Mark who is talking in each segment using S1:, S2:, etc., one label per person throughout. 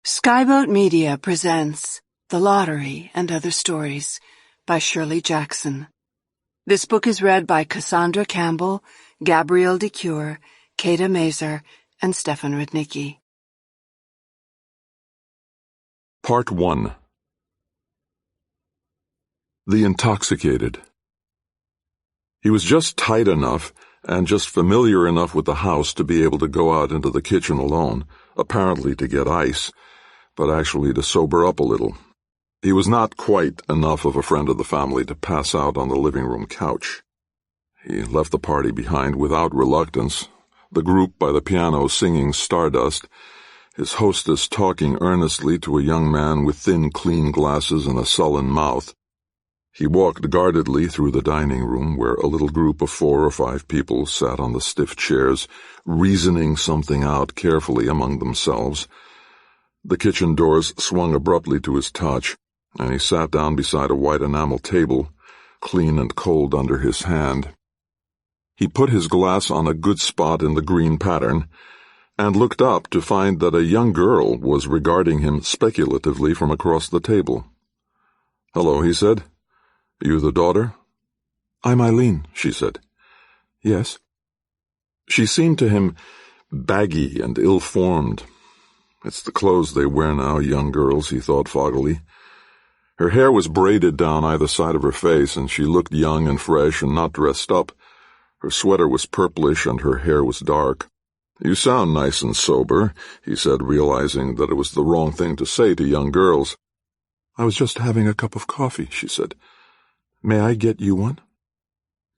S1: Skyboat Media presents The Lottery and Other Stories by Shirley Jackson. This book is read by Cassandra Campbell, Gabrielle DeCure, Kata Mazer, and Stefan Rudnicki.
S2: Part 1. The Intoxicated. He was just tight enough and just familiar enough with the house to be able to go out into the kitchen alone, apparently to get ice, but actually to sober up a little. He was not quite enough of a friend of the family to pass out on the living room couch. He left the party behind without reluctance, the group by the piano singing Stardust, his hostess talking earnestly to a young man with thin, clean glasses and a sullen mouth. He walked guardedly through the dining room, where a little group of 4 or 5 people sat on the stiff chairs, reasoning something out carefully among themselves. The kitchen doors swung abruptly to his touch, and he sat down beside a white enamel table, clean and cold under his hand. He put his glass on a good spot in the green pattern, and looked up to find that a young girl was regarding him speculatively from across the table. "Hello," he said. "You the daughter?" "I'm Eileen," she said. "Yes." She seemed to him baggy and ill-formed. It's the clothes they wear now, young girls, he thought foggily. Her hair was braided down either side of her face, and she looked young and fresh and not dressed up. Her sweater was purplish and her hair was dark. "You sound nice and sober," he said, realizing that it was the wrong thing to say to young girls. "I was just having a cup of coffee," she said. "May I get you one?"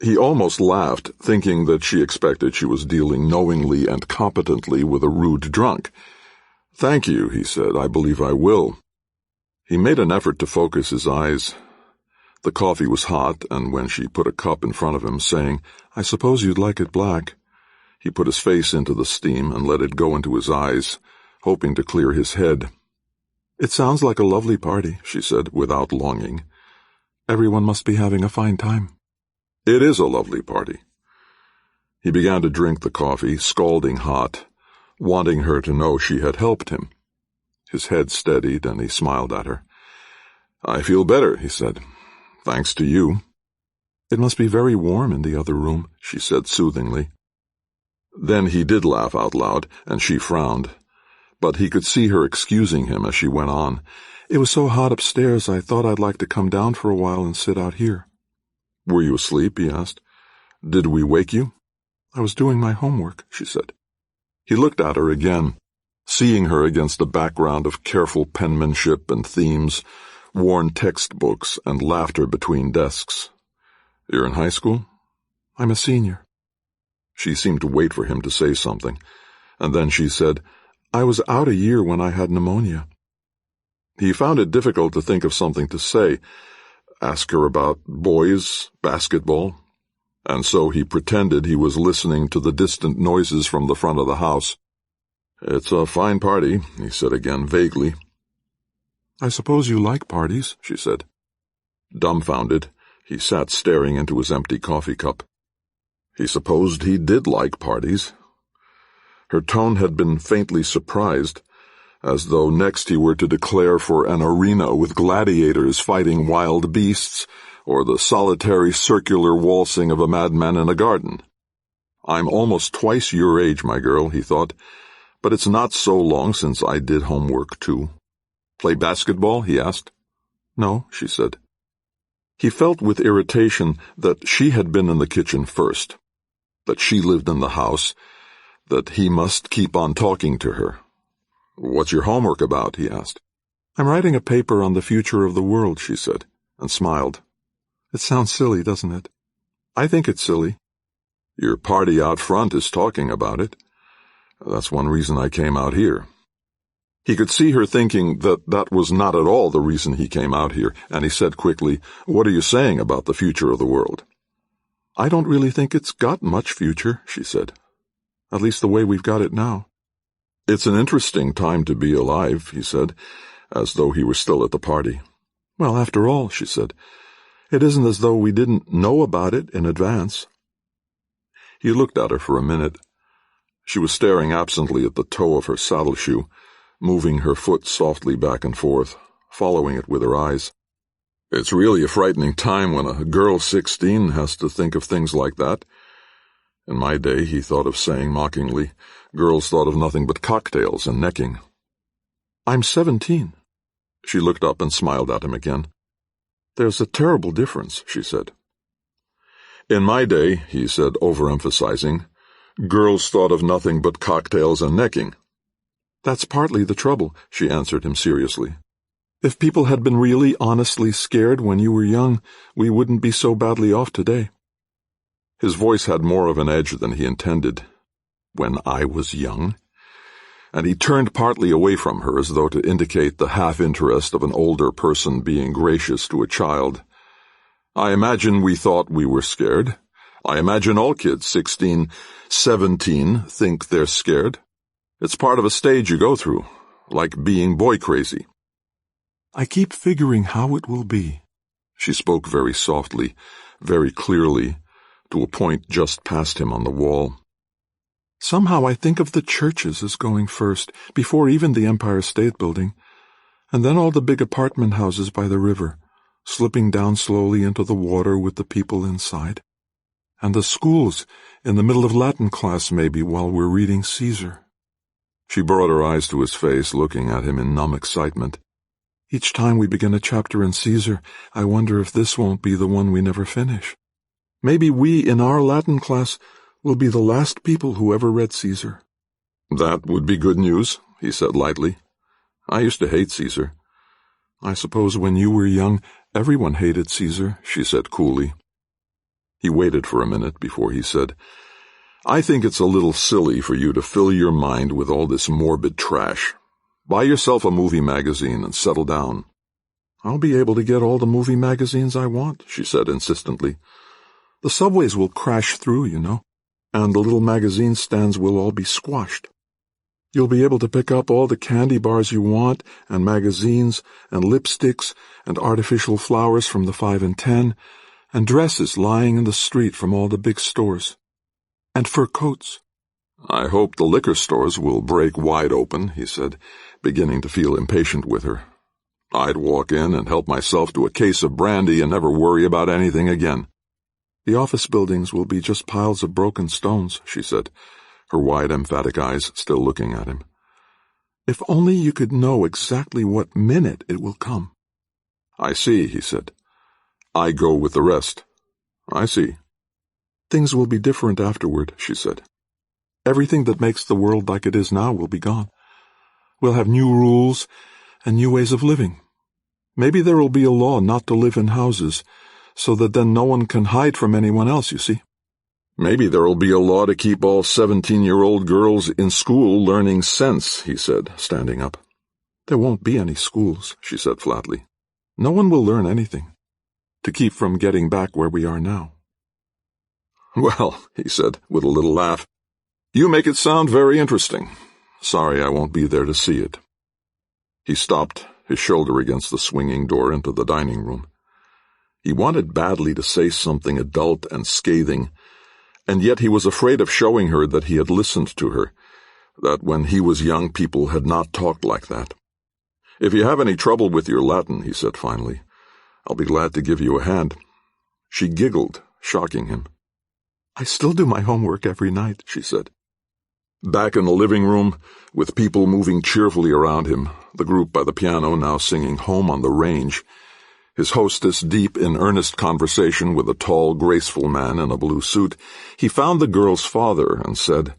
S2: He almost laughed, thinking that she expected she was dealing knowingly and competently with a rude drunk. "Thank you," he said. "I believe I will." He made an effort to focus his eyes. The coffee was hot, and when she put a cup in front of him, saying, "I suppose you'd like it black," he put his face into the steam and let it go into his eyes, hoping to clear his head. "It sounds like a lovely party," she said, without longing. "Everyone must be having a fine time." "It is a lovely party." He began to drink the coffee, scalding hot, wanting her to know she had helped him. His head steadied, and he smiled at her. "I feel better," he said. "Thanks to you." "It must be very warm in the other room," she said soothingly. Then he did laugh out loud, and she frowned. But he could see her excusing him as she went on. "It was so hot upstairs, I thought I'd like to come down for a while and sit out here." "Were you asleep?" he asked. "Did we wake you?" "I was doing my homework," she said. He looked at her again, seeing her against a background of careful penmanship and themes, worn textbooks, and laughter between desks. "You're in high school?" "I'm a senior." She seemed to wait for him to say something, and then she said, "I was out a year when I had pneumonia." He found it difficult to think of something to say, ask her about boys, basketball, and so he pretended he was listening to the distant noises from the front of the house. "It's a fine party," he said again, vaguely. "I suppose you like parties," she said. Dumbfounded, he sat staring into his empty coffee cup. He supposed he did like parties. Her tone had been faintly surprised, as though next he were to declare for an arena with gladiators fighting wild beasts, or the solitary circular waltzing of a madman in a garden. "I'm almost twice your age, my girl," he thought, "but it's not so long since I did homework, too." "Play basketball?" he asked. "No," she said. He felt with irritation that she had been in the kitchen first, that she lived in the house, that he must keep on talking to her. "What's your homework about?" he asked. "I'm writing a paper on the future of the world," she said, and smiled. "It sounds silly, doesn't it?" "I think it's silly." "Your party out front is talking about it. That's one reason I came out here." He could see her thinking that that was not at all the reason he came out here, and he said quickly, "What are you saying about the future of the world?" "I don't really think it's got much future," she said. "At least the way we've got it now." "It's an interesting time to be alive," he said, as though he were still at the party. "Well, after all," she said, "it isn't as though we didn't know about it in advance." He looked at her for a minute. She was staring absently at the toe of her saddle shoe, moving her foot softly back and forth, following it with her eyes. It's really a frightening time when a girl 16 has to think of things like that. In my day, he thought of saying mockingly, girls thought of nothing but cocktails and necking. I'm 17. She looked up and smiled at him again. There's a terrible difference, she said. In my day, he said, overemphasizing, girls thought of nothing but cocktails and necking. That's partly the trouble, she answered him seriously. If people had been really honestly scared when you were young, we wouldn't be so badly off today. His voice had more of an edge than he intended. When I was young? And he turned partly away from her as though to indicate the half-interest of an older person being gracious to a child. I imagine we thought we were scared. I imagine all kids 16, 17 think they're scared. It's part of a stage you go through, like being boy crazy. I keep figuring how it will be. She spoke very softly, very clearly, to a point just past him on the wall. Somehow I think of the churches as going first, before even the Empire State Building, and then all the big apartment houses by the river, slipping down slowly into the water with the people inside. And the schools, in the middle of Latin class maybe, while we're reading Caesar. She brought her eyes to his face, looking at him in numb excitement. Each time we begin a chapter in Caesar, I wonder if this won't be the one we never finish. Maybe we, in our Latin class, will be the last people who ever read Caesar. That would be good news, he said lightly. I used to hate Caesar. I suppose when you were young, everyone hated Caesar, she said coolly. He waited for a minute before he said, I think it's a little silly for you to fill your mind with all this morbid trash. Buy yourself a movie magazine and settle down. I'll be able to get all the movie magazines I want, she said insistently. The subways will crash through, you know, and the little magazine stands will all be squashed. You'll be able to pick up all the candy bars you want, and magazines, and lipsticks, and artificial flowers from the 5 and 10, and dresses lying in the street from all the big stores. And fur coats. I hope the liquor stores will break wide open, he said, beginning to feel impatient with her. I'd walk in and help myself to a case of brandy and never worry about anything again. The office buildings will be just piles of broken stones, she said, her wide, emphatic eyes still looking at him. If only you could know exactly what minute it will come. I see, he said. I go with the rest. I see. Things will be different afterward, she said. Everything that makes the world like it is now will be gone. We'll have new rules and new ways of living. Maybe there will be a law not to live in houses, so that then no one can hide from anyone else, you see. Maybe there will be a law to keep all 17-year-old girls in school learning sense, he said, standing up. There won't be any schools, she said flatly. No one will learn anything. To keep from getting back where we are now. Well, he said, with a little laugh, you make it sound very interesting. Sorry I won't be there to see it. He stopped, his shoulder against the swinging door into the dining room. He wanted badly to say something adult and scathing, and yet he was afraid of showing her that he had listened to her, that when he was young people had not talked like that. If you have any trouble with your Latin, he said finally, I'll be glad to give you a hand. She giggled, shocking him. I still do my homework every night, she said. Back in the living room, with people moving cheerfully around him, the group by the piano now singing Home on the Range, his hostess deep in earnest conversation with a tall, graceful man in a blue suit, he found the girl's father and said,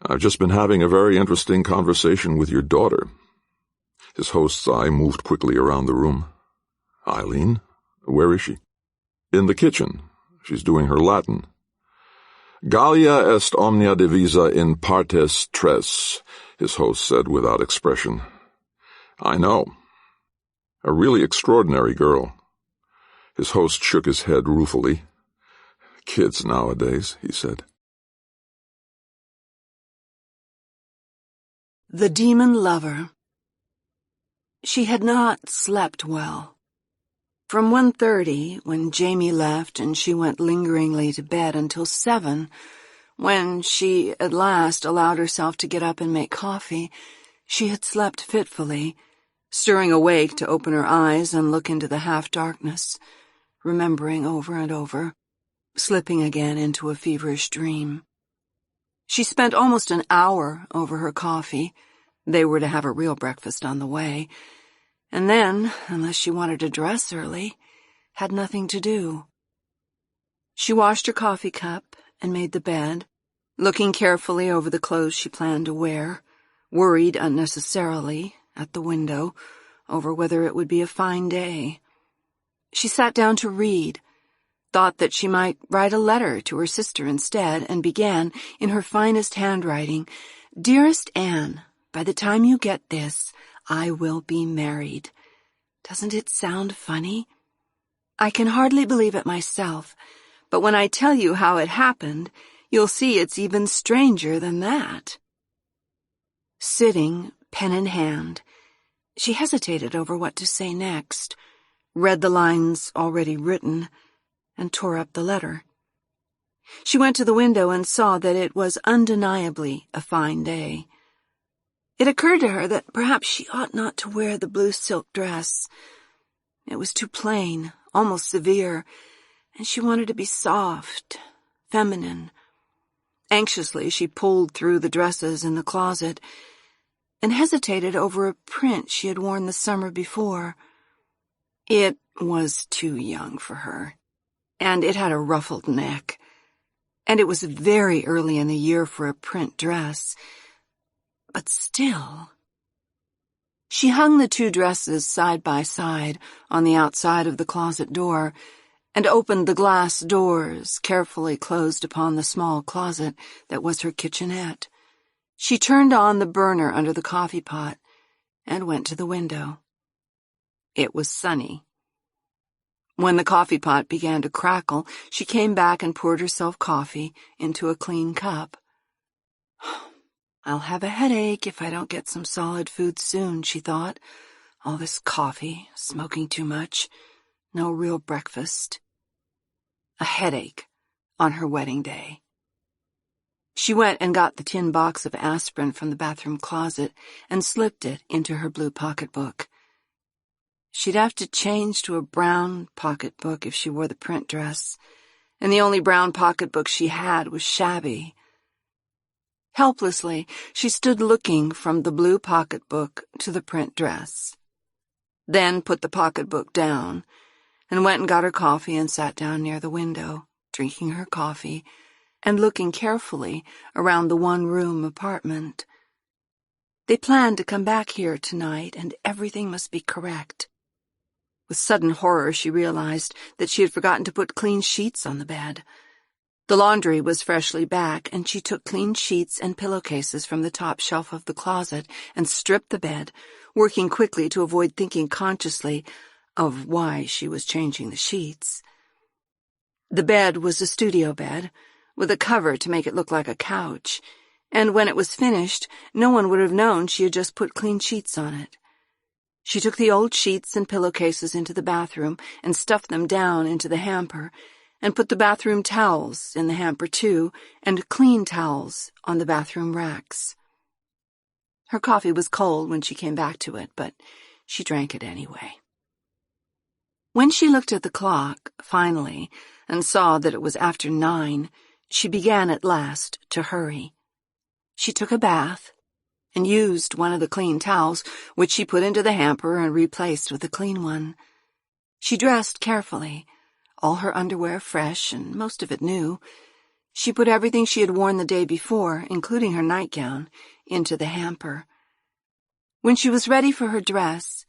S2: I've just been having a very interesting conversation with your daughter. His host's eye moved quickly around the room. Eileen? Where is she? In the kitchen. She's doing her Latin. Gallia est omnia divisa in partes tres, his host said without expression. I know. A really extraordinary girl. His host shook his head ruefully. Kids nowadays, he said.
S1: The Demon Lover. She had not slept well. From 1:30, when Jamie left and she went lingeringly to bed, until 7, when she at last allowed herself to get up and make coffee, She had slept fitfully, stirring awake to open her eyes and look into the half-darkness, remembering over and over, slipping again into a feverish dream. She spent almost an hour over her coffee. They were to have a real breakfast on the way, and then, unless she wanted to dress early, had nothing to do. She washed her coffee cup and made the bed, looking carefully over the clothes she planned to wear, worried unnecessarily, at the window, over whether it would be a fine day. She sat down to read, thought that she might write a letter to her sister instead, and began, in her finest handwriting, "Dearest Anne, by the time you get this, I will be married. Doesn't it sound funny? I can hardly believe it myself, but when I tell you how it happened, you'll see it's even stranger than that." Sitting, pen in hand, she hesitated over what to say next, read the lines already written, and tore up the letter. She went to the window and saw that it was undeniably a fine day. It occurred to her that perhaps she ought not to wear the blue silk dress. It was too plain, almost severe, and she wanted to be soft, feminine. Anxiously, she pulled through the dresses in the closet and hesitated over a print she had worn the summer before. It was too young for her, and it had a ruffled neck, and it was very early in the year for a print dress. But still... She hung the two dresses side by side on the outside of the closet door and opened the glass doors carefully closed upon the small closet that was her kitchenette. She turned on the burner under the coffee pot and went to the window. It was sunny. When the coffee pot began to crackle, she came back and poured herself coffee into a clean cup. "I'll have a headache if I don't get some solid food soon," she thought. "All this coffee, smoking too much, no real breakfast." A headache on her wedding day. She went and got the tin box of aspirin from the bathroom closet and slipped it into her blue pocketbook. She'd have to change to a brown pocketbook if she wore the print dress, and the only brown pocketbook she had was shabby. Helplessly, she stood looking from the blue pocketbook to the print dress, then put the pocketbook down and went and got her coffee and sat down near the window, drinking her coffee and looking carefully around the one-room apartment. They planned to come back here tonight, and everything must be correct. With sudden horror, she realized that she had forgotten to put clean sheets on the bed. The laundry was freshly back, and she took clean sheets and pillowcases from the top shelf of the closet and stripped the bed, working quickly to avoid thinking consciously of why she was changing the sheets. The bed was a studio bed, with a cover to make it look like a couch, and when it was finished, no one would have known she had just put clean sheets on it. She took the old sheets and pillowcases into the bathroom and stuffed them down into the hamper, and put the bathroom towels in the hamper too, and clean towels on the bathroom racks. Her coffee was cold when she came back to it, but she drank it anyway. When she looked at the clock, finally, and saw that it was after 9, she began at last to hurry. She took a bath and used one of the clean towels, which she put into the hamper and replaced with a clean one. She dressed carefully, all her underwear fresh and most of it new. She put everything she had worn the day before, including her nightgown, into the hamper. When she was ready for her dress,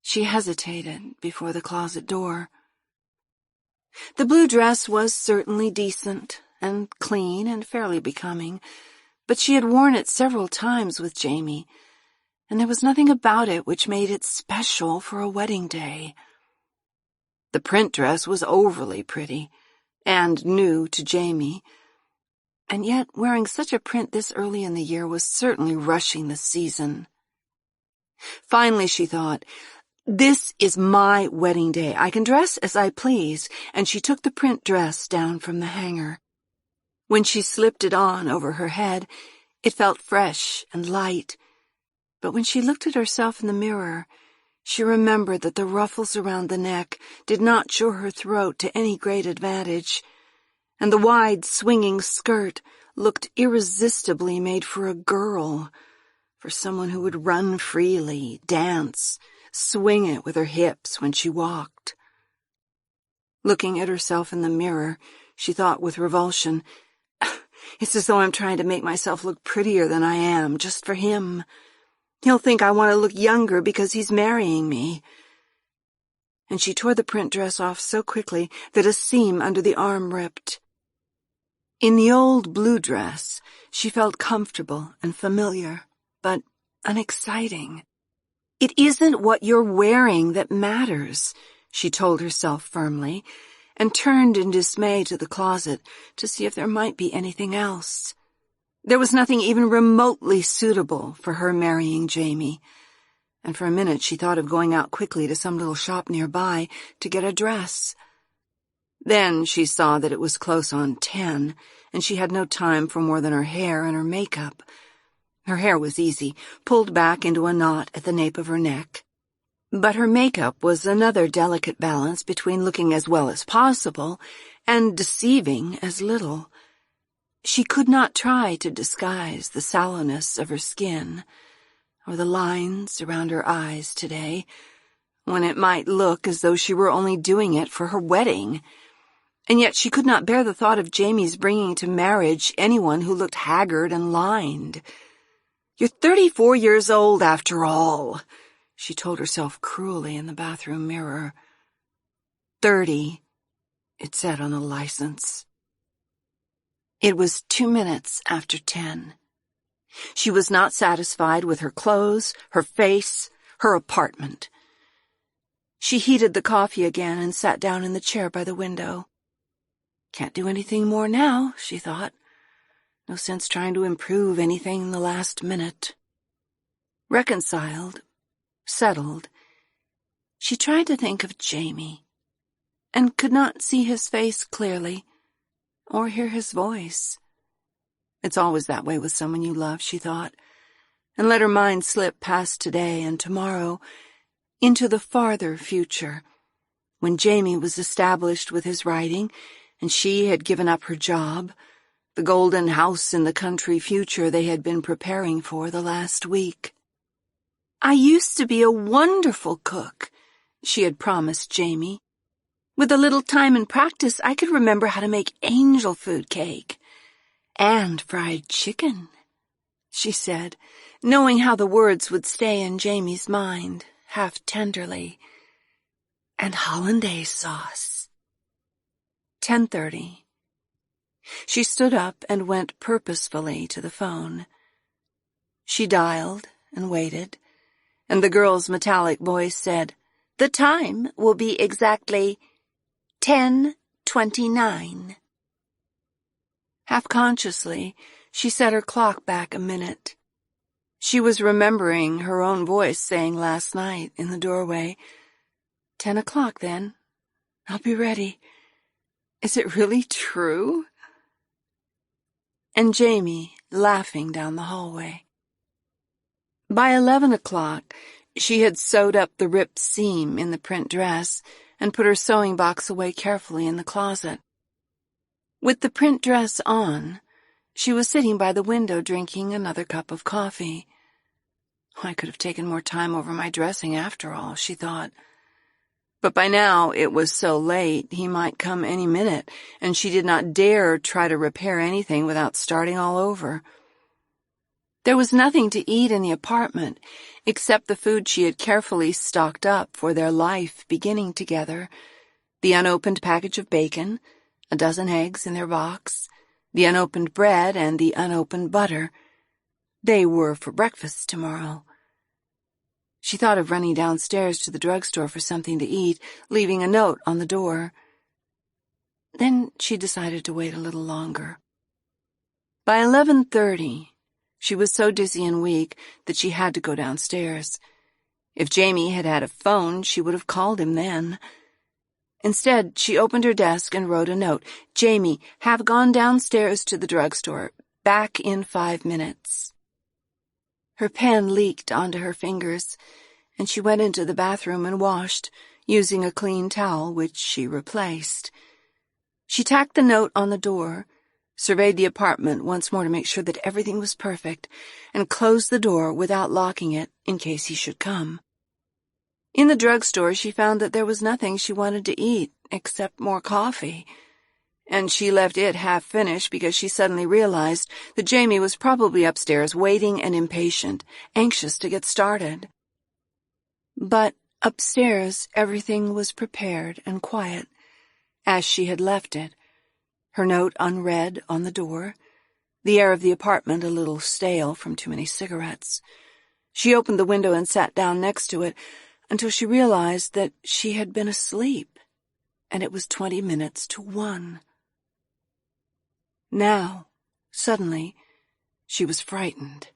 S1: she hesitated before the closet door. The blue dress was certainly decent and clean and fairly becoming, but she had worn it several times with Jamie, and there was nothing about it which made it special for a wedding day. The print dress was overly pretty and new to Jamie, and yet wearing such a print this early in the year was certainly rushing the season. Finally, she thought, "This is my wedding day. I can dress as I please," and she took the print dress down from the hanger. When she slipped it on over her head, it felt fresh and light, But when she looked at herself in the mirror, she remembered that the ruffles around the neck did not show her throat to any great advantage, and the wide, swinging skirt looked irresistibly made for a girl, for someone who would run freely, dance, swing it with her hips when she walked. Looking at herself in the mirror, she thought with revulsion, "It's as though I'm trying to make myself look prettier than I am, just for him. He'll think I want to look younger because he's marrying me." And she tore the print dress off so quickly that a seam under the arm ripped. In the old blue dress, she felt comfortable and familiar, but unexciting. "It isn't what you're wearing that matters," she told herself firmly, and turned in dismay to the closet to see if there might be anything else. There was nothing even remotely suitable for her marrying Jamie, and for a minute she thought of going out quickly to some little shop nearby to get a dress. Then she saw that it was close on 10, and she had no time for more than her hair and her makeup. Her hair was easy, pulled back into a knot at the nape of her neck. But her makeup was another delicate balance between looking as well as possible and deceiving as little. She could not try to disguise the sallowness of her skin, or the lines around her eyes today, when it might look as though she were only doing it for her wedding. And yet she could not bear the thought of Jamie's bringing to marriage anyone who looked haggard and lined. "You're 34 years old after all," she told herself cruelly in the bathroom mirror. 30, it said on the license. It was 2 minutes after 10. She was not satisfied with her clothes, her face, her apartment. She heated the coffee again and sat down in the chair by the window. "Can't do anything more now," she thought. "No sense trying to improve anything in the last minute." Reconciled, settled, she tried to think of Jamie, and could not see his face clearly, or hear his voice. It's always that way with someone you love, she thought, and let her mind slip past today and tomorrow into the farther future, when Jamie was established with his writing, and she had given up her job, the golden house in the country future they had been preparing for the last week. "I used to be a wonderful cook," she had promised Jamie. "With a little time and practice, I could remember how to make angel food cake. And fried chicken," she said, knowing how the words would stay in Jamie's mind, half tenderly. "And hollandaise sauce." 10:30. She stood up and went purposefully to the phone. She dialed and waited, and the girl's metallic voice said, "The time will be exactly 10:29. Half-consciously, she set her clock back a minute. She was remembering her own voice saying last night in the doorway, 10 o'clock then. I'll be ready. Is it really true?" And Jamie laughing down the hallway. By 11 o'clock, she had sewed up the ripped seam in the print dress and put her sewing box away carefully in the closet. With the print dress on, she was sitting by the window drinking another cup of coffee. I could have taken more time over my dressing after all, she thought. But by now it was so late he might come any minute, and she did not dare try to repair anything without starting all over. There was nothing to eat in the apartment except the food she had carefully stocked up for their life beginning together, the unopened package of bacon, a dozen eggs in their box, the unopened bread and the unopened butter. They were for breakfast tomorrow. She thought of running downstairs to the drugstore for something to eat, leaving a note on the door. Then she decided to wait a little longer. By 11:30, she was so dizzy and weak that she had to go downstairs. If Jamie had had a phone, she would have called him then. Instead, she opened her desk and wrote a note. "Jamie, have gone downstairs to the drugstore. Back in 5 minutes." Her pen leaked onto her fingers, and she went into the bathroom and washed, using a clean towel, which she replaced. She tacked the note on the door, surveyed the apartment once more to make sure that everything was perfect, and closed the door without locking it in case he should come. In the drugstore, she found that there was nothing she wanted to eat except more coffee, and she left it half-finished because she suddenly realized that Jamie was probably upstairs waiting and impatient, anxious to get started. But upstairs, everything was prepared and quiet, as she had left it, her note unread on the door, the air of the apartment a little stale from too many cigarettes. She opened the window and sat down next to it until she realized that she had been asleep, and it was 20 minutes to 1. Now, suddenly, she was frightened.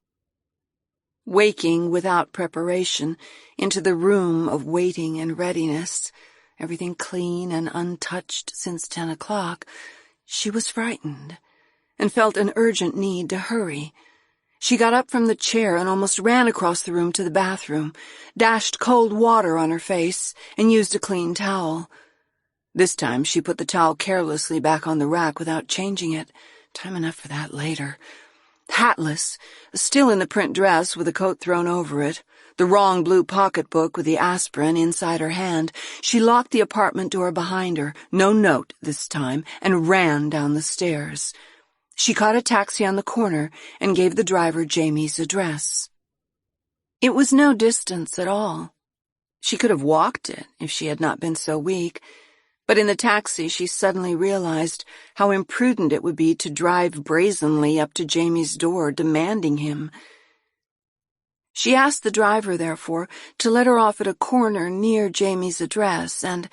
S1: Waking without preparation into the room of waiting and readiness, everything clean and untouched since 10 o'clock, she was frightened and felt an urgent need to hurry. She got up from the chair and almost ran across the room to the bathroom, dashed cold water on her face, and used a clean towel. This time she put the towel carelessly back on the rack without changing it. Time enough for that later. Hatless, still in the print dress with a coat thrown over it, the wrong blue pocketbook with the aspirin inside her hand, she locked the apartment door behind her, no note this time, and ran down the stairs. She caught a taxi on the corner and gave the driver Jamie's address. It was no distance at all. She could have walked it if she had not been so weak, but in the taxi she suddenly realized how imprudent it would be to drive brazenly up to Jamie's door demanding him. She asked the driver, therefore, to let her off at a corner near Jamie's address and,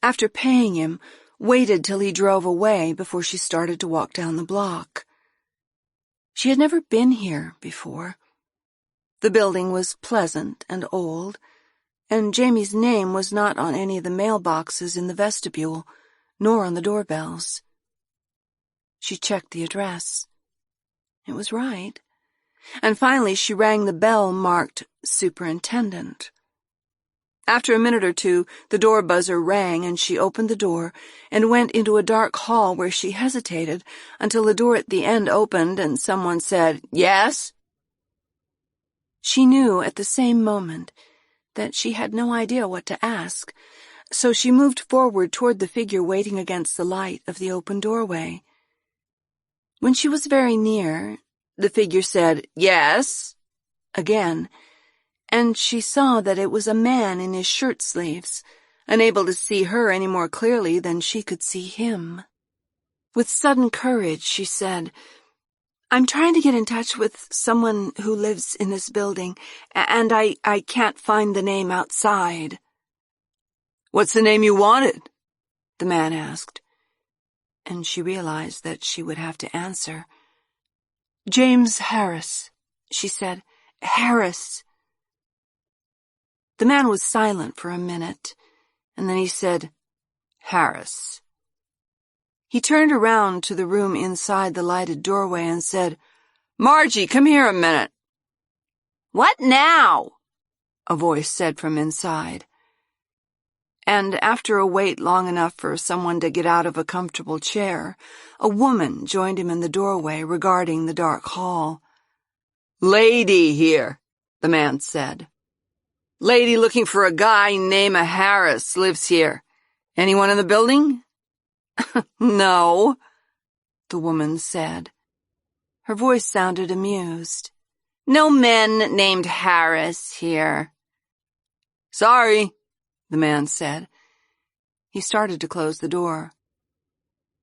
S1: after paying him, waited till he drove away before she started to walk down the block. She had never been here before. The building was pleasant and old, and Jamie's name was not on any of the mailboxes in the vestibule, nor on the doorbells. She checked the address. It was right, and finally she rang the bell marked Superintendent. After a minute or two, the door buzzer rang, and she opened the door and went into a dark hall where she hesitated until the door at the end opened and someone said, "Yes?" She knew at the same moment that she had no idea what to ask, so she moved forward toward the figure waiting against the light of the open doorway. When she was very near, the figure said, "Yes," again, and she saw that it was a man in his shirt sleeves, unable to see her any more clearly than she could see him. With sudden courage, she said, "I'm trying to get in touch with someone who lives in this building, and I can't find the name outside." "What's the name you wanted?" the man asked, and she realized that she would have to answer. "James Harris," she said. "Harris." The man was silent for a minute, and then he said, "Harris." He turned around to the room inside the lighted doorway and said, "Margie, come here a minute." "What now?" a voice said from inside. And after a wait long enough for someone to get out of a comfortable chair, a woman joined him in the doorway regarding the dark hall. "Lady here," the man said. "Lady looking for a guy named Harris lives here. Anyone in the building?" "No," the woman said. Her voice sounded amused. "No men named Harris here." "Sorry," the man said. He started to close the door.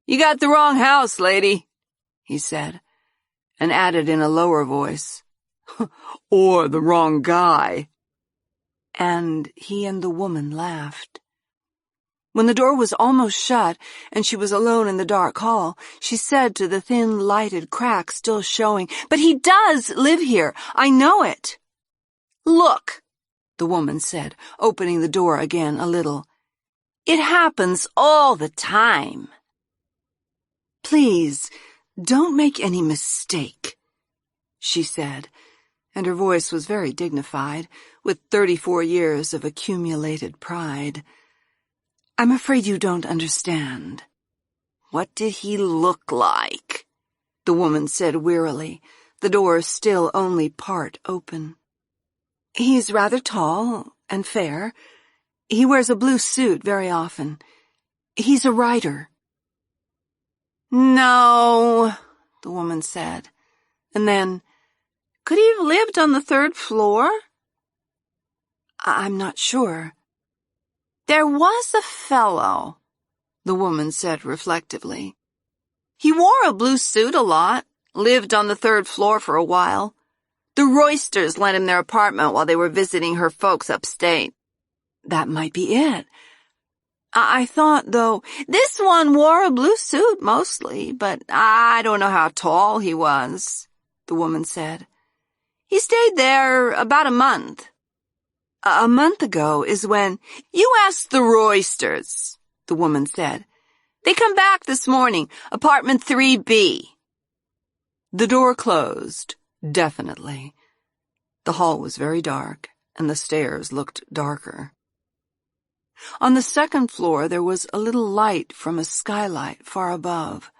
S1: "You got the wrong house, lady," he said, and added in a lower voice, "Or the wrong guy." And he and the woman laughed. When the door was almost shut and she was alone in the dark hall, she said to the thin lighted crack still showing, "But he does live here. I know it." "Look," the woman said, opening the door again a little. "It happens all the time." "Please, don't make any mistake," she said, and her voice was very dignified, with 34 years of accumulated pride. "I'm afraid you don't understand."
S3: "What did he look like?"
S1: the woman said wearily, the door still only part open. "He's rather tall and fair. He wears a blue suit very often. He's a writer."
S3: "No," the woman said, and then, "Could he have lived on the 3rd floor?"
S1: "I'm not sure."
S3: "There was a fellow," the woman said reflectively. "He wore a blue suit a lot, lived on the 3rd floor for a while. The Roysters lent him their apartment while they were visiting her folks upstate."
S1: "That might be it.
S3: I thought, though, this one wore a blue suit mostly, but I don't know how tall he was," the woman said. "He stayed there about a month."
S1: A month ago is when—"
S3: "You asked the Roysters," the woman said. "They come back this morning, apartment 3B.
S1: The door closed, definitely. The hall was very dark, and the stairs looked darker. On the 2nd floor there was a little light from a skylight far above.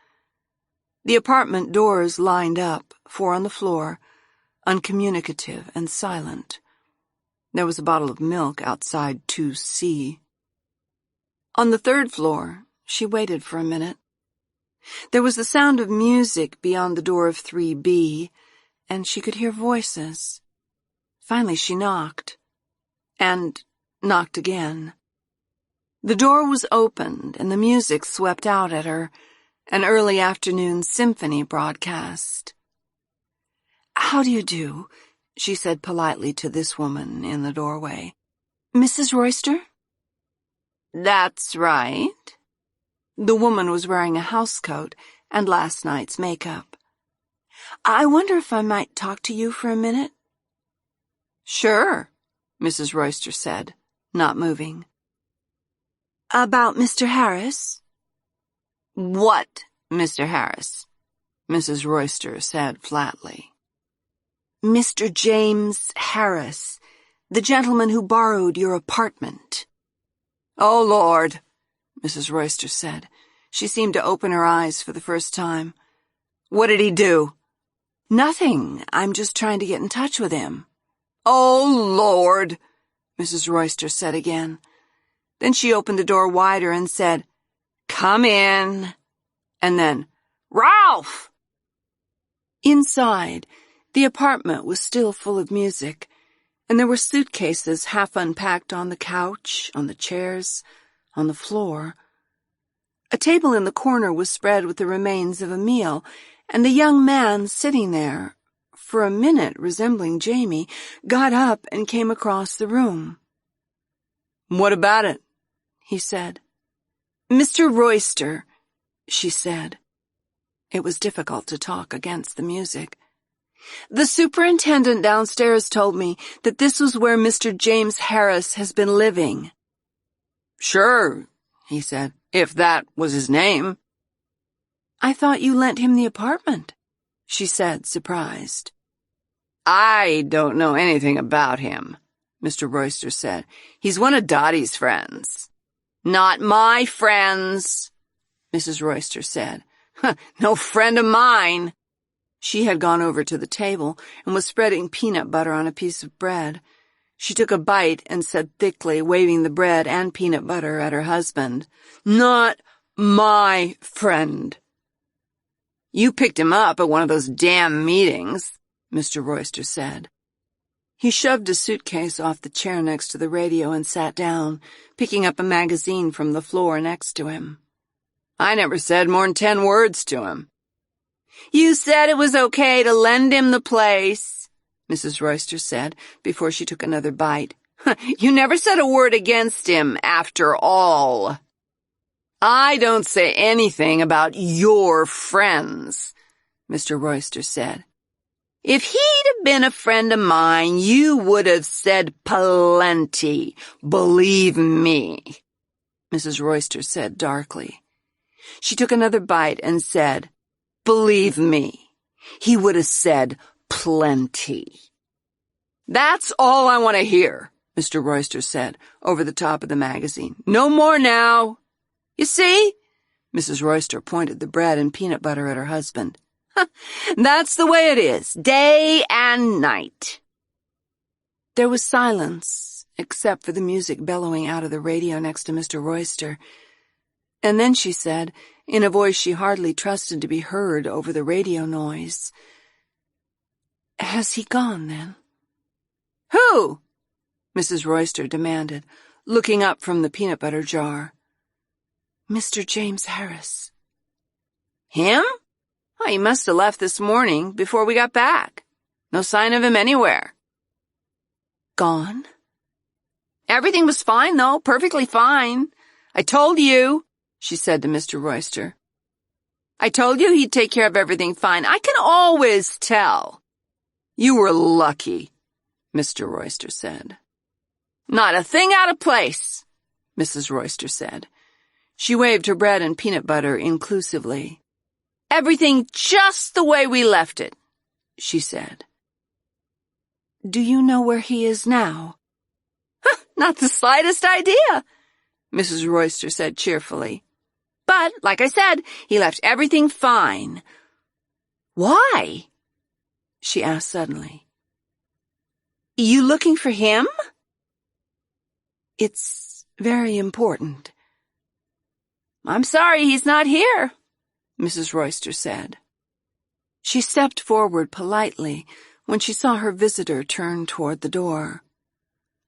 S1: The apartment doors lined up, 4 on the floor, uncommunicative and silent. There was a bottle of milk outside 2C. On the 3rd floor, she waited for a minute. There was the sound of music beyond the door of 3B, and she could hear voices. Finally she knocked, and knocked again. The door was opened, and the music swept out at her, an early afternoon symphony broadcast. "How do you do?" she said politely to this woman in the doorway. "Mrs. Royster?"
S3: "That's right."
S1: The woman was wearing a housecoat and last night's makeup. "I wonder if I might talk to you for a minute?"
S3: "Sure," Mrs. Royster said, not moving.
S1: "About Mr. Harris?"
S3: "What Mr. Harris?"
S1: Mrs. Royster said flatly. "Mr. James Harris, the gentleman who borrowed your apartment."
S3: "Oh, Lord,"
S1: Mrs. Royster said. She seemed to open her eyes for the first time.
S3: "What did he do?"
S1: "Nothing. I'm just trying to get in touch with him."
S3: "Oh, Lord,"
S1: Mrs. Royster said again. Then she opened the door wider and said, "Come in." And then, "Ralph!" Inside, the apartment was still full of music, and there were suitcases half unpacked on the couch, on the chairs, on the floor. A table in the corner was spread with the remains of a meal, and the young man sitting there, for a minute resembling Jamie, got up and came across the room. "What about it?" he said. "Mr. Royster," she said. It was difficult to talk against the music. "The superintendent downstairs told me that this was where Mr. James Harris has been living."
S3: "Sure," he said, "if that was his name."
S1: "I thought you lent him the apartment," she said, surprised.
S3: "I don't know anything about him," Mr. Royster said. "He's one of Dottie's friends." "Not my friends," Mrs. Royster said. "No friend of mine."
S1: She had gone over to the table and was spreading peanut butter on a piece of bread. She took a bite and said thickly, waving the bread and peanut butter at her husband, "Not my friend."
S3: "You picked him up at one of those damn meetings," Mr. Royster said.
S1: He shoved a suitcase off the chair next to the radio and sat down, picking up a magazine from the floor next to him.
S3: "I never said more'n 10 words to him." "You said it was okay to lend him the place," Mrs. Royster said, before she took another bite. "You never said a word against him, after all." "I don't say anything about your friends," Mr. Royster said. "If he'd have been a friend of mine, you would have said plenty, believe me," Mrs. Royster said darkly. She took another bite and said, "Believe me, he would have said plenty." That's all I want to hear, Mr. Royster said over the top of the magazine. No more now. You see? Mrs. Royster pointed the bread and peanut butter at her husband. That's the way it is, day and night. There was silence, except for the music bellowing out of the radio next to Mr. Royster. And then she said, in a voice she hardly trusted to be heard over the radio noise, "Has he gone, then?" "Who?" Mrs. Royster demanded, looking up from the peanut butter jar. "Mr. James Harris." "Him? Oh, he must have left this morning before we got back. No sign of him anywhere." "Gone?" "Everything was fine, though, perfectly fine. I told you," she said to Mr. Royster. "I told you he'd take care of everything fine. I can always tell." "You were lucky," Mr. Royster said. "Not a thing out of place," Mrs. Royster said. She waved her bread and peanut butter inclusively. "Everything just the way we left it," she said. "Do you know where he is now?" "Not the slightest idea," Mrs. Royster said cheerfully. "But, like I said, he left everything fine." "Why?" she asked suddenly. "You looking for him?" "It's very important." "I'm sorry he's not here," Mrs. Royster said. She stepped forward politely when she saw her visitor turn toward the door.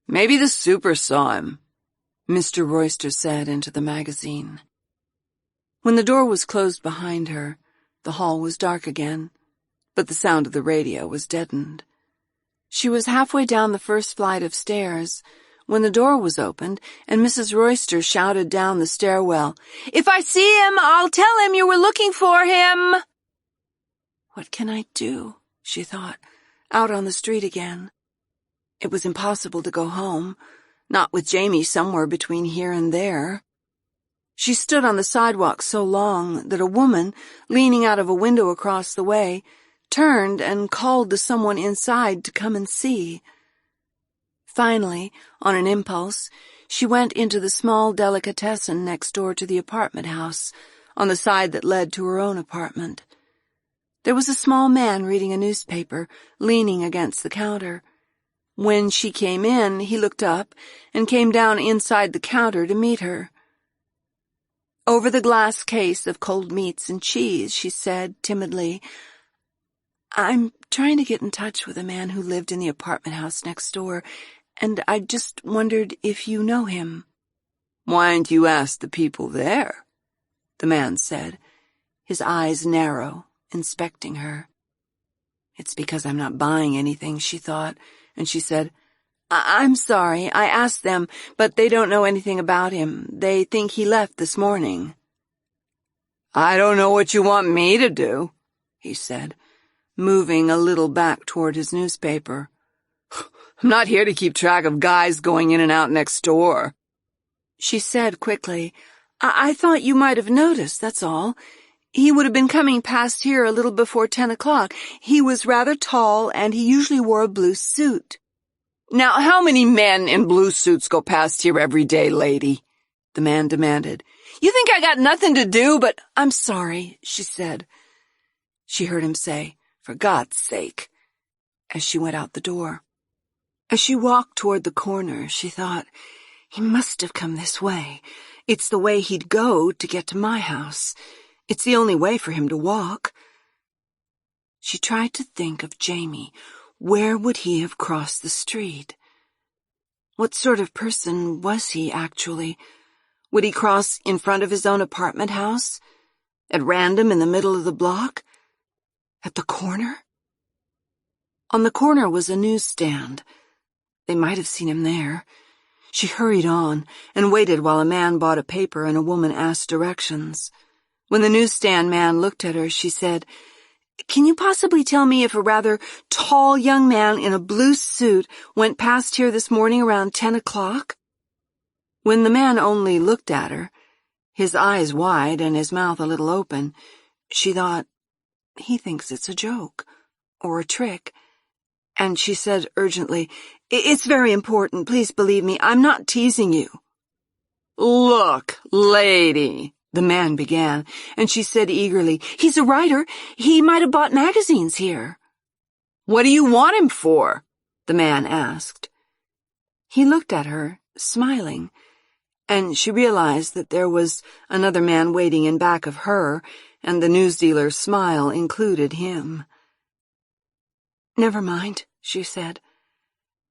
S3: "Maybe the super saw him," Mr. Royster said into the magazine. When the door was closed behind her, the hall was dark again, but the sound of the radio was deadened. She was halfway down the first flight of stairs when the door was opened and Mrs. Royster shouted down the stairwell, "If I see him, I'll tell him you were looking for him." What can I do? She thought, out on the street again. It was impossible to go home, not with Jamie somewhere between here and there. She stood on the sidewalk so long that a woman, leaning out of a window across the way, turned and called to someone inside to come and see. Finally, on an impulse, she went into the small delicatessen next door to the apartment house, on the side that led to her own apartment. There was a small man reading a newspaper, leaning against the counter. When she came in, he looked up and came down inside the counter to meet her. Over the glass case of cold meats and cheese, she said timidly, "I'm trying to get in touch with a man who lived in the apartment house next door, and I just wondered if you know him." "Why didn't you ask the people there?" the man said, his eyes narrow, inspecting her. "It's because I'm not buying anything," she thought, and she said, I'm sorry, I asked them, but they don't know anything about him. They think he left this morning." "I don't know what you want me to do," he said, moving a little back toward his newspaper. "I'm not here to keep track of guys going in and out next door." She said quickly, I thought you might have noticed, that's all. He would have been coming past here a little before 10 o'clock. He was rather tall, and he usually wore a blue suit." "Now, how many men in blue suits go past here every day, lady?" the man demanded. "You think I got nothing to do but—" "I'm sorry," she said. She heard him say, "For God's sake," as she went out the door. As she walked toward the corner, she thought, he must have come this way. It's the way he'd go to get to my house. It's the only way for him to walk. She tried to think of Jamie. Where would he have crossed the street? What sort of person was he, actually? Would he cross in front of his own apartment house? At random in the middle of the block? At the corner? On the corner was a newsstand. They might have seen him there. She hurried on and waited while a man bought a paper and a woman asked directions. When the newsstand man looked at her, she said, "Can you possibly tell me if a rather tall young man in a blue suit went past here this morning around 10 o'clock? When the man only looked at her, his eyes wide and his mouth a little open, she thought, he thinks it's a joke or a trick,
S1: And she said urgently, "It's very important. Please believe me. I'm not teasing you."
S3: "Look, lady,"
S1: the man began, and she said eagerly, "He's a writer. He might have bought magazines here."
S3: "What do you want him for?"
S1: the man asked. He looked at her, smiling, and she realized that there was another man waiting in back of her, and the newsdealer's smile included him. "Never mind," she said.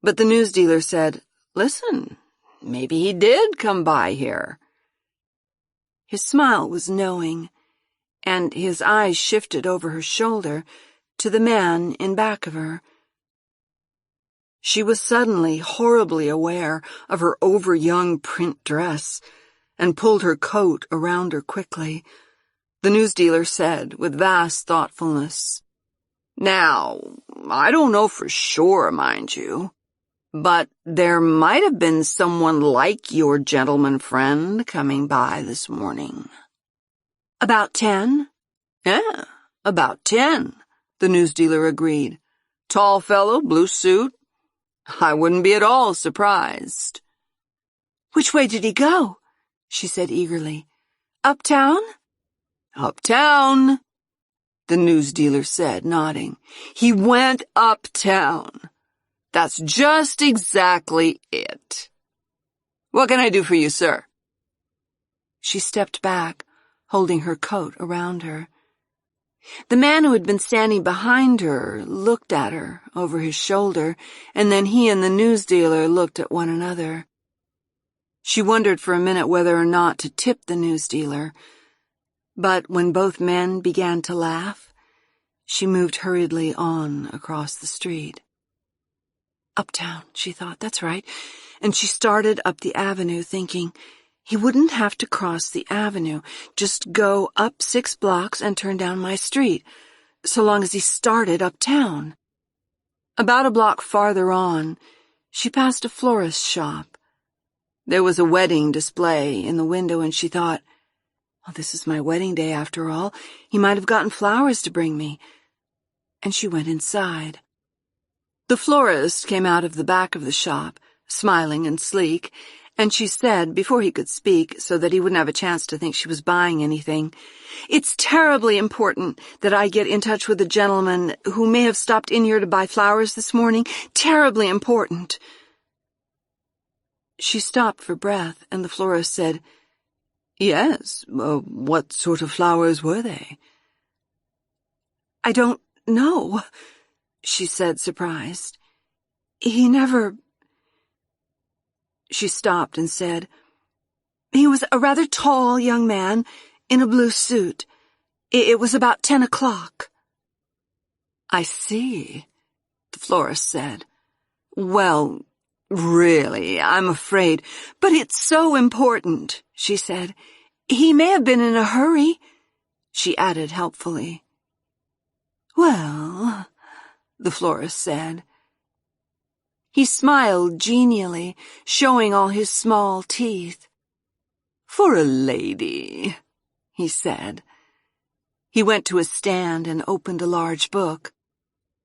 S1: But the newsdealer said, "Listen, maybe he did come by here." His smile was knowing, and his eyes shifted over her shoulder to the man in back of her. She was suddenly horribly aware of her over-young print dress and pulled her coat around her quickly. The newsdealer said with vast thoughtfulness, "Now, I don't know for sure, mind you, but there might have been someone like your gentleman friend coming by this morning." "About 10?
S3: "Yeah, about 10, the newsdealer agreed. "Tall fellow, blue suit. I wouldn't be at all surprised."
S1: "Which way did he go?" she said eagerly. "Uptown?"
S3: "Uptown," the newsdealer said, nodding. "He went uptown. That's just exactly it. What can I do for you, sir?"
S1: She stepped back, holding her coat around her. The man who had been standing behind her looked at her over his shoulder, and then he and the newsdealer looked at one another. She wondered for a minute whether or not to tip the newsdealer, but when both men began to laugh, she moved hurriedly on across the street. Uptown, she thought, that's right, and she started up the avenue thinking, he wouldn't have to cross the avenue, just go up 6 blocks and turn down my street, so long as he started uptown. About a block farther on, she passed a florist's shop. There was a wedding display in the window, and she thought, "Oh, this is my wedding day after all. He might have gotten flowers to bring me." And she went inside. The florist came out of the back of the shop, smiling and sleek, and she said, before he could speak, so that he wouldn't have a chance to think she was buying anything, "It's terribly important that I get in touch with a gentleman who may have stopped in here to buy flowers this morning. Terribly important." She stopped for breath, and the florist said, "Yes, what sort of flowers were they?" "I don't know," she said, surprised. "He never—" She stopped and said, "He was a rather tall young man in a blue suit. It was about 10 o'clock. "I see," the florist said. "Well, really, I'm afraid, but it's so important," she said. "He may have been in a hurry," she added helpfully. "Well," the florist said. He smiled genially, showing all his small teeth. "For a lady," he said. He went to a stand and opened a large book.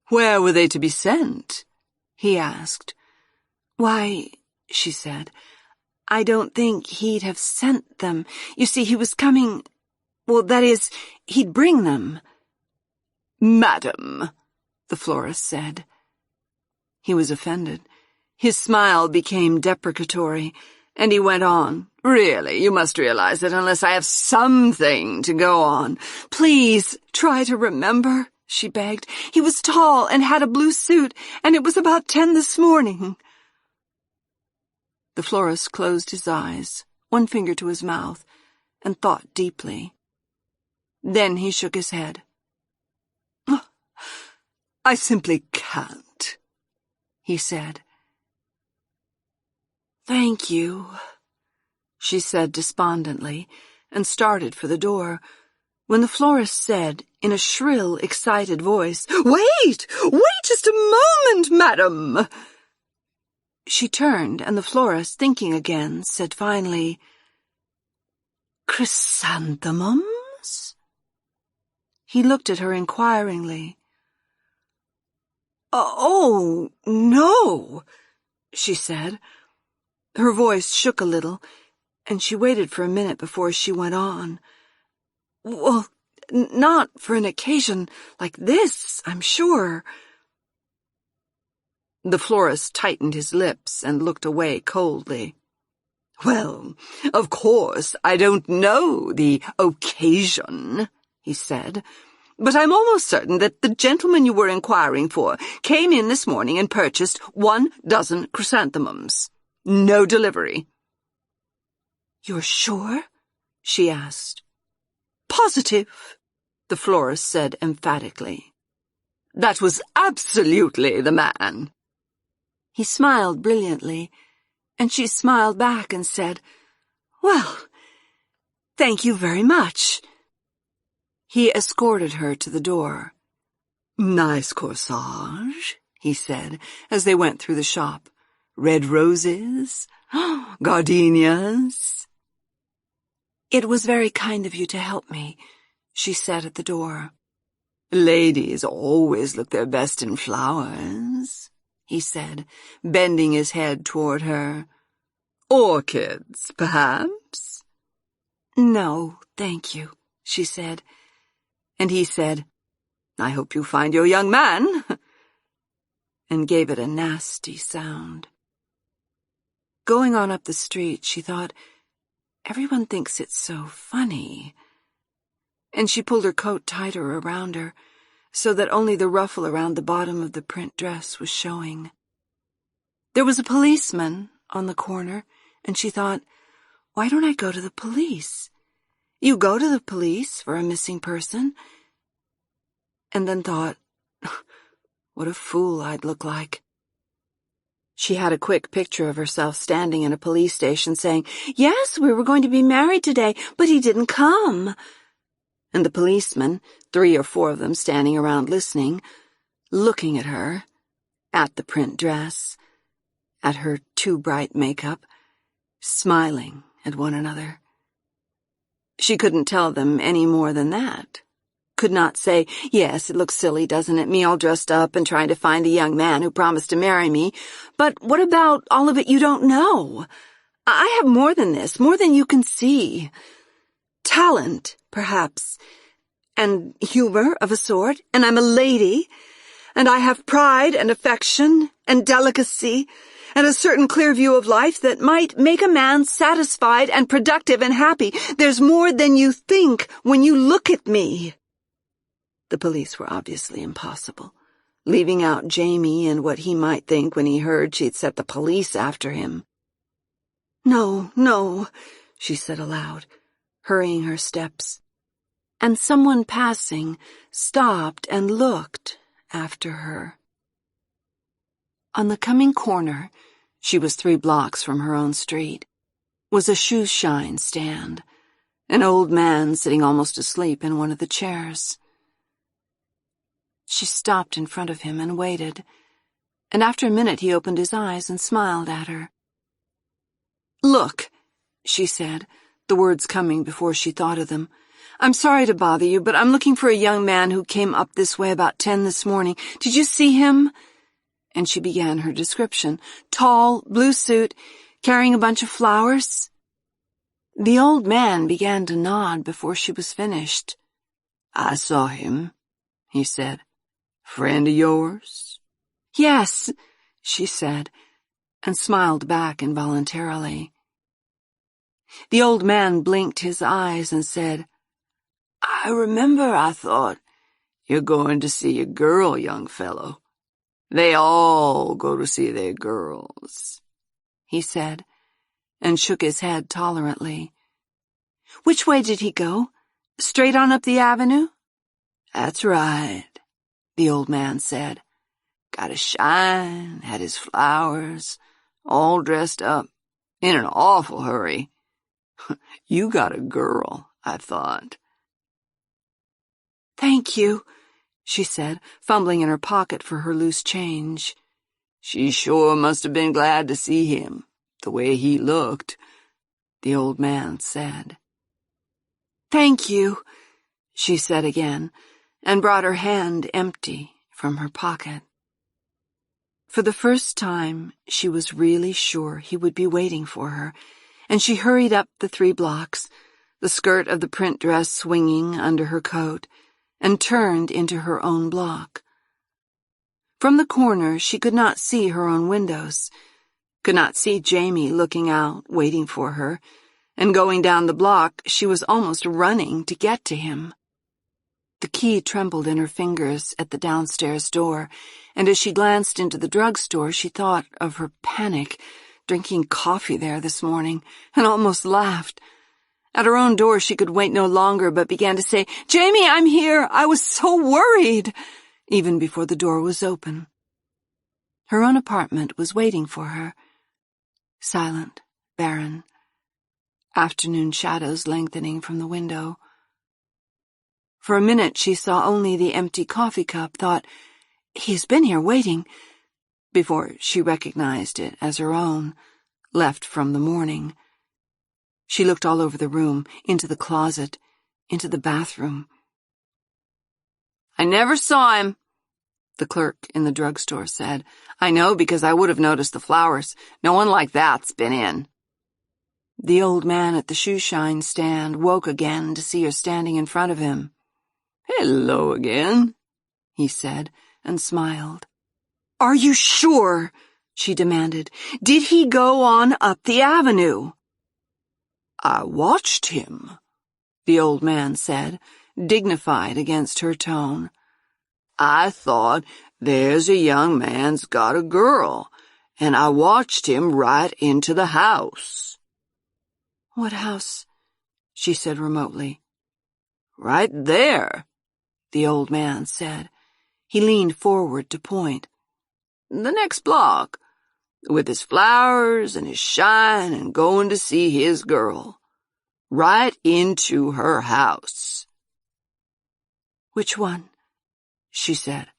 S1: "Where were they to be sent?" he asked. "Why," she said, "I don't think he'd have sent them. You see, he was coming— well, that is, he'd bring them." "Madam," the florist said. He was offended. His smile became deprecatory, and he went on, "Really, you must realize that unless I have something to go on—" "Please, try to remember," she begged. "He was tall and had a blue suit, and it was about 10 this morning." The florist closed his eyes, one finger to his mouth, and thought deeply. Then he shook his head. "I simply can't," he said. "Thank you," she said despondently, and started for the door, when the florist said, in a shrill, excited voice, "Wait! Wait just a moment, madam!" She turned, and the florist, thinking again, said finally, "Chrysanthemums?" He looked at her inquiringly. "Oh, no," she said. Her voice shook a little, and she waited for a minute before she went on. "Well, not for an occasion like this, I'm sure." The florist tightened his lips and looked away coldly. "Well, of course, I don't know the occasion," he said, "but I'm almost certain that the gentleman you were inquiring for came in this morning and purchased 12 chrysanthemums. No delivery." "You're sure?" she asked. "Positive," the florist said emphatically. "That was absolutely the man." He smiled brilliantly, and she smiled back and said, "Well, thank you very much." He escorted her to the door. "Nice corsage," he said, as they went through the shop. "Red roses, gardenias." "It was very kind of you to help me," she said at the door. "Ladies always look their best in flowers," he said, bending his head toward her. "Orchids, perhaps?" "No, thank you," she said. And he said, "I hope you find your young man," and gave it a nasty sound. Going on up the street, she thought, everyone thinks it's so funny. And she pulled her coat tighter around her, so that only the ruffle around the bottom of the print dress was showing. There was a policeman on the corner, and she thought, why don't I go to the police? You go to the police for a missing person. And then thought, what a fool I'd look like. She had a quick picture of herself standing in a police station saying, "Yes, we were going to be married today, but he didn't come." And the policemen, 3 or 4 of them standing around listening, looking at her, at the print dress, at her too bright makeup, smiling at one another. She couldn't tell them any more than that. Could not say, "Yes, it looks silly, doesn't it, me all dressed up and trying to find the young man who promised to marry me, but what about all of it you don't know? I have more than this, more than you can see. Talent, perhaps, and humor of a sort, and I'm a lady, and I have pride and affection and delicacy and a certain clear view of life that might make a man satisfied and productive and happy. There's more than you think when you look at me." The police were obviously impossible, leaving out Jamie and what he might think when he heard she'd set the police after him. "No, no," she said aloud, hurrying her steps. And someone passing stopped and looked after her. On the coming corner, she was 3 blocks from her own street, was a shoe shine stand, an old man sitting almost asleep in one of the chairs. She stopped in front of him and waited, and after a minute he opened his eyes and smiled at her. "Look," she said, the words coming before she thought of them, "I'm sorry to bother you, but I'm looking for a young man who came up this way about 10 this morning. Did you see him?" And she began her description. "Tall, blue suit, carrying a bunch of flowers." The old man began to nod before she was finished. "I saw him," he said. "Friend of yours?" "Yes," she said, and smiled back involuntarily. The old man blinked his eyes and said, "I remember I thought, you're going to see a girl, young fellow. They all go to see their girls," he said, and shook his head tolerantly. "Which way did he go? Straight on up the avenue?" "That's right," the old man said. "Got a shine, had his flowers, all dressed up, in an awful hurry. You got a girl, I thought." "Thank you," she said, fumbling in her pocket for her loose change. "She sure must have been glad to see him, the way he looked," the old man said. "Thank you," she said again, and brought her hand empty from her pocket. For the first time, she was really sure he would be waiting for her, and she hurried up the 3 blocks, the skirt of the print dress swinging under her coat, and turned into her own block. From the corner, she could not see her own windows, could not see Jamie looking out, waiting for her, and going down the block, she was almost running to get to him. The key trembled in her fingers at the downstairs door, and as she glanced into the drugstore, she thought of her panic, drinking coffee there this morning, and almost laughed. At her own door, she could wait no longer, but began to say, "Jamie, I'm here! I was so worried!" even before the door was open. Her own apartment was waiting for her. Silent, barren, afternoon shadows lengthening from the window. For a minute she saw only the empty coffee cup, thought, "He has been here waiting," before she recognized it as her own, left from the morning. She looked all over the room, into the closet, into the bathroom. "I never saw him," the clerk in the drugstore said. "I know because I would have noticed the flowers. No one like that's been in." The old man at the shoeshine stand woke again to see her standing in front of him. "Hello again," he said, and smiled. "Are you sure?" she demanded. "Did he go on up the avenue?" "I watched him," the old man said, dignified against her tone. "I thought, there's a young man's got a girl, and I watched him right into the house." "What house?" she said remotely. "Right there," the old man said. He leaned forward to point. "The next block, with his flowers and his shine and going to see his girl. Right into her house." "Which one?" she said.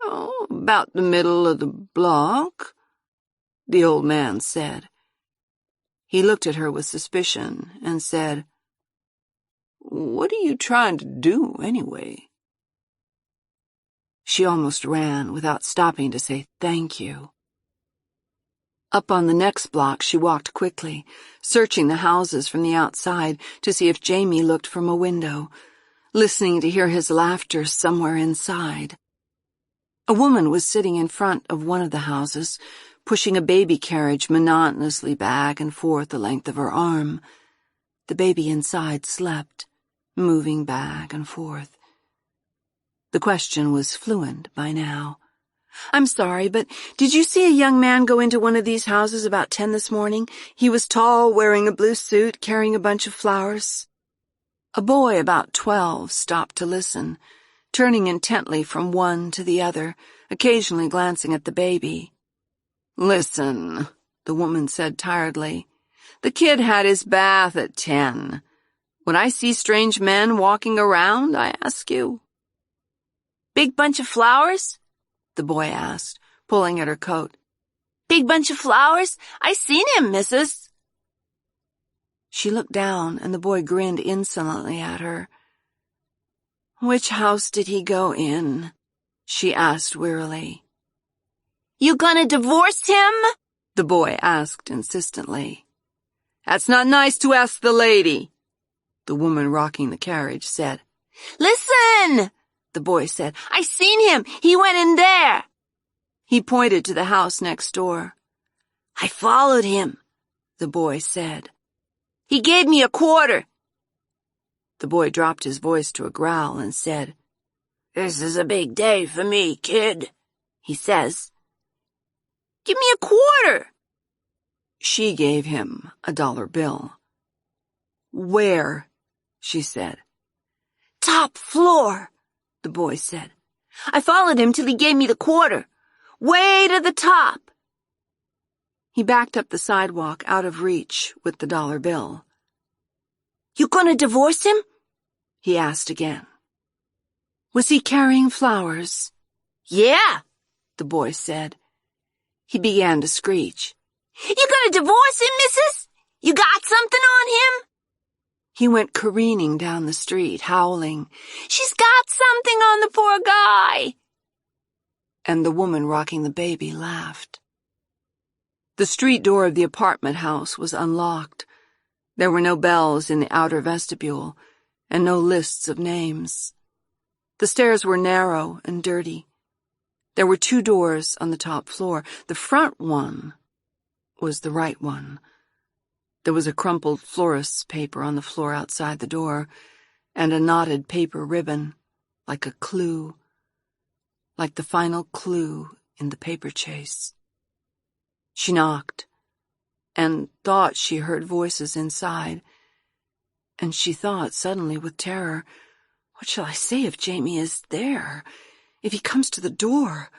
S1: "Oh, about the middle of the block," the old man said. He looked at her with suspicion and said, "What are you trying to do, anyway?" She almost ran without stopping to say thank you. Up on the next block she walked quickly, searching the houses from the outside to see if Jamie looked from a window, listening to hear his laughter somewhere inside. A woman was sitting in front of one of the houses, pushing a baby carriage monotonously back and forth the length of her arm. The baby inside slept, moving back and forth. The question was fluent by now. "I'm sorry, but did you see a young man go into one of these houses about 10 this morning? He was tall, wearing a blue suit, carrying a bunch of flowers." A boy about 12 stopped to listen, turning intently from one to the other, occasionally glancing at the baby. "Listen," the woman said tiredly. "The kid had his bath at 10. When I see strange men walking around, I ask you." "Big bunch of flowers?" the boy asked, pulling at her coat. "Big bunch of flowers? I seen him, missus." She looked down, and the boy grinned insolently at her. "Which house did he go in?" she asked wearily. "You gonna divorce him?" the boy asked insistently. "That's not nice to ask the lady," the woman rocking the carriage said. "Listen," the boy said. "I seen him. He went in there." He pointed to the house next door. "I followed him," the boy said. "He gave me a quarter." The boy dropped his voice to a growl and said, "This is a big day for me, kid," he says. "Give me a quarter." She gave him a $1 bill. "Where?" she said. "Top floor," the boy said. "I followed him till he gave me the quarter. Way to the top." He backed up the sidewalk out of reach with the $1 bill. "You gonna divorce him?" he asked again. "Was he carrying flowers?" "Yeah," the boy said. He began to screech. "You gonna divorce him, missus? You got something on him?" He went careening down the street, howling, "She's got something on the poor guy."
S3: and the woman rocking the baby laughed. The street door of the apartment house was unlocked. There were no bells in the outer vestibule, and no lists of names. The stairs were narrow and dirty. There were 2 doors on the top floor. The front one was the right one. There was a crumpled florist's paper on the floor outside the door, and a knotted paper ribbon, like a clue, like the final clue in the paper chase. She knocked, and thought she heard voices inside, and she thought suddenly with terror, what shall I say if Jamie is there? If he comes to the door?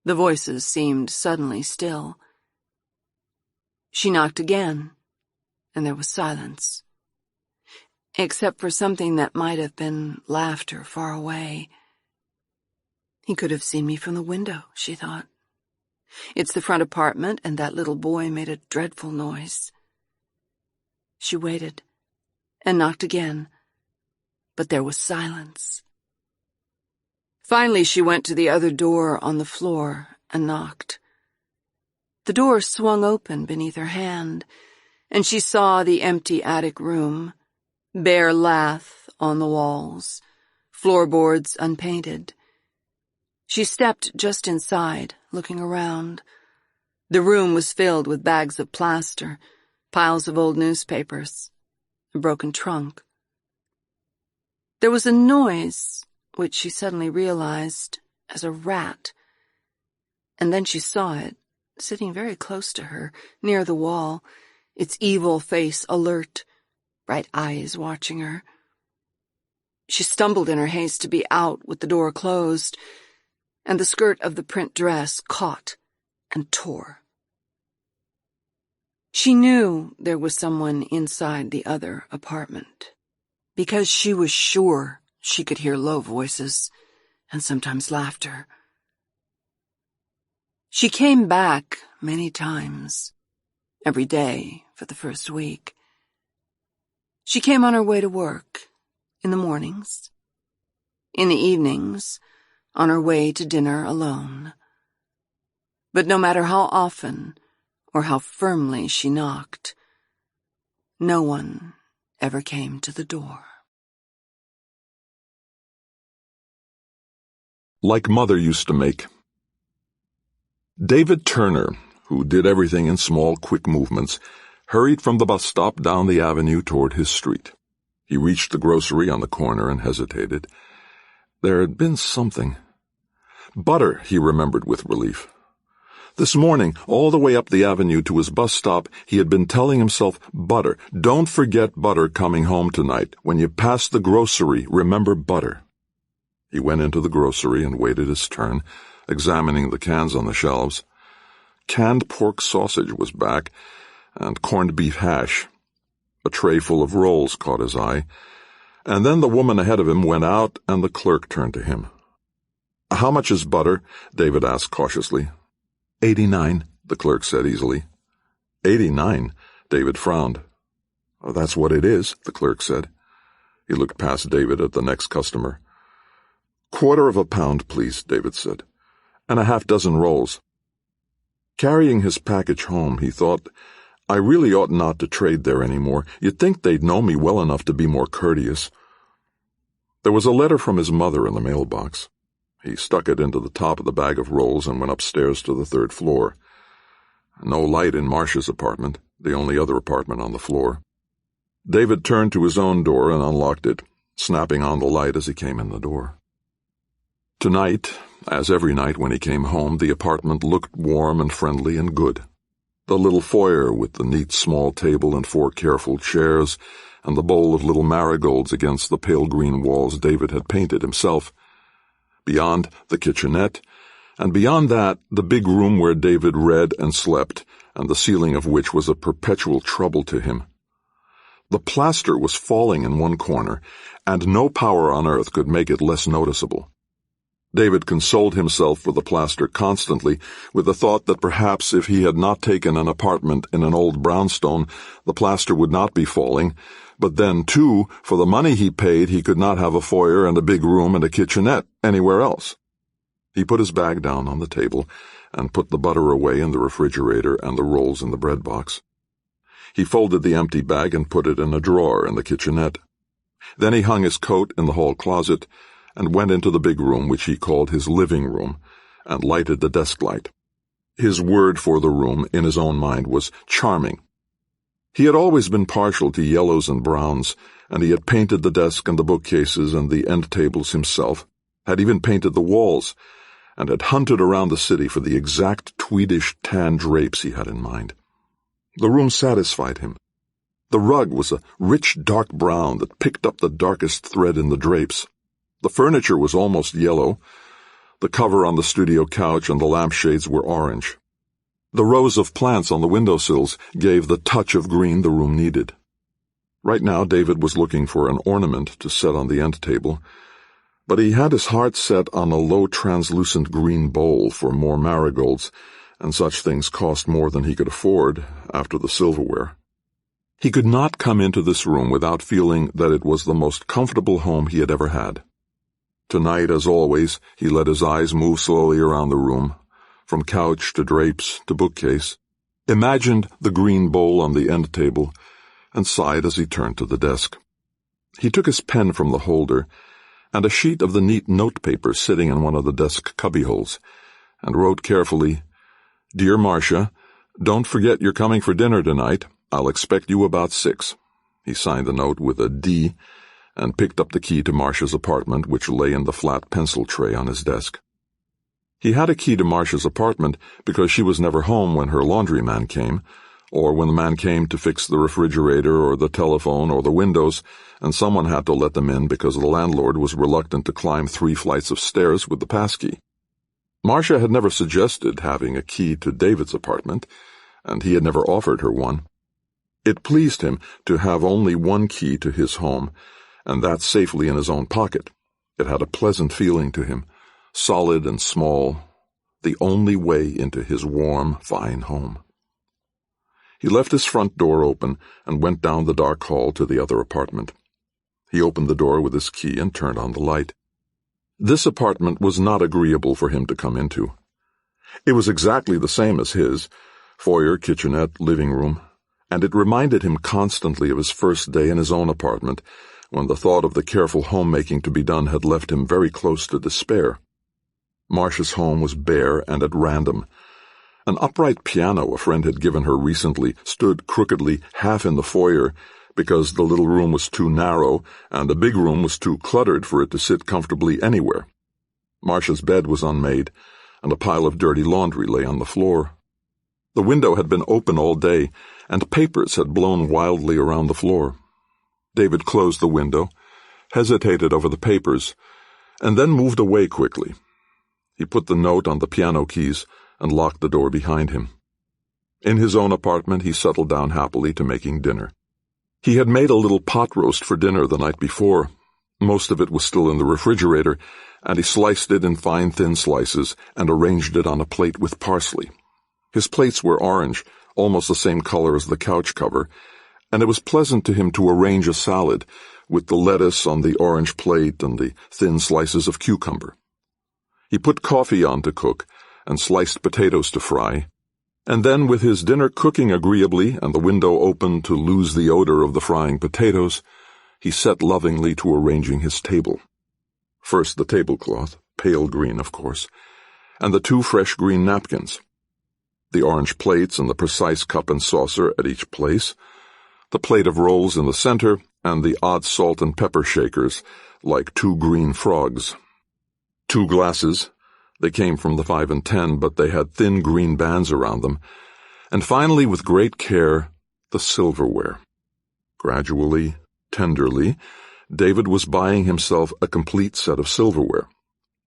S3: The voices seemed suddenly still. She knocked again, and there was silence, except for something that might have been laughter far away. He could have seen me from the window, she thought. It's the front apartment, and that little boy made a dreadful noise. She waited, and knocked again, but there was silence. Finally, she went to the other door on the floor and knocked. The door swung open beneath her hand, and she saw the empty attic room, bare lath on the walls, floorboards unpainted. She stepped just inside, looking around. The room was filled with bags of plaster, piles of old newspapers, a broken trunk. There was a noise, which she suddenly realized as a rat, and then she saw it, sitting very close to her, near the wall, its evil face alert, bright eyes watching her. She stumbled in her haste to be out with the door closed, and the skirt of the print dress caught and tore. She knew there was someone inside the other apartment, because she was sure she could hear low voices and sometimes laughter. She came back many times, every day for the first week. She came on her way to work, in the mornings, in the evenings, on her way to dinner alone. But no matter how often or how firmly she knocked, no one ever came to the door.
S2: Like Mother used to make. David Turner, who did everything in small, quick movements, hurried from the bus stop down the avenue toward his street. He reached the grocery on the corner and hesitated. There had been something. Butter, he remembered with relief. This morning, all the way up the avenue to his bus stop, he had been telling himself, Butter, don't forget butter coming home tonight. When you pass the grocery, remember butter. He went into the grocery and waited his turn, examining the cans on the shelves. Canned pork sausage was back, and corned beef hash. A tray full of rolls caught his eye, and then the woman ahead of him went out and the clerk turned to him. How much is butter? David asked cautiously. 89, the clerk said easily. 89? David frowned. Oh, that's what it is, the clerk said. He looked past David at the next customer. 1/4 pound, please, David said, and a half-dozen rolls. Carrying his package home, he thought, I really ought not to trade there any more. You'd think they'd know me well enough to be more courteous. There was a letter from his mother in the mailbox. He stuck it into the top of the bag of rolls and went upstairs to the 3rd floor. No light in Marcia's apartment, the only other apartment on the floor. David turned to his own door and unlocked it, snapping on the light as he came in the door. Tonight, as every night when he came home, the apartment looked warm and friendly and good. The little foyer with the neat small table and 4 careful chairs, and the bowl of little marigolds against the pale green walls David had painted himself. Beyond, the kitchenette, and beyond that, the big room where David read and slept, and the ceiling of which was a perpetual trouble to him. The plaster was falling in one corner, and no power on earth could make it less noticeable. David consoled himself for the plaster constantly with the thought that perhaps if he had not taken an apartment in an old brownstone, the plaster would not be falling, but then, too, for the money he paid, he could not have a foyer and a big room and a kitchenette anywhere else. He put his bag down on the table and put the butter away in the refrigerator and the rolls in the bread box. He folded the empty bag and put it in a drawer in the kitchenette. Then he hung his coat in the hall closet and went into the big room, which he called his living room, and lighted the desk light. His word for the room, in his own mind, was charming. He had always been partial to yellows and browns, and he had painted the desk and the bookcases and the end tables himself, had even painted the walls, and had hunted around the city for the exact tweedish tan drapes he had in mind. The room satisfied him. The rug was a rich dark brown that picked up the darkest thread in the drapes. The furniture was almost yellow. The cover on the studio couch and the lampshades were orange. The rows of plants on the windowsills gave the touch of green the room needed. Right now David was looking for an ornament to set on the end table, but he had his heart set on a low translucent green bowl for more marigolds, and such things cost more than he could afford after the silverware. He could not come into this room without feeling that it was the most comfortable home he had ever had. Tonight, as always, he let his eyes move slowly around the room, from couch to drapes to bookcase, imagined the green bowl on the end table, and sighed as he turned to the desk. He took his pen from the holder and a sheet of the neat notepaper sitting in one of the desk cubbyholes, and wrote carefully, "Dear Marcia, don't forget you're coming for dinner tonight. I'll expect you about 6. He signed the note with a D and picked up the key to Marcia's apartment, which lay in the flat pencil tray on his desk. He had a key to Marcia's apartment because she was never home when her laundryman came, or when the man came to fix the refrigerator or the telephone or the windows, and someone had to let them in because the landlord was reluctant to climb 3 flights of stairs with the passkey. Marcia had never suggested having a key to David's apartment, and he had never offered her one. It pleased him to have only one key to his home, and that safely in his own pocket. It had a pleasant feeling to him, solid and small, the only way into his warm, fine home. He left his front door open and went down the dark hall to the other apartment. He opened the door with his key and turned on the light. This apartment was not agreeable for him to come into. It was exactly the same as his, foyer, kitchenette, living room, and it reminded him constantly of his first day in his own apartment, when the thought of the careful homemaking to be done had left him very close to despair. Marcia's home was bare and at random. An upright piano a friend had given her recently stood crookedly half in the foyer because the little room was too narrow and the big room was too cluttered for it to sit comfortably anywhere. Marcia's bed was unmade, and a pile of dirty laundry lay on the floor. The window had been open all day, and papers had blown wildly around the floor. David closed the window, hesitated over the papers, and then moved away quickly. He put the note on the piano keys and locked the door behind him. In his own apartment, he settled down happily to making dinner. He had made a little pot roast for dinner the night before. Most of it was still in the refrigerator, and he sliced it in fine thin slices and arranged it on a plate with parsley. His plates were orange, almost the same color as the couch cover, and it was pleasant to him to arrange a salad with the lettuce on the orange plate and the thin slices of cucumber. He put coffee on to cook and sliced potatoes to fry, and then, with his dinner cooking agreeably and the window open to lose the odor of the frying potatoes, he set lovingly to arranging his table. First the tablecloth, pale green, of course, and the 2 fresh green napkins, the orange plates and the precise cup and saucer at each place, the plate of rolls in the center, and the odd salt and pepper shakers, like 2 green frogs. 2 glasses. They came from the 5 and 10, but they had thin green bands around them. And finally, with great care, the silverware. Gradually, tenderly, David was buying himself a complete set of silverware.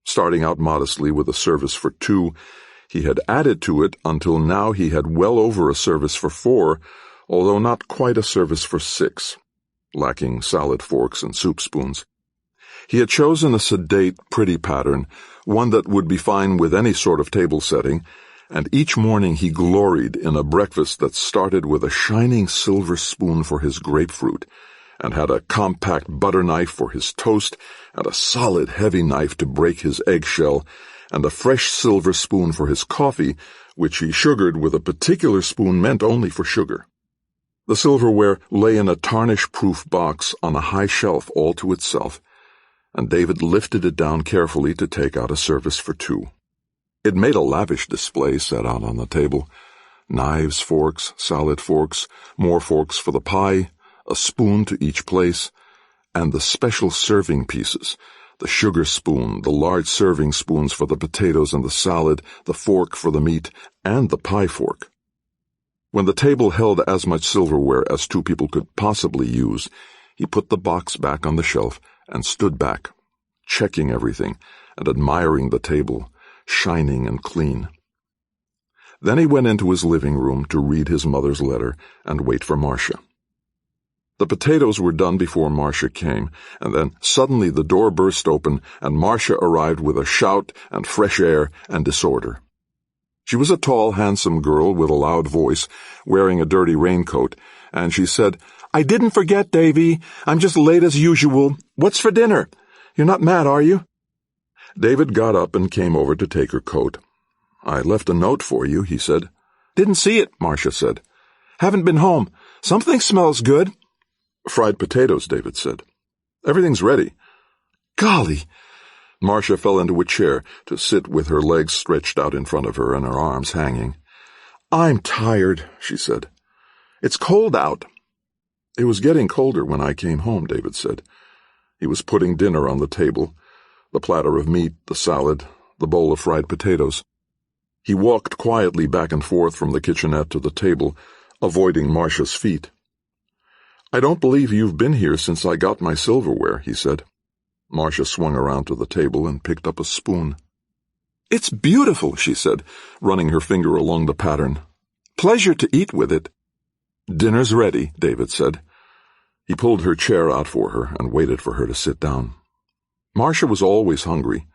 S2: Starting out modestly with a service for 2, he had added to it until now he had well over a service for 4, although not quite a service for 6, lacking salad forks and soup spoons. He had chosen a sedate, pretty pattern, one that would be fine with any sort of table setting, and each morning he gloried in a breakfast that started with a shining silver spoon for his grapefruit, and had a compact butter knife for his toast, and a solid, heavy knife to break his eggshell, and a fresh silver spoon for his coffee, which he sugared with a particular spoon meant only for sugar. The silverware lay in a tarnish-proof box on a high shelf all to itself, and David lifted it down carefully to take out a service for two. It made a lavish display set out on the table. Knives, forks, salad forks, more forks for the pie, a spoon to each place, and the special serving pieces, the sugar spoon, the large serving spoons for the potatoes and the salad, the fork for the meat, and the pie fork. When the table held as much silverware as two people could possibly use, he put the box back on the shelf and stood back, checking everything and admiring the table, shining and clean. Then he went into his living room to read his mother's letter and wait for Marcia. The potatoes were done before Marcia came, and then suddenly the door burst open and Marcia arrived with a shout and fresh air and disorder. She was a tall, handsome girl with a loud voice, wearing a dirty raincoat, and she said, "I didn't forget, Davy. I'm just late as usual. What's for dinner? You're not mad, are you?" David got up and came over to take her coat. "I left a note for you," he said. "Didn't see it," Marcia said. "Haven't been home. Something smells good." "Fried potatoes," David said. "Everything's ready." "Golly!" Marcia fell into a chair to sit with her legs stretched out in front of her and her arms hanging. "I'm tired," she said. "It's cold out." "It was getting colder when I came home," David said. He was putting dinner on the table, the platter of meat, the salad, the bowl of fried potatoes. He walked quietly back and forth from the kitchenette to the table, avoiding Marcia's feet. "I don't believe you've been here since I got my silverware," he said. Marcia swung around to the table and picked up a spoon. "It's beautiful," she said, running her finger along the pattern. "Pleasure to eat with it." "Dinner's ready," David said. He pulled her chair out for her and waited for her to sit down. Marcia was always hungry.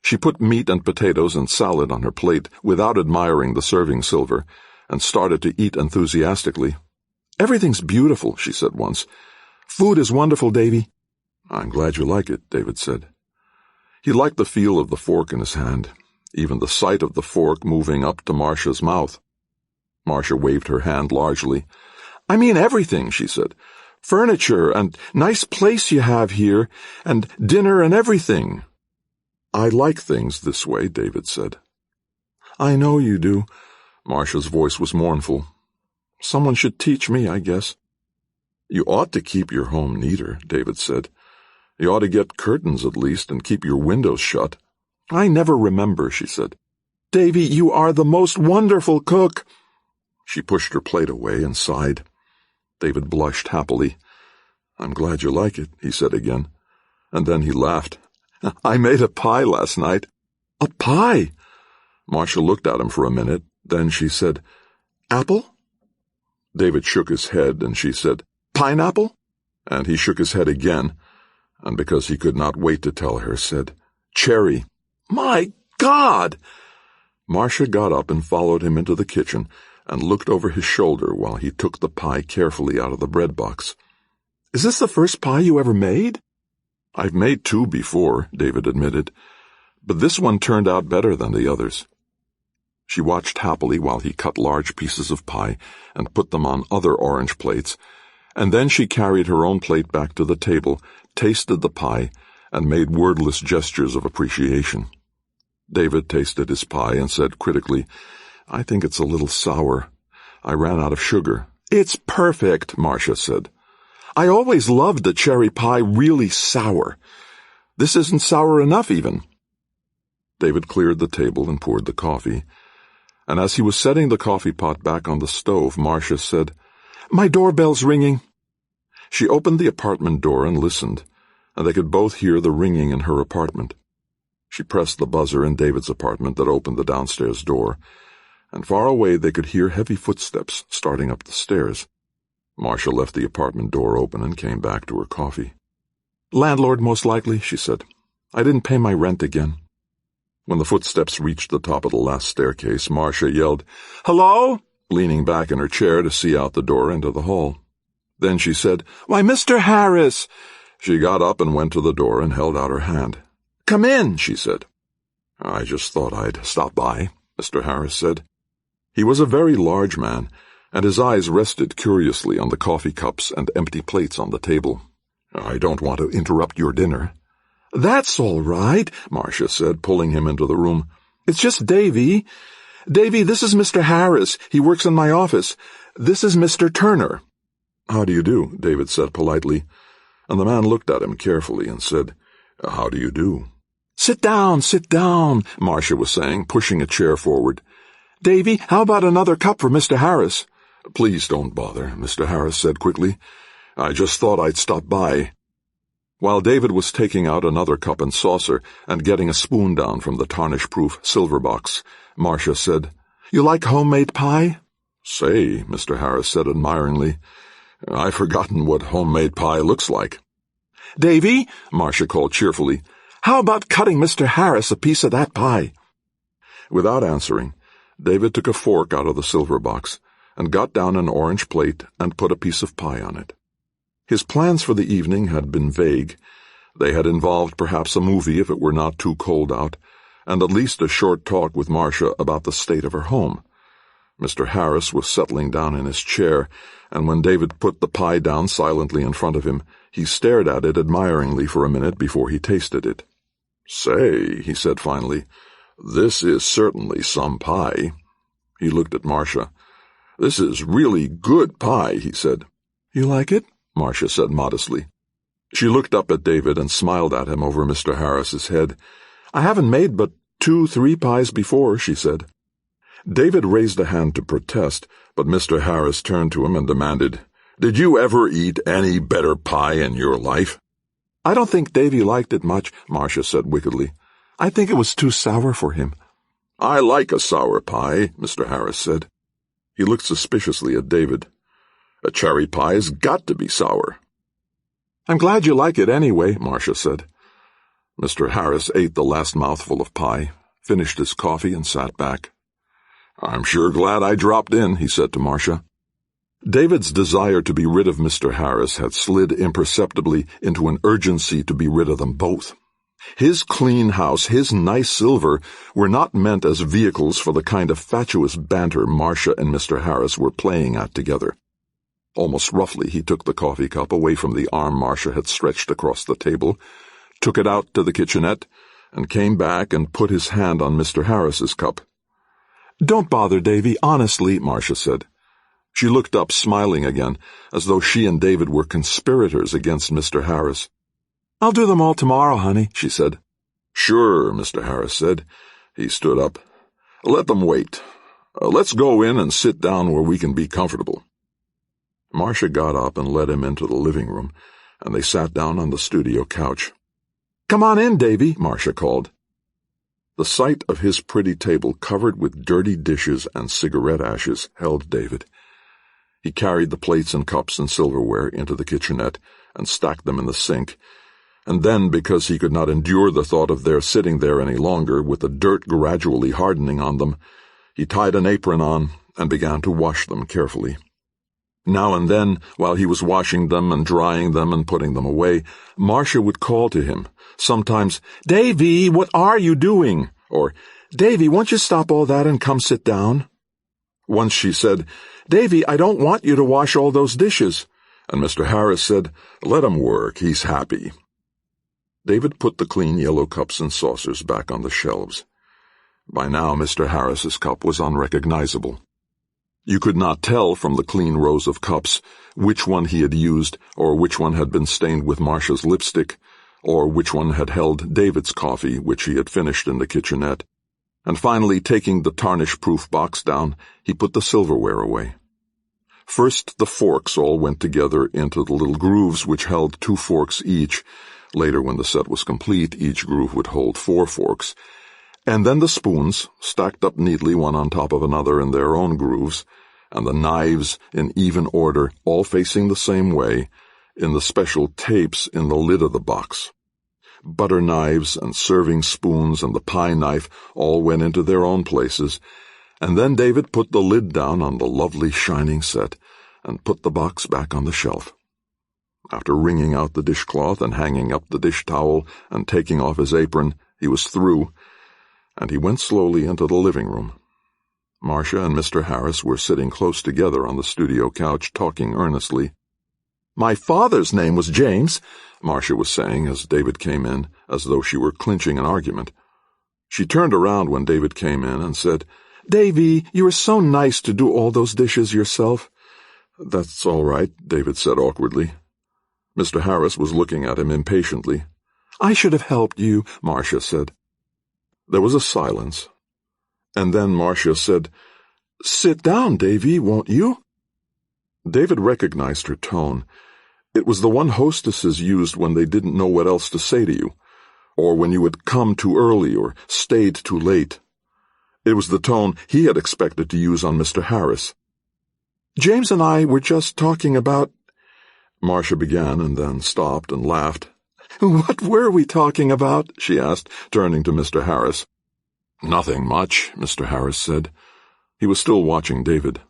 S2: She put meat and potatoes and salad on her plate without admiring the serving silver, and started to eat enthusiastically. "Everything's beautiful," she said once. "Food is wonderful, Davy." "I'm glad you like it," David said. He liked the feel of the fork in his hand, even the sight of the fork moving up to Marcia's mouth. Marcia waved her hand largely. "I mean everything," she said. "Furniture and nice place you have here, and dinner and everything." "I like things this way," David said. "I know you do." Marcia's voice was mournful. "Someone should teach me, I guess." "You ought to keep your home neater," David said. "You ought to get curtains at least and keep your windows shut." "I never remember," she said. "Davy, you are the most wonderful cook." She pushed her plate away and sighed. David blushed happily. "I'm glad you like it," he said again. And then he laughed. "I made a pie last night." "A pie?" Marcia looked at him for a minute. Then she said, "Apple?" David shook his head, and she said, "Pineapple?" And he shook his head again, and because he could not wait to tell her, said, "Cherry." "My God!" Marcia got up and followed him into the kitchen and looked over his shoulder while he took the pie carefully out of the bread box. "Is this the first pie you ever made?" "I've made two before," David admitted, "but this one turned out better than the others." She watched happily while he cut large pieces of pie and put them on other orange plates, and then she carried her own plate back to the table, tasted the pie, and made wordless gestures of appreciation. David tasted his pie and said critically, "I think it's a little sour. I ran out of sugar." "It's perfect," Marcia said. "I always loved the cherry pie really sour. This isn't sour enough even." David cleared the table and poured the coffee, and as he was setting the coffee pot back on the stove, Marcia said, "My doorbell's ringing." She opened the apartment door and listened, and they could both hear the ringing in her apartment. She pressed the buzzer in David's apartment that opened the downstairs door, and far away they could hear heavy footsteps starting up the stairs. Marcia left the apartment door open and came back to her coffee. "Landlord, most likely," she said. "I didn't pay my rent again." When the footsteps reached the top of the last staircase, Marcia yelled, "Hello?" leaning back in her chair to see out the door into the hall. Then she said, "Why, Mr. Harris!" She got up and went to the door and held out her hand. "Come in," she said. "I just thought I'd stop by," Mr. Harris said. He was a very large man, and his eyes rested curiously on the coffee cups and empty plates on the table. "I don't want to interrupt your dinner." "That's all right," Marcia said, pulling him into the room. "It's just Davy. Davy, this is Mr. Harris. He works in my office. This is Mr. Turner." "How do you do?" David said politely, and the man looked at him carefully and said, "How do you do?" Sit down, Marcia was saying, pushing a chair forward. "Davy, how about another cup for Mr. Harris?" "Please don't bother," Mr. Harris said quickly. "I just thought I'd stop by." While David was taking out another cup and saucer and getting a spoon down from the tarnish-proof silver box, Marcia said, "You like homemade pie?" "Say," Mr. Harris said admiringly, "I've forgotten what homemade pie looks like." "Davy," Marcia called cheerfully, "how about cutting Mr. Harris a piece of that pie?" Without answering, David took a fork out of the silver box and got down an orange plate and put a piece of pie on it. His plans for the evening had been vague. They had involved perhaps a movie if it were not too cold out, and at least a short talk with Marcia about the state of her home. Mr. Harris was settling down in his chair, and when David put the pie down silently in front of him, he stared at it admiringly for a minute before he tasted it. "Say," he said finally, "this is certainly some pie." He looked at Marcia. "This is really good pie," he said. "You like it?" Marcia said modestly. She looked up at David and smiled at him over Mr. Harris's head. "I haven't made but 2-3 pies before," she said. David raised a hand to protest, but Mr. Harris turned to him and demanded, "Did you ever eat any better pie in your life?" "I don't think Davy liked it much," Marcia said wickedly. "I think it was too sour for him." "I like a sour pie," Mr. Harris said. He looked suspiciously at David. "A cherry pie's got to be sour." "I'm glad you like it anyway," Marcia said. Mr. Harris ate the last mouthful of pie, finished his coffee, and sat back. "I'm sure glad I dropped in," he said to Marcia. David's desire to be rid of Mr. Harris had slid imperceptibly into an urgency to be rid of them both. His clean house, his nice silver, were not meant as vehicles for the kind of fatuous banter Marcia and Mr. Harris were playing at together. Almost roughly he took the coffee cup away from the arm Marcia had stretched across the table, took it out to the kitchenette, and came back and put his hand on Mr. Harris's cup. "Don't bother, Davy, honestly," Marcia said. She looked up, smiling again, as though she and David were conspirators against Mr. Harris. "I'll do them all tomorrow, honey," she said. "Sure," Mr. Harris said. He stood up. "Let them wait. Let's go in and sit down where we can be comfortable." Marcia got up and led him into the living room, and they sat down on the studio couch. "Come on in, Davy," Marcia called. The sight of his pretty table covered with dirty dishes and cigarette ashes held David. He carried the plates and cups and silverware into the kitchenette and stacked them in the sink, and then, because he could not endure the thought of their sitting there any longer with the dirt gradually hardening on them, he tied an apron on and began to wash them carefully. Now and then, while he was washing them and drying them and putting them away, Marcia would call to him, sometimes, "Davy, what are you doing?" or, "Davy, won't you stop all that and come sit down?" Once she said, "Davy, I don't want you to wash all those dishes." And Mr. Harris said, "Let him work, he's happy." David put the clean yellow cups and saucers back on the shelves. By now Mr. Harris's cup was unrecognizable. You could not tell from the clean rows of cups which one he had used, or which one had been stained with Marcia's lipstick, or which one had held David's coffee, which he had finished in the kitchenette. And finally, taking the tarnish-proof box down, he put the silverware away. First, the forks all went together into the little grooves which held 2 forks each. Later, when the set was complete, each groove would hold 4 forks. And then the spoons, stacked up neatly one on top of another in their own grooves, and the knives in even order, all facing the same way, in the special tapes in the lid of the box. Butter knives and serving spoons and the pie knife all went into their own places, and then David put the lid down on the lovely shining set and put the box back on the shelf. After wringing out the dishcloth and hanging up the dish towel and taking off his apron, he was through, and he went slowly into the living room. Marcia and Mr. Harris were sitting close together on the studio couch, talking earnestly. "My father's name was James," Marcia was saying as David came in, as though she were clinching an argument. She turned around when David came in and said, "Davy, you were so nice to do all those dishes yourself." "That's all right," David said awkwardly. Mr. Harris was looking at him impatiently. "I should have helped you," Marcia said. There was a silence, and then Marcia said, "Sit down, Davy, won't you?" David recognized her tone. It was the one hostesses used when they didn't know what else to say to you, or when you had come too early or stayed too late. It was the tone he had expected to use on Mr. Harris. "James and I were just talking about—" Marcia began and then stopped and laughed. "What were we talking about?" she asked, turning to Mr. Harris. "Nothing much," Mr. Harris said. He was still watching David.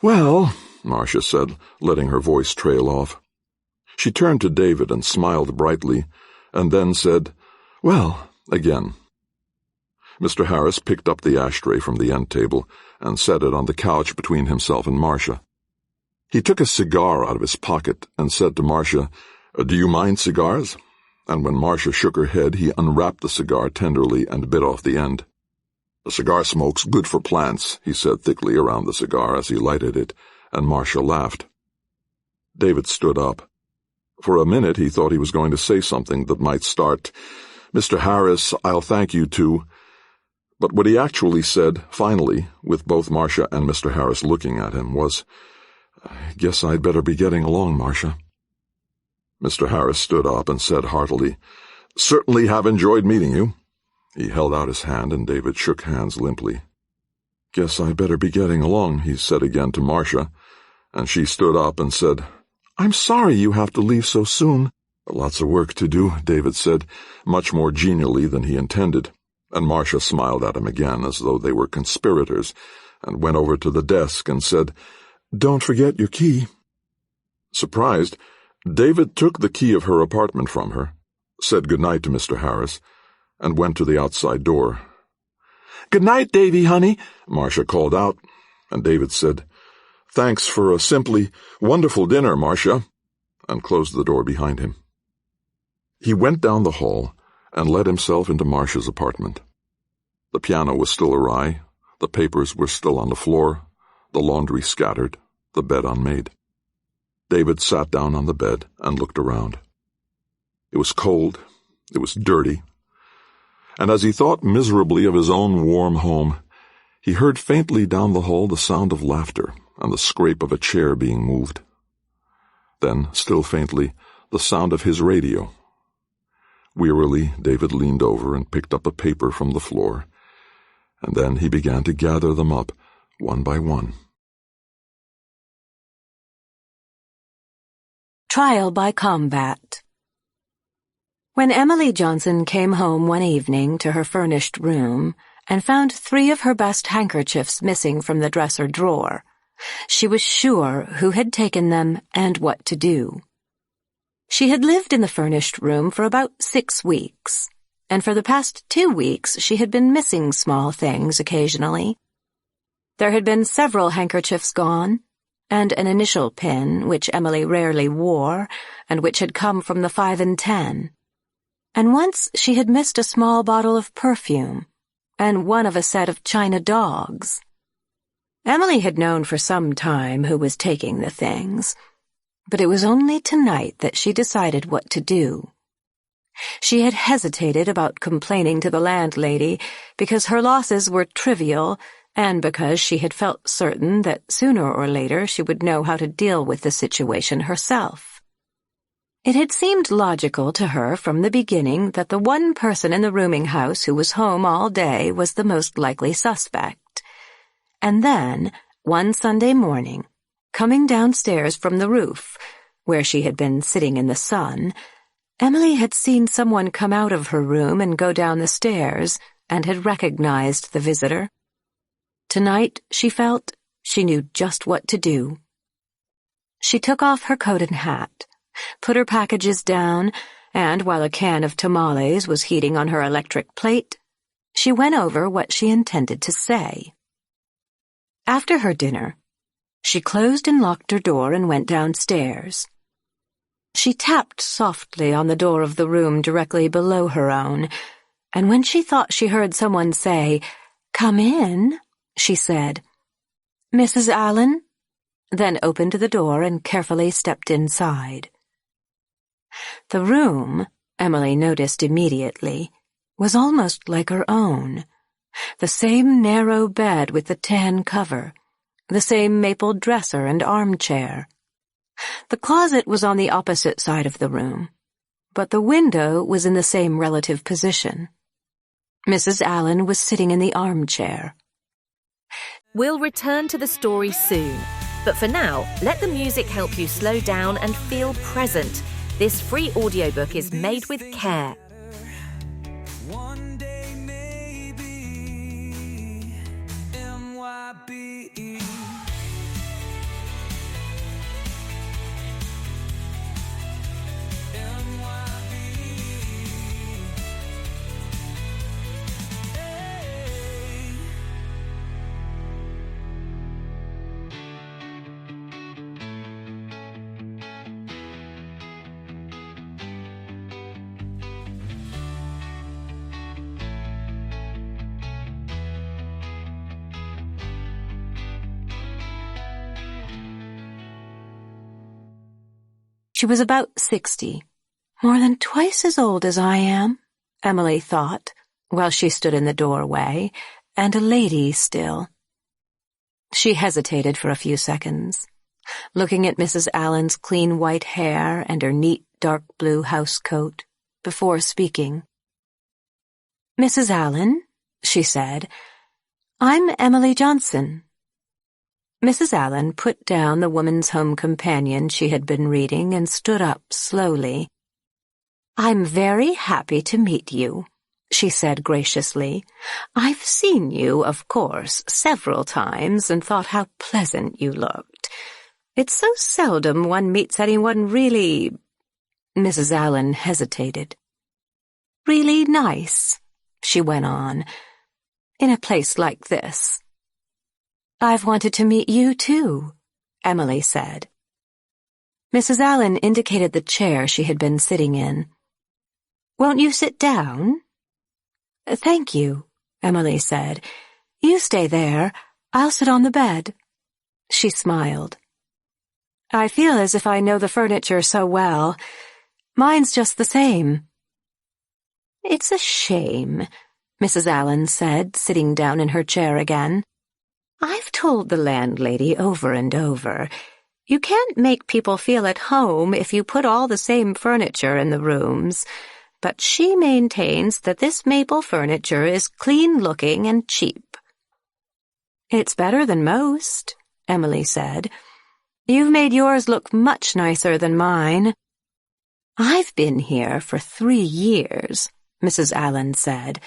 S2: "Well," Marcia said, letting her voice trail off. She turned to David and smiled brightly, and then said, "Well," again. Mr. Harris picked up the ashtray from the end table and set it on the couch between himself and Marcia. He took a cigar out of his pocket and said to Marcia, "Do you mind cigars?" And when Marcia shook her head, he unwrapped the cigar tenderly and bit off the end. "The cigar smoke's good for plants," he said thickly around the cigar as he lighted it, and Marcia laughed. David stood up. For a minute he thought he was going to say something that might start, "Mr. Harris, I'll thank you too." But what he actually said, finally, with both Marcia and Mr. Harris looking at him, was, "I guess I'd better be getting along, Marcia." Mr. Harris stood up and said heartily, "Certainly have enjoyed meeting you." He held out his hand and David shook hands limply. "Guess I better be getting along," he said again to Marcia, and she stood up and said, "I'm sorry you have to leave so soon." "Lots of work to do," David said, much more genially than he intended, and Marcia smiled at him again as though they were conspirators, and went over to the desk and said, "Don't forget your key." Surprised, David took the key of her apartment from her, said good night to Mr. Harris, and went to the outside door. "Good night, Davy, honey," Marcia called out, and David said, "Thanks for a simply wonderful dinner, Marcia," and closed the door behind him. He went down the hall and let himself into Marcia's apartment. The piano was still awry, the papers were still on the floor, the laundry scattered, the bed unmade. David sat down on the bed and looked around. It was cold, it was dirty, and as he thought miserably of his own warm home, he heard faintly down the hall the sound of laughter and the scrape of a chair being moved. Then, still faintly, the sound of his radio. Wearily, David leaned over and picked up a paper from the floor, and then he began to gather them up, one by one.
S4: Trial by Combat. When Emily Johnson came home one evening to her furnished room and found 3 of her best handkerchiefs missing from the dresser drawer, she was sure who had taken them and what to do. She had lived in the furnished room for about 6 weeks, and for the past 2 weeks she had been missing small things occasionally. There had been several handkerchiefs gone, and an initial pin, which Emily rarely wore, and which had come from the 5 and 10. And once she had missed a small bottle of perfume, and one of a set of china dogs. Emily had known for some time who was taking the things, but it was only tonight that she decided what to do. She had hesitated about complaining to the landlady because her losses were trivial and because she had felt certain that sooner or later she would know how to deal with the situation herself. It had seemed logical to her from the beginning that the one person in the rooming house who was home all day was the most likely suspect. And then, one Sunday morning, coming downstairs from the roof, where she had been sitting in the sun, Emily had seen someone come out of her room and go down the stairs and had recognized the visitor. Tonight, she felt, she knew just what to do. She took off her coat and hat, put her packages down, and while a can of tamales was heating on her electric plate, she went over what she intended to say. After her dinner, she closed and locked her door and went downstairs. She tapped softly on the door of the room directly below her own, and when she thought she heard someone say, "Come in," she said, "Mrs. Allen?" then opened the door and carefully stepped inside. The room, Emily noticed immediately, was almost like her own. The same narrow bed with the tan cover, the same maple dresser and armchair. The closet was on the opposite side of the room, but the window was in the same relative position. Mrs. Allen was sitting in the armchair.
S5: We'll return to the story soon, but for now, let the music help you slow down and feel present. This free audiobook is made with care.
S6: One day maybe NYB.
S4: She was about 60, more than twice as old as I am, Emily thought, while she stood in the doorway, and a lady still. She hesitated for a few seconds, looking at Mrs. Allen's clean white hair and her neat dark blue housecoat, before speaking. "Mrs. Allen," she said, "I'm Emily Johnson." Mrs. Allen put down the Woman's Home Companion she had been reading and stood up slowly. "I'm very happy to meet you," she said graciously. "I've seen you, of course, several times and thought how pleasant you looked. It's so seldom one meets anyone really—" Mrs. Allen hesitated. "Really nice," she went on, "in a place like this." "I've wanted to meet you, too," Emily said. Mrs. Allen indicated the chair she had been sitting in. "Won't you sit down?" "Thank you," Emily said. "You stay there. I'll sit on the bed." She smiled. "I feel as if I know the furniture so well. Mine's just the same." "It's a shame," Mrs. Allen said, sitting down in her chair again. "I've told the landlady over and over, you can't make people feel at home if you put all the same furniture in the rooms, but she maintains that this maple furniture is clean-looking and cheap." "It's better than most," Emily said. "You've made yours look much nicer than mine." "I've been here for 3 years," Mrs. Allen said.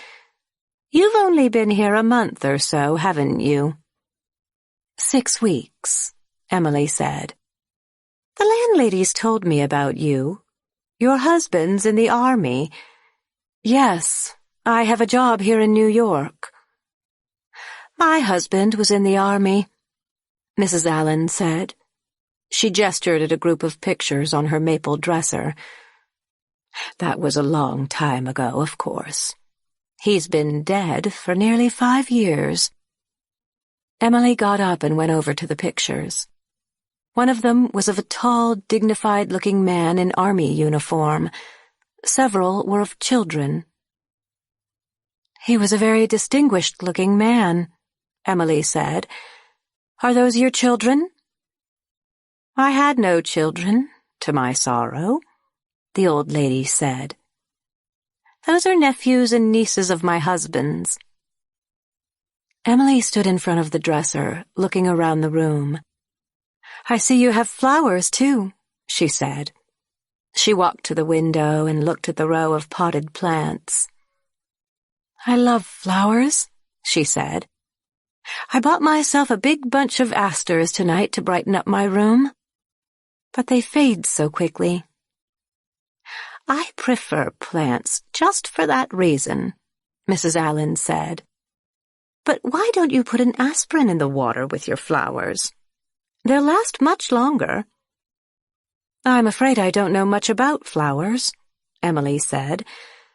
S4: "You've only been here a month or so, haven't you?" 6 weeks, Emily said. "The landlady's told me about you. Your husband's in the army." "Yes, I have a job here in New York." "My husband was in the army," Mrs. Allen said. She gestured at a group of pictures on her maple dresser. "That was a long time ago, of course. He's been dead for nearly 5 years. Emily got up and went over to the pictures. One of them was of a tall, dignified-looking man in army uniform. Several were of children. "He was a very distinguished-looking man," Emily said. "Are those your children?" "I had no children, to my sorrow," the old lady said. "Those are nephews and nieces of my husband's." Emily stood in front of the dresser, looking around the room. "I see you have flowers, too," she said. She walked to the window and looked at the row of potted plants. "I love flowers," she said. "I bought myself a big bunch of asters tonight to brighten up my room. But they fade so quickly." "I prefer plants just for that reason," Mrs. Allen said. "But why don't you put an aspirin in the water with your flowers? They'll last much longer." "I'm afraid I don't know much about flowers," Emily said.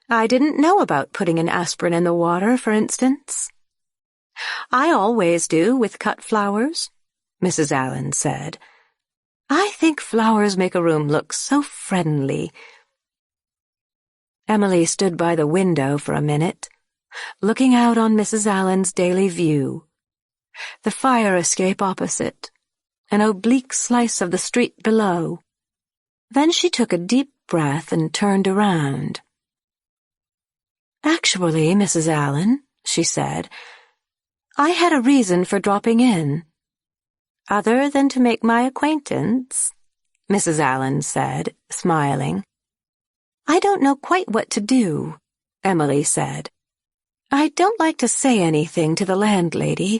S4: "I didn't know about putting an aspirin in the water, for instance." "I always do with cut flowers," Mrs. Allen said. "I think flowers make a room look so friendly." Emily stood by the window for a minute, looking out on Mrs. Allen's daily view. The fire escape opposite, an oblique slice of the street below. Then she took a deep breath and turned around. "Actually, Mrs. Allen," she said, "I had a reason for dropping in." "Other than to make my acquaintance?" Mrs. Allen said, smiling. "I don't know quite what to do," Emily said. "I don't like to say anything to the landlady."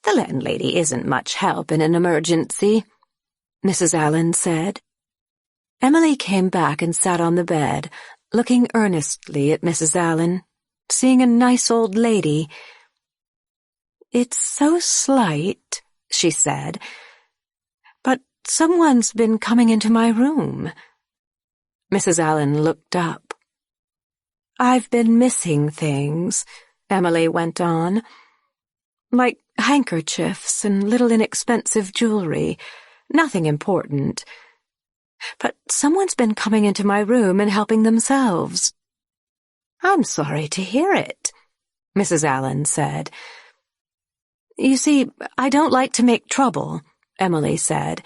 S4: "The landlady isn't much help in an emergency," Mrs. Allen said. Emily came back and sat on the bed, looking earnestly at Mrs. Allen, seeing a nice old lady. "It's so slight," she said, "but someone's been coming into my room." Mrs. Allen looked up. "I've been missing things," Emily went on, "like handkerchiefs and little inexpensive jewelry, nothing important. But someone's been coming into my room and helping themselves." "I'm sorry to hear it," Mrs. Allen said. "You see, I don't like to make trouble," Emily said.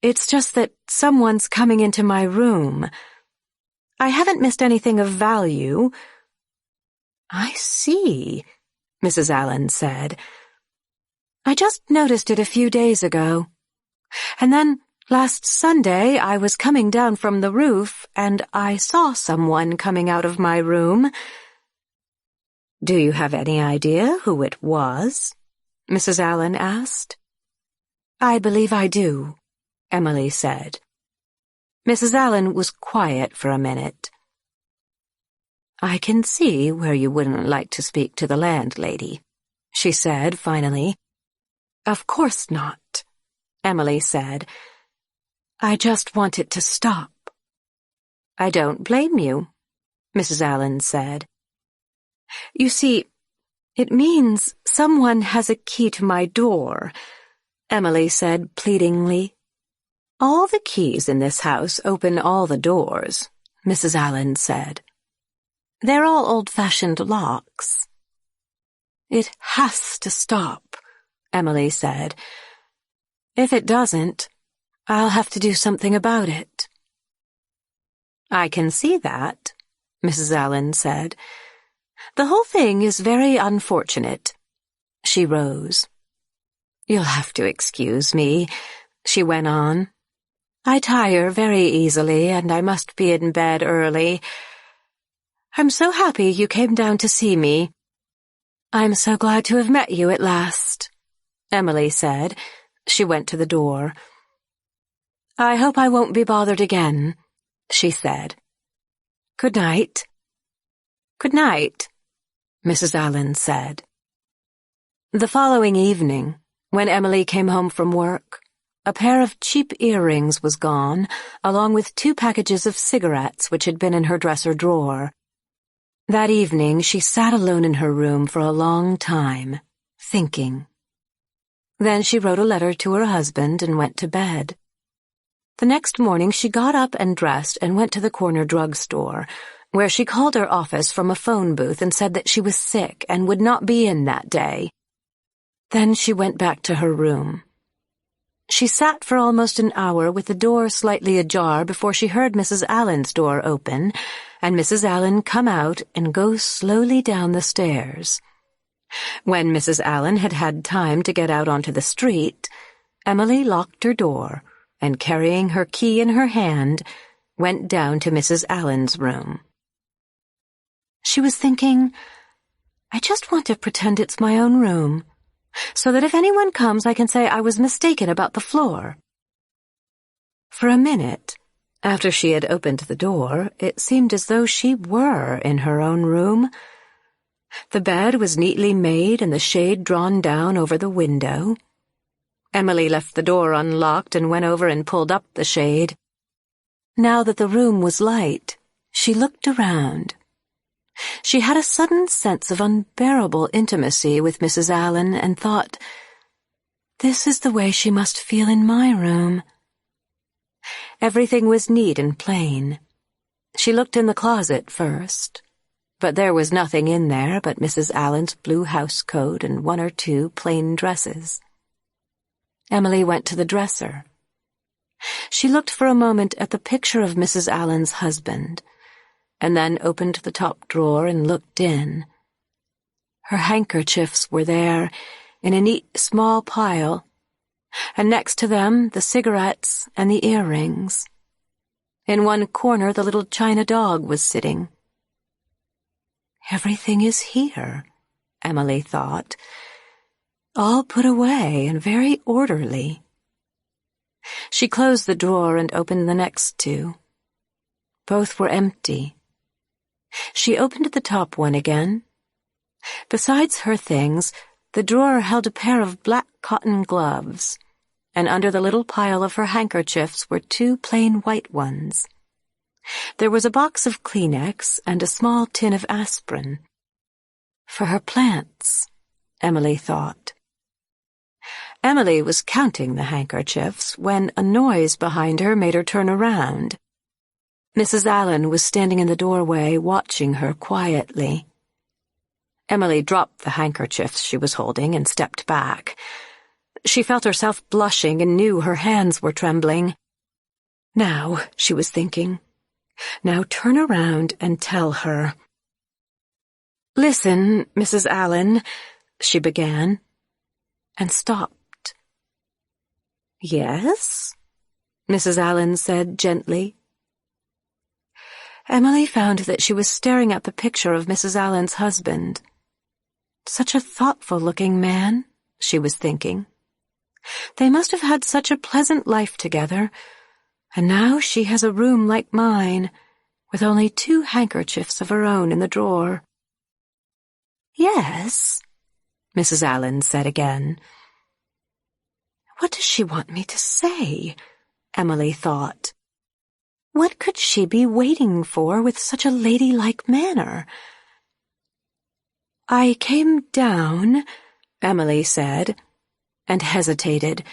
S4: "It's just that someone's coming into my room. I haven't missed anything of value." "I see," Mrs. Allen said. "I just noticed it a few days ago. And then last Sunday I was coming down from the roof and I saw someone coming out of my room." "Do you have any idea who it was?" Mrs. Allen asked. "I believe I do," Emily said. Mrs. Allen was quiet for a minute. "I can see where you wouldn't like to speak to the landlady," she said finally. "Of course not," Emily said. "I just want it to stop." "I don't blame you," Mrs. Allen said. "You see, it means someone has a key to my door," Emily said pleadingly. "All the keys in this house open all the doors," Mrs. Allen said. "They're all old-fashioned locks." "It has to stop," Emily said. "If it doesn't, I'll have to do something about it." "I can see that," Mrs. Allen said. "The whole thing is very unfortunate." She rose. "You'll have to excuse me," she went on. "I tire very easily, and I must be in bed early. I'm so happy you came down to see me." "I'm so glad to have met you at last," Emily said. She went to the door. "I hope I won't be bothered again," she said. "Good night." "Good night," Mrs. Allen said. The following evening, when Emily came home from work, a pair of cheap earrings was gone, along with 2 packages of cigarettes which had been in her dresser drawer. That evening she sat alone in her room for a long time, thinking. Then she wrote a letter to her husband and went to bed. The next morning she got up and dressed and went to the corner drugstore, where she called her office from a phone booth and said that she was sick and would not be in that day. Then she went back to her room. She sat for almost an hour with the door slightly ajar before she heard Mrs. Allen's door open, and Mrs. Allen come out and go slowly down the stairs. When Mrs. Allen had had time to get out onto the street, Emily locked her door and, carrying her key in her hand, went down to Mrs. Allen's room. She was thinking, "I just want to pretend it's my own room, so that if anyone comes I can say I was mistaken about the floor." For a minute, after she had opened the door, it seemed as though she were in her own room, The bed was neatly made and the shade drawn down over the window. Emily left the door unlocked and went over and pulled up the shade. Now that the room was light, she looked around. She had a sudden sense of unbearable intimacy with Mrs. Allen and thought, "This is the way she must feel in my room." Everything was neat and plain. She looked in the closet first, but there was nothing in there but Mrs. Allen's blue housecoat and one or two plain dresses. Emily went to the dresser. She looked for a moment at the picture of Mrs. Allen's husband, and then opened the top drawer and looked in. Her handkerchiefs were there in a neat small pile, and next to them the cigarettes and the earrings. In one corner the little china dog was sitting. "Everything is here," Emily thought, "all put away and very orderly." She closed the drawer and opened the next two. Both were empty. She opened the top one again. Besides her things, the drawer held a pair of black cotton gloves, and under the little pile of her handkerchiefs were two plain white ones. There was a box of Kleenex and a small tin of aspirin. For her plants, Emily thought. Emily was counting the handkerchiefs when a noise behind her made her turn around. Mrs. Allen was standing in the doorway watching her quietly. Emily dropped the handkerchiefs she was holding and stepped back. She felt herself blushing and knew her hands were trembling. "Now," she was thinking, "now turn around and tell her." "Listen, Mrs. Allen," she began, and stopped. "Yes?" Mrs. Allen said gently. Emily found that she was staring at the picture of Mrs. Allen's husband. Such a thoughtful-looking man, she was thinking. They must have had such a pleasant life together, and now she has a room like mine, with only two handkerchiefs of her own in the drawer. "Yes," Mrs. Allen said again. What does she want me to say? Emily thought. What could she be waiting for with such a ladylike manner? "I came down," Emily said, and hesitated.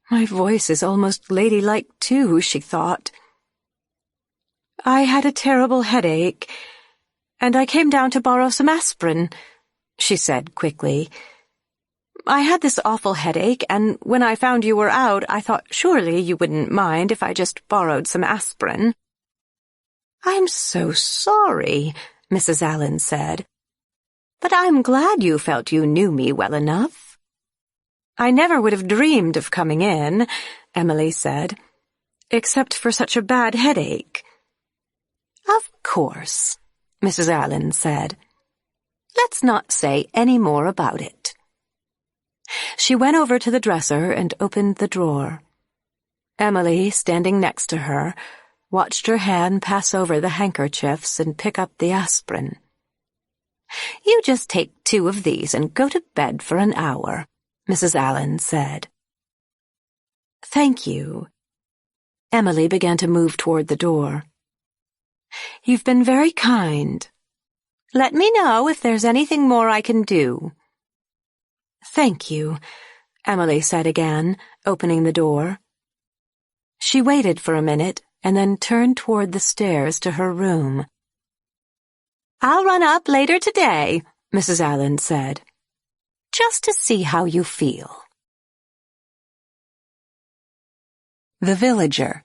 S4: My voice is almost ladylike too, she thought. "I had a terrible headache, and I came down to borrow some aspirin," she said quickly. "I had this awful headache, and when I found you were out, I thought surely you wouldn't mind if I just borrowed some aspirin." "I'm so sorry," Mrs. Allen said. "But I'm glad you felt you knew me well enough." "I never would have dreamed of coming in," Emily said, "except for such a bad headache." "Of course," Mrs. Allen said. "Let's not say any more about it." She went over to the dresser and opened the drawer. Emily, standing next to her, watched her hand pass over the handkerchiefs and pick up the aspirin. "You just take 2 of these and go to bed for an hour," Mrs. Allen said. "Thank you." Emily began to move toward the door. "You've been very kind. Let me know if there's anything more I can do." "Thank you," Emily said again, opening the door. She waited for a minute and then turned toward the stairs to her room. "I'll run up later today," Mrs. Allen said, "just to see how you feel."
S1: The Villager.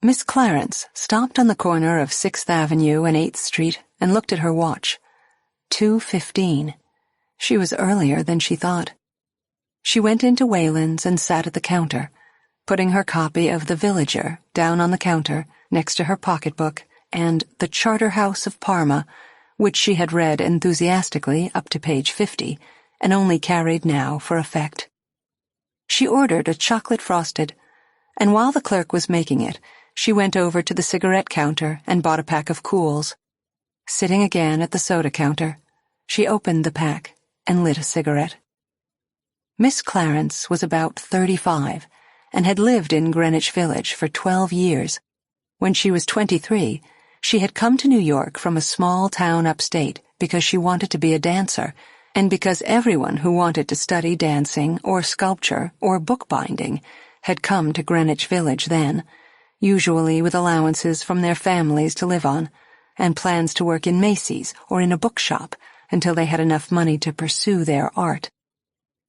S1: Miss Clarence stopped on the corner of 6th Avenue and 8th Street and looked at her watch. 2:15. She was earlier than she thought. She went into Wayland's and sat at the counter, putting her copy of The Villager down on the counter next to her pocketbook and The Charterhouse of Parma, which she had read enthusiastically up to page 50 and only carried now for effect. She ordered a chocolate frosted, and while the clerk was making it, she went over to the cigarette counter and bought a pack of Cools.
S4: Sitting again at the soda counter, she opened the pack and lit a cigarette. Miss Clarence was about 35 and had lived in Greenwich Village for 12 years. When she was 23, she had come to New York from a small town upstate because she wanted to be a dancer, and because everyone who wanted to study dancing or sculpture or bookbinding had come to Greenwich Village then, usually with allowances from their families to live on, and plans to work in Macy's or in a bookshop until they had enough money to pursue their art.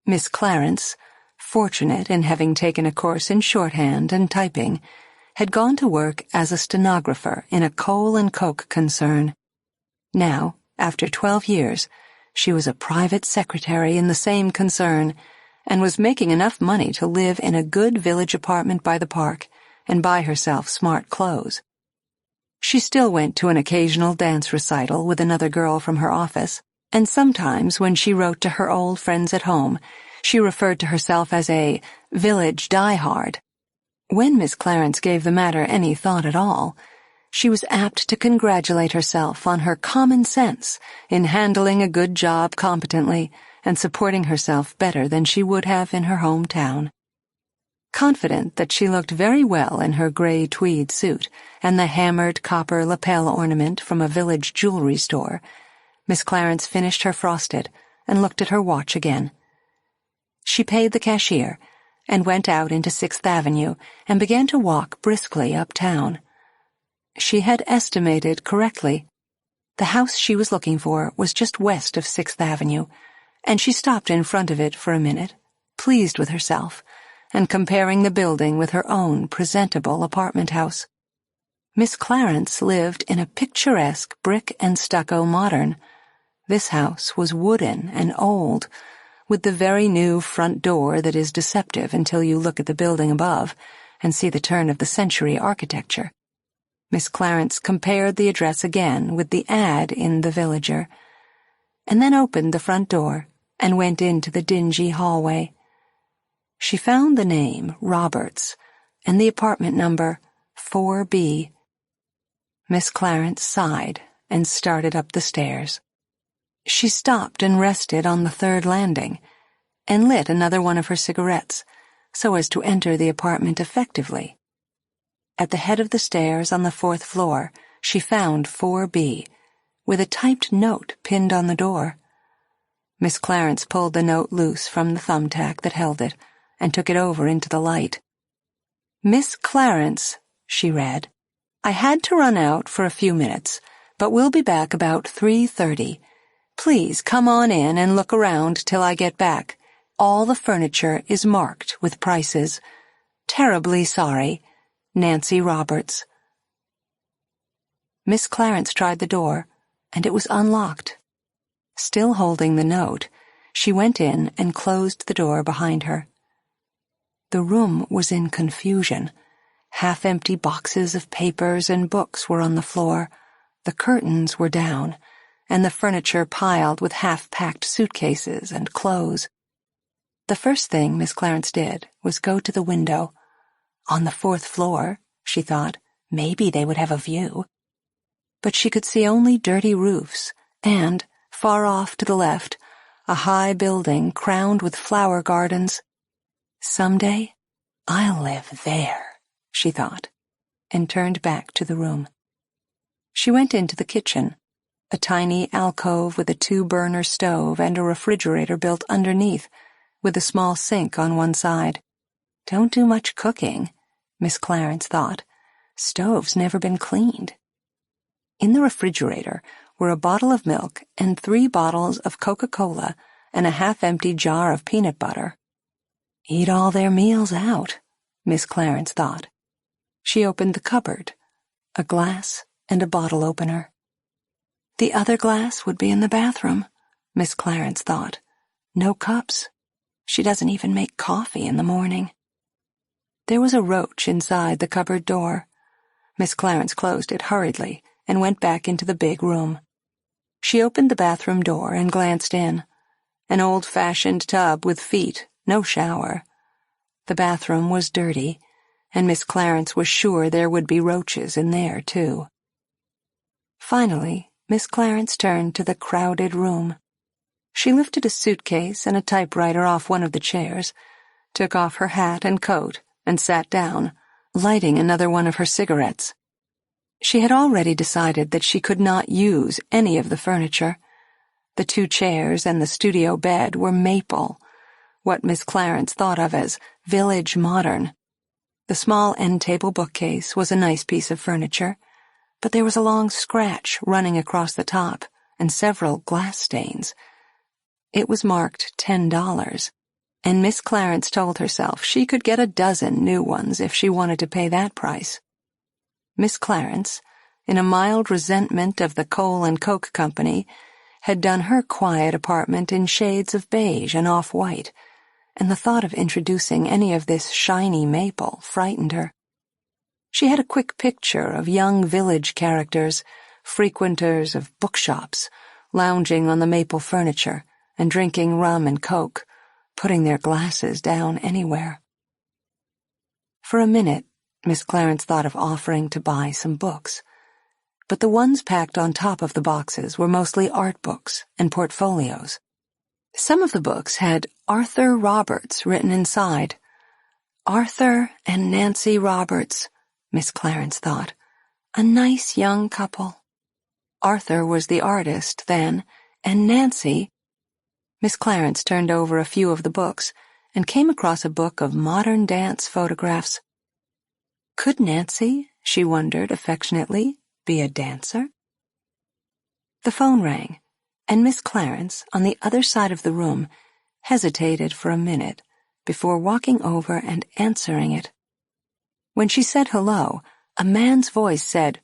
S4: Miss Clarence, fortunate in having taken a course in shorthand and typing, had gone to work as a stenographer in a coal and coke concern. Now, after 12 years, she was a private secretary in the same concern and was making enough money to live in a good village apartment by the park and buy herself smart clothes. She still went to an occasional dance recital with another girl from her office, and sometimes when she wrote to her old friends at home, she referred to herself as a village diehard. When Miss Clarence gave the matter any thought at all, she was apt to congratulate herself on her common sense in handling a good job competently and supporting herself better than she would have in her hometown. Confident that she looked very well in her gray tweed suit and the hammered copper lapel ornament from a village jewelry store, Miss Clarence finished her frosted and looked at her watch again. She paid the cashier and went out into 6th Avenue and began to walk briskly uptown. She had estimated correctly. The house she was looking for was just west of 6th Avenue, and she stopped in front of it for a minute, pleased with herself, and comparing the building with her own presentable apartment house. Miss Clarence lived in a picturesque brick and stucco modern. This house was wooden and old, with the very new front door that is deceptive until you look at the building above and see the turn-of-the-century architecture. Miss Clarence compared the address again with the ad in The Villager, and then opened the front door and went into the dingy hallway. She found the name Roberts and the apartment number 4B. Miss Clarence sighed and started up the stairs. She stopped and rested on the 3rd landing and lit another one of her cigarettes so as to enter the apartment effectively. At the head of the stairs on the 4th floor, she found 4B, with a typed note pinned on the door. Miss Clarence pulled the note loose from the thumbtack that held it and took it over into the light. "Miss Clarence," she read, "I had to run out for a few minutes, but we'll be back about 3:30. Please come on in and look around till I get back. All the furniture is marked with prices. Terribly sorry, Nancy Roberts." Miss Clarence tried the door, and it was unlocked. Still holding the note, she went in and closed the door behind her. The room was in confusion. Half-empty boxes of papers and books were on the floor. The curtains were down, and the furniture piled with half-packed suitcases and clothes. The first thing Miss Clarence did was go to the window. On the 4th floor, she thought, maybe they would have a view. But she could see only dirty roofs, and, far off to the left, a high building crowned with flower gardens. "Someday, I'll live there," she thought, and turned back to the room. She went into the kitchen, a tiny alcove with a 2-burner stove and a refrigerator built underneath, with a small sink on one side. Don't do much cooking, Miss Clarence thought. Stove's never been cleaned. In the refrigerator were a bottle of milk and 3 bottles of Coca-Cola and a half-empty jar of peanut butter. Eat all their meals out, Miss Clarence thought. She opened the cupboard, a glass and a bottle opener. The other glass would be in the bathroom, Miss Clarence thought. No cups. She doesn't even make coffee in the morning. There was a roach inside the cupboard door. Miss Clarence closed it hurriedly and went back into the big room. She opened the bathroom door and glanced in. An old-fashioned tub with feet, no shower. The bathroom was dirty, and Miss Clarence was sure there would be roaches in there, too. Finally, Miss Clarence turned to the crowded room. She lifted a suitcase and a typewriter off one of the chairs, took off her hat and coat, and sat down, lighting another one of her cigarettes. She had already decided that she could not use any of the furniture. The 2 chairs and the studio bed were maple, what Miss Clarence thought of as village modern. The small end-table bookcase was a nice piece of furniture, but there was a long scratch running across the top and several glass stains. It was marked $10, and Miss Clarence told herself she could get a dozen new ones if she wanted to pay that price. Miss Clarence, in a mild resentment of the Coal and Coke Company, had done her quiet apartment in shades of beige and off-white, and the thought of introducing any of this shiny maple frightened her. She had a quick picture of young village characters, frequenters of bookshops, lounging on the maple furniture and drinking rum and coke, putting their glasses down anywhere. For a minute, Miss Clarence thought of offering to buy some books, but the ones packed on top of the boxes were mostly art books and portfolios. Some of the books had Arthur Roberts written inside. Arthur and Nancy Roberts, Miss Clarence thought. A nice young couple. Arthur was the artist then, and Nancy— Miss Clarence turned over a few of the books and came across a book of modern dance photographs. Could Nancy, she wondered affectionately, be a dancer? The phone rang, and Miss Clarence, on the other side of the room, hesitated for a minute before walking over and answering it. When she said hello, a man's voice said,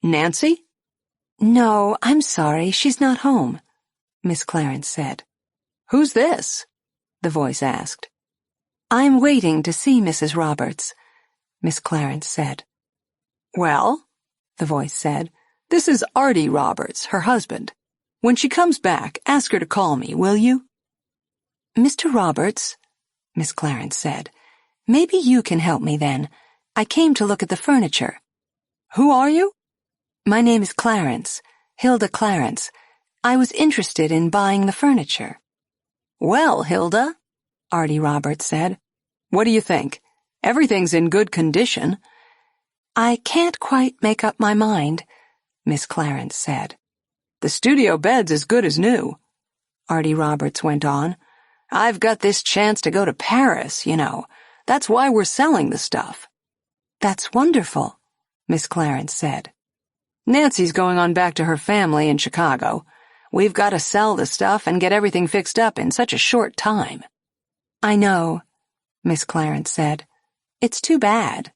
S4: "Nancy?" "No, I'm sorry, she's not home," Miss Clarence said. "Who's this?" the voice asked. "I'm waiting to see Mrs. Roberts," Miss Clarence said. "Well," the voice said, "this is Artie Roberts, her husband. When she comes back, ask her to call me, will you?" "Mr. Roberts," Miss Clarence said, "maybe you can help me then. I came to look at the furniture." "Who are you?" "My name is Clarence, Hilda Clarence. I was interested in buying the furniture." "Well, Hilda," Artie Roberts said, "what do you think? Everything's in good condition." "I can't quite make up my mind," Miss Clarence said. "The studio bed's as good as new," Artie Roberts went on. "I've got this chance to go to Paris, you know. That's why we're selling the stuff." "That's wonderful," Miss Clarence said. "Nancy's going on back to her family in Chicago. We've got to sell the stuff and get everything fixed up in such a short time." "I know," Miss Clarence said. "It's too bad."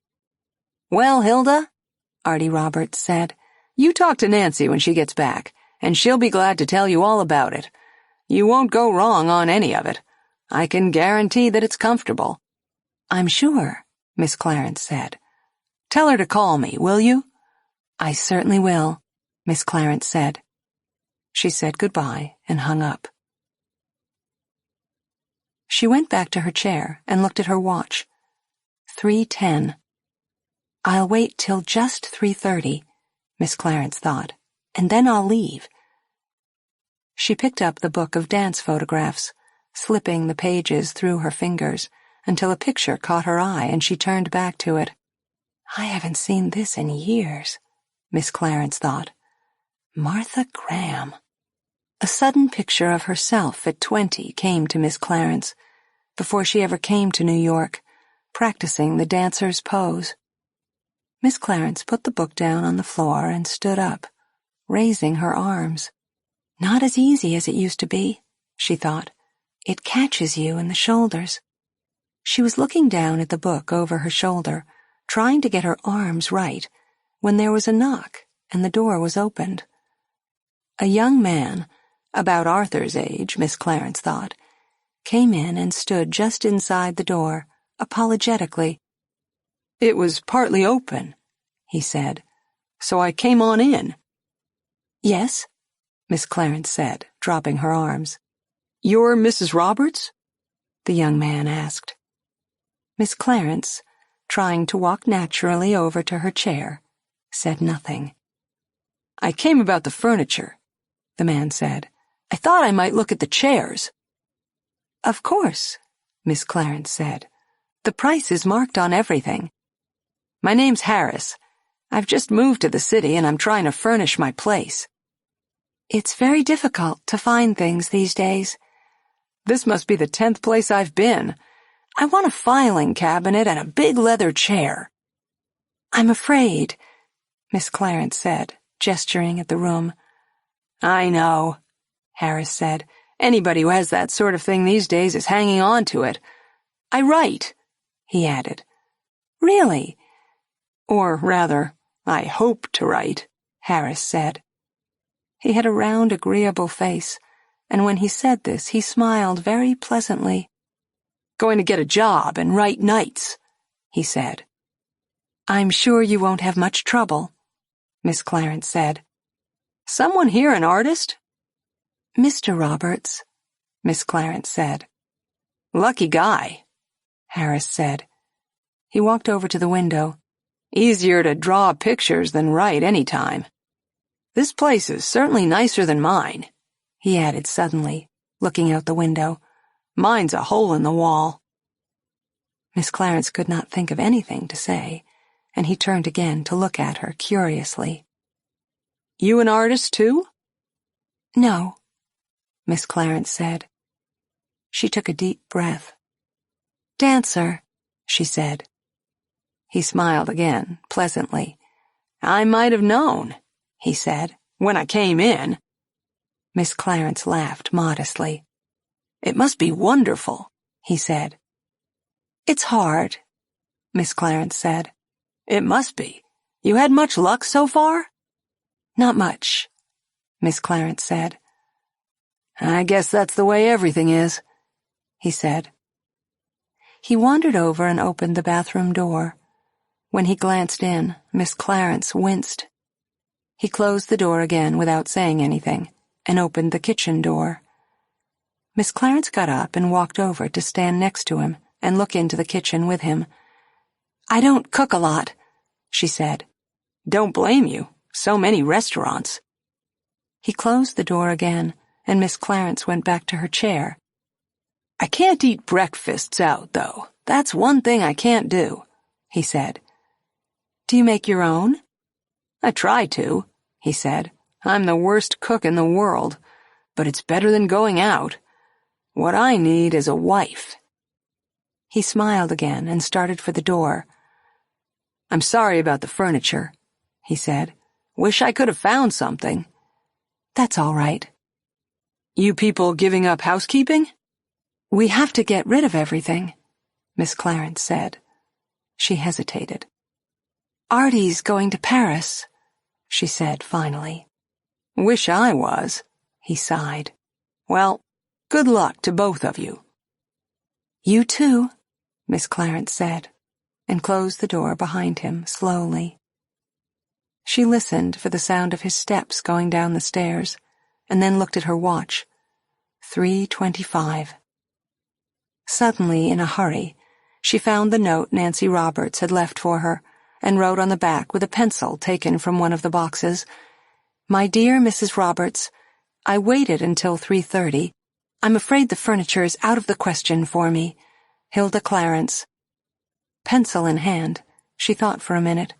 S4: "Well, Hilda," Artie Roberts said, "you talk to Nancy when she gets back, and she'll be glad to tell you all about it. You won't go wrong on any of it. I can guarantee that it's comfortable." "I'm sure," Miss Clarence said. "Tell her to call me, will you?" "I certainly will," Miss Clarence said. She said goodbye and hung up. She went back to her chair and looked at her watch. 3:10. "I'll wait till just 3:30, Miss Clarence thought, "and then I'll leave." She picked up the book of dance photographs, slipping the pages through her fingers until a picture caught her eye and she turned back to it. "I haven't seen this in years," Miss Clarence thought. Martha Graham. A sudden picture of herself at 20 came to Miss Clarence, before she ever came to New York, practicing the dancer's pose. Miss Clarence put the book down on the floor and stood up, raising her arms. Not as easy as it used to be, she thought. It catches you in the shoulders. She was looking down at the book over her shoulder, trying to get her arms right, when there was a knock and the door was opened. A young man, about Arthur's age, Miss Clarence thought, came in and stood just inside the door, apologetically. "It was partly open," he said, "so I came on in." "Yes?" Miss Clarence said, dropping her arms. "You're Mrs. Roberts?" the young man asked. Miss Clarence, trying to walk naturally over to her chair, said nothing.
S7: "I came about the furniture," the man said. "I thought I might look at the chairs." "Of course," Miss Clarence said. "The price is marked on everything." "My name's Harris. I've just moved to the city and I'm trying to furnish my place." "It's very difficult to find things these days." "This must be the 10th place I've been. I want a filing cabinet and a big leather chair." "I'm afraid," Miss Clarence said, gesturing at the room. "I know," Harris said. "Anybody who has that sort of thing these days is hanging on to it. I write," he added. "Really?" "Or rather, I hope to write," Harris said. He had a round, agreeable face, and when he said this, he smiled very pleasantly. "Going to get a job and write nights," he said. "I'm sure you won't have much trouble," Miss Clarence said. "Someone here an artist?" "Mr. Roberts," Miss Clarence said. "Lucky guy," Harris said. He walked over to the window. "Easier to draw pictures than write any time. This place is certainly nicer than mine," he added suddenly, looking out the window. "Mine's a hole in the wall." Miss Clarence could not think of anything to say, and he turned again to look at her curiously. "You an artist, too?" "No," Miss Clarence said. She took a deep breath. "Dancer," she said. He smiled again, pleasantly. "I might have known," he said, "when I came in." Miss Clarence laughed modestly. "It must be wonderful," he said. "It's hard," Miss Clarence said. "It must be. You had much luck so far?" "Not much," Miss Clarence said. "I guess that's the way everything is," he said. He wandered over and opened the bathroom door. When he glanced in, Miss Clarence winced. He closed the door again without saying anything, and opened the kitchen door. Miss Clarence got up and walked over to stand next to him and look into the kitchen with him. "I don't cook a lot," she said. "Don't blame you. So many restaurants." He closed the door again, and Miss Clarence went back to her chair. "I can't eat breakfasts out, though. That's one thing I can't do," he said. "Do you make your own?" "I try to," he said. "I'm the worst cook in the world, but it's better than going out. What I need is a wife." He smiled again and started for the door. "I'm sorry about the furniture," he said. "Wish I could have found something." "That's all right." "You people giving up housekeeping?" "We have to get rid of everything," Miss Clarence said. She hesitated. "Artie's going to Paris," she said finally. "Wish I was," he sighed. "Well, good luck to both of you." "You too," Miss Clarence said, and closed the door behind him slowly. She listened for the sound of his steps going down the stairs, and then looked at her watch. 3:25. Suddenly, in a hurry, she found the note Nancy Roberts had left for her, and wrote on the back with a pencil taken from one of the boxes, "My dear Mrs. Roberts, I waited until 3:30. I'm afraid the furniture is out of the question for me. Hilda Clarence." Pencil in hand, she thought for a minute.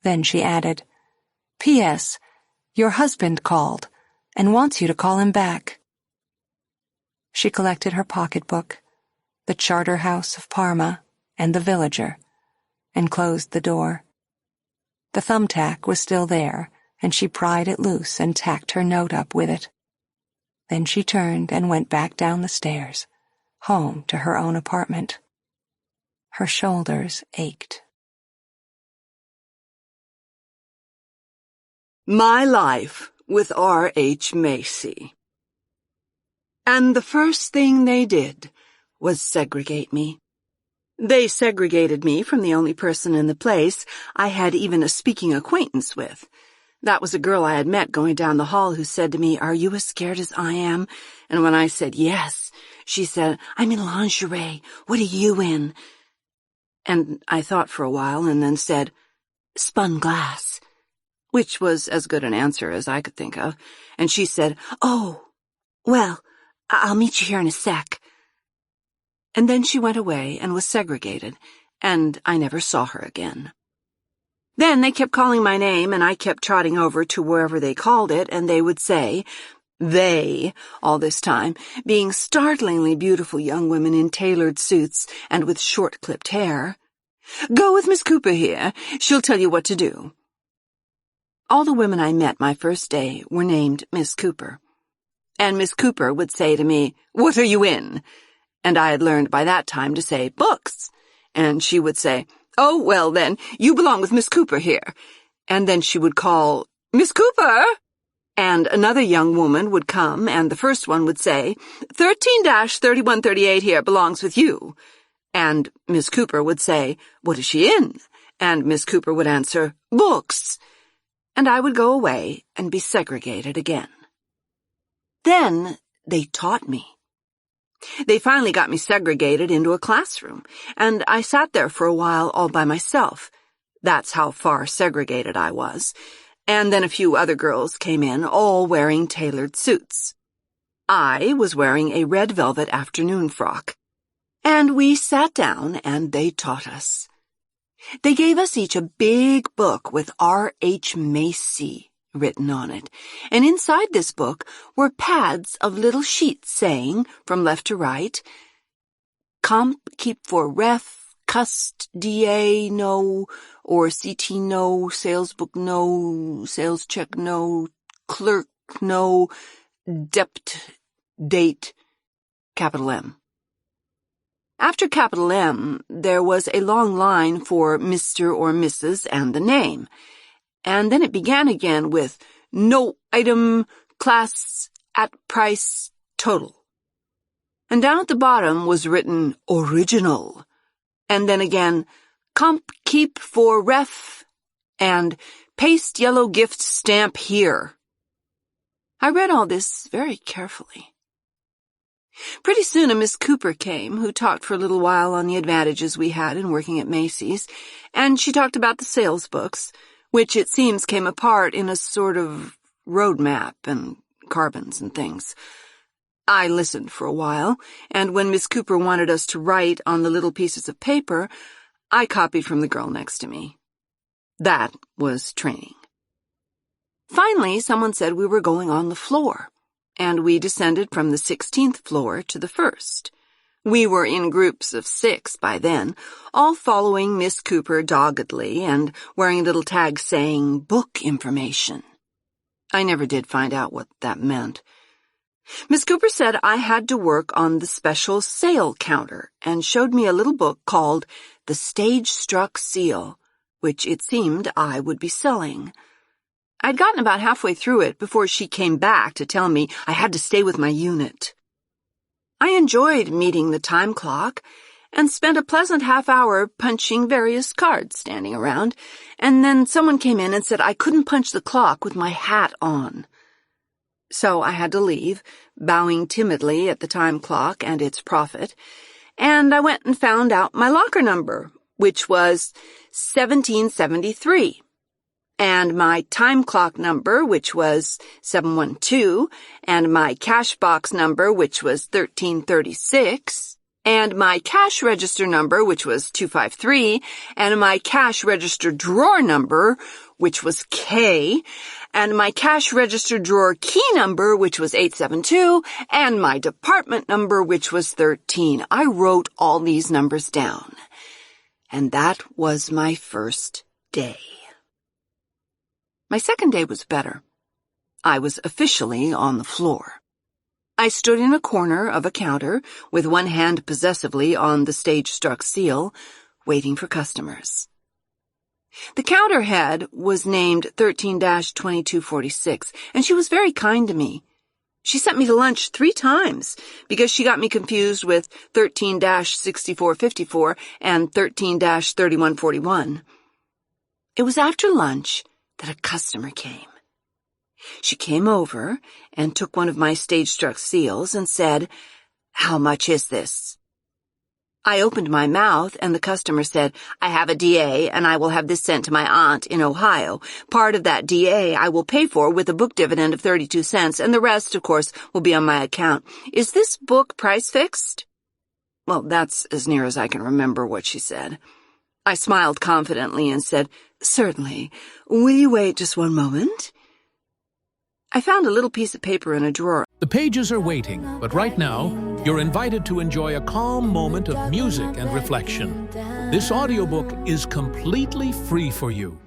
S7: Then she added, "P.S. Your husband called and wants you to call him back." She collected her pocketbook, the Charterhouse of Parma, and the Villager, and closed the door. The thumbtack was still there, and she pried it loose and tacked her note up with it. Then she turned and went back down the stairs, home to her own apartment. Her shoulders ached.
S3: My Life with R.H. Macy. And the first thing they did was segregate me. They segregated me from the only person in the place I had even a speaking acquaintance with. That was a girl I had met going down the hall who said to me, "Are you as scared as I am?" And when I said yes, she said, "I'm in lingerie. What are you in?" And I thought for a while and then said, "Spun glass." which was as good an answer as I could think of, and she said, "Oh, well, I'll meet you here in a sec." And then she went away and was segregated, and I never saw her again. Then they kept calling my name, and I kept trotting over to wherever they called it, and they would say, they, all this time, being startlingly beautiful young women in tailored suits and with short-clipped hair, "Go with Miss Cooper here. She'll tell you what to do." All the women I met my first day were named Miss Cooper. And Miss Cooper would say to me, "What are you in?" And I had learned by that time to say, "Books." And she would say, "Oh, well then, you belong with Miss Cooper here." And then she would call, "Miss Cooper!" And another young woman would come, and the first one would say, 13-3138 here belongs with you. And Miss Cooper would say, "What is she in?" And Miss Cooper would answer, "Books." And I would go away and be segregated again. Then they taught me. They finally got me segregated into a classroom, and I sat there for a while all by myself. That's how far segregated I was. And then a few other girls came in, all wearing tailored suits. I was wearing a red velvet afternoon frock. And we sat down, and they taught us. They gave us each a big book with R.H. Macy written on it, and inside this book were pads of little sheets saying, from left to right, "Comp, keep for ref, cust, DA, no, or CT, no, sales book, no, sales check, no, clerk, no, dept, date, capital M." After capital M, there was a long line for Mr. or Mrs. and the name. And then it began again with "no item, class, at price, total." And down at the bottom was written "original." And then again, "comp keep for ref," and "paste yellow gift stamp here." I read all this very carefully. Pretty soon a Miss Cooper came, who talked for a little while on the advantages we had in working at Macy's, and she talked about the sales books, which it seems came apart in a sort of road map and carbons and things. I listened for a while, and when Miss Cooper wanted us to write on the little pieces of paper, I copied from the girl next to me. That was training. Finally, someone said we were going on the floor, and we descended from the 16th floor to the 1st. We were in groups of 6 by then, all following Miss Cooper doggedly and wearing little tags saying "book information." I never did find out what that meant. Miss Cooper said I had to work on the special sale counter and showed me a little book called The Stage-Struck Seal, which it seemed I would be selling. I'd gotten about halfway through it before she came back to tell me I had to stay with my unit. I enjoyed meeting the time clock and spent a pleasant half-hour punching various cards standing around, and then someone came in and said I couldn't punch the clock with my hat on. So I had to leave, bowing timidly at the time clock and its prophet, and I went and found out my locker number, which was 1773. And my time clock number, which was 712, and my cash box number, which was 1336, and my cash register number, which was 253, and my cash register drawer number, which was K, and my cash register drawer key number, which was 872, and my department number, which was 13. I wrote all these numbers down. And that was my first day. My second day was better. I was officially on the floor. I stood in a corner of a counter with one hand possessively on the stage-struck seal, waiting for customers. The counter head was named 13-2246, and she was very kind to me. She sent me to lunch 3 times because she got me confused with 13-6454 and 13-3141. It was after lunch that a customer came. She came over and took one of my stage-struck seals and said, "How much is this?" I opened my mouth, and the customer said, "I have a DA, and I will have this sent to my aunt in Ohio. Part of that DA I will pay for with a book dividend of 32 cents, and the rest, of course, will be on my account. Is this book price fixed?" Well, that's as near as I can remember what she said. I smiled confidently and said, "Certainly. Will you wait just one moment?" I found a little piece of paper in a drawer.
S8: The pages are waiting, but right now, you're invited to enjoy a calm moment of music and reflection. This audiobook is completely free for you.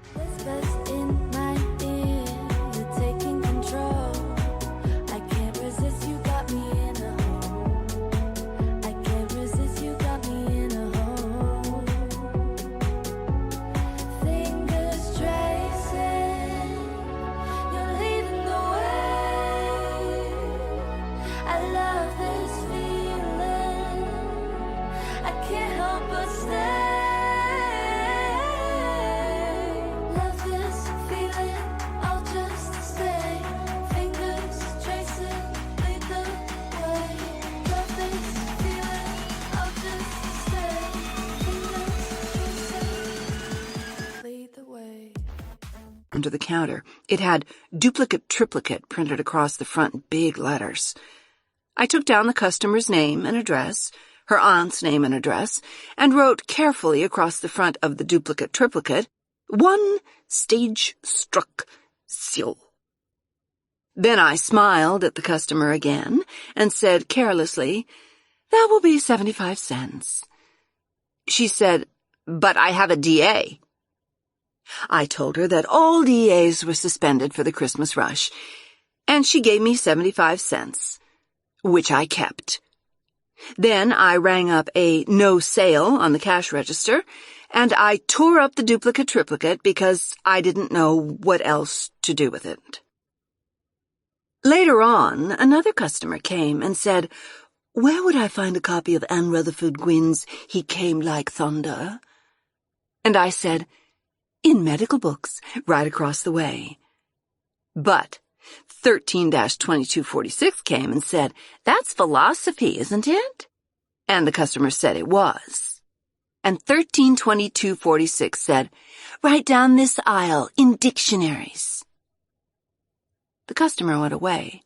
S3: Under the counter, it had duplicate triplicate printed across the front in big letters. I took down the customer's name and address, her aunt's name and address, and wrote carefully across the front of the duplicate triplicate, "1 stage struck seal." Then I smiled at the customer again and said carelessly, "That will be 75 cents. She said, "But I have a DA." I told her that all DAs were suspended for the Christmas rush, and she gave me 75 cents, which I kept. Then I rang up a no sale on the cash register, and I tore up the duplicate triplicate because I didn't know what else to do with it. Later on, another customer came and said, "Where would I find a copy of Anne Rutherford Gwynne's He Came Like Thunder?" And I said, "In medical books, right across the way." But 13-2246 came and said, "That's philosophy, isn't it?" And the customer said it was. And 13-2246 said, "Right down this aisle in dictionaries." The customer went away.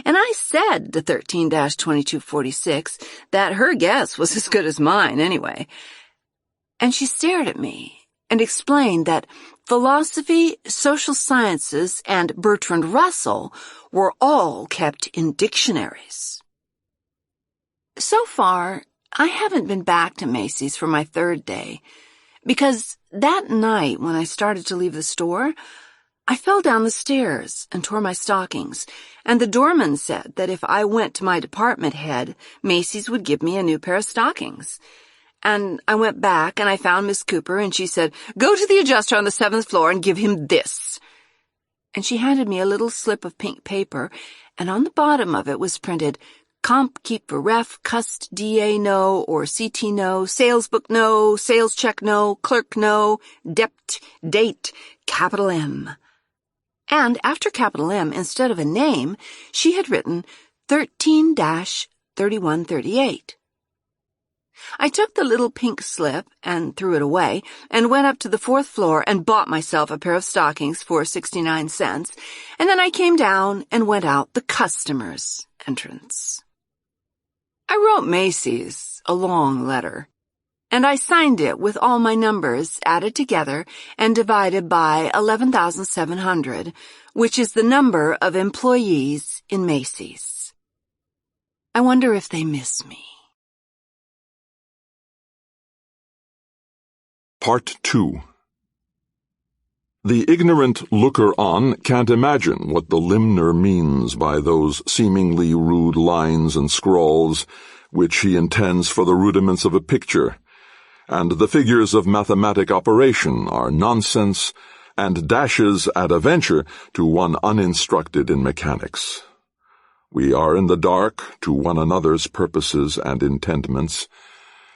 S3: And I said to 13-2246 that her guess was as good as mine anyway. And she stared at me and explained that philosophy, social sciences, and Bertrand Russell were all kept in dictionaries. So far, I haven't been back to Macy's for my third day, because that night when I started to leave the store, I fell down the stairs and tore my stockings, and the doorman said that if I went to my department head, Macy's would give me a new pair of stockings. And I went back and I found Miss Cooper, and she said, "Go to the adjuster on the 7th floor and give him this." And she handed me a little slip of pink paper, and on the bottom of it was printed, "Comp keeper ref, cust DA no, or CT no, sales book no, sales check no, clerk no, dept, date, capital M." And after capital M, instead of a name, she had written 13-3138. I took the little pink slip and threw it away and went up to the 4th floor and bought myself a pair of stockings for 69 cents, and then I came down and went out the customer's entrance. I wrote Macy's a long letter, and I signed it with all my numbers added together and divided by 11,700, which is the number of employees in Macy's. I wonder if they miss me.
S2: Part 2. The ignorant looker-on can't imagine what the limner means by those seemingly rude lines and scrawls which he intends for the rudiments of a picture, and the figures of mathematic operation are nonsense and dashes at a venture to one uninstructed in mechanics. We are in the dark to one another's purposes and intendments,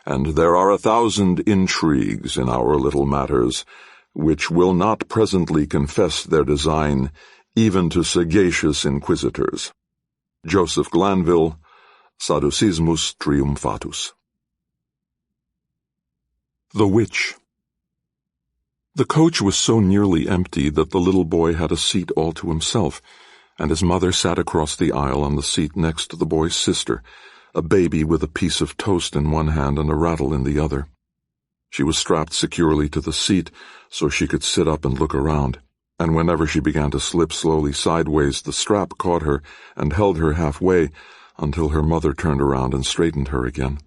S2: and there are 1,000 intrigues in our little matters, which will not presently confess their design even to sagacious inquisitors. Joseph Glanville, Sadducismus Triumphatus. The Witch. The coach was so nearly empty that the little boy had a seat all to himself, and his mother sat across the aisle on the seat next to the boy's sister, a baby with a piece of toast in one hand and a rattle in the other. She was strapped securely to the seat so she could sit up and look around, and whenever she began to slip slowly sideways, the strap caught her and held her halfway until her mother turned around and straightened her again.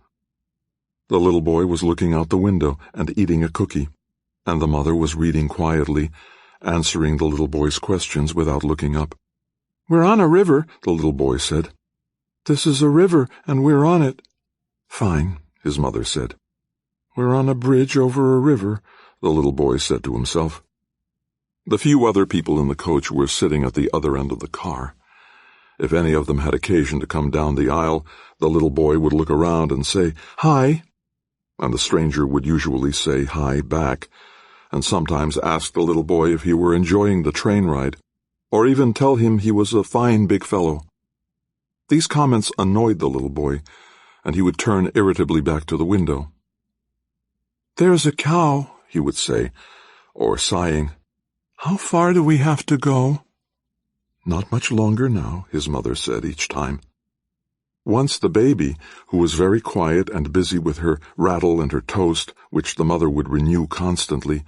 S2: The little boy was looking out the window and eating a cookie, and the mother was reading quietly, answering the little boy's questions without looking up. "We're on a river," the little boy said. "This is a river, and we're on it." "Fine," his mother said. "We're on a bridge over a river," the little boy said to himself. The few other people in the coach were sitting at the other end of the car. If any of them had occasion to come down the aisle, the little boy would look around and say, "Hi," and the stranger would usually say hi back, and sometimes ask the little boy if he were enjoying the train ride, or even tell him he was a fine big fellow. These comments annoyed the little boy, and he would turn irritably back to the window. "There's a cow," he would say, or sighing, "How far do we have to go?" "Not much longer now," his mother said each time. Once the baby, who was very quiet and busy with her rattle and her toast, which the mother would renew constantly,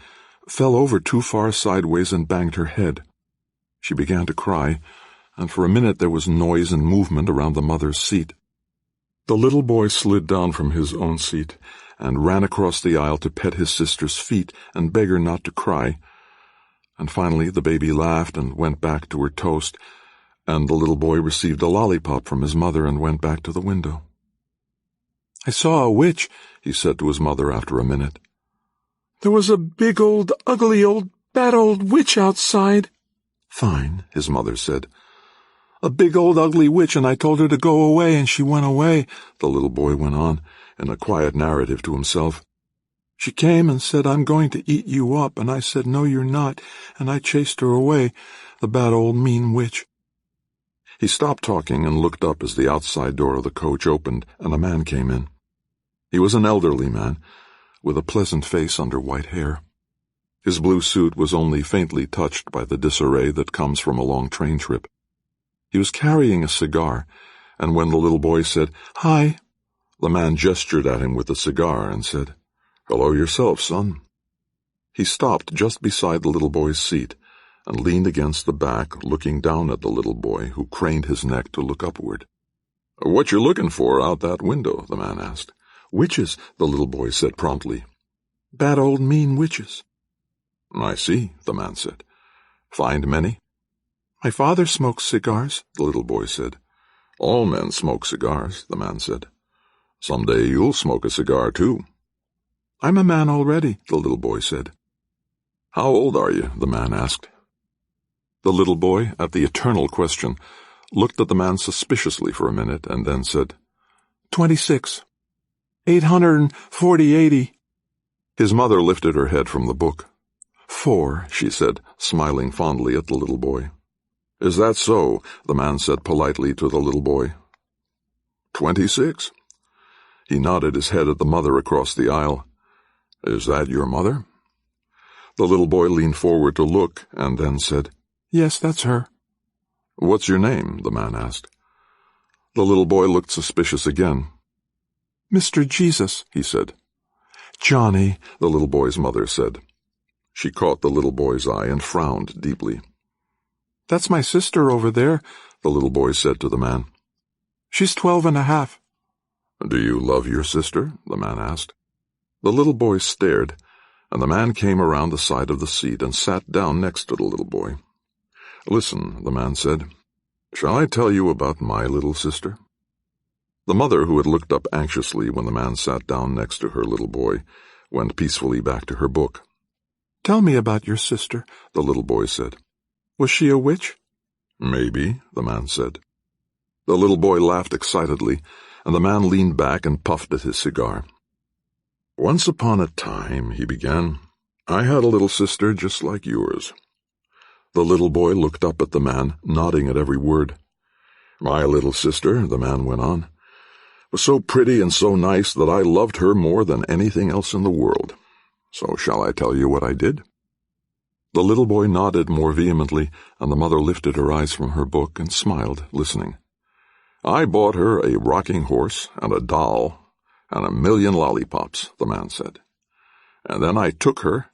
S2: fell over too far sideways and banged her head. She began to cry, and for a minute there was noise and movement around the mother's seat. The little boy slid down from his own seat and ran across the aisle to pet his sister's feet and beg her not to cry. And finally the baby laughed and went back to her toast, and the little boy received a lollipop from his mother and went back to the window. "I saw a witch," he said to his mother after a minute. "There was a big old, ugly old, bad old witch outside." "Fine," his mother said. "A big old ugly witch, and I told her to go away, and she went away," the little boy went on, in a quiet narrative to himself. "She came and said, 'I'm going to eat you up,' and I said, 'No, you're not,' and I chased her away, the bad old mean witch." He stopped talking and looked up as the outside door of the coach opened and a man came in. He was an elderly man, with a pleasant face under white hair. His blue suit was only faintly touched by the disarray that comes from a long train trip. He was carrying a cigar, and when the little boy said, "Hi," the man gestured at him with the cigar and said, "Hello yourself, son." He stopped just beside the little boy's seat and leaned against the back, looking down at the little boy, who craned his neck to look upward. "What you looking for out that window?" the man asked. "Witches," the little boy said promptly. "Bad old mean witches." "I see," the man said. "Find many?" "My father smokes cigars," the little boy said. "All men smoke cigars," the man said. "Some day you'll smoke a cigar, too." "I'm a man already," the little boy said. "How old are you?" the man asked. The little boy, at the eternal question, looked at the man suspiciously for a minute and then said, 26. 840-80. His mother lifted her head from the book. 4, she said, smiling fondly at the little boy. "Is that so?" the man said politely to the little boy. 26. He nodded his head at the mother across the aisle. "Is that your mother?" The little boy leaned forward to look and then said, "Yes, that's her." "What's your name?" the man asked. The little boy looked suspicious again. "Mr. Jesus," he said. "Johnny," the little boy's mother said. She caught the little boy's eye and frowned deeply. "That's my sister over there," the little boy said to the man. "She's 12.5. "Do you love your sister?" the man asked. The little boy stared, and the man came around the side of the seat and sat down next to the little boy. "Listen," the man said. "Shall I tell you about my little sister?" The mother, who had looked up anxiously when the man sat down next to her little boy, went peacefully back to her book. "Tell me about your sister," the little boy said. "Was she a witch?" "Maybe," the man said. The little boy laughed excitedly, and the man leaned back and puffed at his cigar. "Once upon a time," he began, "I had a little sister just like yours." The little boy looked up at the man, nodding at every word. "My little sister," the man went on, "was so pretty and so nice that I loved her more than anything else in the world. So shall I tell you what I did? The little boy nodded more vehemently, and the mother lifted her eyes from her book and smiled, listening. I bought her a rocking horse and a doll and 1,000,000 lollipops, the man said. And then I took her,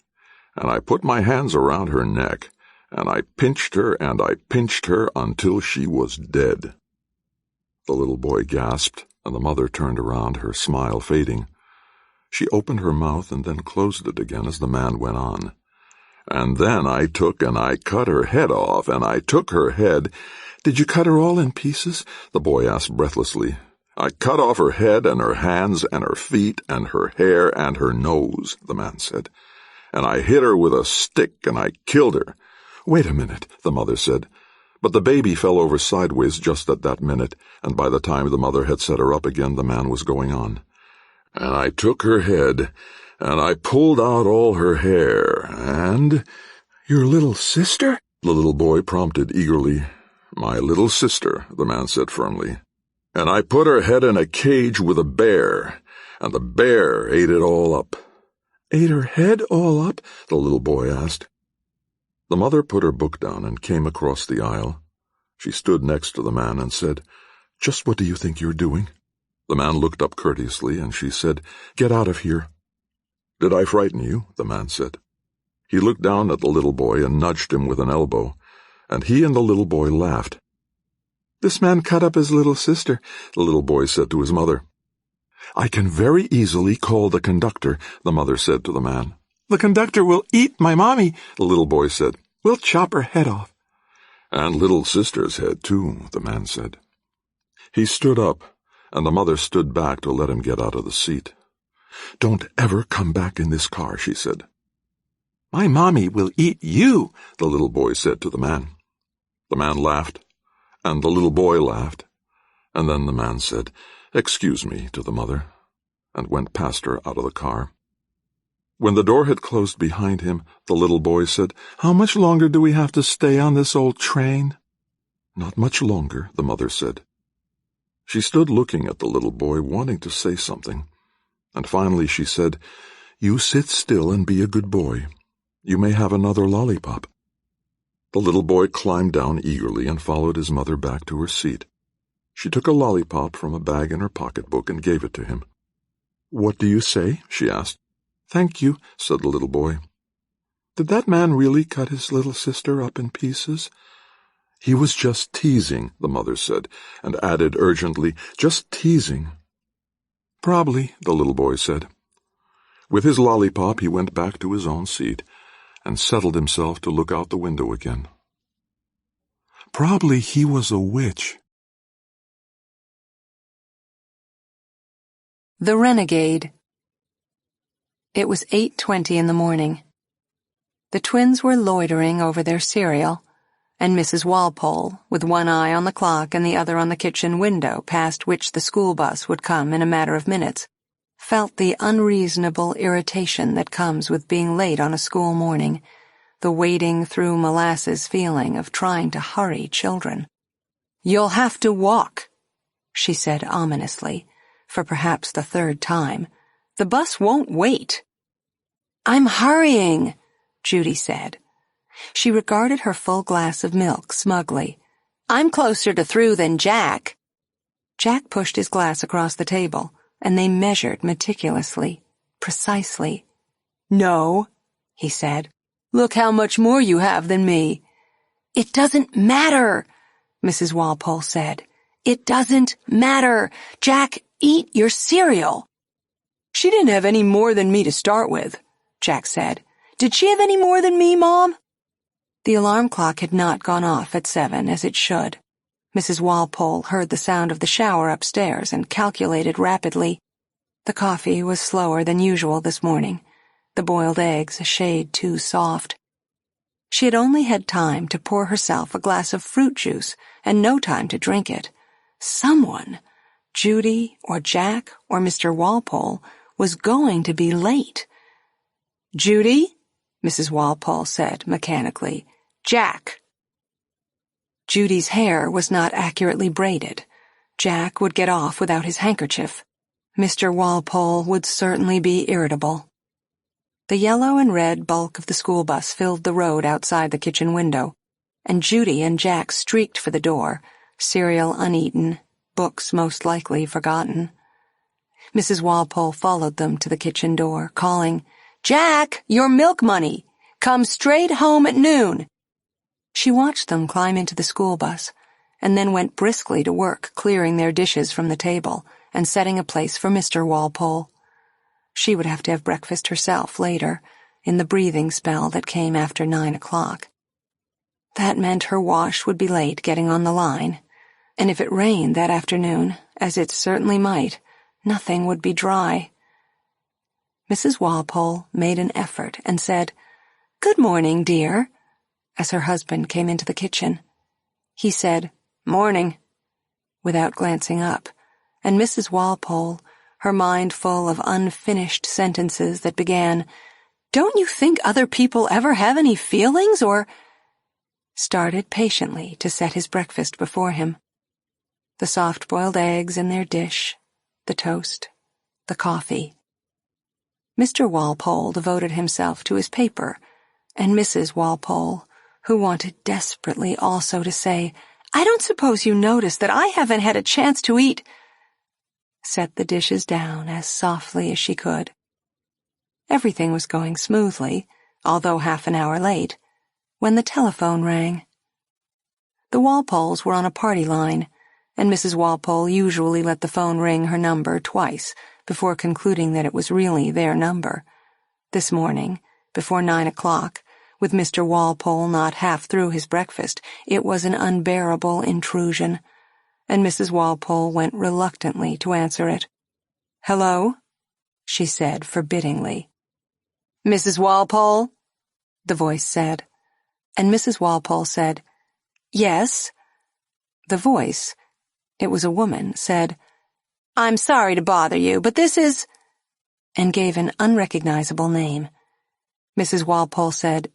S2: and I put my hands around her neck, and I pinched her until she was dead. The little boy gasped, and the mother turned around, her smile fading. She opened her mouth and then closed it again as the man went on. And then I took and I cut her head off, and I took her head. Did you cut her all in pieces? The boy asked breathlessly. I cut off her head and her hands and her feet and her hair and her nose, the man said. And I hit her with a stick and I killed her. Wait a minute, the mother said. But the baby fell over sideways just at that minute, and by the time the mother had set her up again, the man was going on. And I took her head, and I pulled out all her hair, and— Your little sister? The little boy prompted eagerly. My little sister, the man said firmly. And I put her head in a cage with a bear, and the bear ate it all up. Ate her head all up? The little boy asked. The mother put her book down and came across the aisle. She stood next to the man and said, Just what do you think you're doing? The man looked up courteously, and she said, Get out of here. Did I frighten you? The man said. He looked down at the little boy and nudged him with an elbow, and he and the little boy laughed. This man cut up his little sister, the little boy said to his mother. I can very easily call the conductor, the mother said to the man. The conductor will eat my mommy, the little boy said. We'll chop her head off. And little sister's head, too, the man said. He stood up, and the mother stood back to let him get out of the seat. Don't ever come back in this car, she said. My mommy will eat you, the little boy said to the man. The man laughed, and the little boy laughed, and then the man said, Excuse me, to the mother, and went past her out of the car. When the door had closed behind him, the little boy said, How much longer do we have to stay on this old train? Not much longer, the mother said. She stood looking at the little boy, wanting to say something, and finally she said, You sit still and be a good boy. You may have another lollipop. The little boy climbed down eagerly and followed his mother back to her seat. She took a lollipop from a bag in her pocketbook and gave it to him. What do you say? She asked. Thank you, said the little boy. Did that man really cut his little sister up in pieces? He was just teasing, the mother said, and added urgently, Just teasing. Probably, the little boy said. With his lollipop he went back to his own seat and settled himself to look out the window again. Probably he was a witch.
S7: The Renegade. It was 8:20 in the morning. The twins were loitering over their cereal, and Mrs. Walpole, with one eye on the clock and the other on the kitchen window past which the school bus would come in a matter of minutes, felt the unreasonable irritation that comes with being late on a school morning, the wading through molasses feeling of trying to hurry children. You'll have to walk, she said ominously, for perhaps the third time. The bus won't wait. I'm hurrying, Judy said. She regarded her full glass of milk smugly. I'm closer to through than Jack. Jack pushed his glass across the table, and they measured meticulously, precisely. No, he said. Look how much more you have than me. It doesn't matter, Mrs. Walpole said. It doesn't matter. Jack, eat your cereal. She didn't have any more than me to start with, Jack said. Did she have any more than me, Mom? The alarm clock had not gone off at 7 as it should. Mrs. Walpole heard the sound of the shower upstairs and calculated rapidly. The coffee was slower than usual this morning, the boiled eggs a shade too soft. She had only had time to pour herself a glass of fruit juice and no time to drink it. Someone, Judy or Jack or Mr. Walpole, was going to be late. Judy, Mrs. Walpole said mechanically. Jack. Judy's hair was not accurately braided. Jack would get off without his handkerchief. Mr. Walpole would certainly be irritable. The yellow and red bulk of the school bus filled the road outside the kitchen window, and Judy and Jack streaked for the door, cereal uneaten, books most likely forgotten. Mrs. Walpole followed them to the kitchen door, calling, "Jack, your milk money! Come straight home at noon!" She watched them climb into the school bus, and then went briskly to work clearing their dishes from the table and setting a place for Mr. Walpole. She would have to have breakfast herself later, in the breathing spell that came after 9 o'clock. That meant her wash would be late getting on the line, and if it rained that afternoon, as it certainly might, nothing would be dry. Mrs. Walpole made an effort and said, "Good morning, dear," as her husband came into the kitchen. He said, "Morning," without glancing up, and Mrs. Walpole, her mind full of unfinished sentences that began, "Don't you think other people ever have any feelings, or—" started patiently to set his breakfast before him. The soft-boiled eggs in their dish, the toast, the coffee. Mr. Walpole devoted himself to his paper, and Mrs. Walpole, who wanted desperately also to say, "I don't suppose you noticed that I haven't had a chance to eat," set the dishes down as softly as she could. Everything was going smoothly, although half an hour late, when the telephone rang. The Walpoles were on a party line, and Mrs. Walpole usually let the phone ring her number twice before concluding that it was really their number. This morning, before 9 o'clock, with Mr. Walpole not half through his breakfast, it was an unbearable intrusion, and Mrs. Walpole went reluctantly to answer it. "Hello?" she said forbiddingly. "Mrs. Walpole?" the voice said, and Mrs. Walpole said, "Yes." The voice, it was a woman, said, "I'm sorry to bother you, but this is—" and gave an unrecognizable name. Mrs. Walpole said,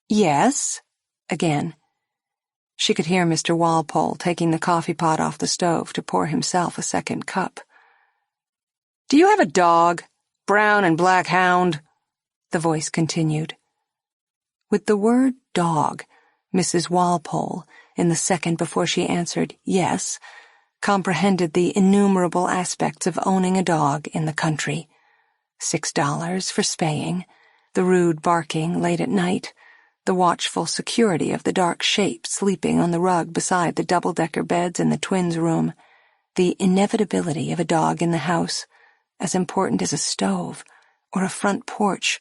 S7: "Yes," again. She could hear Mr. Walpole taking the coffee pot off the stove to pour himself a second cup. "Do you have a dog? Brown and black hound?" the voice continued. With the word dog, Mrs. Walpole, in the second before she answered yes, comprehended the innumerable aspects of owning a dog in the country. $6 for spaying, the rude barking late at night, the watchful security of the dark shape sleeping on the rug beside the double-decker beds in the twins' room, the inevitability of a dog in the house, as important as a stove, or a front porch,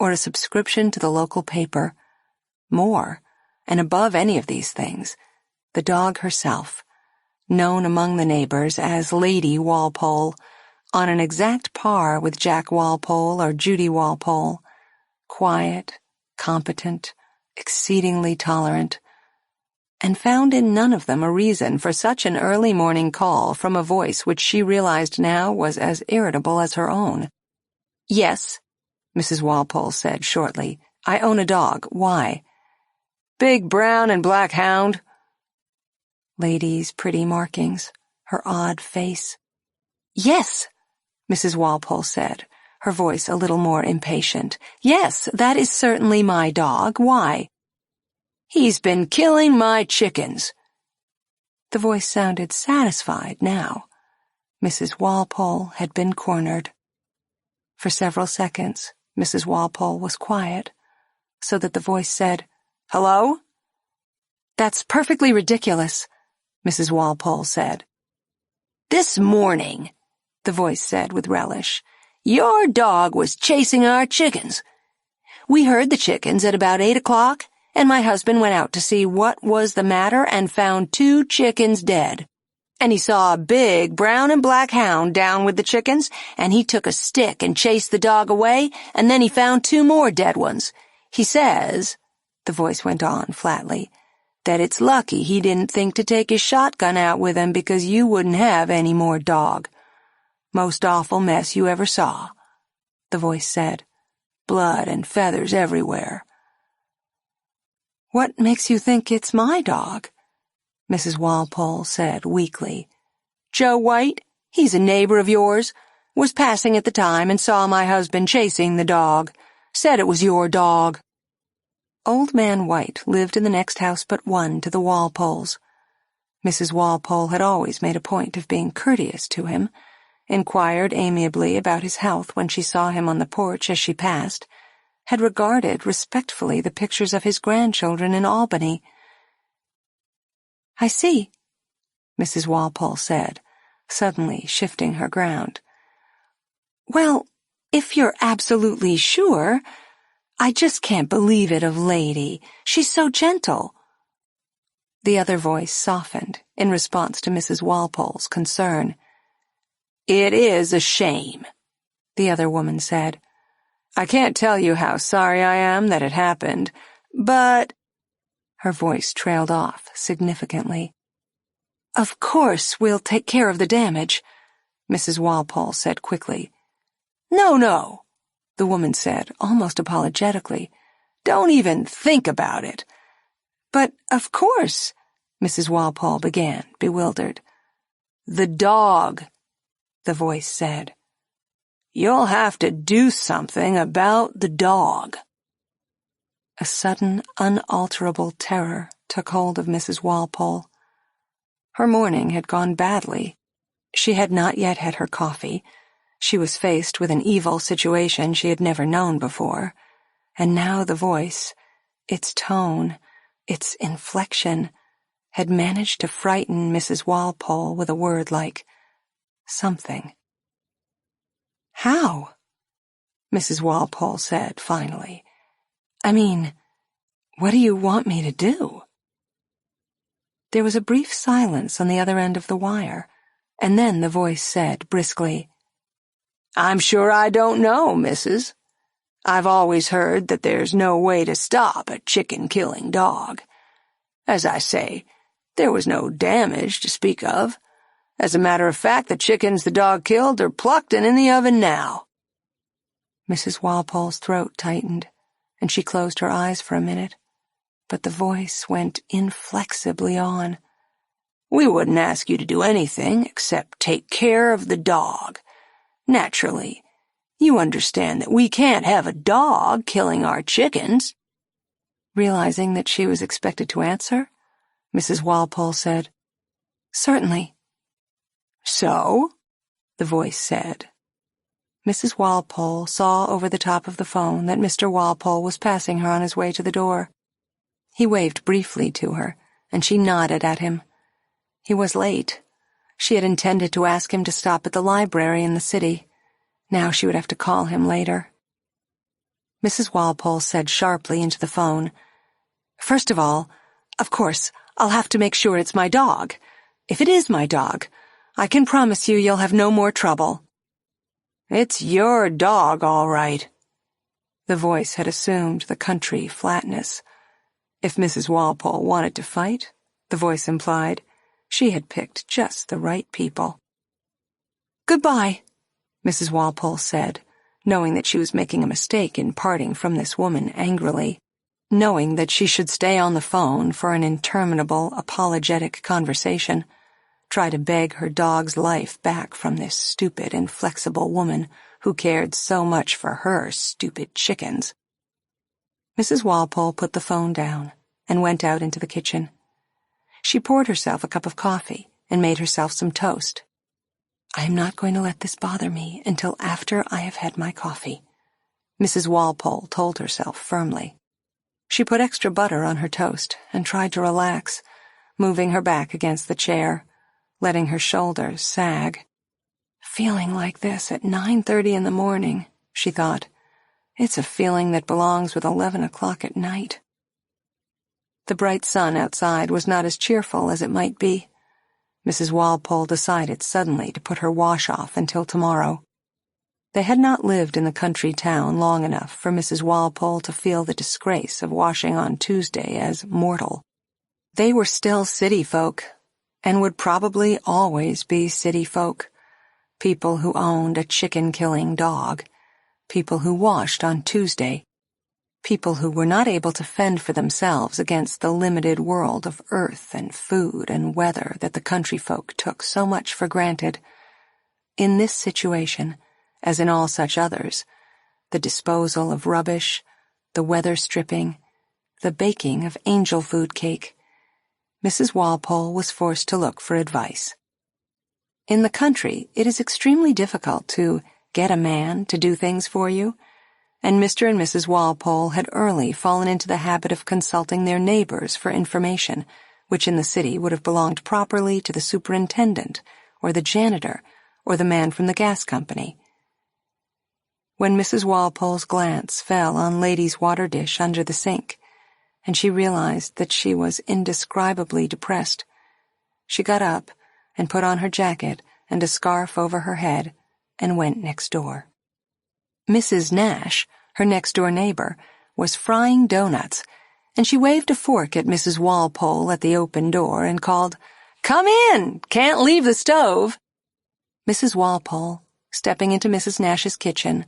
S7: or a subscription to the local paper. More, and above any of these things, the dog herself, known among the neighbors as Lady Walpole, on an exact par with Jack Walpole or Judy Walpole, quiet, competent, exceedingly tolerant, and found in none of them a reason for such an early morning call from a voice which she realized now was as irritable as her own. "Yes," Mrs. Walpole said shortly, "I own a dog. Why?" "Big brown and black hound." Lady's pretty markings, her odd face. "Yes," Mrs. Walpole said, her voice a little more impatient. "Yes, that is certainly my dog. Why?" "He's been killing my chickens." The voice sounded satisfied now. Mrs. Walpole had been cornered. For several seconds, Mrs. Walpole was quiet, so that the voice said, "Hello?" "That's perfectly ridiculous," Mrs. Walpole said. "This morning," the voice said with relish, "your dog was chasing our chickens. We heard the chickens at about 8 o'clock, and my husband went out to see what was the matter and found 2 chickens dead. And he saw a big brown and black hound down with the chickens, and he took a stick and chased the dog away, and then he found 2 more dead ones. He says," the voice went on flatly, "that it's lucky he didn't think to take his shotgun out with him because you wouldn't have any more dog. Most awful mess you ever saw," the voice said. "Blood and feathers everywhere." "What makes you think it's my dog?" Mrs. Walpole said weakly. "Joe White, he's a neighbor of yours, was passing at the time and saw my husband chasing the dog. Said it was your dog. Old Man White lived in the next house but one to the Walpoles. Mrs. Walpole had always made a point of being courteous to him, inquired amiably about his health when she saw him on the porch as she passed, had regarded respectfully the pictures of his grandchildren in Albany. "I see," Mrs. Walpole said, suddenly shifting her ground. "Well, if you're absolutely sure, I just can't believe it of Lady. She's so gentle." The other voice softened in response to Mrs. Walpole's concern. "It is a shame," the other woman said. "I can't tell you how sorry I am that it happened, but—" Her voice trailed off significantly. "Of course we'll take care of the damage," Mrs. Walpole said quickly. No, the woman said, almost apologetically. "Don't even think about it." "But, of course," Mrs. Walpole began, bewildered. "The dog," the voice said. "You'll have to do something about the dog." A sudden, unalterable terror took hold of Mrs. Walpole. Her morning had gone badly. She had not yet had her coffee. She was faced with an evil situation she had never known before. And now the voice, its tone, its inflection, had managed to frighten Mrs. Walpole with a word like something. "How?" Mrs. Walpole said finally. "I mean, what do you want me to do?" There was a brief silence on the other end of the wire, and then the voice said briskly, "I'm sure I don't know, Mrs. I've always heard that there's no way to stop a chicken-killing dog. As I say, there was no damage to speak of. As a matter of fact, the chickens the dog killed are plucked and in the oven now." Mrs. Walpole's throat tightened, and she closed her eyes for a minute, but the voice went inflexibly on. "We wouldn't ask you to do anything except take care of the dog. Naturally, you understand that we can't have a dog killing our chickens." Realizing that she was expected to answer, Mrs. Walpole said, "Certainly." "So?" the voice said. Mrs. Walpole saw over the top of the phone that Mr. Walpole was passing her on his way to the door. He waved briefly to her, and she nodded at him. He was late. She had intended to ask him to stop at the library in the city. Now she would have to call him later. Mrs. Walpole said sharply into the phone, "First of all, of course, I'll have to make sure it's my dog. If it is my dog, I can promise you'll have no more trouble." "It's your dog, all right." The voice had assumed the country flatness. If Mrs. Walpole wanted to fight, the voice implied, she had picked just the right people. "Goodbye," Mrs. Walpole said, knowing that she was making a mistake in parting from this woman angrily, knowing that she should stay on the phone for an interminable, apologetic conversation, try to beg her dog's life back from this stupid, inflexible woman who cared so much for her stupid chickens. Mrs. Walpole put the phone down and went out into the kitchen. She poured herself a cup of coffee and made herself some toast. "I am not going to let this bother me until after I have had my coffee," Mrs. Walpole told herself firmly. She put extra butter on her toast and tried to relax, moving her back against the chair, letting her shoulders sag. "Feeling like this at 9:30 in the morning," she thought. "It's a feeling that belongs with 11 o'clock at night." The bright sun outside was not as cheerful as it might be. Mrs. Walpole decided suddenly to put her wash off until tomorrow. They had not lived in the country town long enough for Mrs. Walpole to feel the disgrace of washing on Tuesday as mortal. They were still city folk, and would probably always be city folk. People who owned a chicken-killing dog. People who washed on Tuesday. People who were not able to fend for themselves against the limited world of earth and food and weather that the country folk took so much for granted. In this situation, as in all such others, the disposal of rubbish, the weather stripping, the baking of angel food cake, Mrs. Walpole was forced to look for advice. In the country, it is extremely difficult to get a man to do things for you, and Mr. and Mrs. Walpole had early fallen into the habit of consulting their neighbors for information, which in the city would have belonged properly to the superintendent, or the janitor, or the man from the gas company. When Mrs. Walpole's glance fell on Lady's water dish under the sink, and she realized that she was indescribably depressed, she got up and put on her jacket and a scarf over her head and went next door. Mrs. Nash, her next-door neighbor, was frying doughnuts, and she waved a fork at Mrs. Walpole at the open door and called, "Come in! Can't leave the stove!" Mrs. Walpole, stepping into Mrs. Nash's kitchen,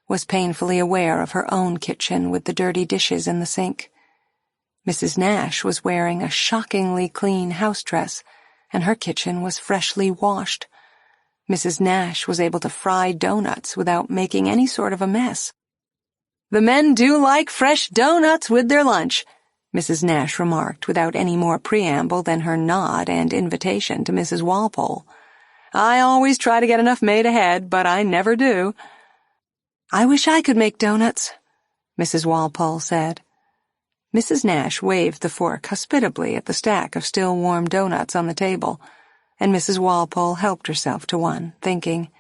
S7: was painfully aware of her own kitchen with the dirty dishes in the sink. Mrs. Nash was wearing a shockingly clean house dress, and her kitchen was freshly washed. Mrs. Nash was able to fry doughnuts without making any sort of a mess. "The men do like fresh doughnuts with their lunch," Mrs. Nash remarked without any more preamble than her nod and invitation to Mrs. Walpole. "I always try to get enough made ahead, but I never do." "I wish I could make doughnuts," Mrs. Walpole said. Mrs. Nash waved the fork hospitably at the stack of still warm doughnuts on the table, and Mrs. Walpole helped herself to one, thinking,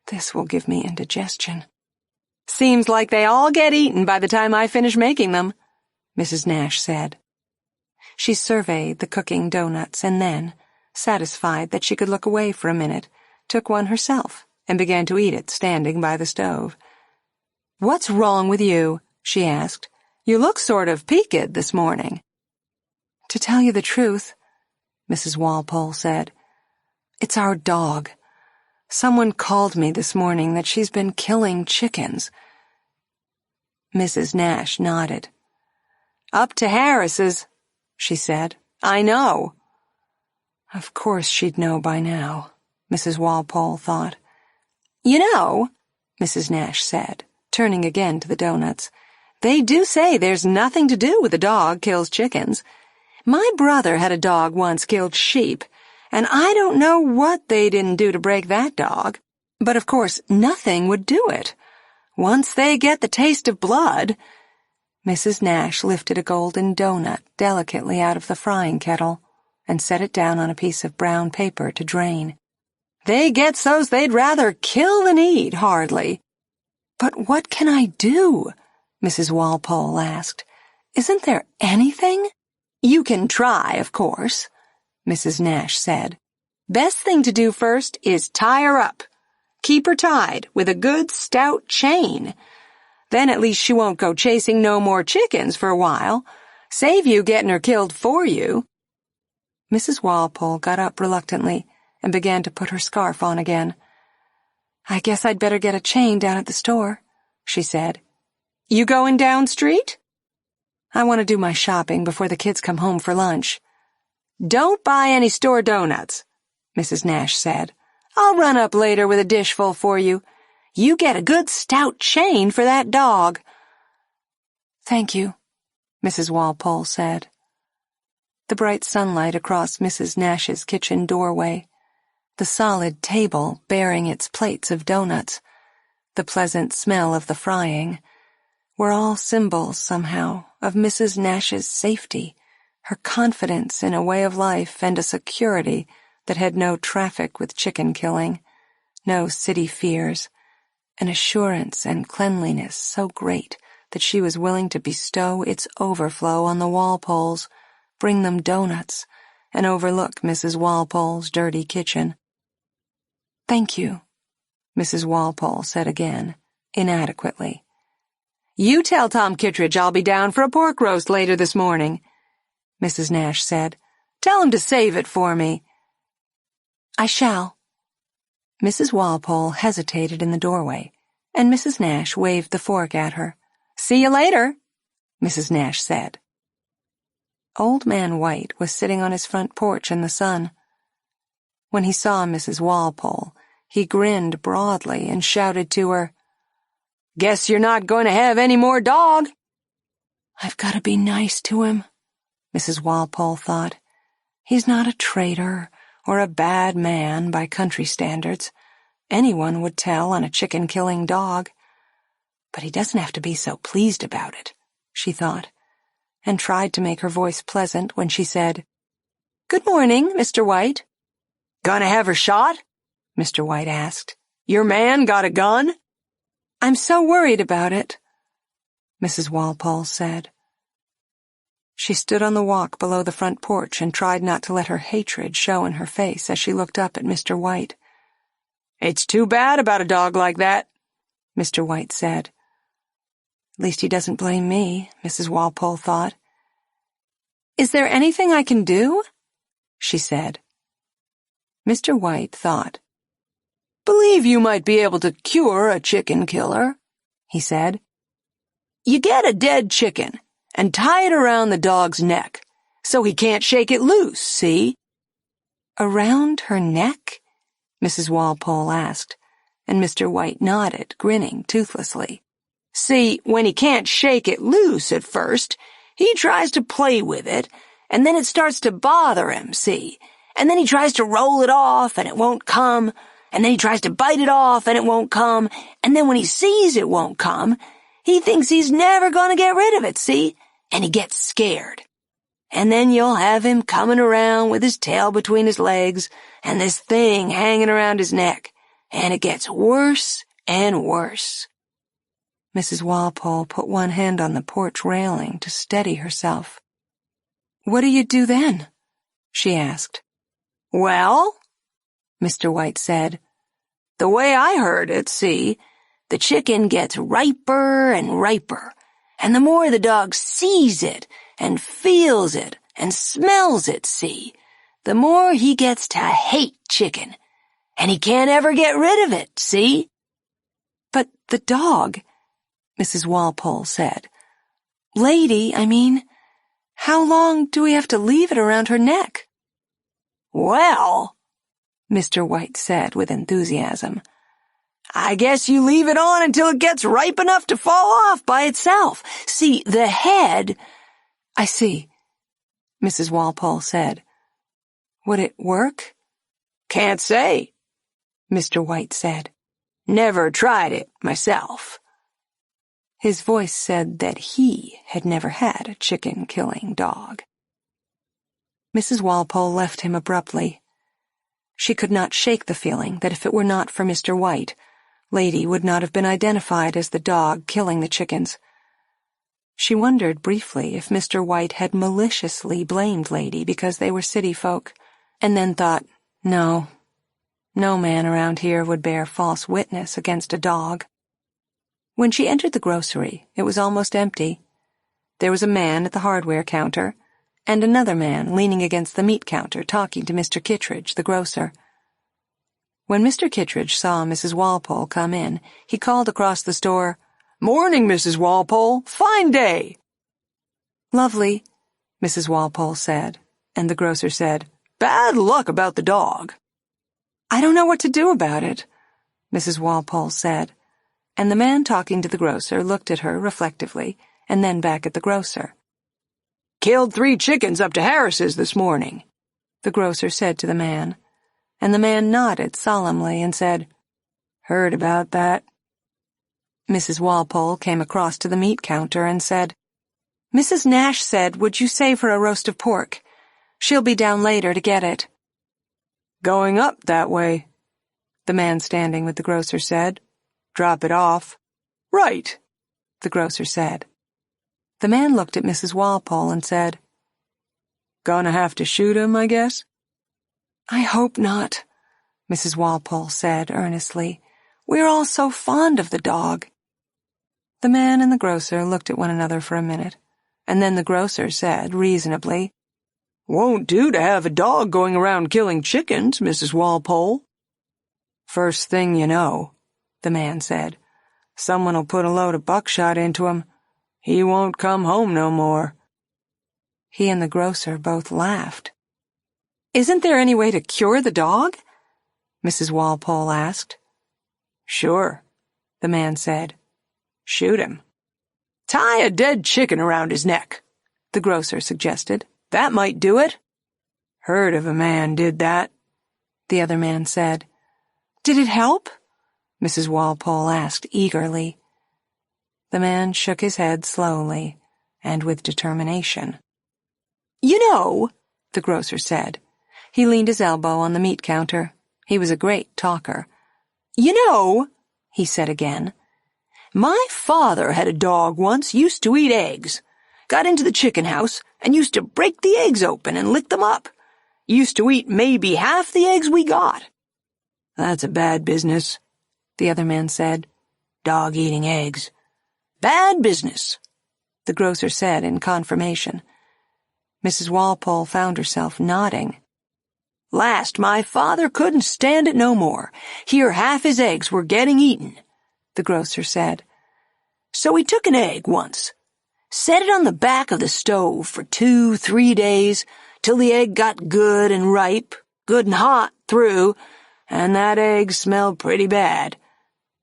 S7: "This will give me indigestion." "Seems like they all get eaten by the time I finish making them," Mrs. Nash said. She surveyed the cooking doughnuts and then, satisfied that she could look away for a minute, took one herself and began to eat it standing by the stove. "What's wrong with you?" she asked. "You look sort of peaked this morning." "To tell you the truth," Mrs. Walpole said, "it's our dog. Someone called me this morning that she's been killing chickens." Mrs. Nash nodded. "Up to Harris's," she said. "I know." Of course she'd know by now, Mrs. Walpole thought. "You know," Mrs. Nash said, turning again to the doughnuts, "they do say there's nothing to do with a dog kills chickens. My brother had a dog once killed sheep, and I don't know what they didn't do to break that dog. But of course nothing would do it. Once they get the taste of blood—" Mrs. Nash lifted a golden doughnut delicately out of the frying kettle and set it down on a piece of brown paper to drain. "They get so's they'd rather kill than eat, hardly." "But what can I do?" Mrs. Walpole asked. "Isn't there anything?" "You can try, of course," Mrs. Nash said. "Best thing to do first is tie her up. Keep her tied with a good stout chain. Then at least she won't go chasing no more chickens for a while. Save you getting her killed for you." Mrs. Walpole got up reluctantly and began to put her scarf on again. "I guess I'd better get a chain down at the store," she said. "You going down street?" "I want to do my shopping before the kids come home for lunch." "Don't buy any store doughnuts," Mrs. Nash said. "I'll run up later with a dish full for you. You get a good stout chain for that dog." "Thank you," Mrs. Walpole said. The bright sunlight across Mrs. Nash's kitchen doorway, the solid table bearing its plates of doughnuts, the pleasant smell of the frying, were all symbols, somehow, of Mrs. Nash's safety, her confidence in a way of life and a security that had no traffic with chicken killing, no city fears, an assurance and cleanliness so great that she was willing to bestow its overflow on the Walpoles, bring them doughnuts, and overlook Mrs. Walpole's dirty kitchen. "Thank you," Mrs. Walpole said again, inadequately. "You tell Tom Kittredge I'll be down for a pork roast later this morning," Mrs. Nash said. "Tell him to save it for me." "I shall." Mrs. Walpole hesitated in the doorway, and Mrs. Nash waved the fork at her. "See you later," Mrs. Nash said. Old Man White was sitting on his front porch in the sun. When he saw Mrs. Walpole, he grinned broadly and shouted to her, Guess you're not going to have any more dog. I've got to be nice to him, Mrs. Walpole thought. He's not a traitor or a bad man by country standards. Anyone would tell on a chicken-killing dog. But he doesn't have to be so pleased about it, she thought, and tried to make her voice pleasant when she said, "Good morning, Mr. White."
S9: "Gonna have her shot?" Mr. White asked. "Your man got a gun?"
S7: "I'm so worried about it," Mrs. Walpole said. She stood on the walk below the front porch and tried not to let her hatred show in her face as she looked up at Mr. White.
S9: "It's too bad about a dog like that,"
S7: Mr. White said. At least he doesn't blame me, Mrs. Walpole thought. "Is there anything I can do?" she said. Mr. White thought.
S9: "Believe you might be able to cure a chicken killer," he said. "You get a dead chicken and tie it around the dog's neck so he can't shake it loose, see?"
S7: "Around her neck?" Mrs. Walpole asked, and Mr. White nodded, grinning toothlessly.
S9: "See, when he can't shake it loose at first, he tries to play with it, and then it starts to bother him, see? And then he tries to roll it off, and it won't come, and then he tries to bite it off, and it won't come, and then when he sees it won't come, he thinks he's never going to get rid of it, see? And he gets scared. And then you'll have him coming around with his tail between his legs, and this thing hanging around his neck, and it gets worse and worse."
S7: Mrs. Walpole put one hand on the porch railing to steady herself. "What do you do then?" she asked.
S9: "Well," Mr. White said, "the way I heard it, see, the chicken gets riper and riper, and the more the dog sees it and feels it and smells it, see, the more he gets to hate chicken, and he can't ever get rid of it, see?"
S7: "But the dog," Mrs. Walpole said. "Lady, I mean, how long do we have to leave it around her neck?"
S9: "Well,"
S7: Mr. White said with enthusiasm,
S9: "I guess you leave it on until it gets ripe enough to fall off by itself. See, the head—"
S7: "I see," Mrs. Walpole said. "Would it work?"
S9: "Can't say,"
S7: Mr. White said.
S9: "Never tried it myself."
S7: His voice said that he had never had a chicken-killing dog. Mrs. Walpole left him abruptly. She could not shake the feeling that if it were not for Mr. White, Lady would not have been identified as the dog killing the chickens. She wondered briefly if Mr. White had maliciously blamed Lady because they were city folk, and then thought, no man around here would bear false witness against a dog. When she entered the grocery, it was almost empty. There was a man at the hardware counter, and another man leaning against the meat counter talking to Mr. Kittredge, the grocer. When Mr. Kittredge saw Mrs. Walpole come in, he called across the store, "Morning, Mrs. Walpole. Fine day." "Lovely," Mrs. Walpole said, and the grocer said,
S9: "Bad luck about the dog."
S7: "I don't know what to do about it," Mrs. Walpole said, and the man talking to the grocer looked at her reflectively and then back at the grocer.
S9: "Killed 3 chickens up to Harris's this morning,"
S7: the grocer said to the man, and the man nodded solemnly and said, "Heard about that." Mrs. Walpole came across to the meat counter and said, "Mrs. Nash said, would you save her a roast of pork? She'll be down later to get it."
S9: "Going up that way," the man standing with the grocer said. "Drop it off." "Right," the grocer said.
S7: The man looked at Mrs. Walpole and said,
S9: "Gonna have to shoot him, I guess?"
S7: "I hope not," Mrs. Walpole said earnestly. "We're all so fond of the dog." The man and the grocer looked at one another for a minute, and then the grocer said reasonably,
S9: "Won't do to have a dog going around killing chickens, Mrs. Walpole."
S7: "First thing you know," the man said, "someone'll put a load of buckshot into him. He won't come home no more." He and the grocer both laughed. "Isn't there any way to cure the dog?" Mrs. Walpole asked.
S9: "Sure,"
S7: the man said.
S9: Shoot him. Tie a dead chicken around his neck, the grocer suggested. That might do it. Heard of a man did that, the other man said. Did it help? Mrs. Walpole asked eagerly. The man shook his head slowly and with determination. You know, the grocer said. He leaned his elbow on the meat counter. He was a great talker. You know, he said again, my father had a dog once used to eat eggs. Got into the chicken house and used to break the eggs open and lick them up. Used to eat maybe half the eggs we got. That's a bad business, the other man said. Dog eating eggs. Bad business, the grocer said in confirmation. Mrs. Walpole found herself nodding. Last, my father couldn't stand it no more. Here half his eggs were getting eaten, the grocer said. So he took an egg once, set it on the back of the stove for 2-3 days, till the egg got good and ripe, good and hot through, and that egg smelled pretty bad.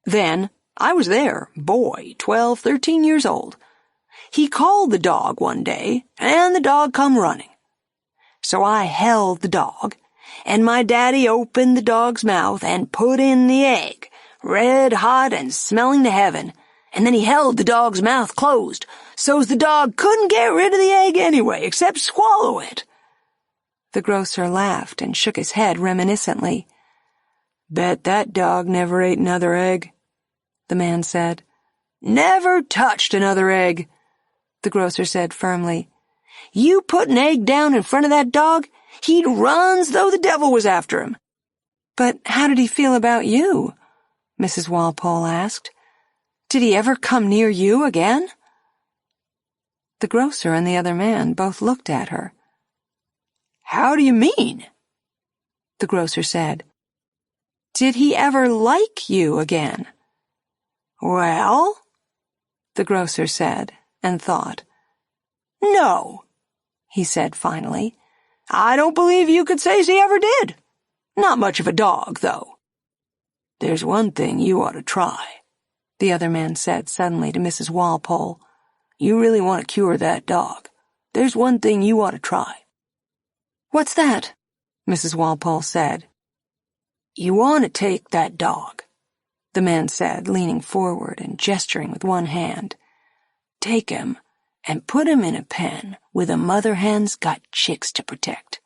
S9: Then, I was there, boy, 12, 13 years old. He called the dog one day, and the dog come running. So I held the dog, and my daddy opened the dog's mouth and put in the egg, red hot and smelling to heaven, and then he held the dog's mouth closed, so's the dog couldn't get rid of the egg anyway, except swallow it. The grocer laughed and shook his head reminiscently. Bet that dog never ate another egg, the man said. Never touched another egg, the grocer said firmly. You put an egg down in front of that dog, he'd run as though the devil was after him. But how did he feel about you? Mrs. Walpole asked. Did he ever come near you again? The grocer and the other man both looked at her. How do you mean? The grocer said. Did he ever like you again? Well, the grocer said, and thought. No, he said finally. I don't believe you could say he ever did. Not much of a dog, though. There's one thing you ought to try, the other man said suddenly to Mrs. Walpole. You really want to cure that dog. There's one thing you ought to try. What's that? Mrs. Walpole said. You want to take that dog, the man said, leaning forward and gesturing with one hand. Take him and put him in a pen with a mother hen's got chicks to protect.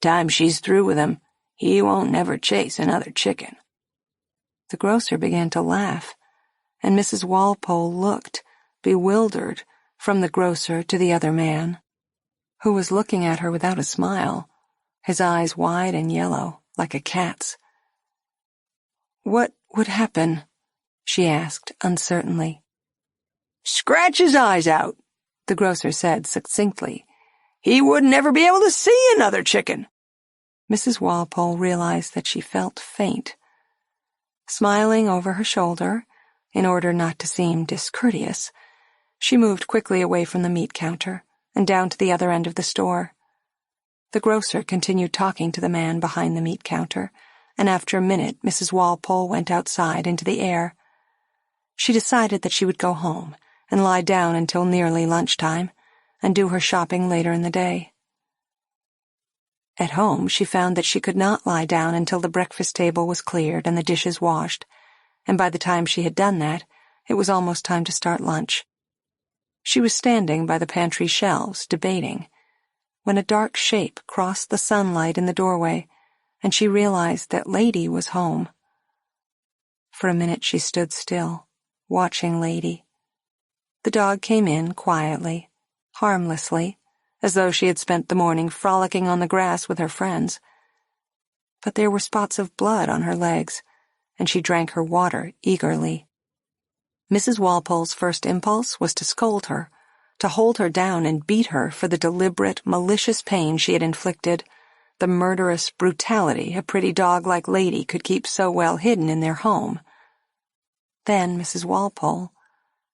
S9: Time she's through with him, he won't never chase another chicken. The grocer began to laugh, and Mrs. Walpole looked, bewildered, from the grocer to the other man, who was looking at her without a smile, his eyes wide and yellow, like a cat's. What would happen? She asked uncertainly. Scratch his eyes out, the grocer said succinctly. He wouldn't ever be able to see another chicken. Mrs. Walpole realized that she felt faint. Smiling over her shoulder, in order not to seem discourteous, she moved quickly away from the meat counter and down to the other end of the store. The grocer continued talking to the man behind the meat counter, and after a minute Mrs. Walpole went outside into the air. She decided that she would go home and lie down until nearly lunchtime, and do her shopping later in the day. At home, she found that she could not lie down until the breakfast table was cleared and the dishes washed, and by the time she had done that, it was almost time to start lunch. She was standing by the pantry shelves, debating, when a dark shape crossed the sunlight in the doorway, and she realized that Lady was home. For a minute she stood still, watching Lady. The dog came in quietly, harmlessly, as though she had spent the morning frolicking on the grass with her friends. But there were spots of blood on her legs, and she drank her water eagerly. Mrs. Walpole's first impulse was to scold her, to hold her down and beat her for the deliberate, malicious pain she had inflicted, the murderous brutality a pretty dog like Lady could keep so well hidden in their home. Then Mrs. Walpole,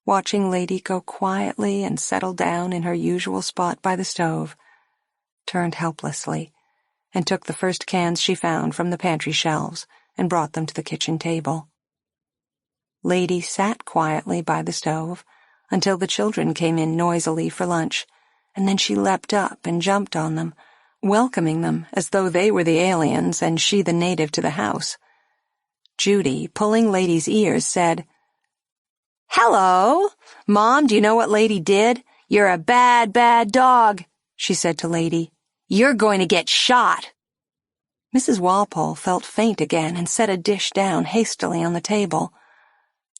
S9: watching Lady go quietly and settle down in her usual spot by the stove, turned helplessly and took the first cans she found from the pantry shelves and brought them to the kitchen table.
S7: Lady sat quietly by the stove until the children came in noisily for lunch, and then she leapt up and jumped on them, welcoming them as though they were the aliens and she the native to the house. Judy, pulling Lady's ears, said, "Hello! Mom, do you know what Lady did? You're a bad, bad dog," she said to Lady. "You're going to get shot." Mrs. Walpole felt faint again and set a dish down hastily on the table.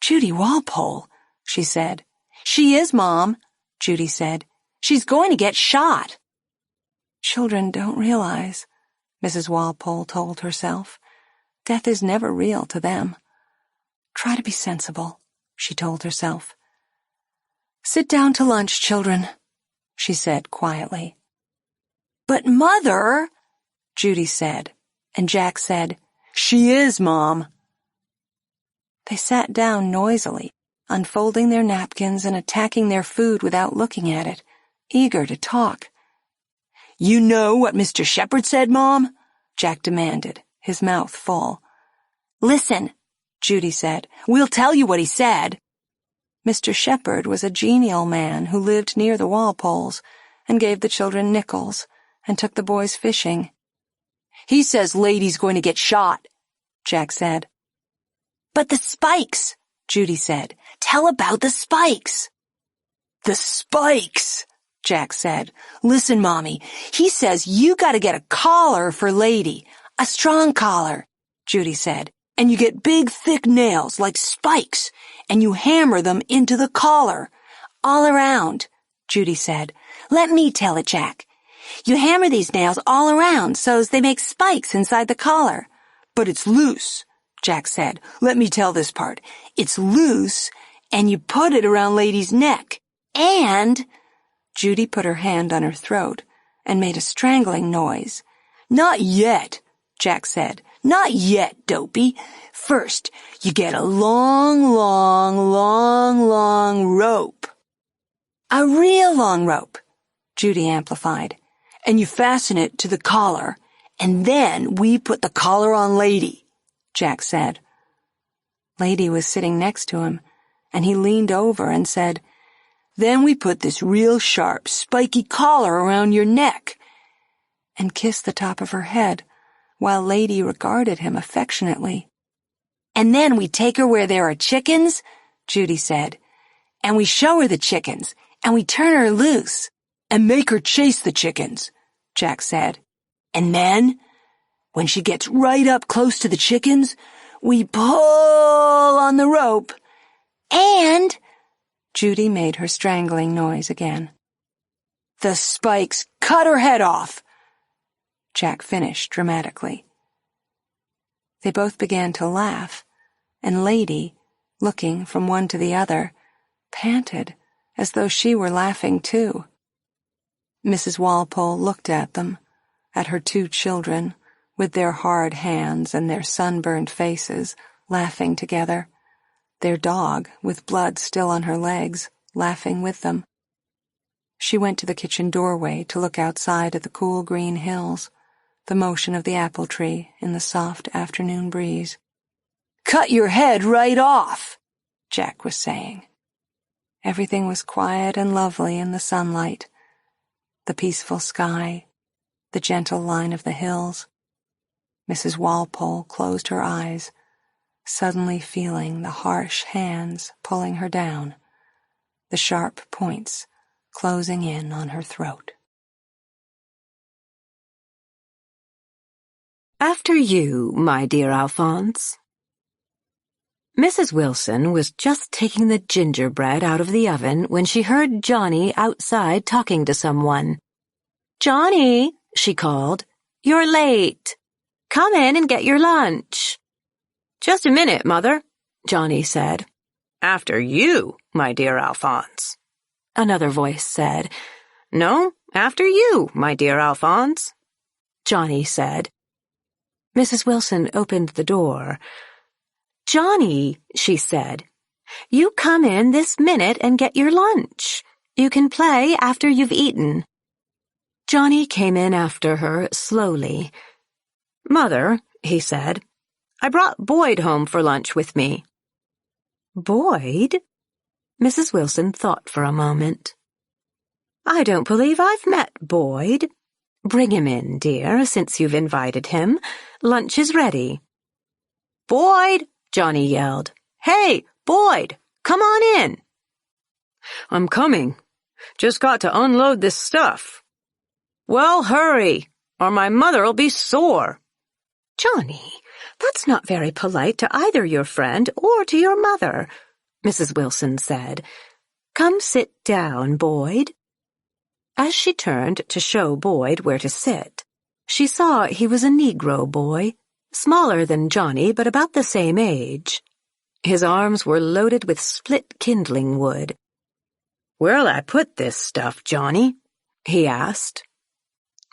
S7: "Judy Walpole," she said. "She is, Mom," Judy said. "She's going to get shot." Children don't realize, Mrs. Walpole told herself. Death is never real to them. Try to be sensible, she told herself. "Sit down to lunch, children," she said quietly. "But Mother," Judy said, and Jack said, "She is, Mom." They sat down noisily, unfolding their napkins and attacking their food without looking at it, eager to talk. "You know what Mr. Shepherd said, Mom?" Jack demanded, his mouth full. "Listen," Judy said. "We'll tell you what he said." Mr. Shepherd was a genial man who lived near the Walpoles and gave the children nickels and took the boys fishing. "He says Lady's going to get shot," Jack said. "But the spikes," Judy said. "Tell about the spikes." "The spikes," Jack said. "Listen, Mommy, he says you gotta get a collar for Lady, a strong collar," Judy said. "And you get big, thick nails like spikes, and you hammer them into the collar. All around," Judy said. "Let me tell it, Jack. You hammer these nails all around so's they make spikes inside the collar." "But it's loose," Jack said. "Let me tell this part. It's loose, and you put it around Lady's neck. And—" Judy put her hand on her throat and made a strangling noise. "Not yet," Jack said. "Not yet, Dopey. First, you get a long rope." "A real long rope," Judy amplified. "And you fasten it to the collar, and then we put the collar on Lady," Jack said. Lady was sitting next to him, and he leaned over and said, "Then we put this real sharp, spiky collar around your neck," and kissed the top of her head, while Lady regarded him affectionately. "And then we take her where there are chickens," Judy said, "and we show her the chickens, and we turn her loose." "And make her chase the chickens," Jack said. "And then, when she gets right up close to the chickens, we pull on the rope, and—" Judy made her strangling noise again. "The spikes cut her head off," Jack finished dramatically. They both began to laugh, and Lady, looking from one to the other, panted as though she were laughing too. Mrs. Walpole looked at them, at her two children, with their hard hands and their sunburned faces, laughing together, their dog, with blood still on her legs, laughing with them. She went to the kitchen doorway to look outside at the cool green hills, the motion of the apple tree in the soft afternoon breeze. "Cut your head right off," Jack was saying. Everything was quiet and lovely in the sunlight, the peaceful sky, the gentle line of the hills. Mrs. Walpole closed her eyes, suddenly feeling the harsh hands pulling her down, the sharp points closing in on her throat.
S4: After you, my dear Alphonse. Mrs. Wilson was just taking the gingerbread out of the oven when she heard Johnny outside talking to someone. "Johnny," she called, "you're late. Come in and get your lunch." "Just a minute, Mother," Johnny said. "After you, my dear Alphonse," another voice said. "No, after you, my dear Alphonse," Johnny said. Mrs. Wilson opened the door. "Johnny," she said, "you come in this minute and get your lunch. You can play after you've eaten." Johnny came in after her slowly. "Mother," he said, "I brought Boyd home for lunch with me." Boyd? Mrs. Wilson thought for a moment. I don't believe I've met Boyd. Bring him in, dear, since you've invited him. Lunch is ready. Boyd! Johnny yelled. Hey, Boyd, come on in. I'm coming. Just got to unload this stuff. Well, hurry, or my mother'll be sore. Johnny, that's not very polite to either your friend or to your mother, Mrs. Wilson said. Come sit down, Boyd. As she turned to show Boyd where to sit, she saw he was a Negro boy, smaller than Johnny but about the same age. His arms were loaded with split kindling wood. Where'll I put this stuff, Johnny? He asked.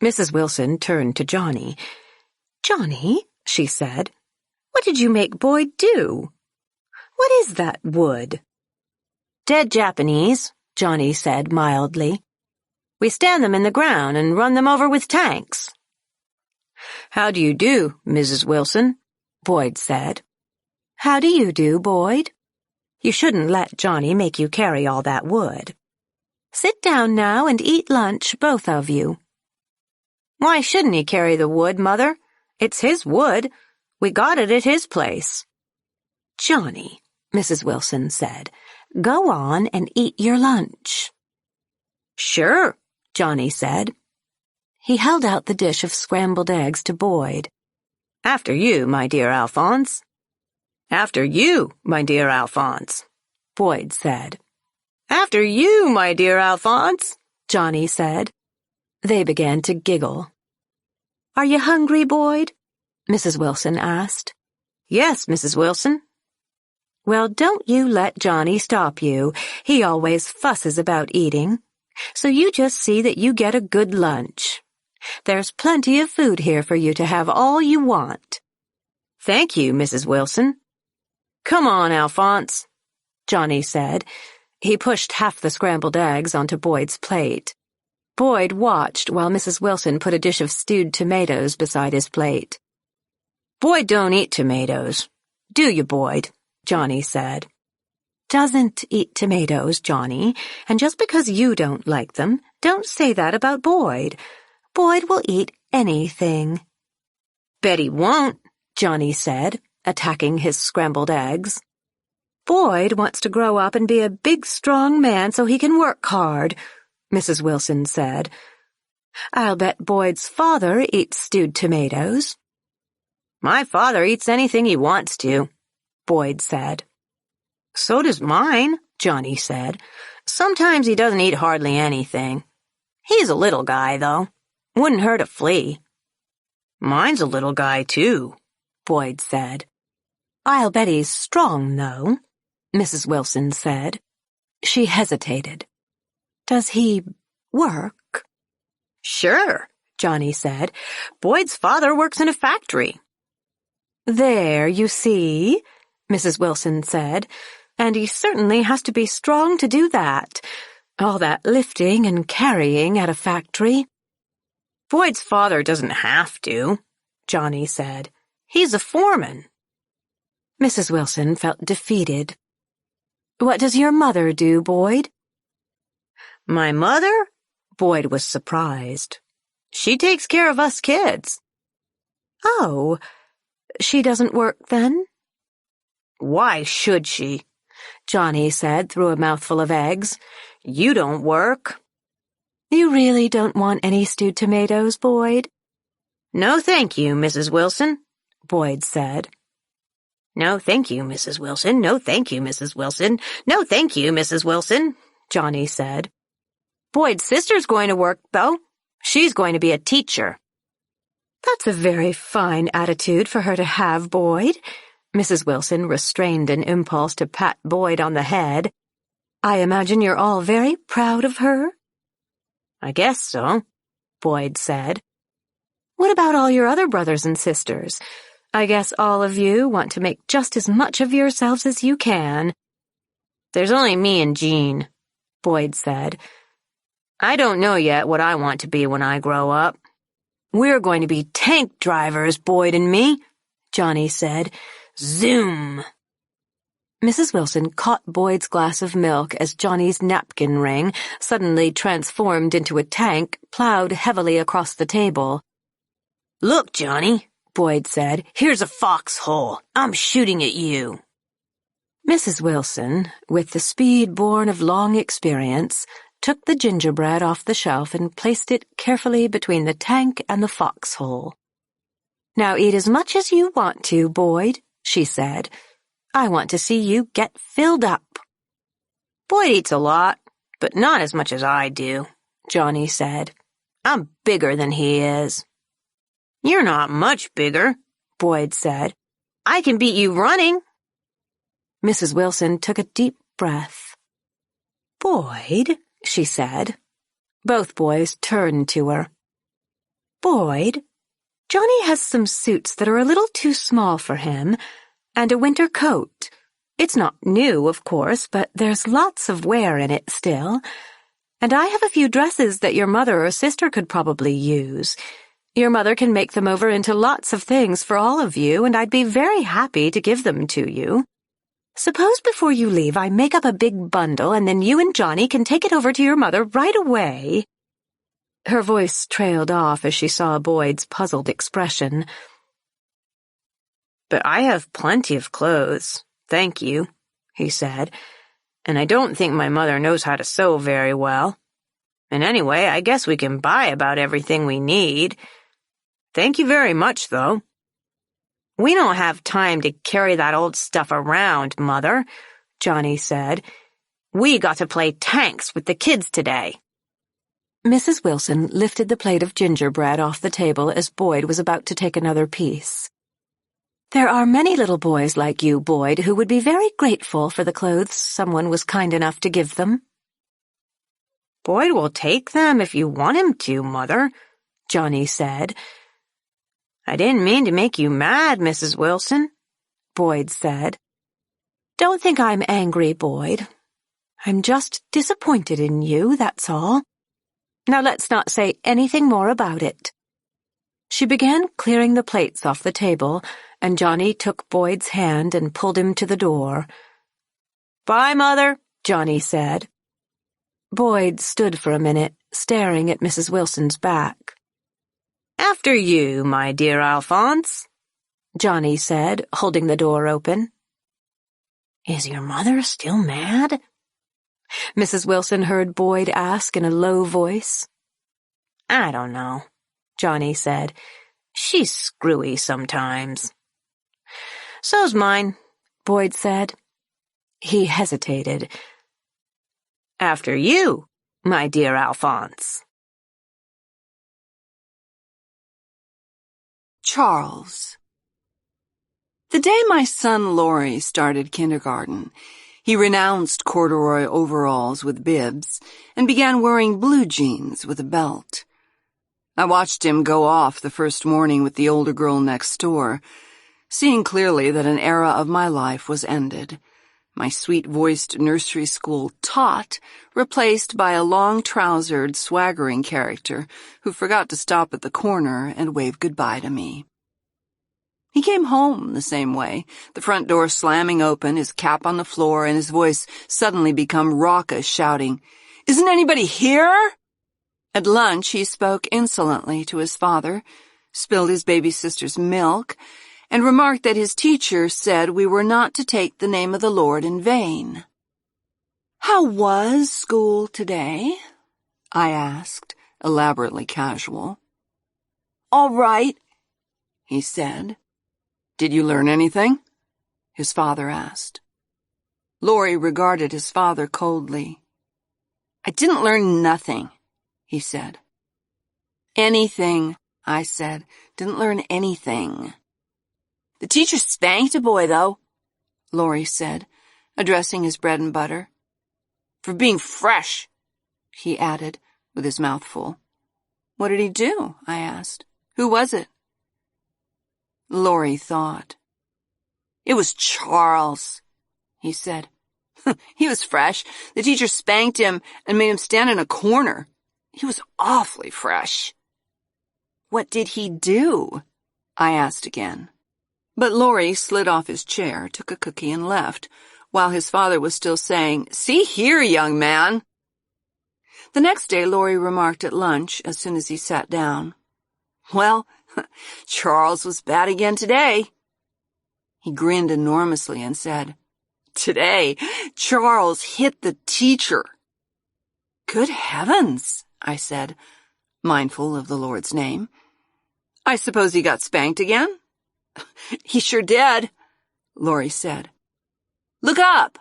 S4: Mrs. Wilson turned to Johnny. Johnny, she said, what did you make Boyd do? What is that wood? Dead Japanese, Johnny said mildly. We stand them in the ground and run them over with tanks. How do you do, Mrs. Wilson? Boyd said. How do you do, Boyd? You shouldn't let Johnny make you carry all that wood. Sit down now and eat lunch, both of you. Why shouldn't he carry the wood, Mother? It's his wood. We got it at his place. Johnny, Mrs. Wilson said, go on and eat your lunch. Sure, Johnny said. He held out the dish of scrambled eggs to Boyd. After you, my dear Alphonse. After you, my dear Alphonse, Boyd said. After you, my dear Alphonse, Johnny said. They began to giggle. Are you hungry, Boyd? Mrs. Wilson asked. Yes, Mrs. Wilson. Well, don't you let Johnny stop you. He always fusses about eating. So you just see that you get a good lunch. There's plenty of food here for you to have all you want. Thank you, Mrs. Wilson. Come on, Alphonse, Johnny said. He pushed half the scrambled eggs onto Boyd's plate. Boyd watched while Mrs. Wilson put a dish of stewed tomatoes beside his plate. Boyd don't eat tomatoes. Do you, Boyd? Johnny said. Doesn't eat tomatoes, Johnny, and just because you don't like them, don't say that about Boyd. Boyd will eat anything. Bet he won't, Johnny said, attacking his scrambled eggs. Boyd wants to grow up and be a big, strong man so he can work hard, Mrs. Wilson said. I'll bet Boyd's father eats stewed tomatoes. My father eats anything he wants to, Boyd said. So does mine, Johnny said. Sometimes he doesn't eat hardly anything. He's a little guy, though. Wouldn't hurt a flea. Mine's a little guy, too, Boyd said. I'll bet he's strong, though, Mrs. Wilson said. She hesitated. Does he work? Sure, Johnny said. Boyd's father works in a factory. There, you see, Mrs. Wilson said. And he certainly has to be strong to do that. All that lifting and carrying at a factory. Boyd's father doesn't have to, Johnny said. He's a foreman. Mrs. Wilson felt defeated. What does your mother do, Boyd? My mother? Boyd was surprised. She takes care of us kids. Oh, she doesn't work then? Why should she? Johnny said through a mouthful of eggs. You don't work. You really don't want any stewed tomatoes, Boyd? No, thank you, Mrs. Wilson, Boyd said. No, thank you, Mrs. Wilson. No, thank you, Mrs. Wilson. No, thank you, Mrs. Wilson, Johnny said. Boyd's sister's going to work, though. She's going to be a teacher. That's a very fine attitude for her to have, Boyd. Mrs. Wilson restrained an impulse to pat Boyd on the head. I imagine you're all very proud of her? I guess so, Boyd said. What about all your other brothers and sisters? I guess all of you want to make just as much of yourselves as you can. There's only me and Jean, Boyd said. I don't know yet what I want to be when I grow up. We're going to be tank drivers, Boyd and me, Johnny said. Zoom! Mrs. Wilson caught Boyd's glass of milk as Johnny's napkin ring, suddenly transformed into a tank, plowed heavily across the table.
S9: "Look, Johnny," Boyd said. "Here's a foxhole. I'm shooting at you."
S4: Mrs. Wilson, with the speed born of long experience, took the gingerbread off the shelf and placed it carefully between the tank and the foxhole. "Now eat as much as you want to, Boyd," she said. "I want to see you get filled up."
S9: "Boyd eats a lot, but not as much as I do," Johnny said. "I'm bigger than he is." "You're not much bigger," Boyd said. "I can beat you running."
S4: Mrs. Wilson took a deep breath.
S9: "Boyd,"
S4: she said. Both boys turned to her. "Boyd, Johnny has some suits that are a little too small for him, and a winter coat. It's not new, of course, but there's lots of wear in it still. And I have a few dresses that your mother or sister could probably use. Your mother can make them over into lots of things for all of you, and I'd be very happy to give them to you. Suppose before you leave I make up a big bundle, and then you and Johnny can take it over to your mother right away." Her voice trailed off as she saw Boyd's puzzled expression.
S9: "But I have plenty of clothes, thank you," he said, "and I don't think my mother knows how to sew very well. And anyway, I guess we can buy about everything we need. Thank you very much, though." "We don't have time to carry that old stuff around, Mother," Johnny said. "We got to play tanks with the kids today."
S4: Mrs. Wilson lifted the plate of gingerbread off the table as Boyd was about to take another piece. "There are many little boys like you, Boyd, who would be very grateful for the clothes someone was kind enough to give them."
S9: "Boyd will take them if you want him to, Mother," Johnny said. "I didn't mean to make you mad, Mrs. Wilson," Boyd said.
S4: "Don't think I'm angry, Boyd. I'm just disappointed in you, that's all. Now let's not say anything more about it." She began clearing the plates off the table, and Johnny took Boyd's hand and pulled him to the door.
S9: "Bye, Mother,"
S4: Johnny said. Boyd stood for a minute, staring at Mrs. Wilson's back.
S9: "After you, my dear Alphonse,"
S4: Johnny said, holding the door open.
S9: "Is your mother still mad?"
S4: Mrs. Wilson heard Boyd ask in a low voice.
S9: "I don't know," Johnny said. "She's screwy sometimes." "So's mine," Boyd said.
S4: He hesitated.
S9: "After you, my dear Alphonse."
S3: Charles. The day my son Laurie started kindergarten, he renounced corduroy overalls with bibs and began wearing blue jeans with a belt. I watched him go off the first morning with the older girl next door, seeing clearly that an era of my life was ended. My sweet-voiced nursery school tot replaced by a long-trousered, swaggering character who forgot to stop at the corner and wave goodbye to me. He came home the same way, the front door slamming open, his cap on the floor, and his voice suddenly become raucous, shouting, "Isn't anybody here?" At lunch, he spoke insolently to his father, spilled his baby sister's milk, and remarked that his teacher said we were not to take the name of the Lord in vain. "How was school today?" I asked, elaborately casual. "All right," he said. "Did you learn anything?" his father asked. Laurie regarded his father coldly. "I didn't learn nothing," he said. "Anything," I said. "Didn't learn anything." "The teacher spanked a boy, though," Laurie said, addressing his bread and butter. "For being fresh," he added, with his mouth full. "What did he do?" I asked. "Who was it?" Laurie thought. "It was Charles," he said. "He was fresh. The teacher spanked him and made him stand in a corner. He was awfully fresh." "What did he do?" I asked again. But Laurie slid off his chair, took a cookie, and left, while his father was still saying, "See here, young man." The next day, Laurie remarked at lunch as soon as he sat down, "Well, Charles was bad again today." He grinned enormously and said, "Today, Charles hit the teacher." "Good heavens," I said, mindful of the Lord's name. "I suppose he got spanked again?" "He sure did," Laurie said. "Look up,"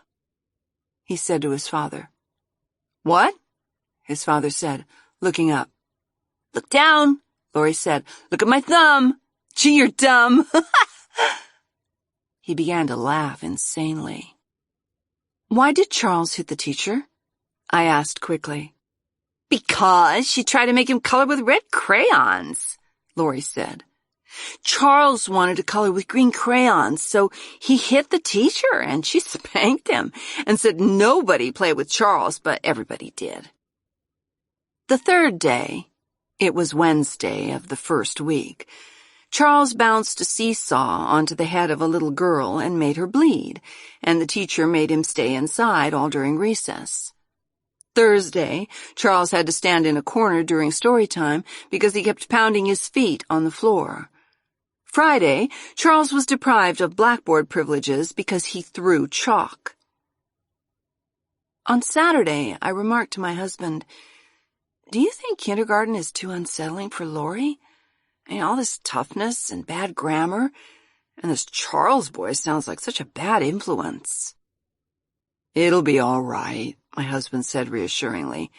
S3: he said to his father. "What?" his father said, looking up. "Look down," Laurie said. "Look at my thumb. Gee, you're dumb." He began to laugh insanely. "Why did Charles hit the teacher?" I asked quickly. "Because she tried to make him color with red crayons," Laurie said. "Charles wanted to color with green crayons, so he hit the teacher, and she spanked him and said nobody played with Charles, but everybody did." The third day, it was Wednesday of the first week, Charles bounced a seesaw onto the head of a little girl and made her bleed, and the teacher made him stay inside all during recess. Thursday, Charles had to stand in a corner during story time because he kept pounding his feet on the floor. Friday, Charles was deprived of blackboard privileges because he threw chalk. On Saturday, I remarked to my husband, "Do you think kindergarten is too unsettling for Laurie? I mean, all this toughness and bad grammar, and this Charles boy sounds like such a bad influence." "It'll be all right," my husband said reassuringly.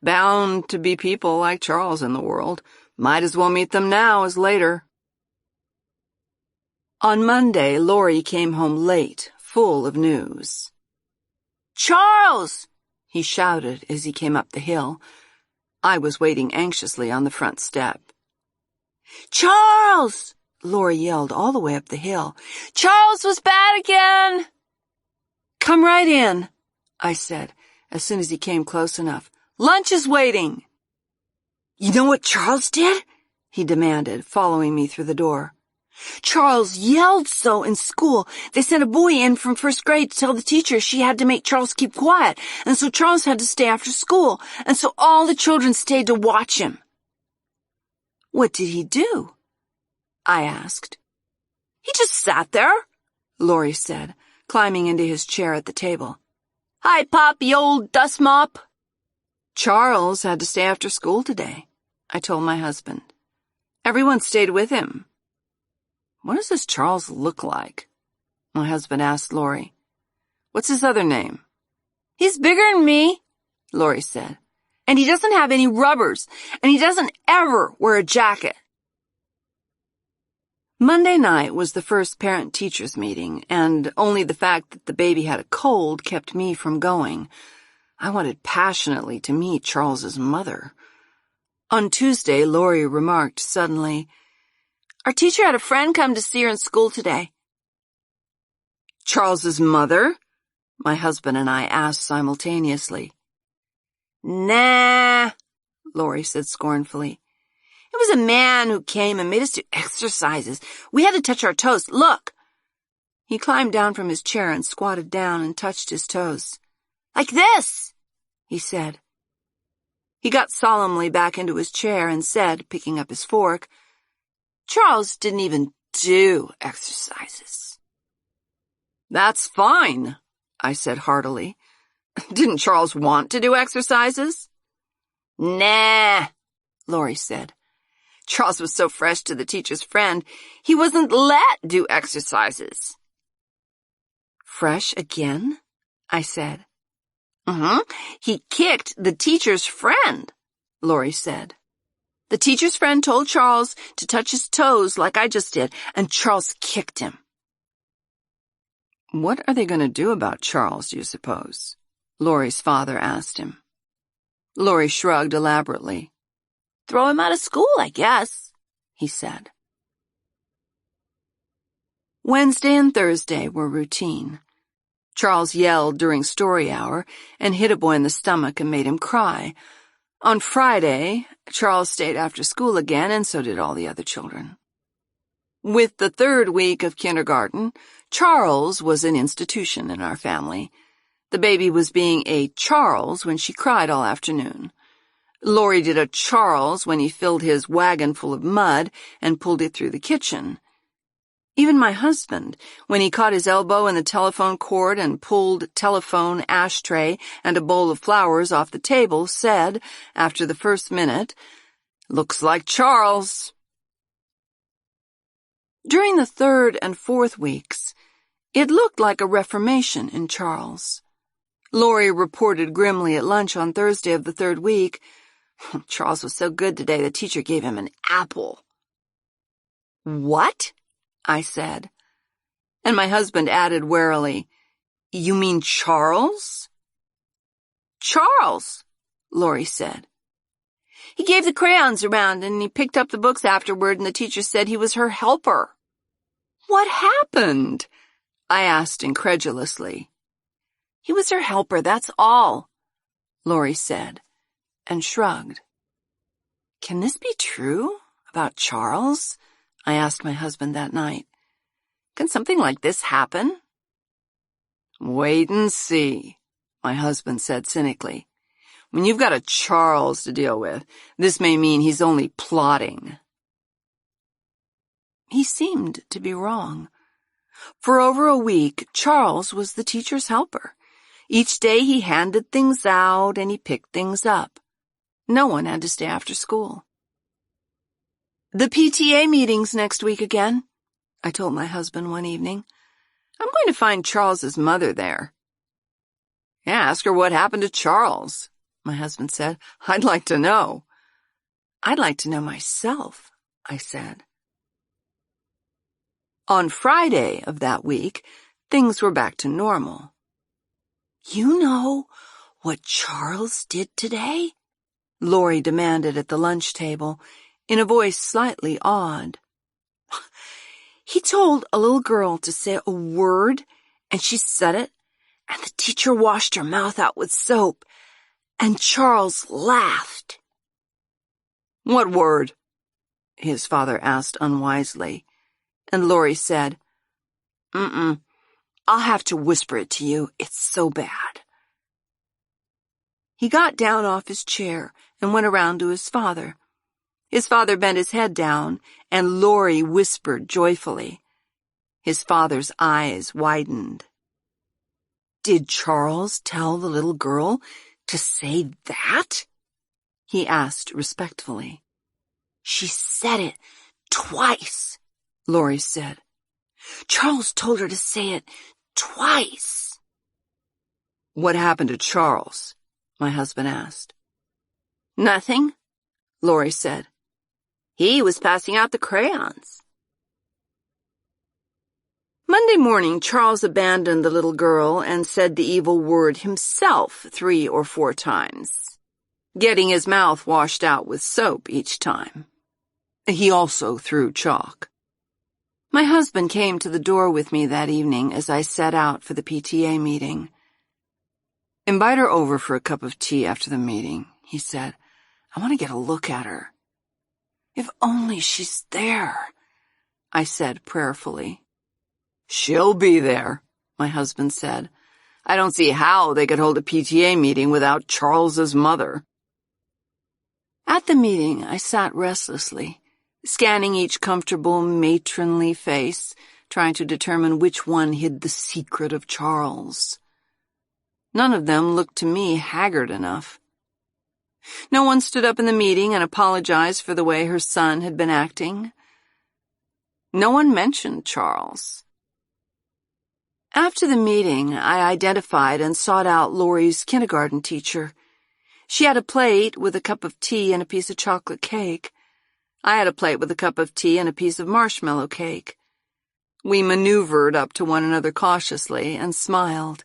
S3: "Bound to be people like Charles in the world. Might as well meet them now as later." On Monday, Laurie came home late, full of news. "Charles!" he shouted as he came up the hill. I was waiting anxiously on the front step. "Charles!" Laurie yelled all the way up the hill. "Charles was bad again!" "Come right in," I said, as soon as he came close enough. "Lunch is waiting." "You know what Charles did?" he demanded, following me through the door. "Charles yelled so in school, they sent a boy in from first grade to tell the teacher she had to make Charles keep quiet, and so Charles had to stay after school, and so all the children stayed to watch him." "What did he do?" I asked. "He just sat there," Laurie said, climbing into his chair at the table. "Hi, Pop, you old dust mop." "Charles had to stay after school today," I told my husband. "Everyone stayed with him." "What does this Charles look like?" my husband asked Laurie. "What's his other name?" "He's bigger than me," Laurie said. "And he doesn't have any rubbers, and he doesn't ever wear a jacket." Monday night was the first parent-teachers meeting, and only the fact that the baby had a cold kept me from going. I wanted passionately to meet Charles's mother. On Tuesday, Laurie remarked suddenly, "Our teacher had a friend come to see her in school today." "Charles's mother?" my husband and I asked simultaneously. "Nah," Laurie said scornfully. "It was a man who came and made us do exercises. We had to touch our toes. Look." He climbed down from his chair and squatted down and touched his toes. "Like this," he said. He got solemnly back into his chair and said, picking up his fork, "Charles didn't even do exercises." "That's fine," I said heartily. "Didn't Charles want to do exercises?" "Nah," Laurie said. "Charles was so fresh to the teacher's friend, he wasn't let do exercises." "Fresh again?" I said. "He kicked the teacher's friend," Laurie said. "The teacher's friend told Charles to touch his toes like I just did, and Charles kicked him." "What are they going to do about Charles, do you suppose?" Laurie's father asked him. Laurie shrugged elaborately. "Throw him out of school, I guess," he said. Wednesday and Thursday were routine. Charles yelled during story hour and hit a boy in the stomach and made him cry. On Friday, Charles stayed after school again, and so did all the other children. With the third week of kindergarten, Charles was an institution in our family. The baby was being a Charles when she cried all afternoon. Laurie did a Charles when he filled his wagon full of mud and pulled it through the kitchen. Even my husband, when he caught his elbow in the telephone cord and pulled telephone, ashtray, and a bowl of flowers off the table, said, after the first minute, "Looks like Charles." During the third and fourth weeks, it looked like a reformation in Charles. Laurie reported grimly at lunch on Thursday of the third week, "Charles was so good today, the teacher gave him an apple." "What?" I said. And my husband added warily, "You mean Charles?" "Charles," Laurie said. "He gave the crayons around and he picked up the books afterward and the teacher said he was her helper." "What happened?" I asked incredulously. "He was her helper, that's all," Laurie said, and shrugged. "Can this be true about Charles?" I asked my husband that night. "Can something like this happen?" "Wait and see," my husband said cynically. "When you've got a Charles to deal with, this may mean he's only plotting." He seemed to be wrong. For over a week, Charles was the teacher's helper. Each day he handed things out and he picked things up. No one had to stay after school. "The PTA meeting's next week again," I told my husband one evening. "I'm going to find Charles's mother there." "Yeah, ask her what happened to Charles," my husband said. "I'd like to know." "I'd like to know myself," I said. On Friday of that week, things were back to normal. "You know what Charles did today?" Laurie demanded at the lunch table, in a voice slightly awed. "He told a little girl to say a word, and she said it, and the teacher washed her mouth out with soap, and Charles laughed." "What word?" his father asked unwisely, and Laurie said, I'll have to whisper it to you. It's so bad." He got down off his chair and went around to his father. His father bent his head down, and Laurie whispered joyfully. His father's eyes widened. "Did Charles tell the little girl to say that?" he asked respectfully. "She said it twice," Laurie said. "Charles told her to say it twice." "What happened to Charles?" my husband asked. "Nothing," Laurie said. "He was passing out the crayons." Monday morning, Charles abandoned the little girl and said the evil word himself 3 or 4 times, getting his mouth washed out with soap each time. He also threw chalk. My husband came to the door with me that evening as I set out for the PTA meeting. "Invite her over for a cup of tea after the meeting," he said. "I want to get a look at her." "If only she's there," I said prayerfully. "She'll be there," my husband said. "I don't see how they could hold a PTA meeting without Charles's mother." At the meeting, I sat restlessly, scanning each comfortable, matronly face, trying to determine which one hid the secret of Charles. None of them looked to me haggard enough. No one stood up in the meeting and apologized for the way her son had been acting. No one mentioned Charles. After the meeting, I identified and sought out Laurie's kindergarten teacher. She had a plate with a cup of tea and a piece of chocolate cake. I had a plate with a cup of tea and a piece of marshmallow cake. We maneuvered up to one another cautiously and smiled.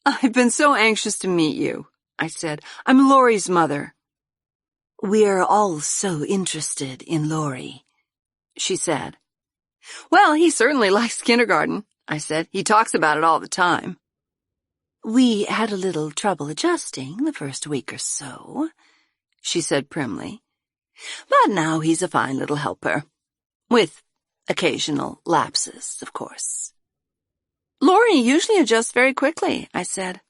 S3: "I've been so anxious to meet you," I said. "I'm Laurie's mother." "We're all so interested in Laurie," she said. "Well, he certainly likes kindergarten," I said. "He talks about it all the time." "We had a little trouble adjusting the first week or so," she said primly. "But now he's a fine little helper, with Occasional lapses, of course. Laurie usually adjusts very quickly, I said.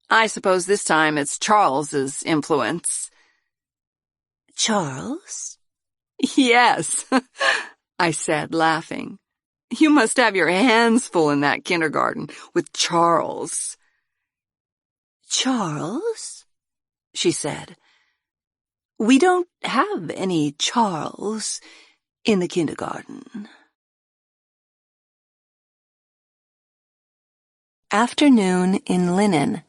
S3: I suppose this time it's Charles's influence. Charles? Yes, I said, laughing. You must have your hands full in that kindergarten with Charles. Charles? She said. We don't have any Charles in the kindergarten.
S7: Afternoon in Linen.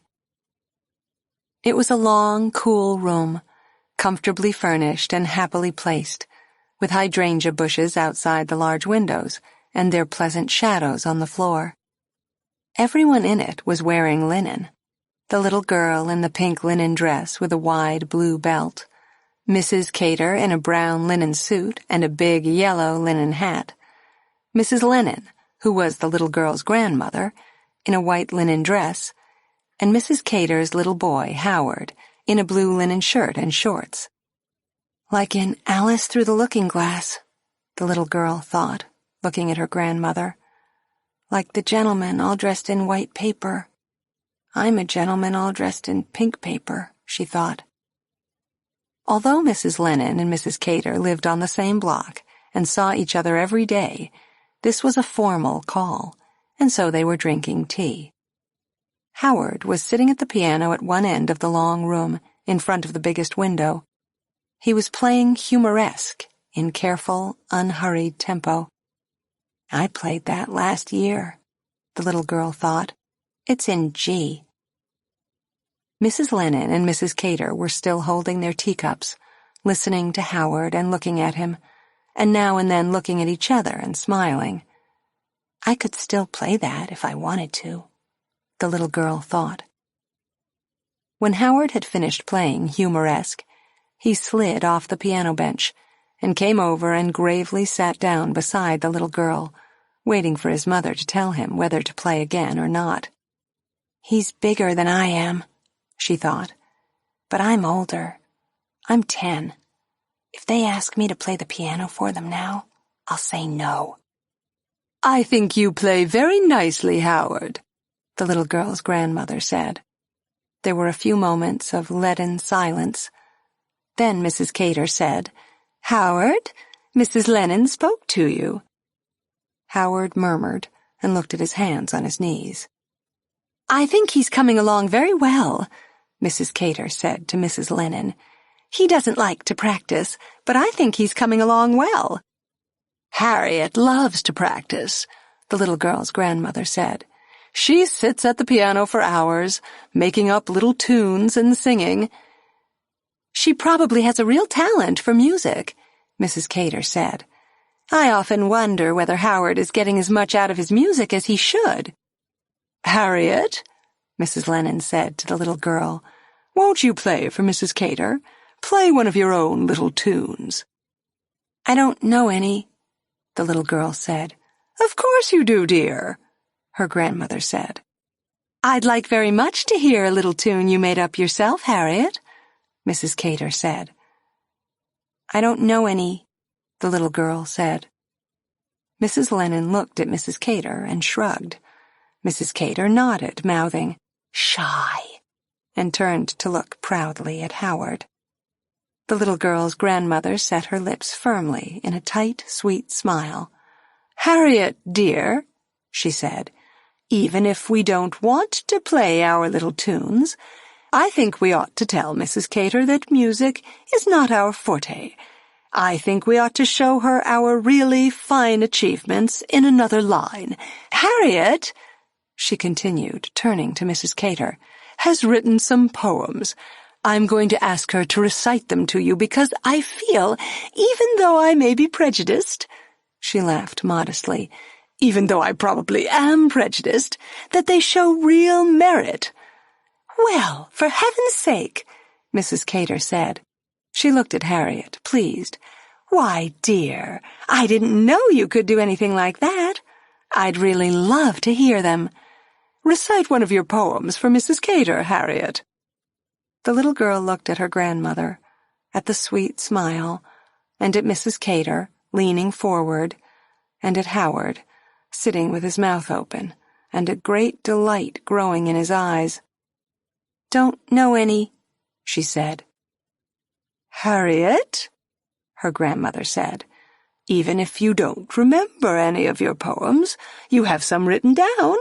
S7: It was a long, cool room, comfortably furnished and happily placed, with hydrangea bushes outside the large windows and their pleasant shadows on the floor. Everyone in it was wearing linen. The little girl in the pink linen dress with a wide blue belt, Mrs. Cater in a brown linen suit and a big yellow linen hat, Mrs. Lennon, who was the little girl's grandmother, in a white linen dress, and Mrs. Cater's little boy, Howard, in a blue linen shirt and shorts. Like in Alice Through the Looking Glass, the little girl thought, looking at her grandmother. Like the gentleman all dressed in white paper. I'm a gentleman all dressed in pink paper, she thought. Although Mrs. Lennon and Mrs. Cater lived on the same block and saw each other every day, this was a formal call, and so they were drinking tea. Howard was sitting at the piano at one end of the long room, in front of the biggest window. He was playing humoresque in careful, unhurried tempo. I played that last year, the little girl thought. It's in G. Mrs. Lennon and Mrs. Cater were still holding their teacups, listening to Howard and looking at him, and now and then looking at each other and smiling. I could still play that if I wanted to, the little girl thought. When Howard had finished playing humoresque, he slid off the piano bench and came over and gravely sat down beside the little girl, waiting for his mother to tell him whether to play again or not. He's bigger than I am, she thought, but I'm older. I'm 10. If they ask me to play the piano for them now, I'll say no. I think you play very nicely, Howard, the little girl's grandmother said. There were a few moments of leaden silence. Then Mrs. Cater said, Howard, Mrs. Lennon spoke to you. Howard murmured and looked at his hands on his knees. I think he's coming along very well, Mrs. Cater said to Mrs. Lennon. He doesn't like to practice, but I think he's coming along well. Harriet loves to practice, the little girl's grandmother said. She sits at the piano for hours, making up little tunes and singing. She probably has a real talent for music, Mrs. Cater said. I often wonder whether Howard is getting as much out of his music as he should. Harriet, Mrs. Lennon said to the little girl, won't you play for Mrs. Cater? Play one of your own little tunes. I don't know any, the little girl said. Of course you do, dear, her grandmother said. I'd like very much to hear a little tune you made up yourself, Harriet, Mrs. Cater said. I don't know any, the little girl said. Mrs. Lennon looked at Mrs. Cater and shrugged. Mrs. Cater nodded, mouthing, shy, and turned to look proudly at Howard. The little girl's grandmother set her lips firmly in a tight, sweet smile. Harriet, dear, she said, even if we don't want to play our little tunes, I think we ought to tell Mrs. Cater that music is not our forte. I think we ought to show her our really fine achievements in another line. Harriet, she continued, turning to Mrs. Cater, has written some poems. I'm going to ask her to recite them to you because I feel, even though I may be prejudiced, she laughed modestly, even though I probably am prejudiced, that they show real merit. Well, for heaven's sake, Mrs. Cater said. She looked at Harriet, pleased. Why, dear, I didn't know you could do anything like that. I'd really love to hear them. Recite one of your poems for Mrs. Cater, Harriet. The little girl looked at her grandmother, at the sweet smile, and at Mrs. Cater, leaning forward, and at Howard, sitting with his mouth open, and a great delight growing in his eyes. "Don't know any," she said.
S9: "Harriet," her grandmother said, "even if you don't remember any of your poems, you have some written down.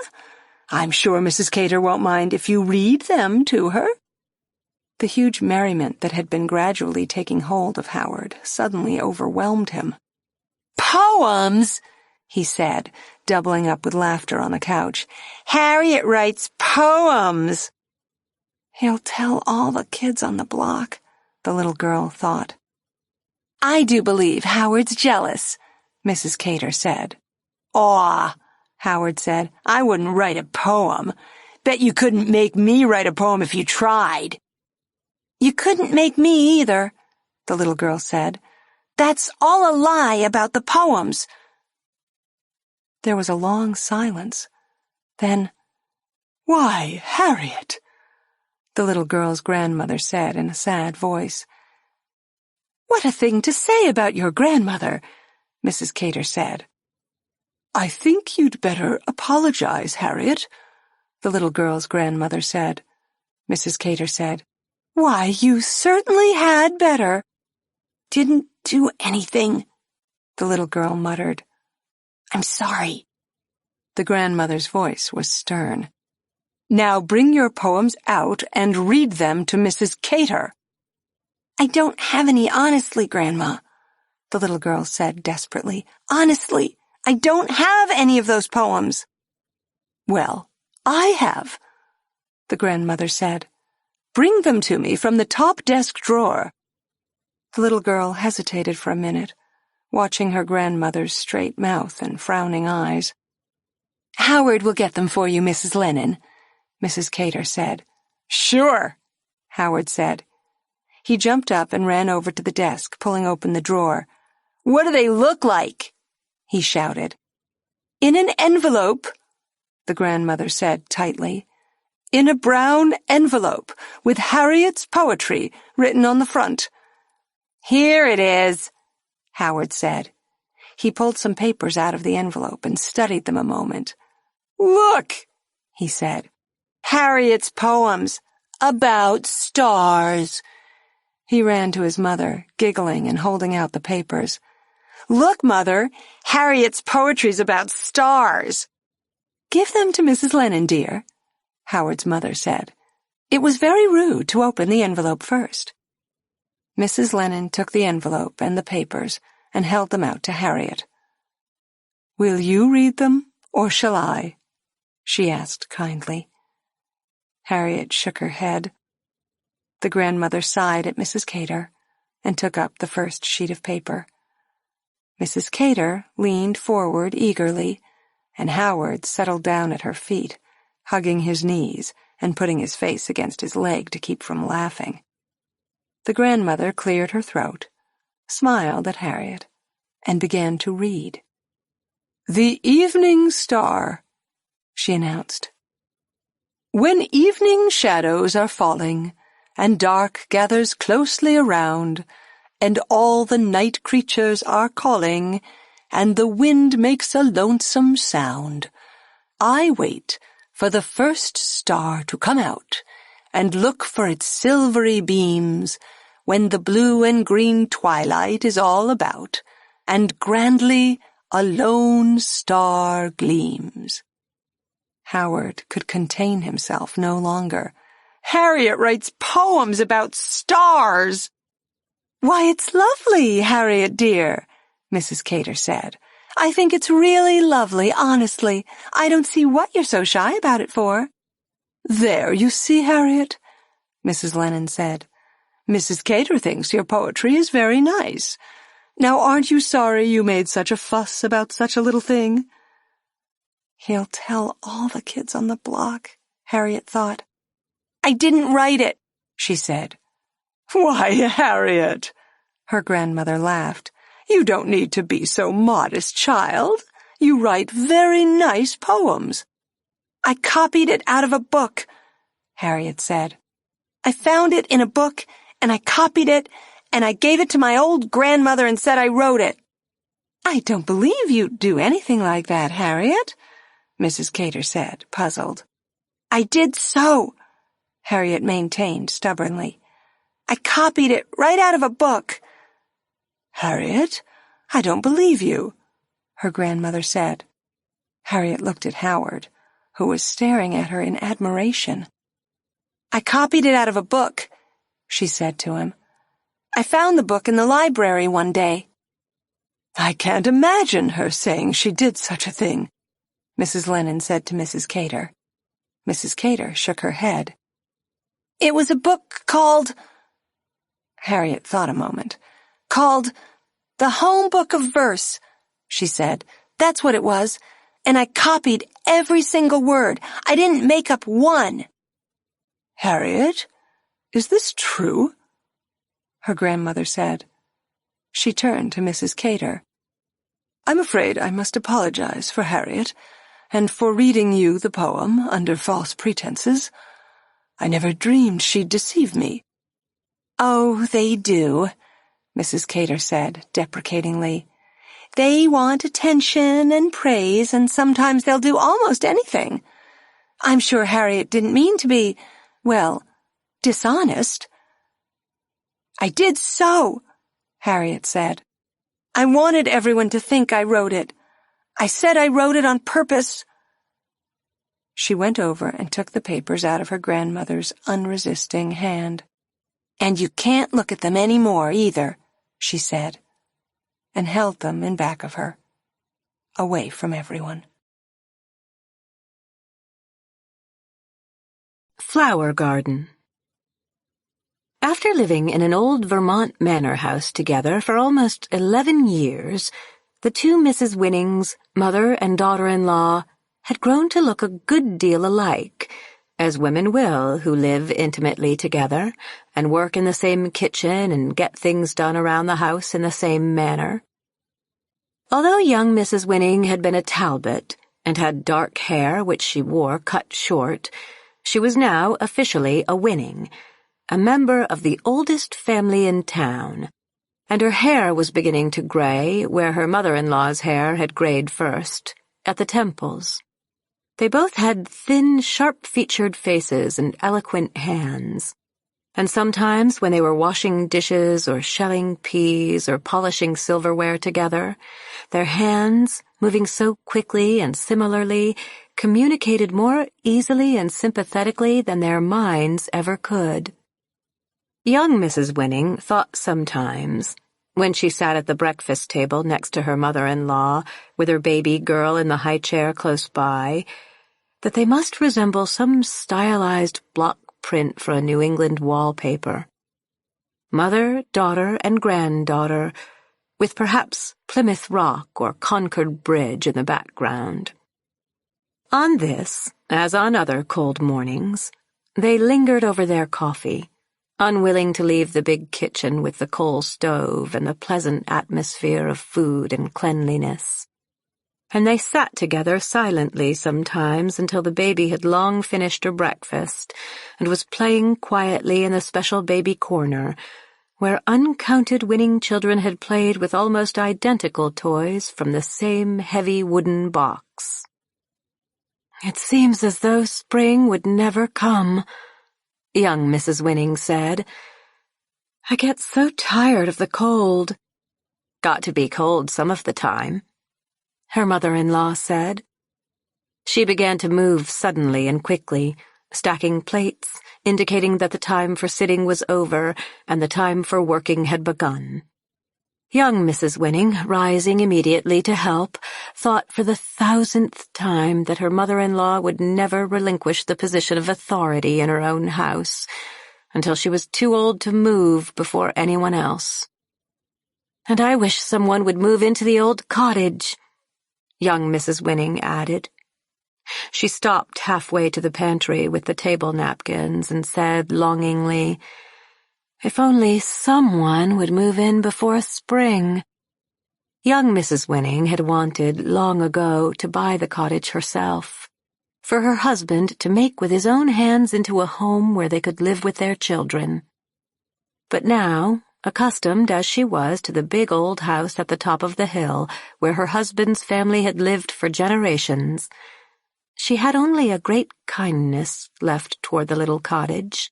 S9: I'm sure Mrs. Cater won't mind if you read them to her."
S7: The huge merriment that had been gradually taking hold of Howard suddenly overwhelmed him.
S9: "Poems?" he said, doubling up with laughter on the couch. "Harriet writes poems."
S7: "He'll tell all the kids on the block," the little girl thought.
S9: "I do believe Howard's jealous," Mrs. Cater said. "Aw," Howard said, "I wouldn't write a poem. Bet you couldn't make me write a poem if you tried."
S7: "You couldn't make me either," the little girl said.
S9: "That's all a lie about the poems."
S7: There was a long silence. Then,
S9: "Why, Harriet,"
S7: the little girl's grandmother said in a sad voice.
S9: "What a thing to say about your grandmother," Mrs. Cater said.
S10: "I think you'd better apologize, Harriet," the little girl's grandmother said.
S7: Mrs. Cater said,
S9: "Why, you certainly had better." "Didn't do anything," the little girl muttered. "I'm sorry."
S7: The grandmother's voice was stern.
S9: "Now bring your poems out and read them to Mrs. Cater." "I don't have any, honestly, Grandma," the little girl said desperately. "Honestly, I don't have any of those poems."
S10: "Well, I have," the grandmother said. "Bring them to me from the top desk drawer."
S7: The little girl hesitated for a minute, watching her grandmother's straight mouth and frowning eyes.
S9: "Howard will get them for you, Mrs. Lennon," Mrs. Cater said.
S7: "Sure," Howard said. He jumped up and ran over to the desk, pulling open the drawer.
S9: "What do they look like?" he shouted. "In an envelope," the grandmother said tightly. "In a brown envelope with Harriet's poetry written on the front." "Here it is," Howard said.
S7: He pulled some papers out of the envelope and studied them a moment.
S9: "Look," he said. "Harriet's poems about stars."
S7: He ran to his mother, giggling and holding out the papers.
S9: "Look, Mother, Harriet's poetry's about stars."
S7: "Give them to Mrs. Lennon, dear," Howard's mother said. "It was very rude to open the envelope first." Mrs. Lennon took the envelope and the papers and held them out to Harriet.
S10: "Will you read them, or shall I?"
S7: she asked kindly. Harriet shook her head. The grandmother sighed at Mrs. Cater and took up the first sheet of paper. Mrs. Cater leaned forward eagerly, and Howard settled down at her feet, hugging his knees and putting his face against his leg to keep from laughing. The grandmother cleared her throat, smiled at Harriet, and began to read.
S10: "The Evening Star," she announced. "When evening shadows are falling, and dark gathers closely around, and all the night creatures are calling, and the wind makes a lonesome sound, I wait for the first star to come out, and look for its silvery beams, when the blue and green twilight is all about, and grandly a lone star gleams."
S7: Howard could contain himself no longer.
S9: "Harriet writes poems about stars."
S7: "Why, it's lovely, Harriet dear," Mrs. Cater said. "I think it's really lovely, honestly. I don't see what you're so shy about it for."
S10: "There, you see, Harriet," Mrs. Lennon said. "Mrs. Cater thinks your poetry is very nice. Now, aren't you sorry you made such a fuss about such a little thing?"
S7: "He'll tell all the kids on the block," Harriet thought.
S9: "I didn't write it," she said.
S10: "Why, Harriet," her grandmother laughed, "you don't need to be so modest, child. You write very nice poems."
S9: "I copied it out of a book," Harriet said. "I found it in a book, and I copied it, and I gave it to my old grandmother and said I wrote it." I don't believe you'd do anything like that, Harriet, Mrs. Cater said, puzzled. I did so, Harriet maintained stubbornly. I copied it right out of a book. Harriet, I don't believe you, her grandmother said. Harriet looked at Howard, who was staring at her in admiration. I copied it out of a book, she said to him. I found the book in the library one day. I can't imagine her saying she did such a thing, Mrs. Lennon said to Mrs. Cater. Mrs. Cater shook her head. It was a book called... Harriet thought a moment. Called The Home Book of Verse, she said. That's what it was. And I copied every single word. I didn't make up one. Harriet, is this true? Her grandmother said. She turned to Mrs. Cater. I'm afraid I must apologize for Harriet, and for reading you the poem under false pretenses. I never dreamed she'd deceive me. Oh, they do, Mrs. Cater said deprecatingly. They want attention and praise, and sometimes they'll do almost anything. I'm sure Harriet didn't mean to be, well, dishonest. I did so, Harriet said. I wanted everyone to think I wrote it. I said I wrote it on purpose. She went over and took the papers out of her grandmother's unresisting hand. And you can't look at them any more, either, she said, and held them in back of her, away from everyone.
S4: Flower Garden. After living in an old Vermont manor house together for almost 11 years, the two Mrs. Winnings, mother and daughter-in-law, had grown to look a good deal alike, as women will who live intimately together and work in the same kitchen and get things done around the house in the same manner. Although young Mrs. Winning had been a Talbot and had dark hair which she wore cut short, she was now officially a Winning, a member of the oldest family in town, and her hair was beginning to gray where her mother-in-law's hair had grayed first, at the temples. They both had thin, sharp-featured faces and eloquent hands, and sometimes when they were washing dishes or shelling peas or polishing silverware together, their hands, moving so quickly and similarly, communicated more easily and sympathetically than their minds ever could. Young Mrs. Winning thought sometimes, when she sat at the breakfast table next to her mother-in-law, with her baby girl in the high chair close by, that they must resemble some stylized block print for a New England wallpaper. Mother, daughter, and granddaughter, with perhaps Plymouth Rock or Concord Bridge in the background. On this, as on other cold mornings, they lingered over their coffee, unwilling to leave the big kitchen with the coal stove and the pleasant atmosphere of food and cleanliness. And they sat together silently sometimes until the baby had long finished her breakfast and was playing quietly in the special baby corner, where uncounted Winning children had played with almost identical toys from the same heavy wooden box. It seems as though spring would never come, young Mrs. Winning said. I get so tired of the cold. Got to be cold some of the time, her mother-in-law said. She began to move suddenly and quickly, stacking plates, indicating that the time for sitting was over and the time for working had begun. Young Mrs. Winning, rising immediately to help, thought for the 1000th time that her mother-in-law would never relinquish the position of authority in her own house until she was too old to move before anyone else. And I wish someone would move into the old cottage, young Mrs. Winning added. She stopped halfway to the pantry with the table napkins and said longingly, if only someone would move in before spring. Young Mrs. Winning had wanted long ago to buy the cottage herself, for her husband to make with his own hands into a home where they could live with their children. But now, accustomed as she was to the big old house at the top of the hill where her husband's family had lived for generations. She had only a great kindness left toward the little cottage,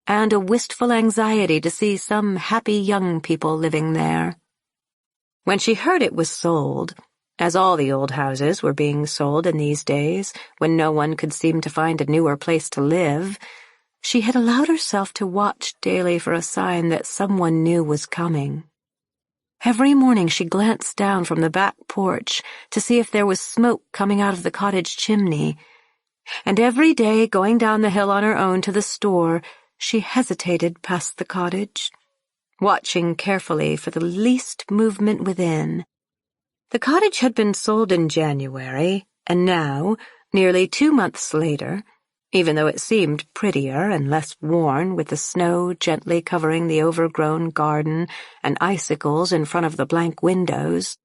S4: and a wistful anxiety to see some happy young people living there. When she heard it was sold, as all the old houses were being sold in these days, when no one could seem to find a newer place to live, she had allowed herself to watch daily for a sign that someone new was coming. Every morning she glanced down from the back porch to see if there was smoke coming out of the cottage chimney, and every day, going down the hill on her own to the store, she hesitated past the cottage, watching carefully for the least movement within. The cottage had been sold in January, and now, nearly 2 months later, even though it seemed prettier and less worn with the snow gently covering the overgrown garden and icicles in front of the blank windows,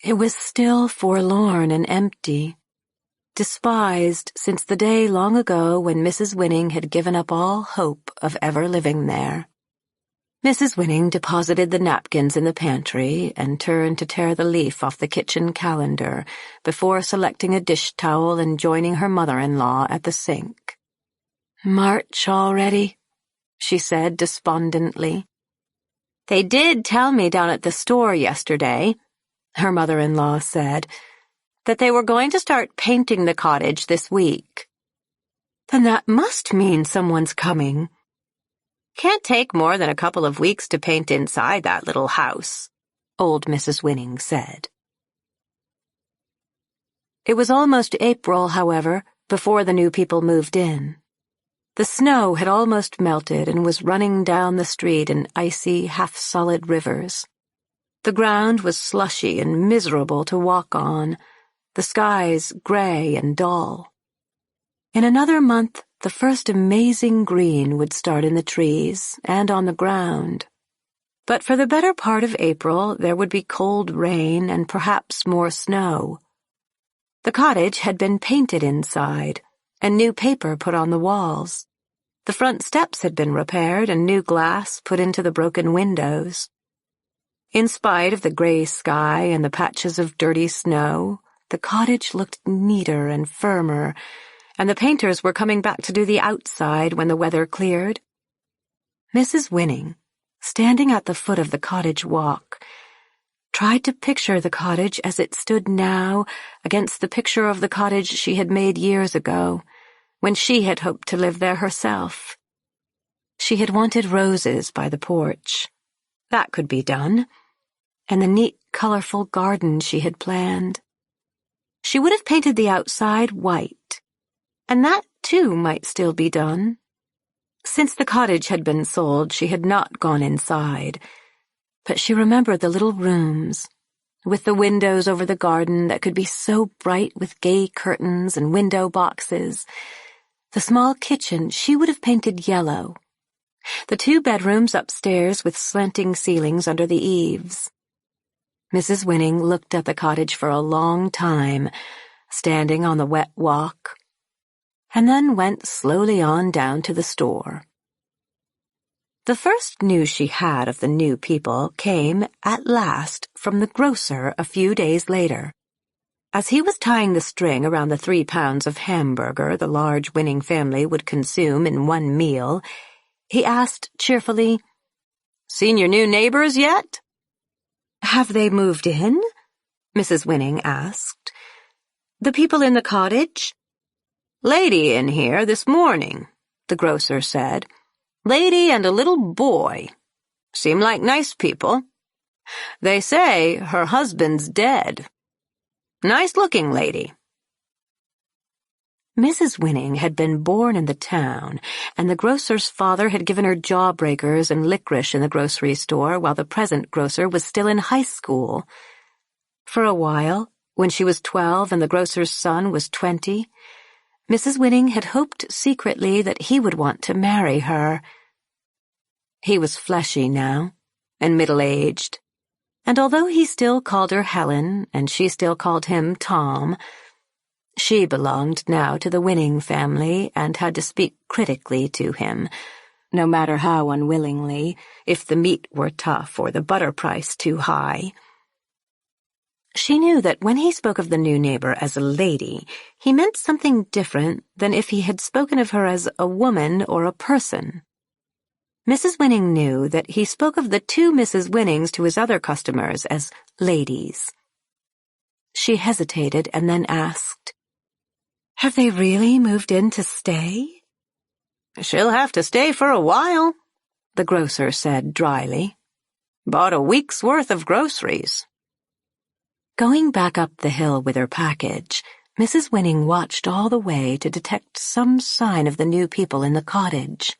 S4: it was still forlorn and empty, despised since the day long ago when Mrs. Winning had given up all hope of ever living there. Mrs. Winning deposited the napkins in the pantry and turned to tear the leaf off the kitchen calendar before selecting a dish towel and joining her mother-in-law at the sink. "March already?" she said despondently. "They did tell me down at the store yesterday," her mother-in-law said, "that they were going to start painting the cottage this week." "Then that must mean someone's coming." "Can't take more than a couple of weeks to paint inside that little house," old Mrs. Winning said. It was almost April, however, before the new people moved in. The snow had almost melted and was running down the street in icy, half-solid rivers. The ground was slushy and miserable to walk on, the skies gray and dull. In another month, the first amazing green would start in the trees and on the ground. But for the better part of April, there would be cold rain and perhaps more snow. The cottage had been painted inside, and new paper put on the walls. The front steps had been repaired and new glass put into the broken windows. In spite of the gray sky and the patches of dirty snow, the cottage looked neater and firmer, and the painters were coming back to do the outside when the weather cleared. Mrs. Winning, standing at the foot of the cottage walk, tried to picture the cottage as it stood now against the picture of the cottage she had made years ago, when she had hoped to live there herself. She had wanted roses by the porch. That could be done. And the neat, colorful garden she had planned. She would have painted the outside white, and that, too, might still be done. Since the cottage had been sold, she had not gone inside, but she remembered the little rooms, with the windows over the garden that could be so bright with gay curtains and window boxes. The small kitchen she would have painted yellow. The 2 bedrooms upstairs with slanting ceilings under the eaves. Mrs. Winning looked at the cottage for a long time, standing on the wet walk, and then went slowly on down to the store. The first news she had of the new people came, at last, from the grocer a few days later. As he was tying the string around the 3 pounds of hamburger the large Winning family would consume in one meal, he asked cheerfully, "Seen your new neighbors yet?" "Have they moved in?" Mrs. Winning asked. "The people in the cottage?" "Lady in here this morning," the grocer said. "Lady and a little boy. Seem like nice people. They say her husband's dead. Nice-looking lady." Mrs. Winning had been born in the town, and the grocer's father had given her jawbreakers and licorice in the grocery store while the present grocer was still in high school. For a while, when she was 12 and the grocer's son was 20, Mrs. Winning had hoped secretly that he would want to marry her. He was fleshy now, and middle-aged, and although he still called her Helen and she still called him Tom, she belonged now to the Winning family and had to speak critically to him, no matter how unwillingly, if the meat were tough or the butter price too high. She knew that when he spoke of the new neighbor as a lady, he meant something different than if he had spoken of her as a woman or a person. Mrs. Winning knew that he spoke of the two Mrs. Winnings to his other customers as ladies. She hesitated and then asked, "Have they really moved in to stay?"
S9: "She'll have to stay for a while,"
S4: the grocer said dryly.
S9: "Bought a week's worth of groceries."
S4: Going back up the hill with her package, Mrs. Winning watched all the way to detect some sign of the new people in the cottage.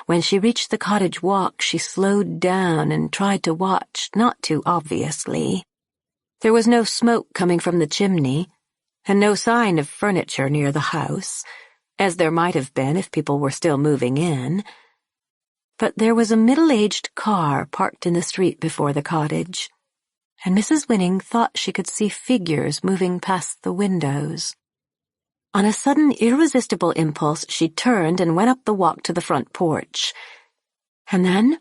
S4: When she reached the cottage walk, she slowed down and tried to watch, not too obviously. There was no smoke coming from the chimney, and no sign of furniture near the house, as there might have been if people were still moving in. But there was a middle-aged car parked in the street before the cottage, and Mrs. Winning thought she could see figures moving past the windows. On a sudden, irresistible impulse, she turned and went up the walk to the front porch. And then,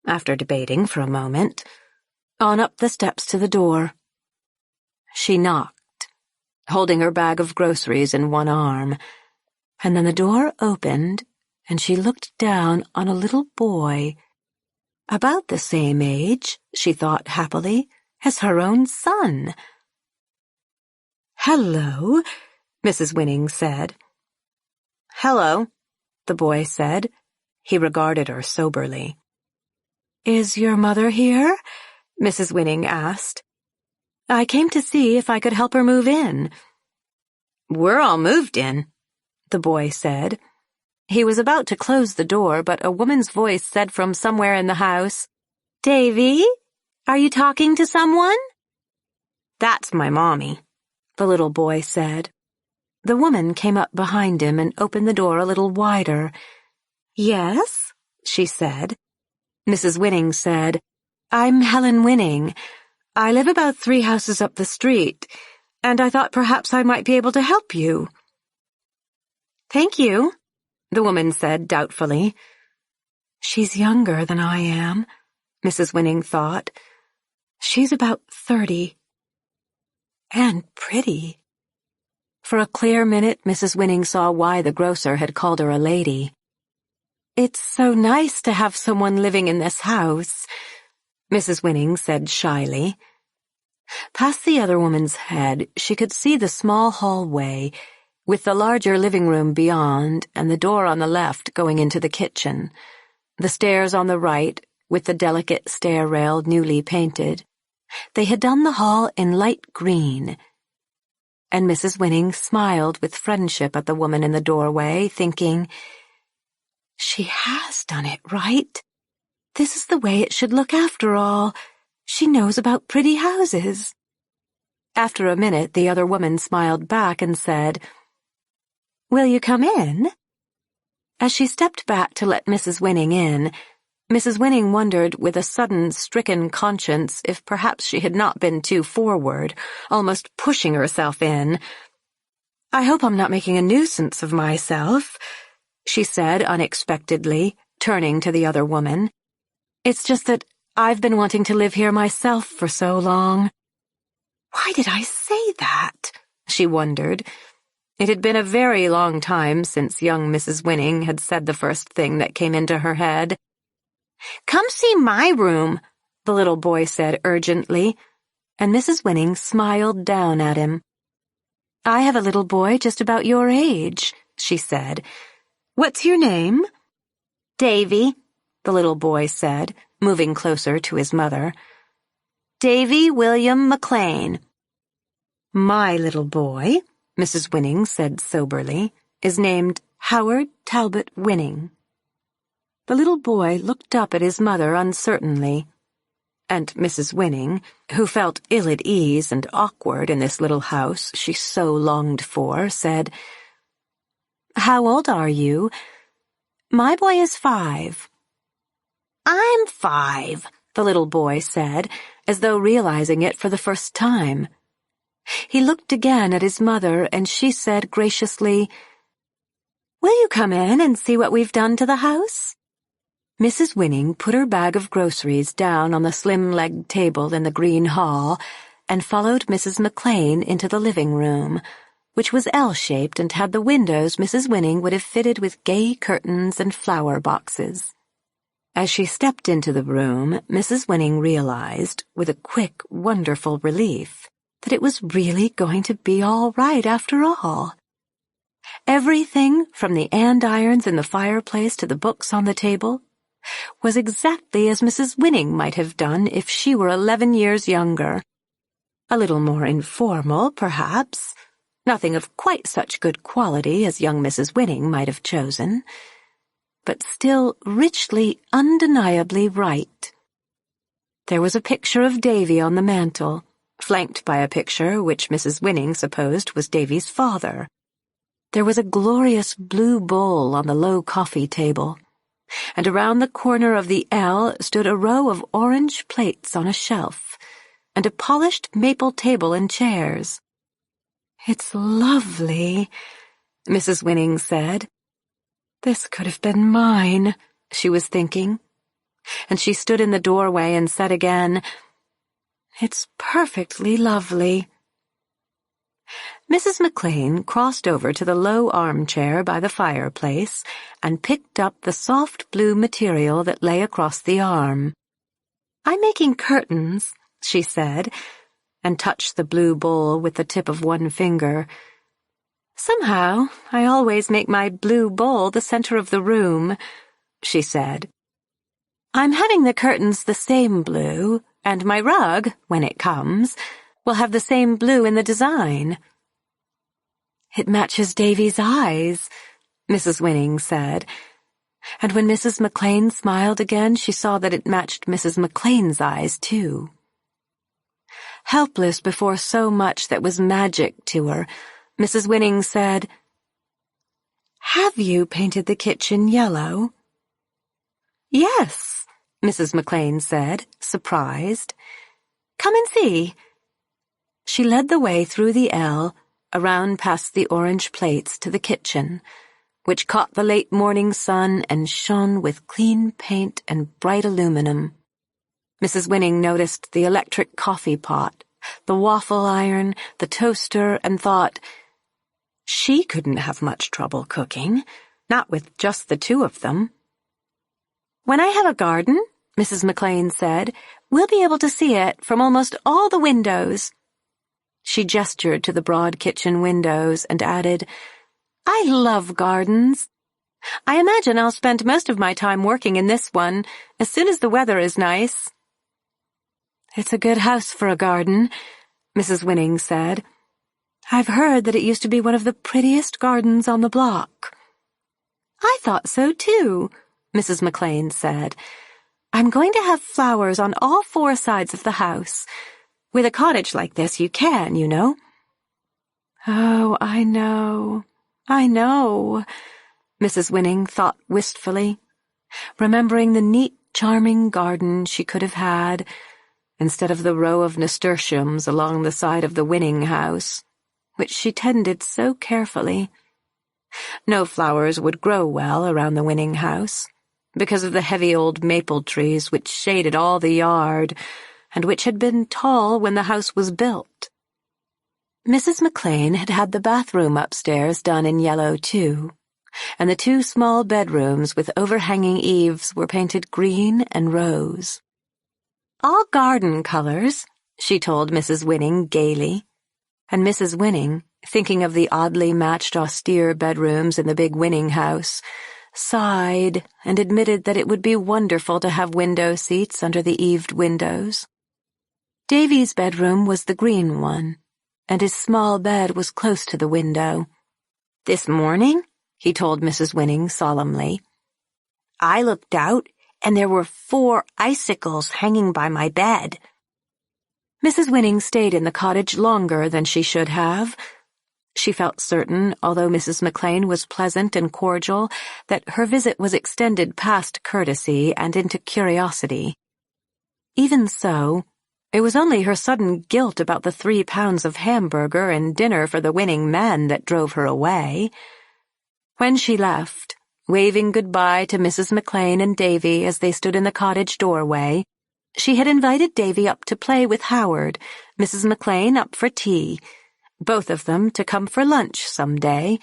S4: after debating for a moment, on up the steps to the door. She knocked, holding her bag of groceries in one arm, and then the door opened, and she looked down on a little boy, about the same age, she thought happily, as her own son. "Hello," Mrs. Winning said.
S9: "Hello,"
S4: the boy said. He regarded her soberly. "Is your mother here?" Mrs. Winning asked. "I came to see if I could help her move in."
S9: "We're all moved in,"
S4: the boy said. He was about to close the door, but a woman's voice said from somewhere in the house, "Davy, are you talking to someone?"
S9: "That's my mommy,"
S4: the little boy said. The woman came up behind him and opened the door a little wider. "Yes," she said. Mrs. Winning said, "I'm Helen Winning. I live about 3 houses up the street, and I thought perhaps I might be able to help you." "Thank you," the woman said doubtfully. She's younger than I am, Mrs. Winning thought. She's about 30. And pretty. For a clear minute, Mrs. Winning saw why the grocer had called her a lady. "It's so nice to have someone living in this house," Mrs. Winning said shyly. Past the other woman's head, she could see the small hallway, with the larger living room beyond and the door on the left going into the kitchen, the stairs on the right with the delicate stair rail newly painted. They had done the hall in light green, and Mrs. Winning smiled with friendship at the woman in the doorway, thinking, "She has done it right. This is the way it should look after all. She knows about pretty houses." After a minute, the other woman smiled back and said, "Will you come in?" As she stepped back to let Mrs. Winning in, Mrs. Winning wondered with a sudden stricken conscience if perhaps she had not been too forward, almost pushing herself in. "I hope I'm not making a nuisance of myself," she said unexpectedly, turning to the other woman. "It's just that I've been wanting to live here myself for so long." Why did I say that? She wondered. It had been a very long time since young Mrs. Winning had said the first thing that came into her head. "Come see my room," the little boy said urgently, and Mrs. Winning smiled down at him. "I have a little boy just about your age," she said. "What's your name?" "Davy," the little boy said, moving closer to his mother. "Davy William McLean." "My little boy," Mrs. Winning said soberly, "is named Howard Talbot Winning." The little boy looked up at his mother uncertainly, and Mrs. Winning, who felt ill at ease and awkward in this little house she so longed for, said, "How old are you?" "My boy is 5. "I'm 5, the little boy said, as though realizing it for the first time. He looked again at his mother, and she said graciously, Will you come in and see what we've done to the house? Mrs. Winning put her bag of groceries down on the slim-legged table in the green hall and followed Mrs. McLean into the living room, which was L-shaped and had the windows Mrs. Winning would have fitted with gay curtains and flower boxes. As she stepped into the room, Mrs. Winning realized, with a quick, wonderful relief, that it was really going to be all right after all. Everything, from the andirons in the fireplace to the books on the table, was exactly as Mrs. Winning might have done if she were 11 years younger. A little more informal, perhaps. Nothing of quite such good quality as young Mrs. Winning might have chosen, but still richly, undeniably right. There was a picture of Davy on the mantel, flanked by a picture which Mrs. Winning supposed was Davy's father. There was a glorious blue bowl on the low coffee table, and around the corner of the L stood a row of orange plates on a shelf, and a polished maple table and chairs. "It's lovely," Mrs. Winning said. "This could have been mine," she was thinking, and she stood in the doorway and said again, "It's perfectly lovely." Mrs. McLean crossed over to the low armchair by the fireplace and picked up the soft blue material that lay across the arm. "I'm making curtains," she said, and touched the blue bowl with the tip of one finger. "Somehow, I always make my blue bowl the center of the room," she said. "I'm having the curtains the same blue, and my rug, when it comes, will have the same blue in the design." "It matches Davy's eyes," Mrs. Winning said, and when Mrs. McLean smiled again, she saw that it matched Mrs. McLean's eyes, too. Helpless before so much that was magic to her, Mrs. Winning said, "Have you painted the kitchen yellow?" "Yes," Mrs. McLean said, surprised. "Come and see." She led the way through the L, around past the orange plates to the kitchen, which caught the late morning sun and shone with clean paint and bright aluminum. Mrs. Winning noticed the electric coffee pot, the waffle iron, the toaster, and thought, she couldn't have much trouble cooking, not with just the two of them. "When I have a garden," Mrs. McLean said, "we'll be able to see it from almost all the windows." She gestured to the broad kitchen windows and added, "I love gardens. I imagine I'll spend most of my time working in this one, as soon as the weather is nice." "It's a good house for a garden," Mrs. Winning said. "I've heard that it used to be one of the prettiest gardens on the block." "I thought so, too," Mrs. McLean said. "I'm going to have flowers on all four sides of the house. With a cottage like this, you can, you know." "Oh, I know, Mrs. Winning thought wistfully, remembering the neat, charming garden she could have had, instead of the row of nasturtiums along the side of the Winning house, which she tended so carefully. No flowers would grow well around the Winning house, because of the heavy old maple trees which shaded all the yard, and which had been tall when the house was built. Mrs. McLean had had the bathroom upstairs done in yellow, too, and the two small bedrooms with overhanging eaves were painted green and rose. "All garden colors," she told Mrs. Winning gaily, and Mrs. Winning, thinking of the oddly matched austere bedrooms in the big Winning house, sighed and admitted that it would be wonderful to have window seats under the eaved windows. Davy's bedroom was the green one, and his small bed was close to the window. "This morning," he told Mrs. Winning solemnly, "I looked out, and there were 4 icicles hanging by my bed." Mrs. Winning stayed in the cottage longer than she should have. She felt certain, although Mrs. McLean was pleasant and cordial, that her visit was extended past courtesy and into curiosity. Even so, it was only her sudden guilt about the 3 pounds of hamburger and dinner for the Winning men that drove her away. When she left, waving goodbye to Mrs. McLean and Davy as they stood in the cottage doorway, she had invited Davy up to play with Howard, Mrs. McLean up for tea, both of them to come for lunch some day,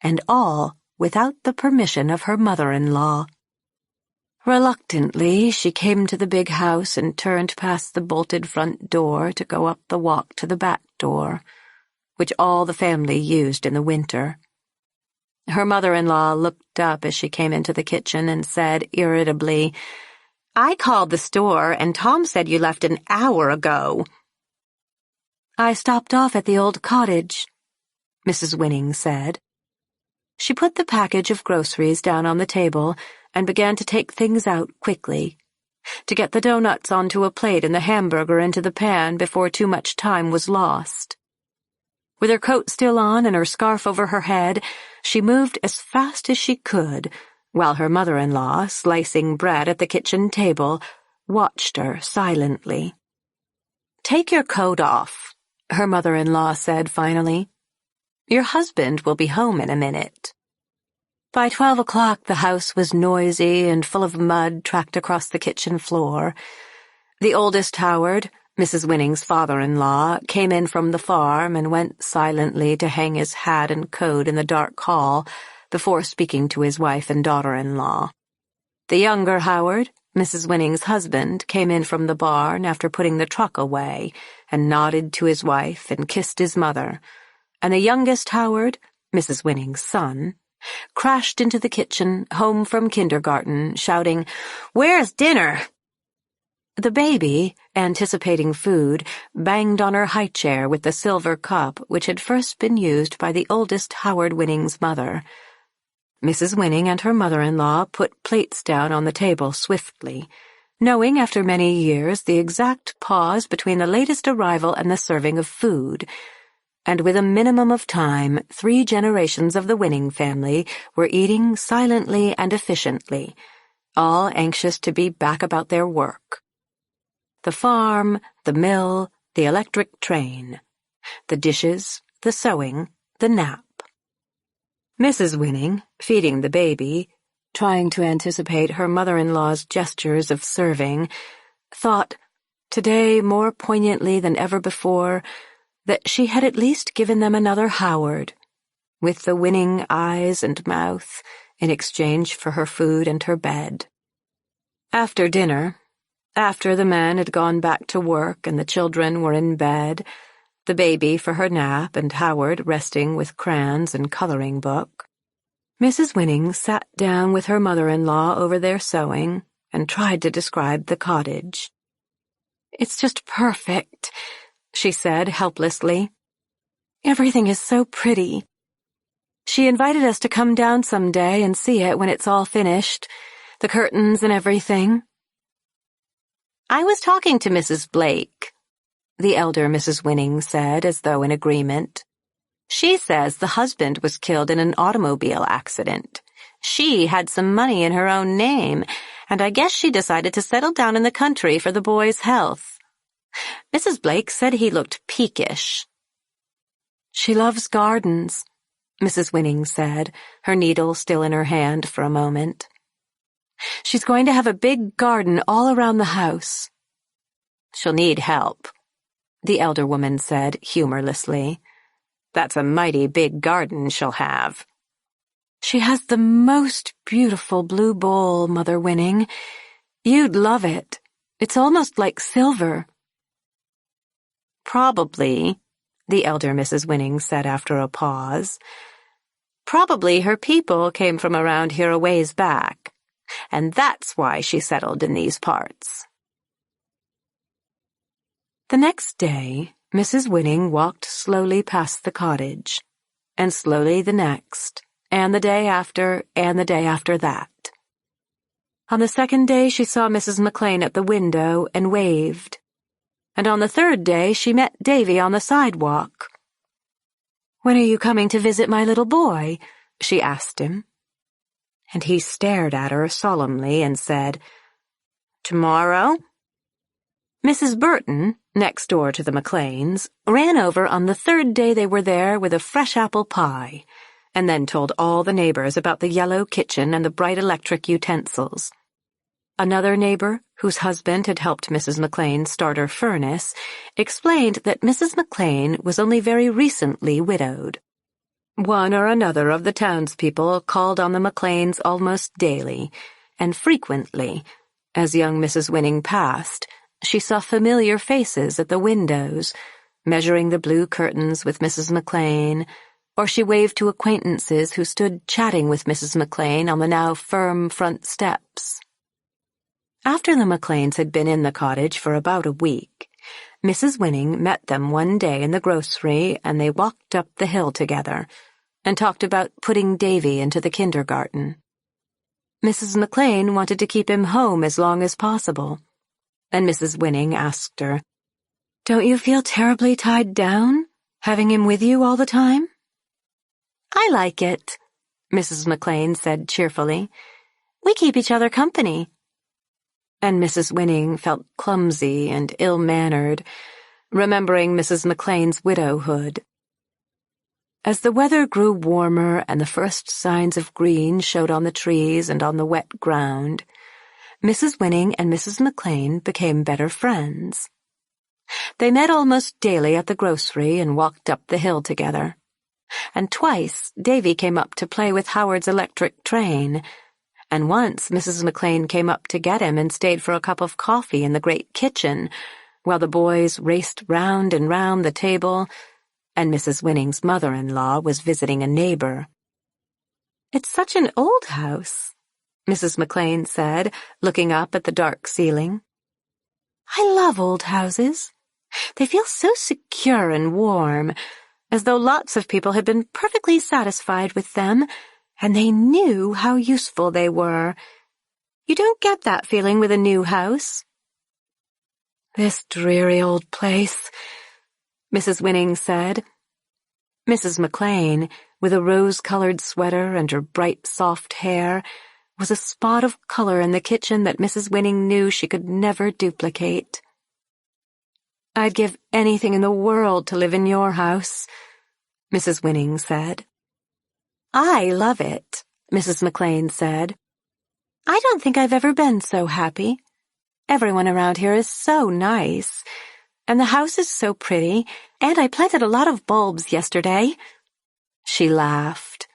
S4: and all without the permission of her mother-in-law. Reluctantly, she came to the big house and turned past the bolted front door to go up the walk to the back door, which all the family used in the winter. Her mother-in-law looked up as she came into the kitchen and said irritably, "I called the store, and Tom said you left an hour ago." "I stopped off at the old cottage," Mrs. Winning said. She put the package of groceries down on the table and began to take things out quickly, to get the doughnuts onto a plate and the hamburger into the pan before too much time was lost. With her coat still on and her scarf over her head, she moved as fast as she could, while her mother-in-law, slicing bread at the kitchen table, watched her silently. "Take your coat off," her mother-in-law said finally. "Your husband will be home in a minute." By 12 o'clock, the house was noisy and full of mud tracked across the kitchen floor. The oldest Howard, Mrs. Winning's father-in-law, came in from the farm and went silently to hang his hat and coat in the dark hall before speaking to his wife and daughter-in-law. The younger Howard, Mrs. Winning's husband, came in from the barn after putting the truck away and nodded to his wife and kissed his mother, and the youngest Howard, Mrs. Winning's son, crashed into the kitchen, home from kindergarten, shouting, "Where's dinner?" The baby, anticipating food, banged on her high chair with the silver cup which had first been used by the oldest Howard Winning's mother. Mrs. Winning and her mother-in-law put plates down on the table swiftly, knowing after many years the exact pause between the latest arrival and the serving of food, and with a minimum of time, 3 generations of the Winning family were eating silently and efficiently, all anxious to be back about their work. The farm, the mill, the electric train, the dishes, the sewing, the nap. Mrs. Winning, feeding the baby, trying to anticipate her mother-in-law's gestures of serving, thought, today more poignantly than ever before, that she had at least given them another Howard, with the winning eyes and mouth, in exchange for her food and her bed. After dinner, after the man had gone back to work and the children were in bed, the baby for her nap and Howard resting with crayons and coloring book, Mrs. Winning sat down with her mother-in-law over their sewing and tried to describe the cottage. "It's just perfect," she said helplessly. "Everything is so pretty. She invited us to come down some day and see it when it's all finished, the curtains and everything." "I was talking to Mrs. Blake," the elder Mrs. Winning said, as though in agreement. "She says the husband was killed in an automobile accident. She had some money in her own name, and I guess she decided to settle down in the country for the boy's health. Mrs. Blake said he looked peakish." "She loves gardens," Mrs. Winning said, her needle still in her hand for a moment. "She's going to have a big garden all around the house." "She'll need help," the elder woman said humorlessly. "That's a mighty big garden she'll have." "She has the most beautiful blue bowl, Mother Winning. You'd love it. It's almost like silver." "Probably," the elder Mrs. Winning said after a pause. "Probably her people came from around here a ways back, and that's why she settled in these parts." The next day, Mrs. Winning walked slowly past the cottage, and slowly the next, and the day after, and the day after that. On the second day she saw Mrs. McLean at the window and waved, and on the third day she met Davy on the sidewalk. "When are you coming to visit my little boy?" she asked him. And he stared at her solemnly and said, "Tomorrow?" Mrs. Burton, next door to the McLeans, ran over on the third day they were there with a fresh apple pie, and then told all the neighbors about the yellow kitchen and the bright electric utensils. Another neighbor, whose husband had helped Mrs. McLean start her furnace, explained that Mrs. McLean was only very recently widowed. One or another of the townspeople called on the McLeans almost daily, and frequently, as young Mrs. Winning passed, she saw familiar faces at the windows, measuring the blue curtains with Mrs. McLean, or she waved to acquaintances who stood chatting with Mrs. McLean on the now firm front steps. After the McLeans had been in the cottage for about a week, Mrs. Winning met them one day in the grocery, and they walked up the hill together and talked about putting Davy into the kindergarten. Mrs. McLean wanted to keep him home as long as possible, and Mrs. Winning asked her, "Don't you feel terribly tied down, having him with you all the time?" "I like it," Mrs. McLean said cheerfully. "We keep each other company." And Mrs. Winning felt clumsy and ill-mannered, remembering Mrs. McLean's widowhood. As the weather grew warmer and the first signs of green showed on the trees and on the wet ground, Mrs. Winning and Mrs. McLean became better friends. They met almost daily at the grocery and walked up the hill together. And twice Davy came up to play with Howard's electric train, and once Mrs. McLean came up to get him and stayed for a cup of coffee in the great kitchen, while the boys raced round and round the table, and Mrs. Winning's mother-in-law was visiting a neighbor. "It's such an old house," Mrs. McLean said, looking up at the dark ceiling. "I love old houses. They feel so secure and warm, as though lots of people had been perfectly satisfied with them, and they knew how useful they were. You don't get that feeling with a new house." "This dreary old place," Mrs. Winning said. Mrs. McLean, with a rose-colored sweater and her bright, soft hair, was a spot of color in the kitchen that Mrs. Winning knew she could never duplicate. "I'd give anything in the world to live in your house," Mrs. Winning said. "I love it," Mrs. McLean said. "I don't think I've ever been so happy. Everyone around here is so nice, and the house is so pretty, and I planted a lot of bulbs yesterday." She laughed.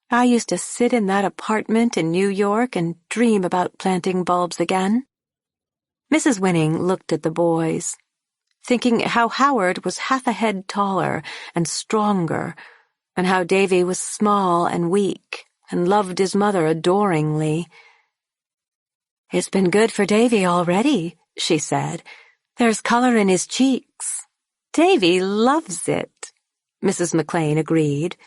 S4: "I used to sit in that apartment in New York and dream about planting bulbs again." Mrs. Winning looked at the boys, thinking how Howard was half a head taller and stronger, and how Davy was small and weak and loved his mother adoringly. "It's been good for Davy already," she said. "There's color in his cheeks." "Davy loves it," Mrs. McLean agreed.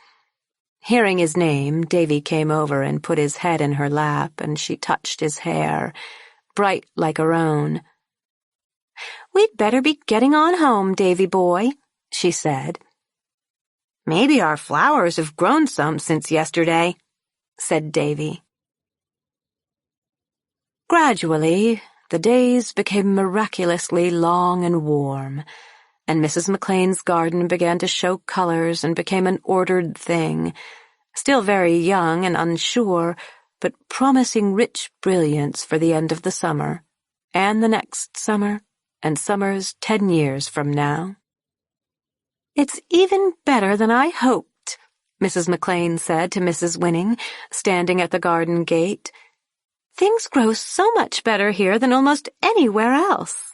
S4: Hearing his name, Davy came over and put his head in her lap, and she touched his hair, bright like her own. "We'd better be getting on home, Davy boy," she said. "Maybe our flowers have grown some since yesterday," said Davy. Gradually, the days became miraculously long and warm, and Mrs. McLean's garden began to show colors and became an ordered thing, still very young and unsure, but promising rich brilliance for the end of the summer, and the next summer, and summers 10 years from now. "It's even better than I hoped," Mrs. McLean said to Mrs. Winning, standing at the garden gate. "Things grow so much better here than almost anywhere else."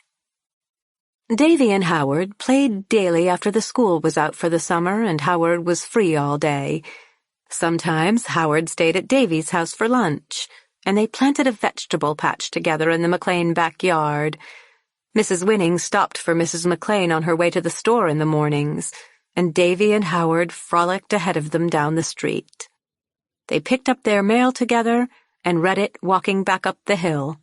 S4: Davy and Howard played daily after the school was out for the summer and Howard was free all day. Sometimes Howard stayed at Davy's house for lunch, and they planted a vegetable patch together in the McLean backyard. Mrs. Winning stopped for Mrs. McLean on her way to the store in the mornings, and Davy and Howard frolicked ahead of them down the street. They picked up their mail together and read it walking back up the hill.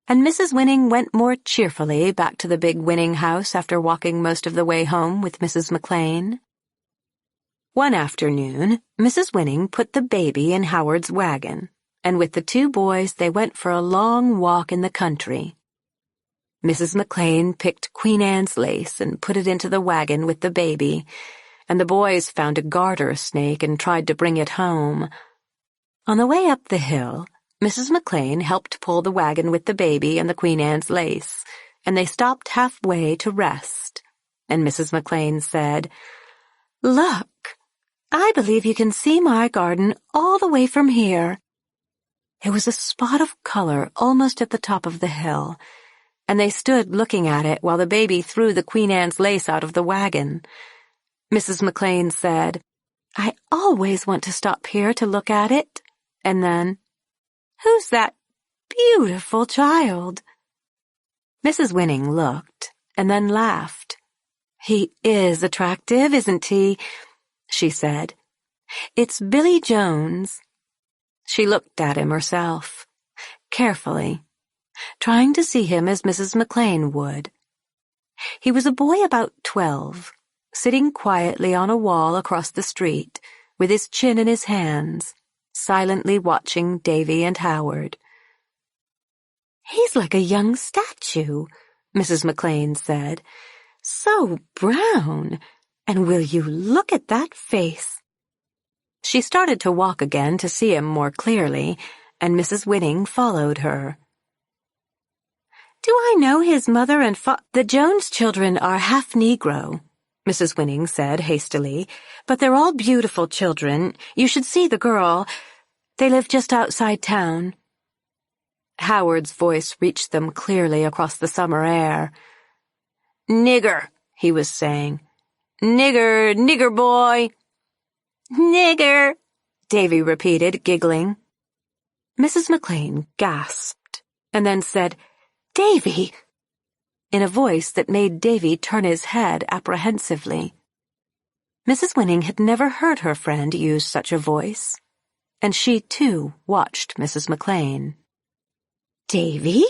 S4: And Mrs. Winning went more cheerfully back to the big Winning house after walking most of the way home with Mrs. McLean. One afternoon, Mrs. Winning put the baby in Howard's wagon, and with the 2 boys they went for a long walk in the country. Mrs. McLean picked Queen Anne's lace and put it into the wagon with the baby, and the boys found a garter snake and tried to bring it home. On the way up the hill, Mrs. McLean helped pull the wagon with the baby and the Queen Anne's lace, and they stopped halfway to rest. And Mrs. McLean said, "Look, I believe you can see my garden all the way from here." It was a spot of color almost at the top of the hill, and they stood looking at it while the baby threw the Queen Anne's lace out of the wagon. Mrs. McLean said, "I always want to stop here to look at it." And then, "Who's that beautiful child?" Mrs. Winning looked and then laughed. "He is attractive, isn't he?" she said. "It's Billy Jones." She looked at him herself, carefully, trying to see him as Mrs. McLean would. He was a boy about 12, sitting quietly on a wall across the street, with his chin in his hands, silently watching Davy and Howard. "He's like a young statue," Mrs. McLean said. "So brown, and will you look at that face?" She started to walk again to see him more clearly, and Mrs. Winning followed her. "Do I know his mother and The Jones children are half Negro," Mrs. Winning said hastily, "but they're all beautiful children. You should see the girl. They live just outside town." Howard's voice reached them clearly across the summer air. "Nigger," he was saying. "Nigger, nigger boy." "Nigger," Davy repeated, giggling. Mrs. McLean gasped and then said, "Davy," in a voice that made Davy turn his head apprehensively. Mrs. Winning had never heard her friend use such a voice, and she, too, watched Mrs. McLean. "Davy?"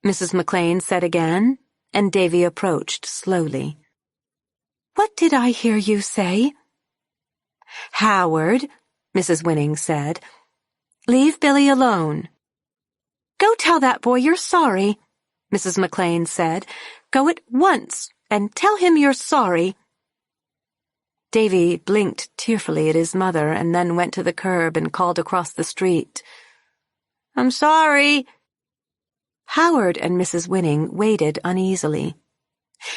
S4: Mrs. McLean said again, and Davy approached slowly. "What did I hear you say?" "Howard," Mrs. Winning said, "leave Billy alone." "Go tell that boy you're sorry," Mrs. McLean said. "Go at once and tell him you're sorry." Davy blinked tearfully at his mother and then went to the curb and called across the street, "I'm sorry." Howard and Mrs. Winning waited uneasily,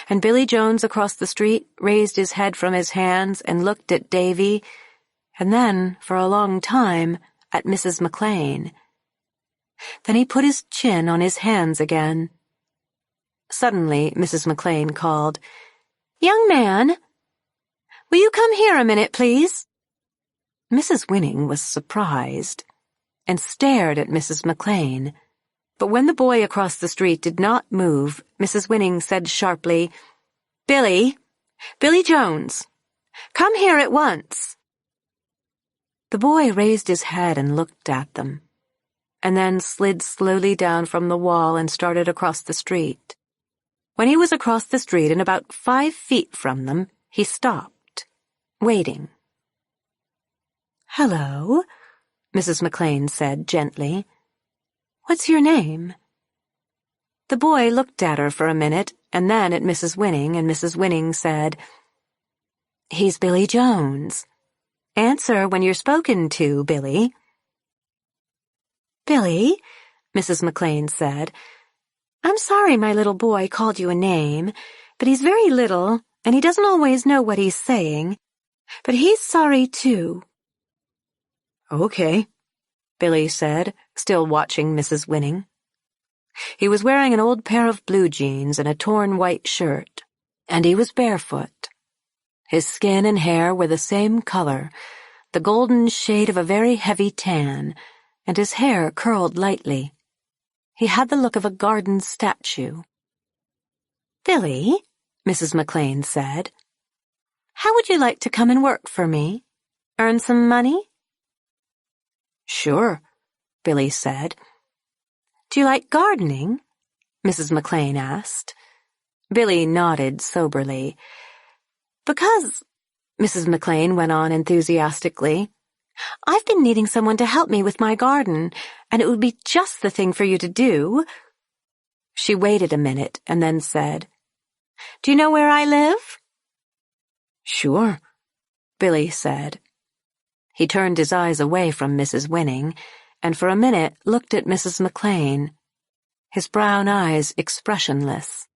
S4: and Billy Jones across the street raised his head from his hands and looked at Davy, and then, for a long time, at Mrs. McLean. Then he put his chin on his hands again. Suddenly, Mrs. McLean called, "Young man, will you come here a minute, please?" Mrs. Winning was surprised and stared at Mrs. McLean. But when the boy across the street did not move, Mrs. Winning said sharply, Billy Jones, come here at once." The boy raised his head and looked at them, and then slid slowly down from the wall and started across the street. When he was across the street and about 5 feet from them, he stopped, waiting. "Hello," Mrs. McLean said gently. "What's your name?" The boy looked at her for a minute and then at Mrs. Winning, and Mrs. Winning said, "He's Billy Jones. Answer when you're spoken to, Billy." "Billy," Mrs. McLean said, "I'm sorry my little boy called you a name, but he's very little and he doesn't always know what he's saying. But he's sorry too." "Okay," Billy said, still watching Mrs. Winning. He was wearing an old pair of blue jeans and a torn white shirt, and he was barefoot. His skin and hair were the same color, the golden shade of a very heavy tan, and his hair curled lightly. He had the look of a garden statue. "Billy," Mrs. McLean said, "how would you like to come and work for me? Earn some money?" "Sure," Billy said. "Do you like gardening?" Mrs. McLean asked. Billy nodded soberly. "Because," Mrs. McLean went on enthusiastically, "I've been needing someone to help me with my garden, and it would be just the thing for you to do." She waited a minute and then said, "Do you know where I live?" "Sure," Billy said. He turned his eyes away from Mrs. Winning and for a minute looked at Mrs. McLean, his brown eyes expressionless.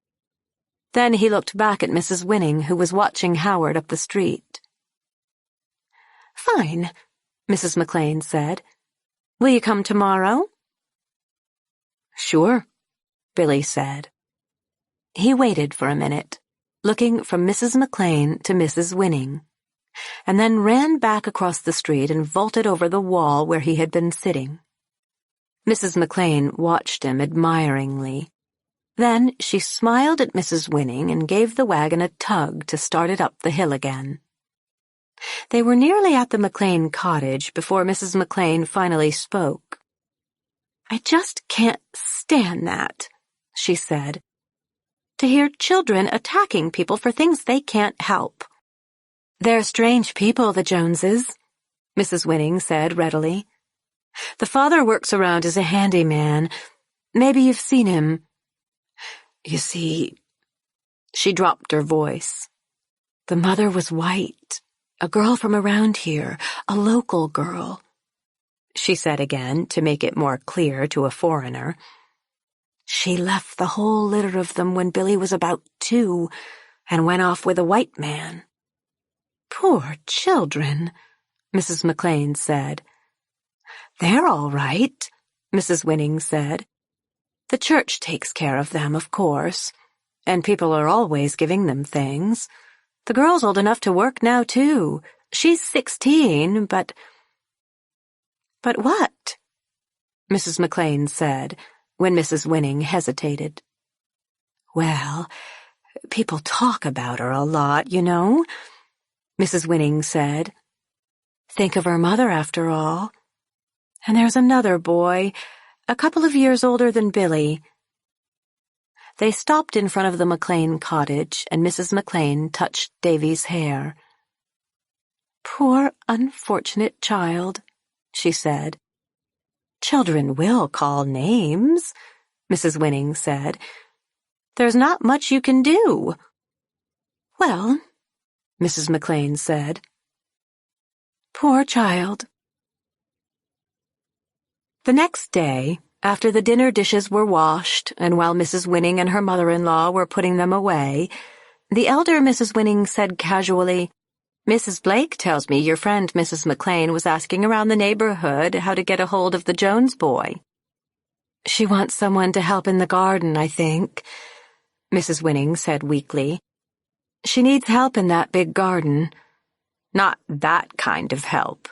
S4: Then he looked back at Mrs. Winning, who was watching Howard up the street. "Fine," Mrs. McLean said. "Will you come tomorrow?" "Sure," Billy said. He waited for a minute, looking from Mrs. McLean to Mrs. Winning, and then ran back across the street and vaulted over the wall where he had been sitting. Mrs. McLean watched him admiringly. Then she smiled at Mrs. Winning and gave the wagon a tug to start it up the hill again. They were nearly at the McLean cottage before Mrs. McLean finally spoke. "I just can't stand that," she said. "To hear children attacking people for things they can't help." "They're strange people, the Joneses," Mrs. Winning said readily. "The father works around as a handyman. Maybe you've seen him. You see," she dropped her voice, "the mother was white, a girl from around here, a local girl," she said again to make it more clear to a foreigner. "She left the whole litter of them when Billy was about 2 and went off with a white man." "Poor children," Mrs. McLean said. "They're all right," Mrs. Winning said. "The church takes care of them, of course, and people are always giving them things. The girl's old enough to work now, too. She's 16, but—" "But what?" Mrs. McLean said, when Mrs. Winning hesitated. "Well, people talk about her a lot, you know," Mrs. Winning said. "Think of her mother, after all. And there's another boy, a couple of years older than Billy." They stopped in front of the McLean cottage, and Mrs. McLean touched Davy's hair. "Poor, unfortunate child," she said. "Children will call names," Mrs. Winning said. "There's not much you can do." "Well," Mrs. McLean said. "Poor child." The next day, after the dinner dishes were washed, and while Mrs. Winning and her mother-in-law were putting them away, the elder Mrs. Winning said casually, "Mrs. Blake tells me your friend Mrs. McLean was asking around the neighborhood how to get a hold of the Jones boy." "She wants someone to help in the garden, I think," Mrs. Winning said weakly. "She needs help in that big garden." "Not that kind of help,"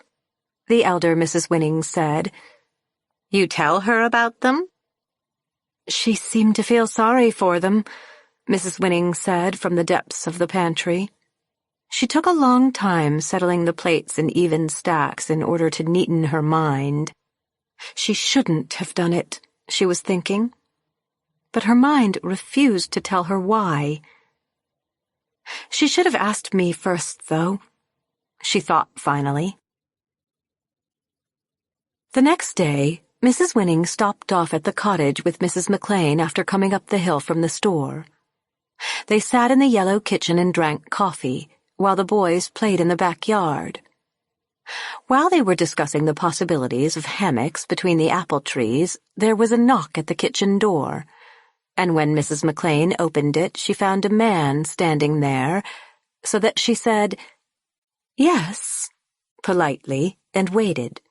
S4: the elder Mrs. Winning said. "You tell her about them?" "She seemed to feel sorry for them," Mrs. Winning said from the depths of the pantry. She took a long time settling the plates in even stacks in order to neaten her mind. She shouldn't have done it, she was thinking. But her mind refused to tell her why. "She should have asked me first, though," she thought finally. The next day, Mrs. Winning stopped off at the cottage with Mrs. McLean after coming up the hill from the store. They sat in the yellow kitchen and drank coffee, while the boys played in the backyard. While they were discussing the possibilities of hammocks between the apple trees, there was a knock at the kitchen door, and when Mrs. McLean opened it, she found a man standing there, so that she said, "Yes," politely, and waited.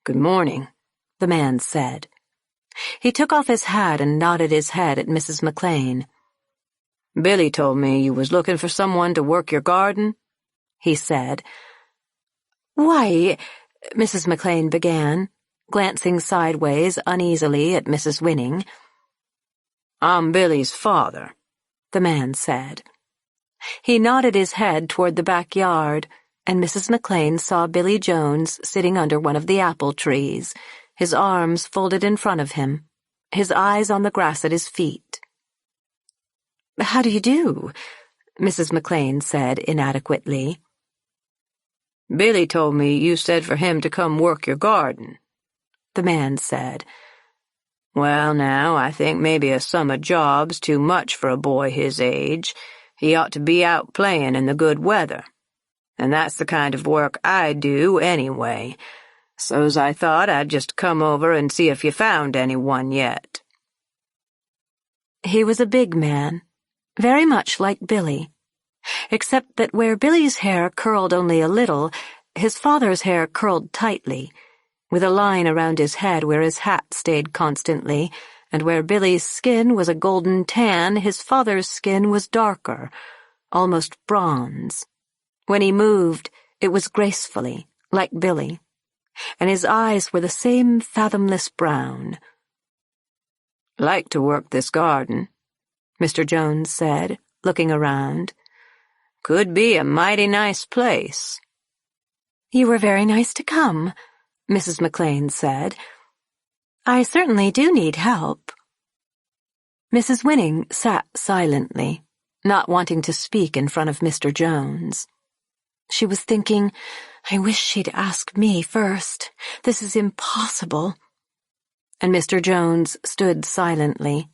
S4: "Good morning," the man said. He took off his hat and nodded his head at Mrs. McLean. "Billy told me you was looking for someone to work your garden," he said. "Why," Mrs. McLean began, glancing sideways uneasily at Mrs. Winning. "I'm Billy's father," the man said. He nodded his head toward the backyard, and Mrs. McLean saw Billy Jones sitting under one of the apple trees, his arms folded in front of him, his eyes on the grass at his feet. "How do you do?" Mrs. McLean said inadequately. "Billy told me you said for him to come work your garden," the man said. "Well, now, I think maybe a summer job's too much for a boy his age. He ought to be out playing in the good weather."
S11: and that's the kind of work I do anyway. So's I thought I'd just come over and see if you found anyone yet."
S4: He was a big man, very much like Billy, except that where Billy's hair curled only a little, his father's hair curled tightly, with a line around his head where his hat stayed constantly, and where Billy's skin was a golden tan, his father's skin was darker, almost bronze. When he moved, it was gracefully, like Billy, and his eyes were the same fathomless brown.
S11: "Like to work this garden," Mr. Jones said, looking around. "Could be a mighty nice place."
S4: "You were very nice to come," Mrs. McLean said. "I certainly do need help." Mrs. Winning sat silently, not wanting to speak in front of Mr. Jones. She was thinking, "I wish she'd ask me first. This is impossible." And Mr. Jones stood silently,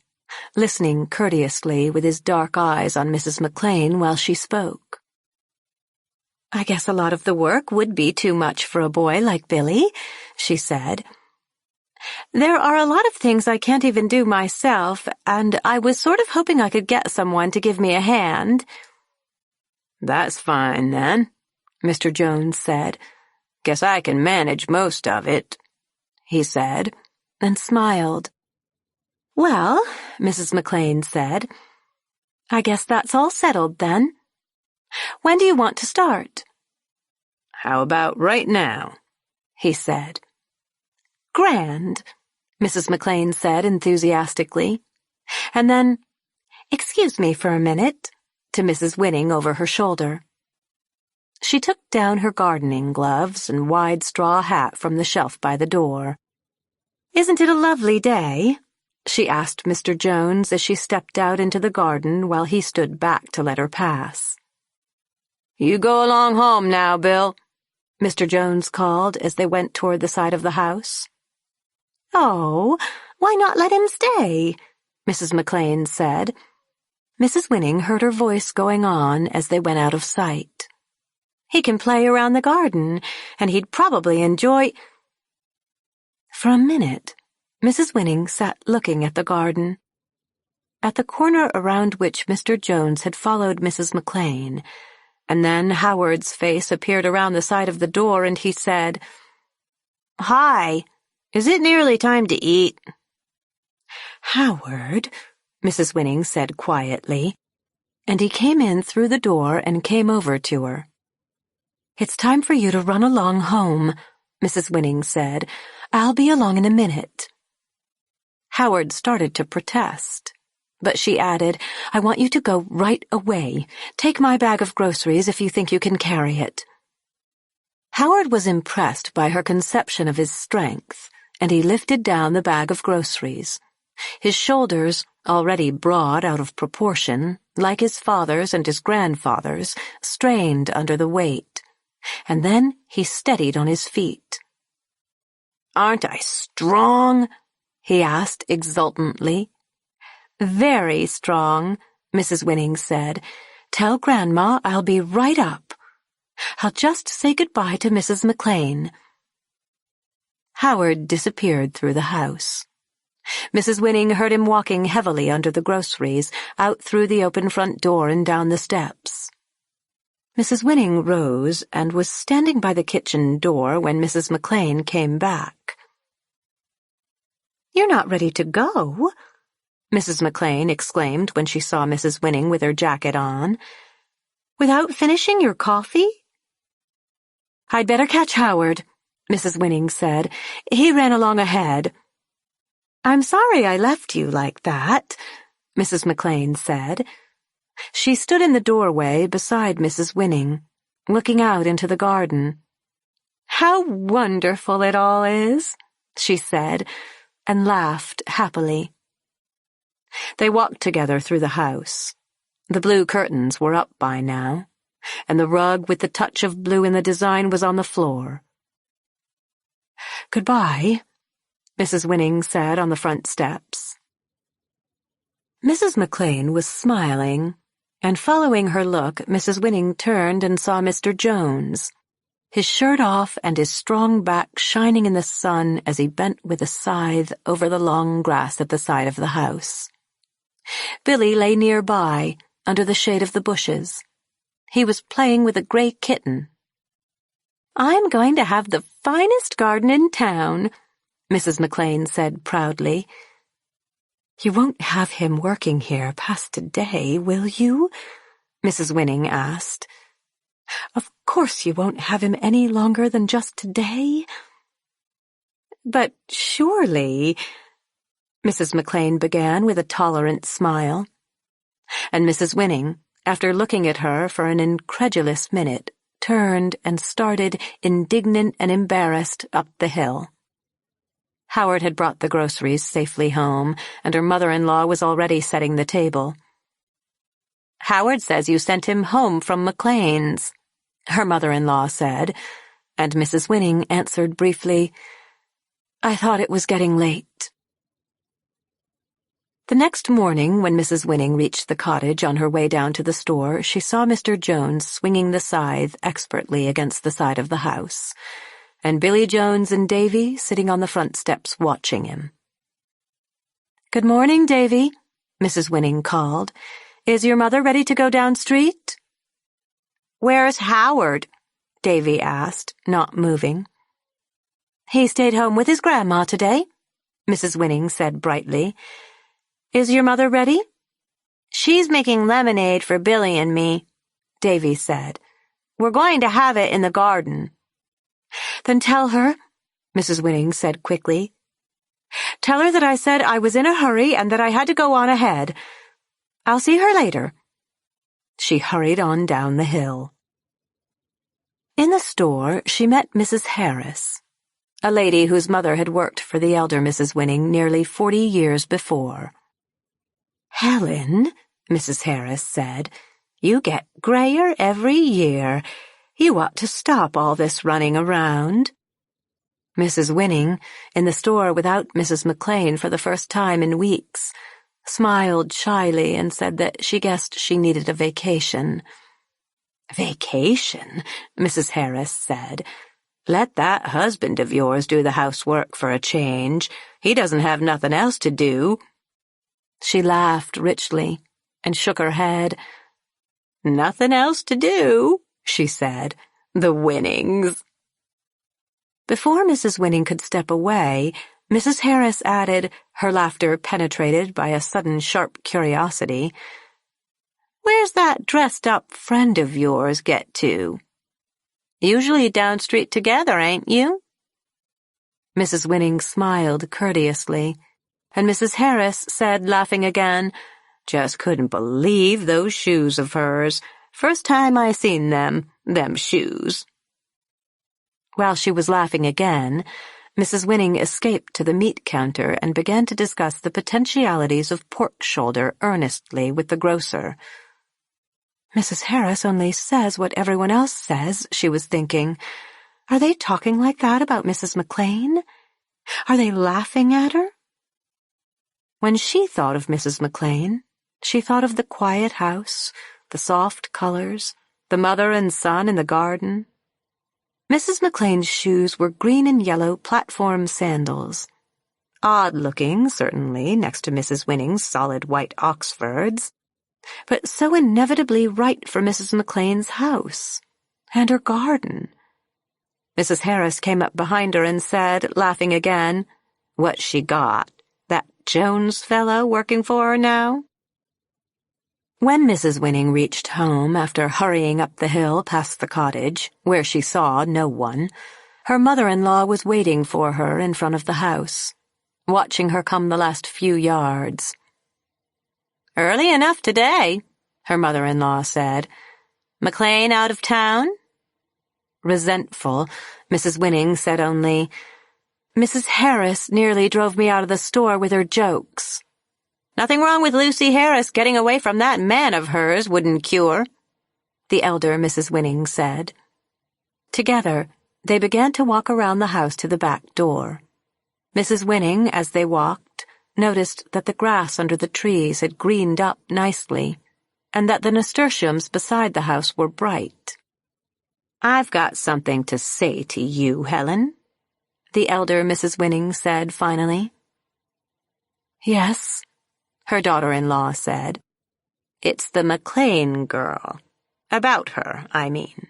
S4: listening courteously with his dark eyes on Mrs. McLean while she spoke. "I guess a lot of the work would be too much for a boy like Billy," she said. "There are a lot of things I can't even do myself, and I was sort of hoping I could get someone to give me a hand."
S11: "That's fine, then," Mr. Jones said. "Guess I can manage most of it," he said,
S4: and smiled. "Well," Mrs. McLean said, "I guess that's all settled then. When do you want to start?"
S11: "How about right now?" he said.
S4: "Grand," Mrs. McLean said enthusiastically. And then, "Excuse me for a minute," to Mrs. Winning over her shoulder. She took down her gardening gloves and wide straw hat from the shelf by the door. "Isn't it a lovely day?" she asked Mr. Jones as she stepped out into the garden while he stood back to let her pass.
S11: "You go along home now, Bill,"
S4: Mr. Jones called as they went toward the side of the house. "Oh, why not let him stay?" Mrs. McLean said. Mrs. Winning heard her voice going on as they went out of sight. "He can play around the garden, and he'd probably enjoy—" For a minute, Mrs. Winning sat looking at the garden. At the corner around which Mr. Jones had followed Mrs. McLean, and then Howard's face appeared around the side of the door and he said,
S11: "Hi, is it nearly time to eat?"
S4: "Howard," Mrs. Winning said quietly, and he came in through the door and came over to her. "It's time for you to run along home," Mrs. Winning said. "I'll be along in a minute." Howard started to protest, but she added, "I want you to go right away. Take my bag of groceries if you think you can carry it." Howard was impressed by her conception of his strength, and he lifted down the bag of groceries. His shoulders, already broad out of proportion, like his father's and his grandfather's, strained under the weight. And then he steadied on his feet.
S11: "Aren't I strong?"
S4: he asked exultantly. "Very strong," Mrs. Winning said. "Tell Grandma I'll be right up. I'll just say goodbye to Mrs. McLean." Howard disappeared through the house. Mrs. Winning heard him walking heavily under the groceries, out through the open front door and down the steps. Mrs. Winning rose and was standing by the kitchen door when Mrs. McLean came back. "You're not ready to go?" Mrs. McLean exclaimed when she saw Mrs. Winning with her jacket on. "Without finishing your coffee?" "I'd better catch Howard," Mrs. Winning said. "He ran along ahead." "I'm sorry I left you like that," Mrs. McLean said. She stood in the doorway beside Mrs. Winning, looking out into the garden. "How wonderful it all is," she said, and laughed happily. They walked together through the house. The blue curtains were up by now, and the rug with the touch of blue in the design was on the floor. "Goodbye," Mrs. Winning said on the front steps. Mrs. McLean was smiling, And following her look, Mrs. Winning turned and saw Mr. Jones, his shirt off and his strong back shining in the sun as he bent with a scythe over the long grass at the side of the house. Billy lay nearby, under the shade of the bushes. He was playing with a gray kitten. "I'm going to have the finest garden in town," Mrs. McLean said proudly. "You won't have him working here past today, will you?" Mrs. Winning asked. "Of course you won't have him any longer than just today." "But surely," Mrs. McLean began with a tolerant smile. And Mrs. Winning, after looking at her for an incredulous minute, turned and started, indignant and embarrassed, up the hill. Howard had brought the groceries safely home, and her mother-in-law was already setting the table. "Howard says you sent him home from McLean's," her mother-in-law said, and Mrs. Winning answered briefly, "I thought it was getting late." The next morning, when Mrs. Winning reached the cottage on her way down to the store, she saw Mr. Jones swinging the scythe expertly against the side of the house, and Billy Jones and Davy sitting on the front steps watching him. "Good morning, Davy," Mrs. Winning called. "Is your mother ready to go down street?" "Where's Howard?" Davy asked, not moving. "He stayed home with his grandma today," Mrs. Winning said brightly. "Is your mother ready?" "She's making lemonade for Billy and me," Davy said. "We're going to have it in the garden." "Then tell her," Mrs. Winning said quickly. "Tell her that I said I was in a hurry and that I had to go on ahead. I'll see her later." She hurried on down the hill. In the store, she met Mrs. Harris, a lady whose mother had worked for the elder Mrs. Winning nearly 40 years before. "Helen," Mrs. Harris said, "you get grayer every year. You ought to stop all this running around." Mrs. Winning, in the store without Mrs. McLean for the first time in weeks, smiled shyly and said that she guessed she needed a vacation. "Vacation?" Mrs. Harris said. "Let that husband of yours do the housework for a change. He doesn't have nothing else to do." She laughed richly and shook her head. "Nothing else to do," she said. "The Winnings." Before Mrs. Winning could step away, Mrs. Harris added, her laughter penetrated by a sudden sharp curiosity, "Where's that dressed-up friend of yours get to? Usually down street together, ain't you?" Mrs. Winning smiled courteously, and Mrs. Harris said, laughing again, "Just couldn't believe those shoes of hers. First time I seen them shoes." While she was laughing again, Mrs. Winning escaped to the meat counter and began to discuss the potentialities of pork shoulder earnestly with the grocer. "Mrs. Harris only says what everyone else says," she was thinking. "Are they talking like that about Mrs. McLean? Are they laughing at her?" When she thought of Mrs. McLean, she thought of the quiet house, the soft colors, the mother and son in the garden. Mrs. McLean's shoes were green and yellow platform sandals. Odd-looking, certainly, next to Mrs. Winning's solid white Oxfords, but so inevitably right for Mrs. McLean's house and her garden. Mrs. Harris came up behind her and said, laughing again, "What's she got? That Jones fellow working for her now?" When Mrs. Winning reached home after hurrying up the hill past the cottage, where she saw no one, her mother-in-law was waiting for her in front of the house, watching her come the last few yards. "Early enough today," her mother-in-law said. "McLean out of town?" Resentful, Mrs. Winning said only, "Mrs. Harris nearly drove me out of the store with her jokes." "Nothing wrong with Lucy Harris getting away from that man of hers wouldn't cure," the elder Mrs. Winning said. Together, they began to walk around the house to the back door. Mrs. Winning, as they walked, noticed that the grass under the trees had greened up nicely. and that the nasturtiums beside the house were bright.
S11: "I've got something to say to you, Helen," the elder Mrs. Winning said finally.
S4: "Yes," her daughter-in-law said.
S11: "It's the McLean girl. About her, I mean.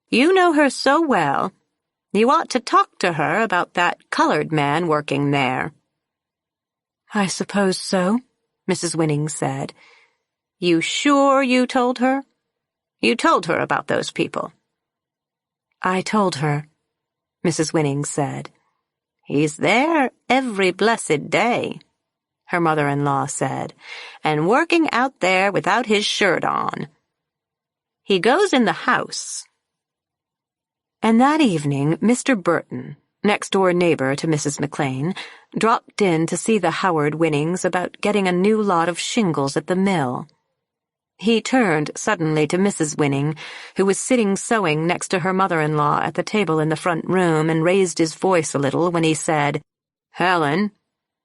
S11: You know her so well. You ought to talk to her about that colored man working there."
S4: "I suppose so," Mrs. Winning said.
S11: "You sure you told her? You told her about those people?"
S4: "I told her," Mrs. Winning said.
S11: "He's there every blessed day," her mother-in-law said, "and working out there without his shirt on. He goes in the house."
S4: And that evening, Mr. Burton, next-door neighbor to Mrs. McLean, dropped in to see the Howard Winnings about getting a new lot of shingles at the mill. He turned suddenly to Mrs. Winning, who was sitting sewing next to her mother-in-law at the table in the front room, and raised his voice a little when he said,
S11: "Helen,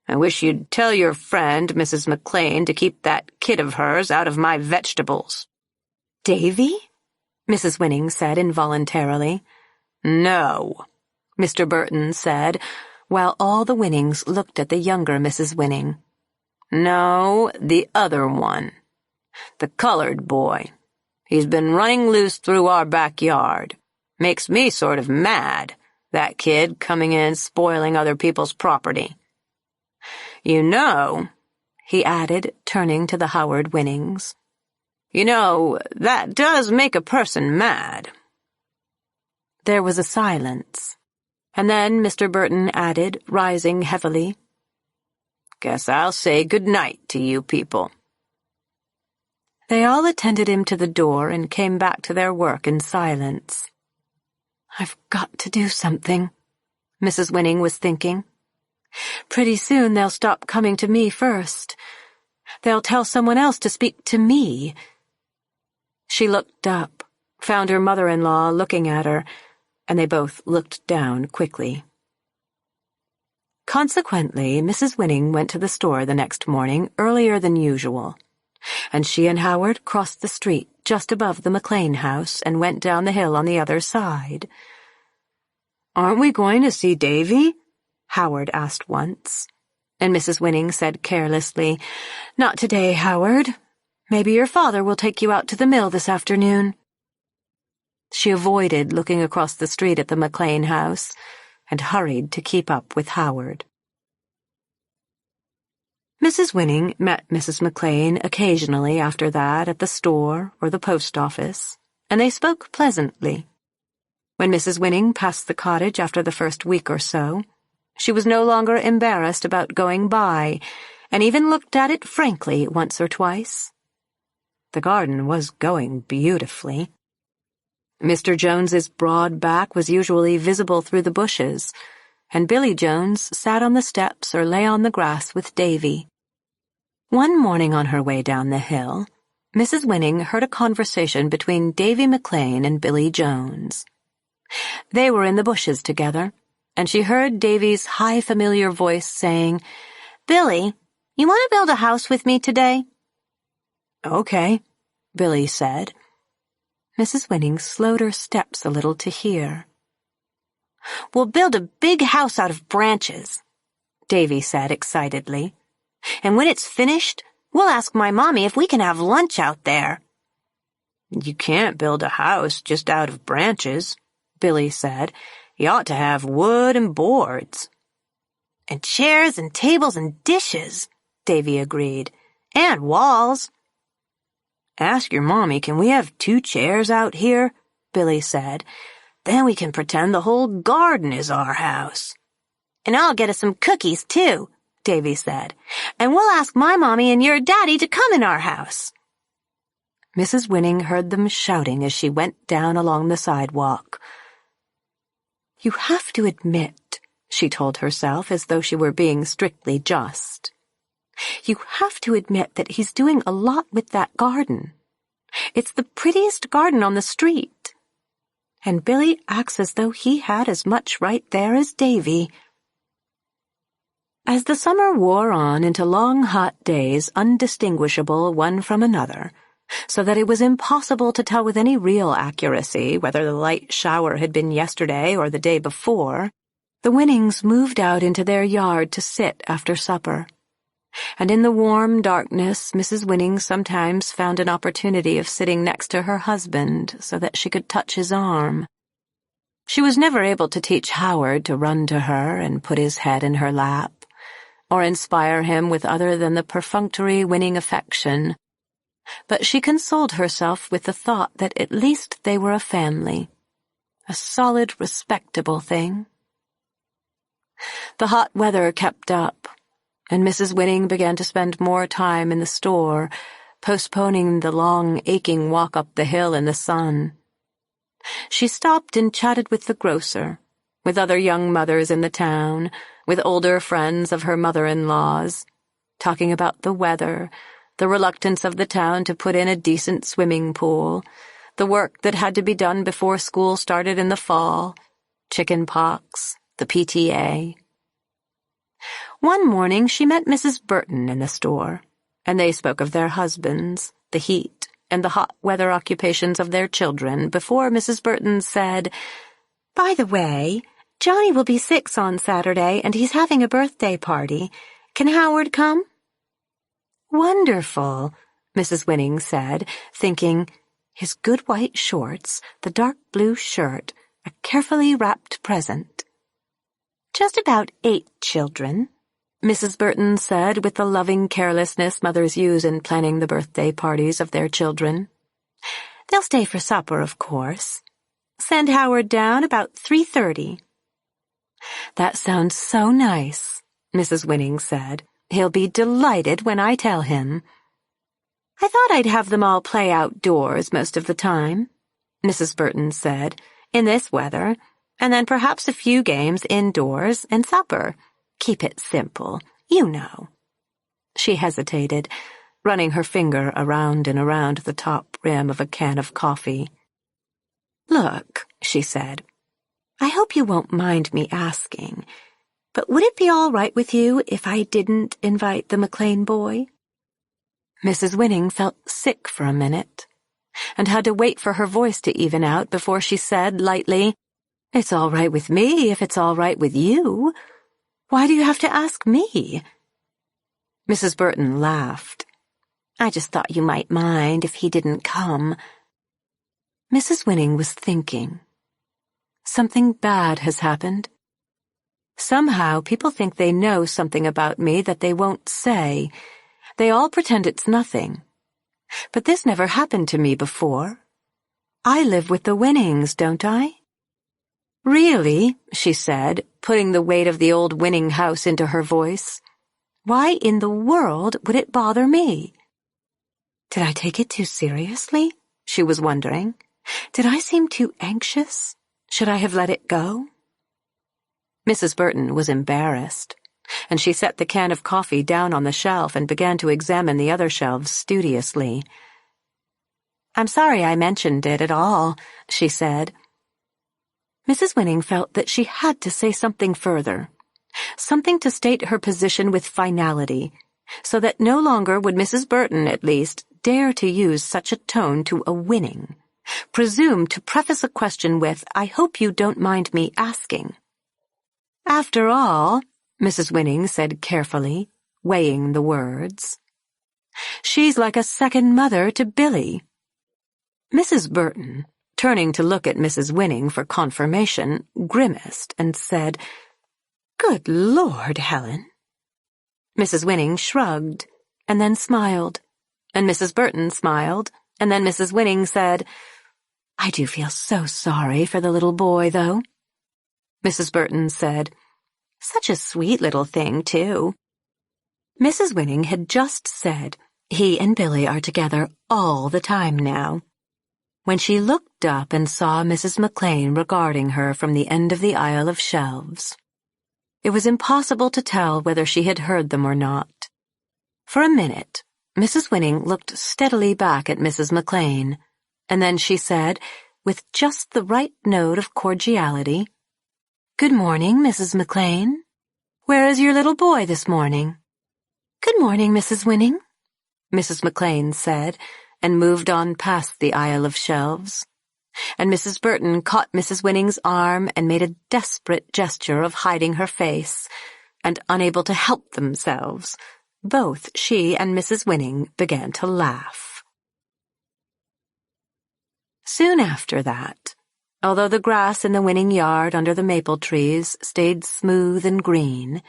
S11: I wish you'd tell your friend, Mrs. McLean, to keep that kid of hers out of my vegetables."
S4: "Davy?" Mrs. Winning said involuntarily.
S11: "No,"
S4: Mr. Burton said, while all the Winnings looked at the younger Mrs. Winning.
S11: "No, the other one. The colored boy. He's been running loose through our backyard. Makes me sort of mad, that kid coming in spoiling other people's property. You know,"
S4: he added, turning to the Howard Winnings,
S11: "you know, that does make a person mad."
S4: There was a silence, and then Mr. Burton added, rising heavily,
S11: "Guess I'll say good night to you people."
S4: They all attended him to the door and came back to their work in silence. "I've got to do something," Mrs. Winning was thinking. "Pretty soon they'll stop coming to me first. They'll tell someone else to speak to me." She looked up, found her mother-in-law looking at her, and they both looked down quickly. Consequently, Mrs. Winning went to the store the next morning earlier than usual, and she and Howard crossed the street just above the McLean house and went down the hill on the other side.
S11: "Aren't we going to see Davy?"
S4: Howard asked once, and Mrs. Winning said carelessly, "Not today, Howard. Maybe your father will take you out to the mill this afternoon." She avoided looking across the street at the McLean house and hurried to keep up with Howard. Mrs. Winning met Mrs. McLean occasionally after that at the store or the post office, and they spoke pleasantly. When Mrs. Winning passed the cottage after the first week or so, she was no longer embarrassed about going by, and even looked at it frankly once or twice. The garden was going beautifully. Mr. Jones's broad back was usually visible through the bushes, and Billy Jones sat on the steps or lay on the grass with Davy. One morning on her way down the hill, Mrs. Winning heard a conversation between Davy McLean and Billy Jones. They were in the bushes together, and she heard Davy's high familiar voice saying,
S12: "Billy, you want to build a house with me today?"
S4: "Okay," Billy said. Mrs. Winning slowed her steps a little to hear.
S12: "We'll build a big house out of branches,"
S4: Davy said excitedly.
S12: "And when it's finished, we'll ask my mommy if we can have lunch out there."
S11: "You can't build a house just out of branches," Billy said. "You ought to have wood and boards."
S12: "And chairs and tables and dishes," Davy agreed. "And walls."
S11: "Ask your mommy, can we have 2 chairs out here?" Billy said. "Then we can pretend the whole garden is our house."
S12: "And I'll get us some cookies, too," Davy said. "And we'll ask my mommy and your daddy to come in our house."
S4: Mrs. Winning heard them shouting as she went down along the sidewalk. "You have to admit," she told herself as though she were being strictly just. "You have to admit that he's doing a lot with that garden. It's the prettiest garden on the street. And Billy acts as though he had as much right there as Davy." As the summer wore on into long hot days undistinguishable one from another, so that it was impossible to tell with any real accuracy whether the light shower had been yesterday or the day before, the Winnings moved out into their yard to sit after supper. And in the warm darkness, Mrs. Winning sometimes found an opportunity of sitting next to her husband so that she could touch his arm. She was never able to teach Howard to run to her and put his head in her lap, or inspire him with other than the perfunctory winning affection, but she consoled herself with the thought that at least they were a family, a solid, respectable thing. The hot weather kept up, and Mrs. Winning began to spend more time in the store, postponing the long, aching walk up the hill in the sun. She stopped and chatted with the grocer, with other young mothers in the town, with older friends of her mother-in-law's, talking about the weather, the reluctance of the town to put in a decent swimming pool, the work that had to be done before school started in the fall, chicken pox, the PTA. One morning she met Mrs. Burton in the store, and they spoke of their husbands, the heat, and the hot weather occupations of their children before Mrs. Burton said,
S12: "By the way, Johnny will be 6 on Saturday, and he's having a birthday party. Can Howard come?"
S4: "Wonderful," Mrs. Winning said, thinking, his good white shorts, the dark blue shirt, a carefully wrapped present.
S12: "Just about 8 children,"
S4: Mrs. Burton said with the loving carelessness mothers use in planning the birthday parties of their children.
S12: "They'll stay for supper, of course. Send Howard down about 3:30.
S4: "That sounds so nice," Mrs. Winning said. "He'll be delighted when I tell him."
S12: "I thought I'd have them all play outdoors most of the time,"
S4: Mrs. Burton said, "in this weather, and then perhaps a few games indoors and supper. Keep it simple, you know." She hesitated, running her finger around and around the top rim of a can of coffee. "Look," she said, "I hope you won't mind me asking, but would it be all right with you if I didn't invite the McLean boy?" Mrs. Winning felt sick for a minute, and had to wait for her voice to even out before she said lightly, "It's all right with me if it's all right with you. Why do you have to ask me?" Mrs. Burton laughed. "I just thought you might mind if he didn't come." Mrs. Winning was thinking. Something bad has happened. Somehow people think they know something about me that they won't say. They all pretend it's nothing. But this never happened to me before. I live with the Winnings, don't I? "Really," she said, putting the weight of the old Winning house into her voice. "Why in the world would it bother me?" Did I take it too seriously? She was wondering. Did I seem too anxious? Should I have let it go? Mrs. Burton was embarrassed, and she set the can of coffee down on the shelf and began to examine the other shelves studiously. "I'm sorry I mentioned it at all," she said. Mrs. Winning felt that she had to say something further, something to state her position with finality, so that no longer would Mrs. Burton, at least, dare to use such a tone to a Winning, presume to preface a question with, "I hope you don't mind me asking." "After all," Mrs. Winning said carefully, weighing the words, "she's like a second mother to Billy." Mrs. Burton, turning to look at Mrs. Winning for confirmation, grimaced and said, "Good Lord, Helen." Mrs. Winning shrugged, and then smiled, and Mrs. Burton smiled, and then Mrs. Winning said, "I do feel so sorry for the little boy, though." Mrs. Burton said, "Such a sweet little thing, too." Mrs. Winning had just said, "He and Billy are together all the time now," when she looked up and saw Mrs. McLean regarding her from the end of the aisle of shelves. It was impossible to tell whether she had heard them or not. For a minute, Mrs. Winning looked steadily back at Mrs. McLean, and then she said, with just the right note of cordiality, "Good morning, Mrs. McLean. Where is your little boy this morning?" "Good morning, Mrs. Winning," Mrs. McLean said, and moved on past the aisle of shelves. And Mrs. Burton caught Mrs. Winning's arm and made a desperate gesture of hiding her face, and unable to help themselves, both she and Mrs. Winning began to laugh. Soon after that, although the grass in the Winning yard under the maple trees stayed smooth and green,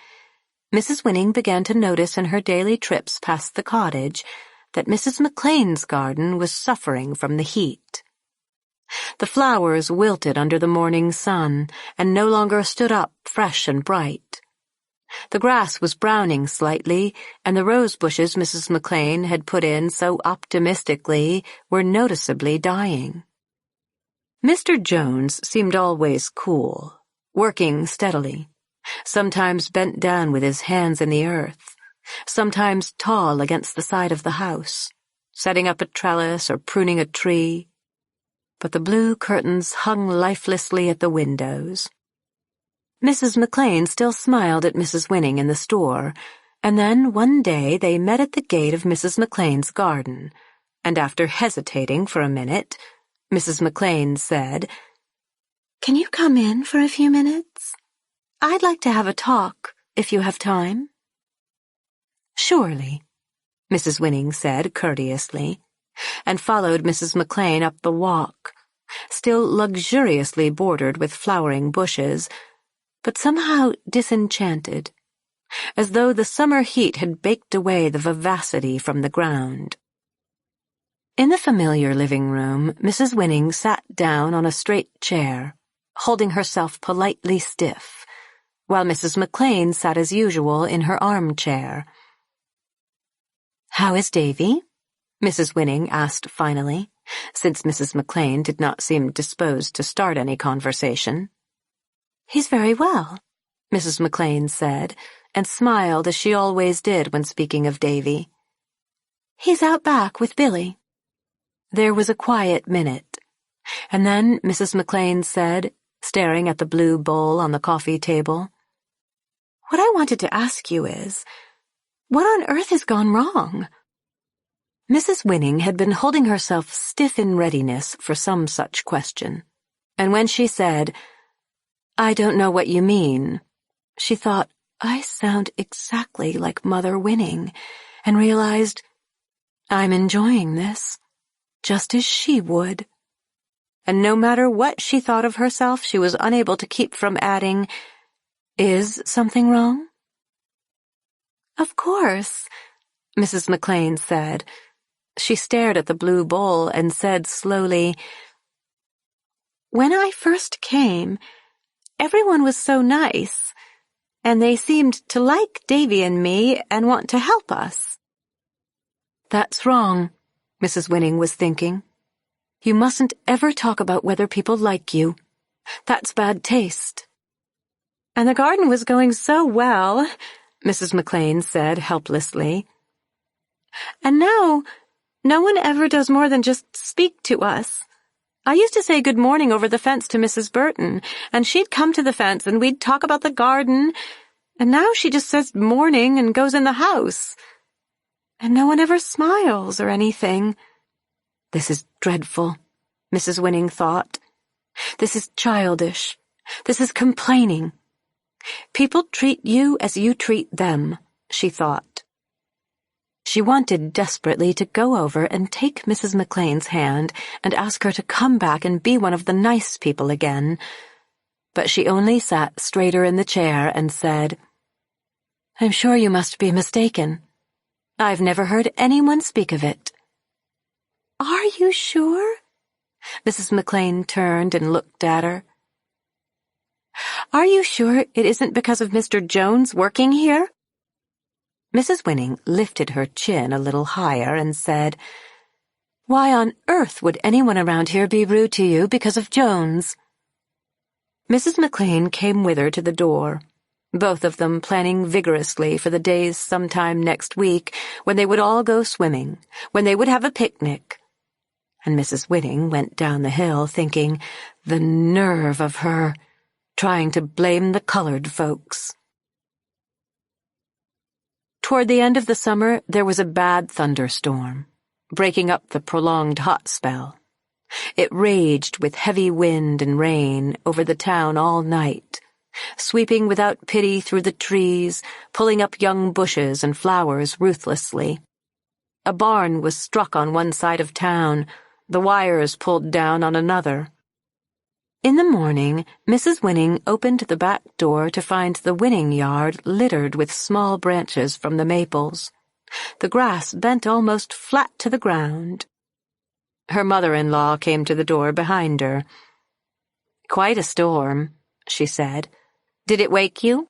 S4: Mrs. Winning began to notice in her daily trips past the cottage that Mrs. McLean's garden was suffering from the heat. The flowers wilted under the morning sun and no longer stood up fresh and bright. The grass was browning slightly, and the rose bushes Mrs. McLean had put in so optimistically were noticeably dying. Mr. Jones seemed always cool, working steadily, sometimes bent down with his hands in the earth, sometimes tall against the side of the house, setting up a trellis or pruning a tree. But the blue curtains hung lifelessly at the windows. Mrs. McLean still smiled at Mrs. Winning in the store, and then one day they met at the gate of Mrs. McLean's garden, and after hesitating for a minute, Mrs. McLean said,
S12: "Can you come in for a few minutes? I'd like to have a talk, if you have time."
S4: "Surely," Mrs. Winning said courteously, and followed Mrs. McLean up the walk, still luxuriously bordered with flowering bushes, but somehow disenchanted, as though the summer heat had baked away the vivacity from the ground. In the familiar living room, Mrs. Winning sat down on a straight chair, holding herself politely stiff, while Mrs. McLean sat as usual in her armchair. "How is Davy?" Mrs. Winning asked finally, since Mrs. McLean did not seem disposed to start any conversation.
S12: "He's very well,"
S4: Mrs. McLean said, and smiled as she always did when speaking of Davy.
S12: "He's out back with Billy."
S4: There was a quiet minute, and then Mrs. McLean said, staring at the blue bowl on the coffee table,
S12: "What I wanted to ask you is, what on earth has gone wrong?"
S4: Mrs. Winning had been holding herself stiff in readiness for some such question, and when she said, "I don't know what you mean," she thought, "I sound exactly like Mother Winning," and realized, "I'm enjoying this, just as she would." And no matter what she thought of herself, she was unable to keep from adding, "Is something wrong?"
S12: "Of course,"
S4: Mrs. McLean said. She stared at the blue bowl and said slowly,
S12: "When I first came, everyone was so nice, and they seemed to like Davy and me and want to help us."
S4: "That's wrong," Mrs. Winning was thinking. "You mustn't ever talk about whether people like you. That's bad taste."
S12: "And the garden was going so well," Mrs. McLean said helplessly. "And now, no one ever does more than just speak to us. I used to say good morning over the fence to Mrs. Burton, and she'd come to the fence and we'd talk about the garden, and now she just says morning and goes in the house. And no one ever smiles or anything."
S4: This is dreadful, Mrs. Winning thought. This is childish. This is complaining. People treat you as you treat them, she thought. She wanted desperately to go over and take Mrs. McLean's hand and ask her to come back and be one of the nice people again, but she only sat straighter in the chair and said, "I'm sure you must be mistaken. I've never heard anyone speak of it."
S12: "Are you sure?"
S4: Mrs. McLean turned and looked at her.
S12: "Are you sure it isn't because of Mr. Jones working here?"
S4: Mrs. Winning lifted her chin a little higher and said, "Why on earth would anyone around here be rude to you because of Jones?" Mrs. McLean came with her to the door, both of them planning vigorously for the days sometime next week when they would all go swimming, when they would have a picnic. And Mrs. Winning went down the hill thinking, the nerve of her, trying to blame the colored folks. Toward the end of the summer, there was a bad thunderstorm. breaking up the prolonged hot spell. It raged with heavy wind and rain over the town all night, sweeping without pity through the trees, pulling up young bushes and flowers ruthlessly. A barn was struck on one side of town, the wires pulled down on another. In the morning, Mrs. Winning opened the back door to find the Winning yard littered with small branches from the maples, the grass bent almost flat to the ground. Her mother-in-law came to the door behind her. "Quite a storm," she said. "Did it wake you?"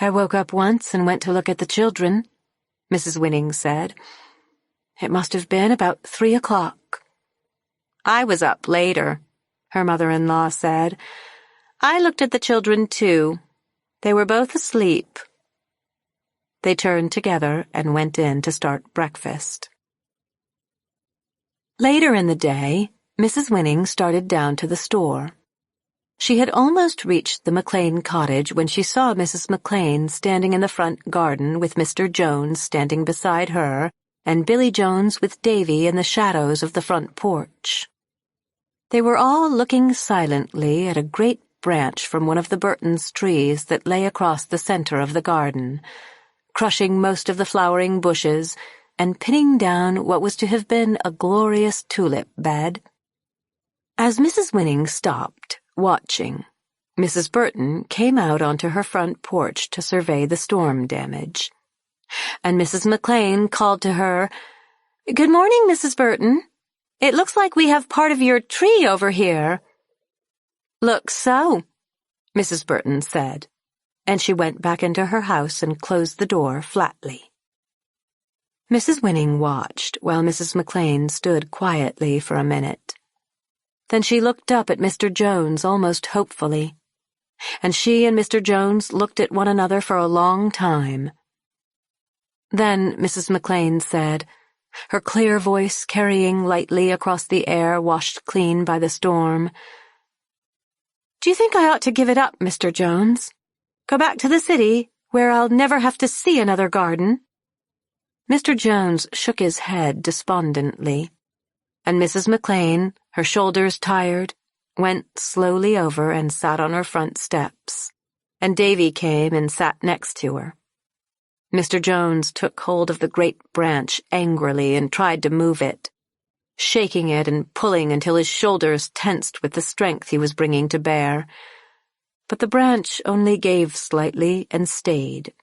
S4: "I woke up once and went to look at the children," Mrs. Winning said. "It must have been about 3 o'clock. "I was up later," her mother-in-law said. "I looked at the children, too. They were both asleep." They turned together and went in to start breakfast. Later in the day, Mrs. Winning started down to the store. She had almost reached the McLean cottage when she saw Mrs. McLean standing in the front garden with Mr. Jones standing beside her and Billy Jones with Davy in the shadows of the front porch. They were all looking silently at a great branch from one of the Burtons' trees that lay across the center of the garden, crushing most of the flowering bushes and pinning down what was to have been a glorious tulip bed. As Mrs. Winning stopped, watching, Mrs. Burton came out onto her front porch to survey the storm damage. And Mrs. McLean called to her, "Good morning, Mrs. Burton. It looks like we have part of your tree over here." "Looks so," Mrs. Burton said, and she went back into her house and closed the door flatly. Mrs. Winning watched while Mrs. McLean stood quietly for a minute. Then she looked up at Mr. Jones almost hopefully, and she and Mr. Jones looked at one another for a long time. Then Mrs. McLean said, her clear voice carrying lightly across the air washed clean by the storm, "Do you think I ought to give it up, Mr. Jones? Go back to the city, where I'll never have to see another garden?" Mr. Jones shook his head despondently, and Mrs. McLean, her shoulders tired, went slowly over and sat on her front steps, and Davy came and sat next to her. Mr. Jones took hold of the great branch angrily and tried to move it, shaking it and pulling until his shoulders tensed with the strength he was bringing to bear. But the branch only gave slightly and stayed,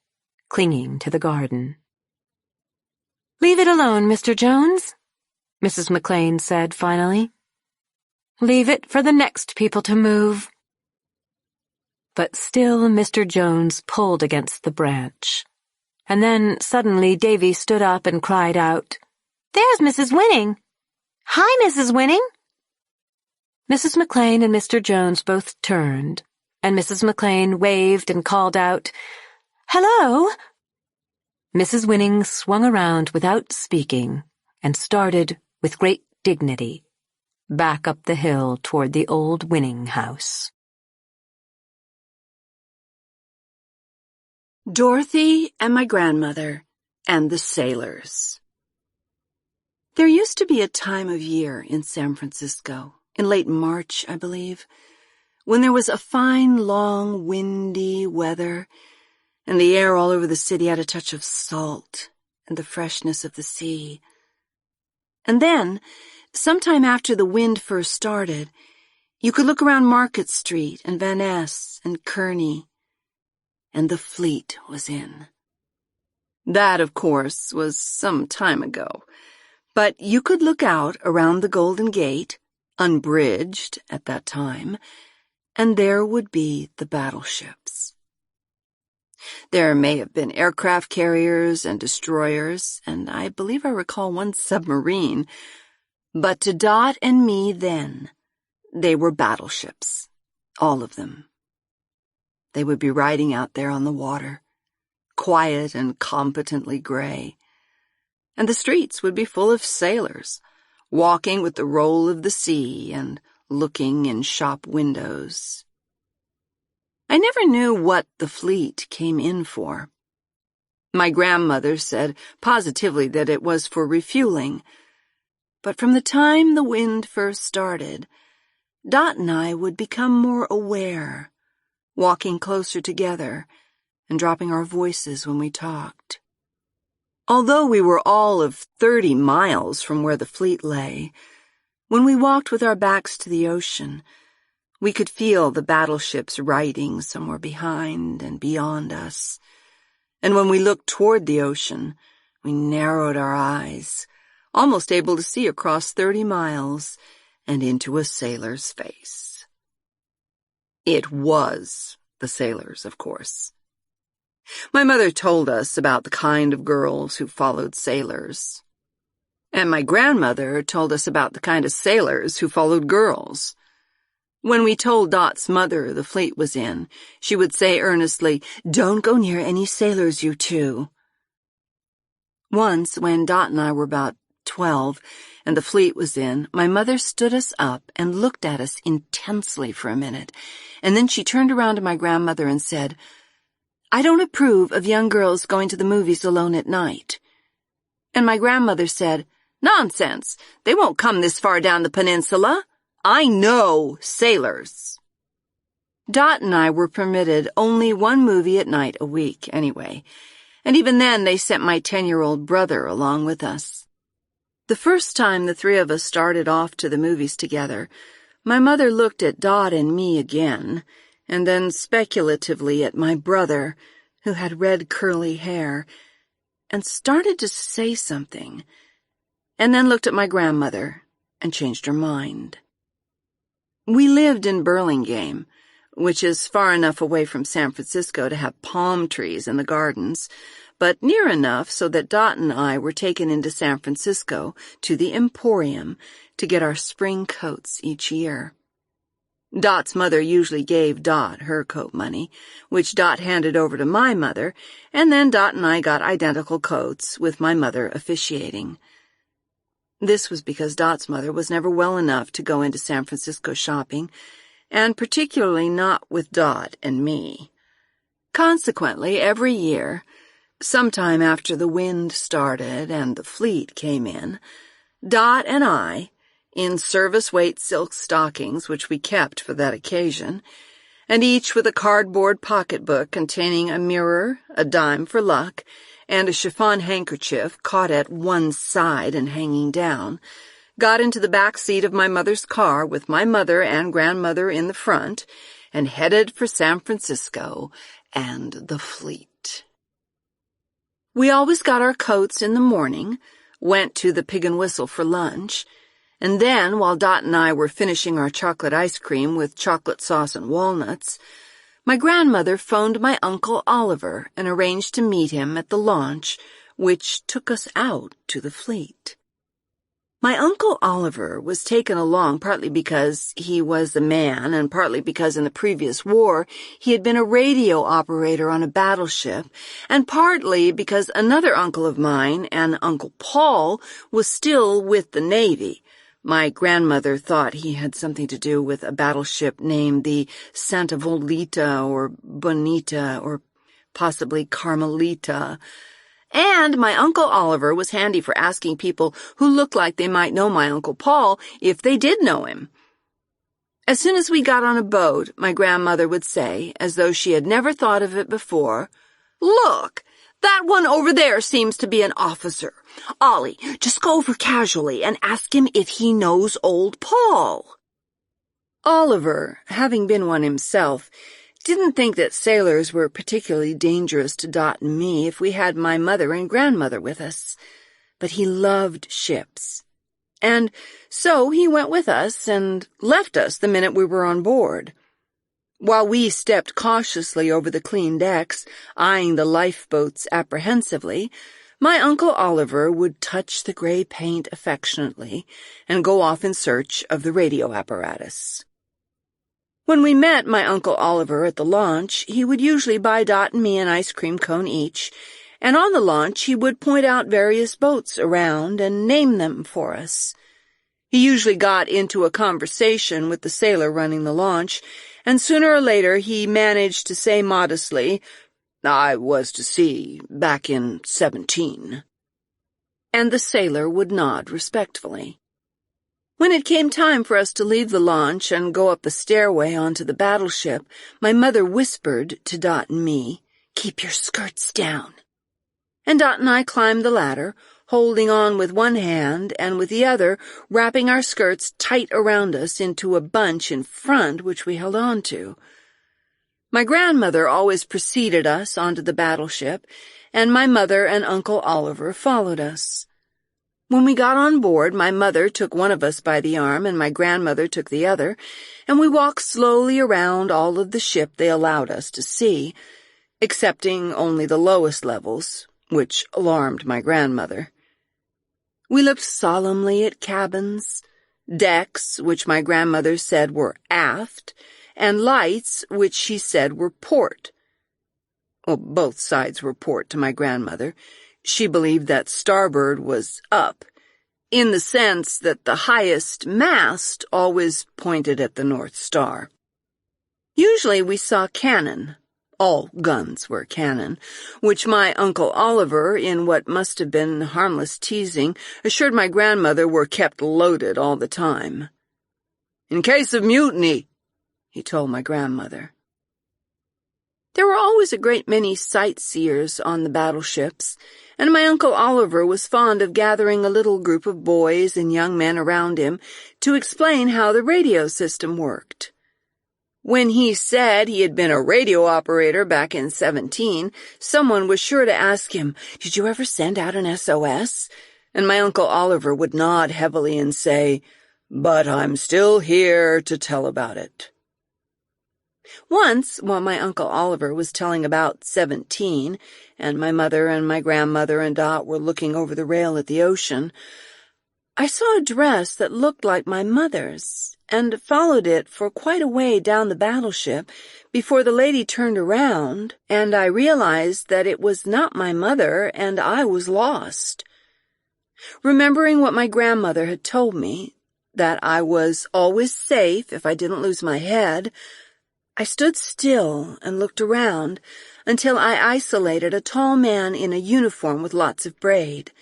S4: clinging to the garden. "Leave it alone, Mr. Jones," Mrs. McLean said finally. "Leave it for the next people to move." But still Mr. Jones pulled against the branch, and then suddenly Davy stood up and cried out, "There's Mrs. Winning! Hi, Mrs. Winning!" Mrs. McLean and Mr. Jones both turned, and Mrs. McLean waved and called out, "Hello!" Mrs. Winning swung around without speaking and started, with great dignity, back up the hill toward the old Winning house.
S1: Dorothy and My Grandmother and the Sailors. There used to be a time of year in San Francisco, in late March, I believe, when there was a fine, long, windy weather, and the air all over the city had a touch of salt and the freshness of the sea. And then, sometime after the wind first started, you could look around Market Street and Van Ness and Kearny, and the fleet was in. That, of course, was some time ago, but you could look out around the Golden Gate, unbridged at that time, and there would be the battleships. There may have been aircraft carriers and destroyers, and I believe I recall one submarine, but to Dot and me then, they were battleships, all of them. They would be riding out there on the water, quiet and competently gray, and the streets would be full of sailors, walking with the roll of the sea and looking in shop windows. I never knew what the fleet came in for. My grandmother said positively that it was for refueling,
S3: But from the time the wind first started, Dot and I would become more aware, walking closer together and dropping our voices when we talked. Although we were all of 30 miles from where the fleet lay, when we walked with our backs to the ocean, we could feel the battleships riding somewhere behind and beyond us. And when we looked toward the ocean, we narrowed our eyes, almost able to see across 30 miles and into a sailor's face. It was the sailors, of course. My mother told us about the kind of girls who followed sailors. And my grandmother told us about the kind of sailors who followed girls. When we told Dot's mother the fleet was in, she would say earnestly, "Don't go near any sailors, you two." Once, when Dot and I were about 12 and the fleet was in, my mother stood us up and looked at us intensely for a minute, and then she turned around to my grandmother and said, "I don't approve of young girls going to the movies alone at night." And my grandmother said, "Nonsense! They won't come this far down the peninsula. I know sailors." Dot and I were permitted only one movie at night a week, anyway, and even then they sent my 10-year-old brother along with us. The first time the three of us started off to the movies together, my mother looked at Dot and me again, and then speculatively at my brother, who had red curly hair, and started to say something, and then looked at my grandmother and changed her mind. We lived in Burlingame, which is far enough away from San Francisco to have palm trees in the gardens, but near enough so that Dot and I were taken into San Francisco to the Emporium to get our spring coats each year. Dot's mother usually gave Dot her coat money, which Dot handed over to my mother, and then Dot and I got identical coats, with my mother officiating. This was because Dot's mother was never well enough to go into San Francisco shopping, and particularly not with Dot and me. Consequently, every year, sometime after the wind started and the fleet came in, Dot and I, in service-weight silk stockings which we kept for that occasion, and each with a cardboard pocketbook containing a mirror, a dime for luck, and a chiffon handkerchief caught at one side and hanging down, got into the back seat of my mother's car with my mother and grandmother in the front, and headed for San Francisco and the fleet. We always got our coats in the morning, went to the Pig and Whistle for lunch, and then, while Dot and I were finishing our chocolate ice cream with chocolate sauce and walnuts, my grandmother phoned my Uncle Oliver and arranged to meet him at the launch, which took us out to the fleet. My Uncle Oliver was taken along partly because he was a man and partly because in the previous war he had been a radio operator on a battleship, and partly because another uncle of mine, an Uncle Paul, was still with the Navy. My grandmother thought he had something to do with a battleship named the Santa Volita or Bonita or possibly Carmelita. And my Uncle Oliver was handy for asking people who looked like they might know my Uncle Paul if they did know him. As soon as we got on a boat, my grandmother would say, as though she had never thought of it before, "Look! That one over there seems to be an officer. Ollie, just go over casually and ask him if he knows old Paul." Oliver, having been one himself, didn't think that sailors were particularly dangerous to Dot and me if we had my mother and grandmother with us. But he loved ships. And so he went with us and left us the minute we were on board. While we stepped cautiously over the clean decks, eyeing the lifeboats apprehensively, my Uncle Oliver would touch the gray paint affectionately and go off in search of the radio apparatus. When we met my Uncle Oliver at the launch, he would usually buy Dot and me an ice cream cone each, and on the launch he would point out various boats around and name them for us. He usually got into a conversation with the sailor running the launch, and sooner or later he managed to say modestly, "I was to sea back in 17." And the sailor would nod respectfully. When it came time for us to leave the launch and go up the stairway onto the battleship, my mother whispered to Dot and me, "Keep your skirts down." And Dot and I climbed the ladder, holding on with one hand and with the other wrapping our skirts tight around us into a bunch in front which we held on to. My grandmother always preceded us onto the battleship, and my mother and Uncle Oliver followed us. When we got on board, my mother took one of us by the arm and my grandmother took the other, and we walked slowly around all of the ship they allowed us to see, excepting only the lowest levels, which alarmed my grandmother. We looked solemnly at cabins, decks, which my grandmother said were aft, and lights, which she said were port. Well, both sides were port to my grandmother. She believed that starboard was up, in the sense that the highest mast always pointed at the North Star. Usually we saw cannon. All guns were cannon, which my Uncle Oliver, in what must have been harmless teasing, assured my grandmother were kept loaded all the time. "In case of mutiny," he told my grandmother. There were always a great many sightseers on the battleships, and my Uncle Oliver was fond of gathering a little group of boys and young men around him to explain how the radio system worked. When he said he had been a radio operator back in 17, someone was sure to ask him, "Did you ever send out an SOS?" And my Uncle Oliver would nod heavily and say, "But I'm still here to tell about it." Once, while my Uncle Oliver was telling about 17, and my mother and my grandmother and Dot were looking over the rail at the ocean, I saw a dress that looked like my mother's, and followed it for quite a way down the battleship before the lady turned around, and I realized that it was not my mother, and I was lost. Remembering what my grandmother had told me, that I was always safe if I didn't lose my head, I stood still and looked around until I isolated a tall man in a uniform with lots of braid.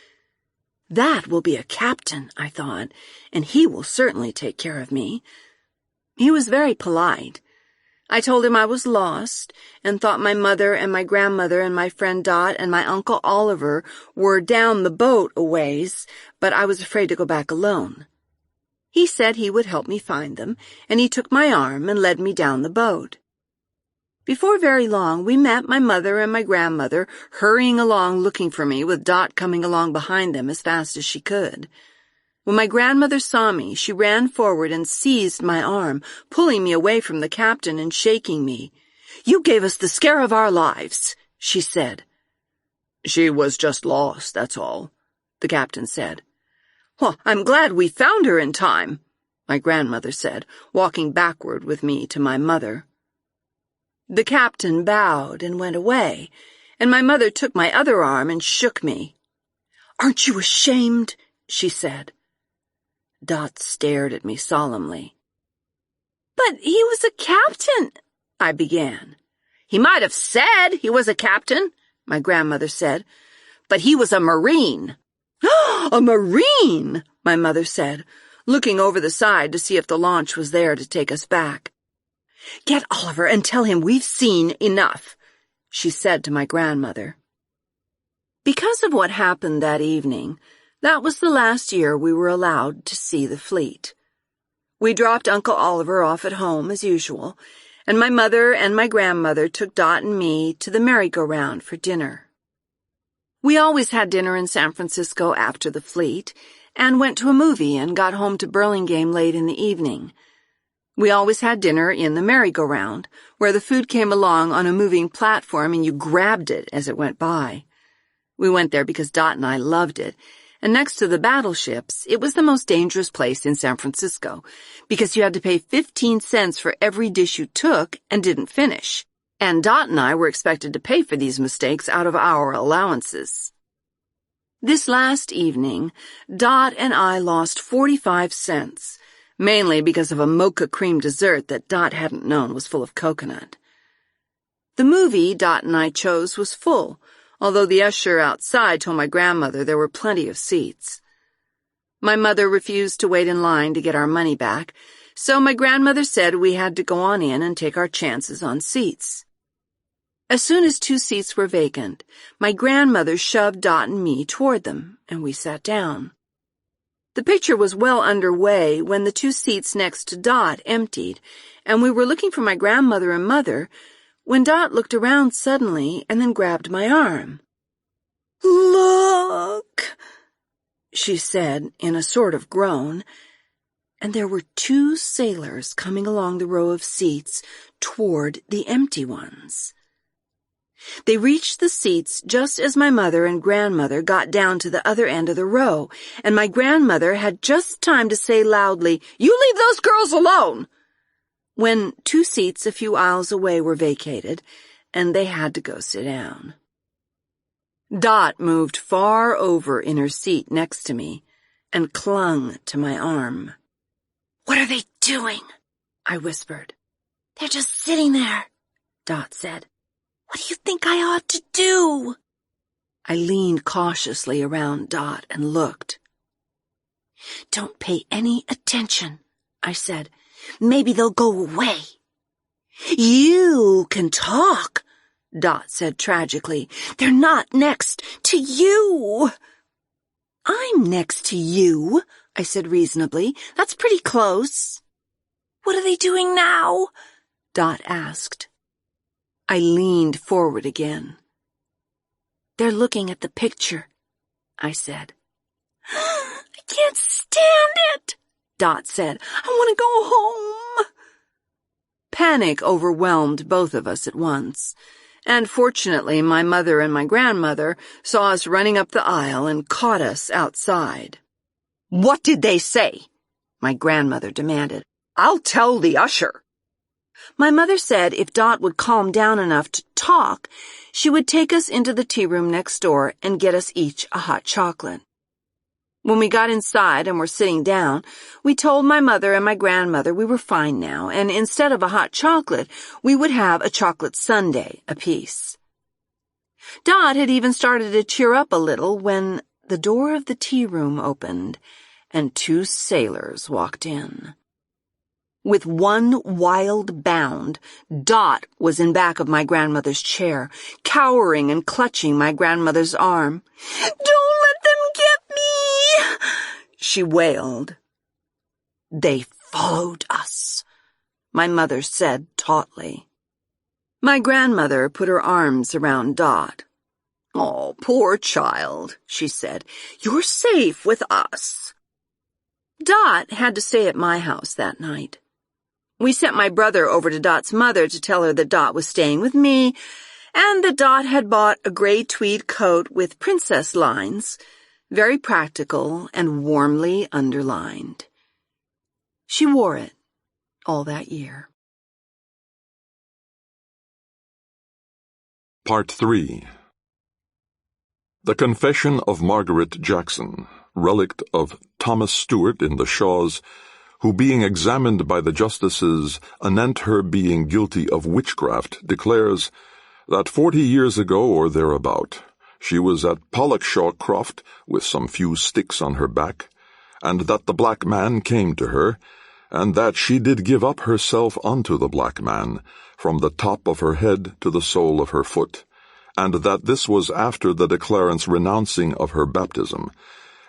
S3: That will be a captain, I thought, and he will certainly take care of me. He was very polite. I told him I was lost and thought my mother and my grandmother and my friend Dot and my Uncle Oliver were down the boat a ways, but I was afraid to go back alone. He said he would help me find them, and he took my arm and led me down the boat. Before very long, we met my mother and my grandmother hurrying along looking for me, with Dot coming along behind them as fast as she could. When my grandmother saw me, she ran forward and seized my arm, pulling me away from the captain and shaking me. "You gave us the scare of our lives," she said. "She was just lost, that's all," the captain said. "Well, I'm glad we found her in time," my grandmother said, walking backward with me to my mother. The captain bowed and went away, and my mother took my other arm and shook me. "Aren't you ashamed?" she said. Dot stared at me solemnly. "But he was a captain," I began. "He might have said he was a captain," my grandmother said, "but he was a Marine." "A Marine!" my mother said, looking over the side to see if the launch was there to take us back. "Get Oliver and tell him we've seen enough," she said to my grandmother. Because of what happened that evening, that was the last year we were allowed to see the fleet. We dropped Uncle Oliver off at home as usual, and my mother and my grandmother took Dot and me to the merry-go-round for dinner. We always had dinner in San Francisco after the fleet, and went to a movie and got home to Burlingame late in the evening. We always had dinner in the merry-go-round, where the food came along on a moving platform and you grabbed it as it went by. We went there because Dot and I loved it, and next to the battleships, it was the most dangerous place in San Francisco, because you had to pay 15 cents for every dish you took and didn't finish. And Dot and I were expected to pay for these mistakes out of our allowances. This last evening, Dot and I lost 45 cents, mainly because of a mocha cream dessert that Dot hadn't known was full of coconut. The movie Dot and I chose was full, although the usher outside told my grandmother there were plenty of seats. My mother refused to wait in line to get our money back, so my grandmother said we had to go on in and take our chances on seats. As soon as 2 seats were vacant, my grandmother shoved Dot and me toward them, and we sat down. The picture was well underway when the 2 seats next to Dot emptied, and we were looking for my grandmother and mother when Dot looked around suddenly and then grabbed my arm. "Look," she said in a sort of groan, and there were 2 sailors coming along the row of seats toward the empty ones. They reached the seats just as my mother and grandmother got down to the other end of the row, and my grandmother had just time to say loudly, "You leave those girls alone!" when 2 seats a few aisles away were vacated, and they had to go sit down. Dot moved far over in her seat next to me and clung to my arm. "What are they doing?" I whispered. "They're just sitting there," Dot said. "What do you think I ought to do?" I leaned cautiously around Dot and looked. "Don't pay any attention," I said. "Maybe they'll go away." "You can talk," Dot said tragically. "They're not next to you." "I'm next to you," I said reasonably. "That's pretty close." "What are they doing now?" Dot asked. I leaned forward again. "They're looking at the picture," I said. "I can't stand it," Dot said. "I want to go home." Panic overwhelmed both of us at once, and fortunately my mother and my grandmother saw us running up the aisle and caught us outside. "What did they say?" my grandmother demanded. "I'll tell the usher." My mother said if Dot would calm down enough to talk, she would take us into the tea room next door and get us each a hot chocolate. When we got inside and were sitting down, we told my mother and my grandmother we were fine now, and instead of a hot chocolate, we would have a chocolate sundae apiece. Dot had even started to cheer up a little when the door of the tea room opened and 2 sailors walked in. With one wild bound, Dot was in back of my grandmother's chair, cowering and clutching my grandmother's arm. "Don't let them get me!" she wailed. "They followed us," my mother said tautly. My grandmother put her arms around Dot. "Oh, poor child," she said. "You're safe with us." Dot had to stay at my house that night. We sent my brother over to Dot's mother to tell her that Dot was staying with me, and that Dot had bought a gray tweed coat with princess lines, very practical and warmly underlined. She wore it all that year.
S2: Part 3. The Confession of Margaret Jackson, relict of Thomas Stewart in the Shaws, who being examined by the justices anent her being guilty of witchcraft, declares that 40 years ago or thereabout, she was at Pollokshaw Croft with some few sticks on her back, and that the black man came to her, and that she did give up herself unto the black man, from the top of her head to the sole of her foot, and that this was after the declarant's renouncing of her baptism,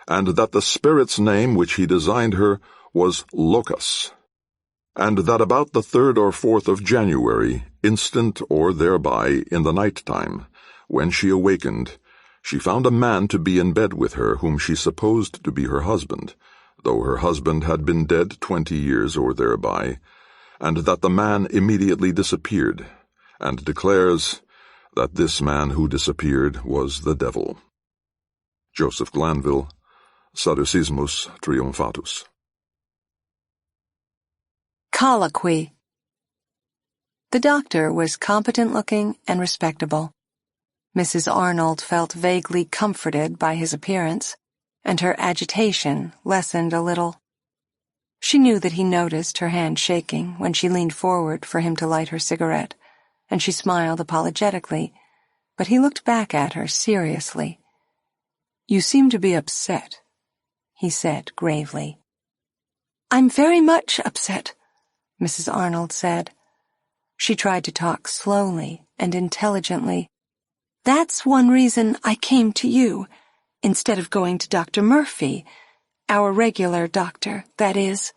S2: and that the spirit's name which he designed her was Locus, and that about the 3rd or 4th of January, instant or thereby in the night time, when she awakened, she found a man to be in bed with her whom she supposed to be her husband, though her husband had been dead 20 years or thereby, and that the man immediately disappeared, and declares that this man who disappeared was the devil. Joseph Glanville, Sadducismus Triumphatus.
S7: Colloquy. The doctor was competent-looking and respectable. Mrs. Arnold felt vaguely comforted by his appearance, and her agitation lessened a little. She knew that he noticed her hand shaking when she leaned forward for him to light her cigarette, and she smiled apologetically, but he looked back at her seriously. "You seem to be upset," he said gravely. I'm very much upset, Mrs. Arnold said. She tried to talk slowly and intelligently. That's one reason I came to you, instead of going to Dr. Murphy, our regular doctor, that is.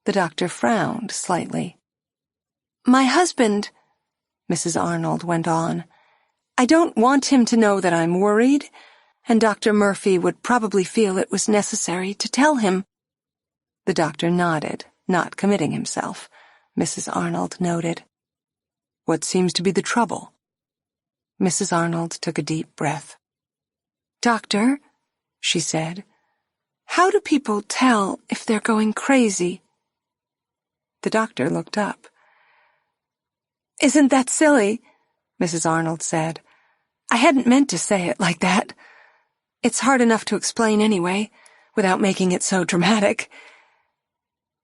S7: The doctor frowned slightly. My husband, Mrs. Arnold went on, I don't want him to know that I'm worried, and Dr. Murphy would probably feel it was necessary to tell him. The doctor nodded, not committing himself, Mrs. Arnold noted. What seems to be the trouble? Mrs. Arnold took a deep breath. Doctor, she said, how do people tell if they're going crazy? The doctor looked up. Isn't that silly? Mrs. Arnold said. I hadn't meant to say it like that. It's hard enough to explain anyway, without making it so dramatic.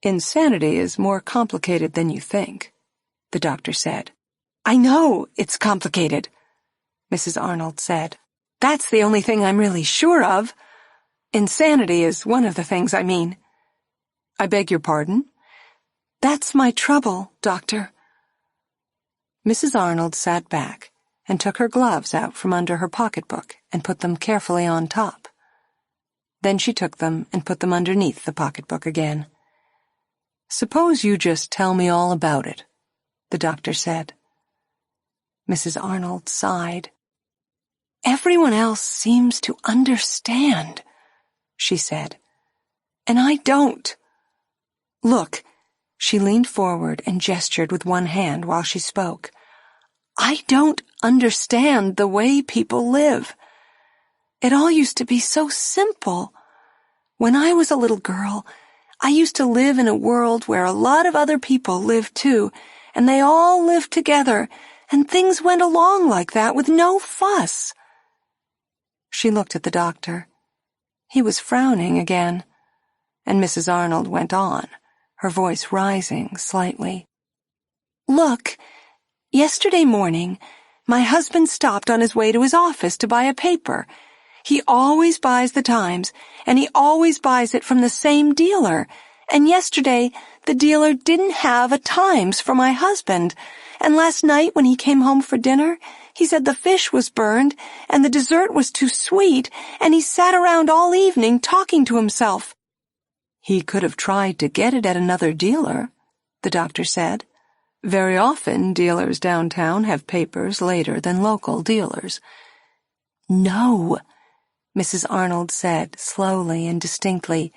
S7: Insanity is more complicated than you think, the doctor said. I know it's complicated, Mrs. Arnold said. That's the only thing I'm really sure of. Insanity is one of the things I mean. I beg your pardon? That's my trouble, Doctor. Mrs. Arnold sat back and took her gloves out from under her pocketbook and put them carefully on top. Then she took them and put them underneath the pocketbook again. Suppose you just tell me all about it, the doctor said. Mrs. Arnold sighed. Everyone else seems to understand, she said, and I don't. Look, she leaned forward and gestured with one hand while she spoke. I don't understand the way people live. It all used to be so simple. When I was a little girl, I used to live in a world where a lot of other people lived too, and they all lived together, and things went along like that with no fuss. She looked at the doctor. He was frowning again, and Mrs. Arnold went on, her voice rising slightly. Look, yesterday morning, my husband stopped on his way to his office to buy a paper. He always buys the Times, and he always buys it from the same dealer. And yesterday, the dealer didn't have a Times for my husband. And last night when he came home for dinner, he said the fish was burned and the dessert was too sweet, and he sat around all evening talking to himself. He could have tried to get it at another dealer, the doctor said. Very often, dealers downtown have papers later than local dealers. No, Mrs. Arnold said slowly and distinctly.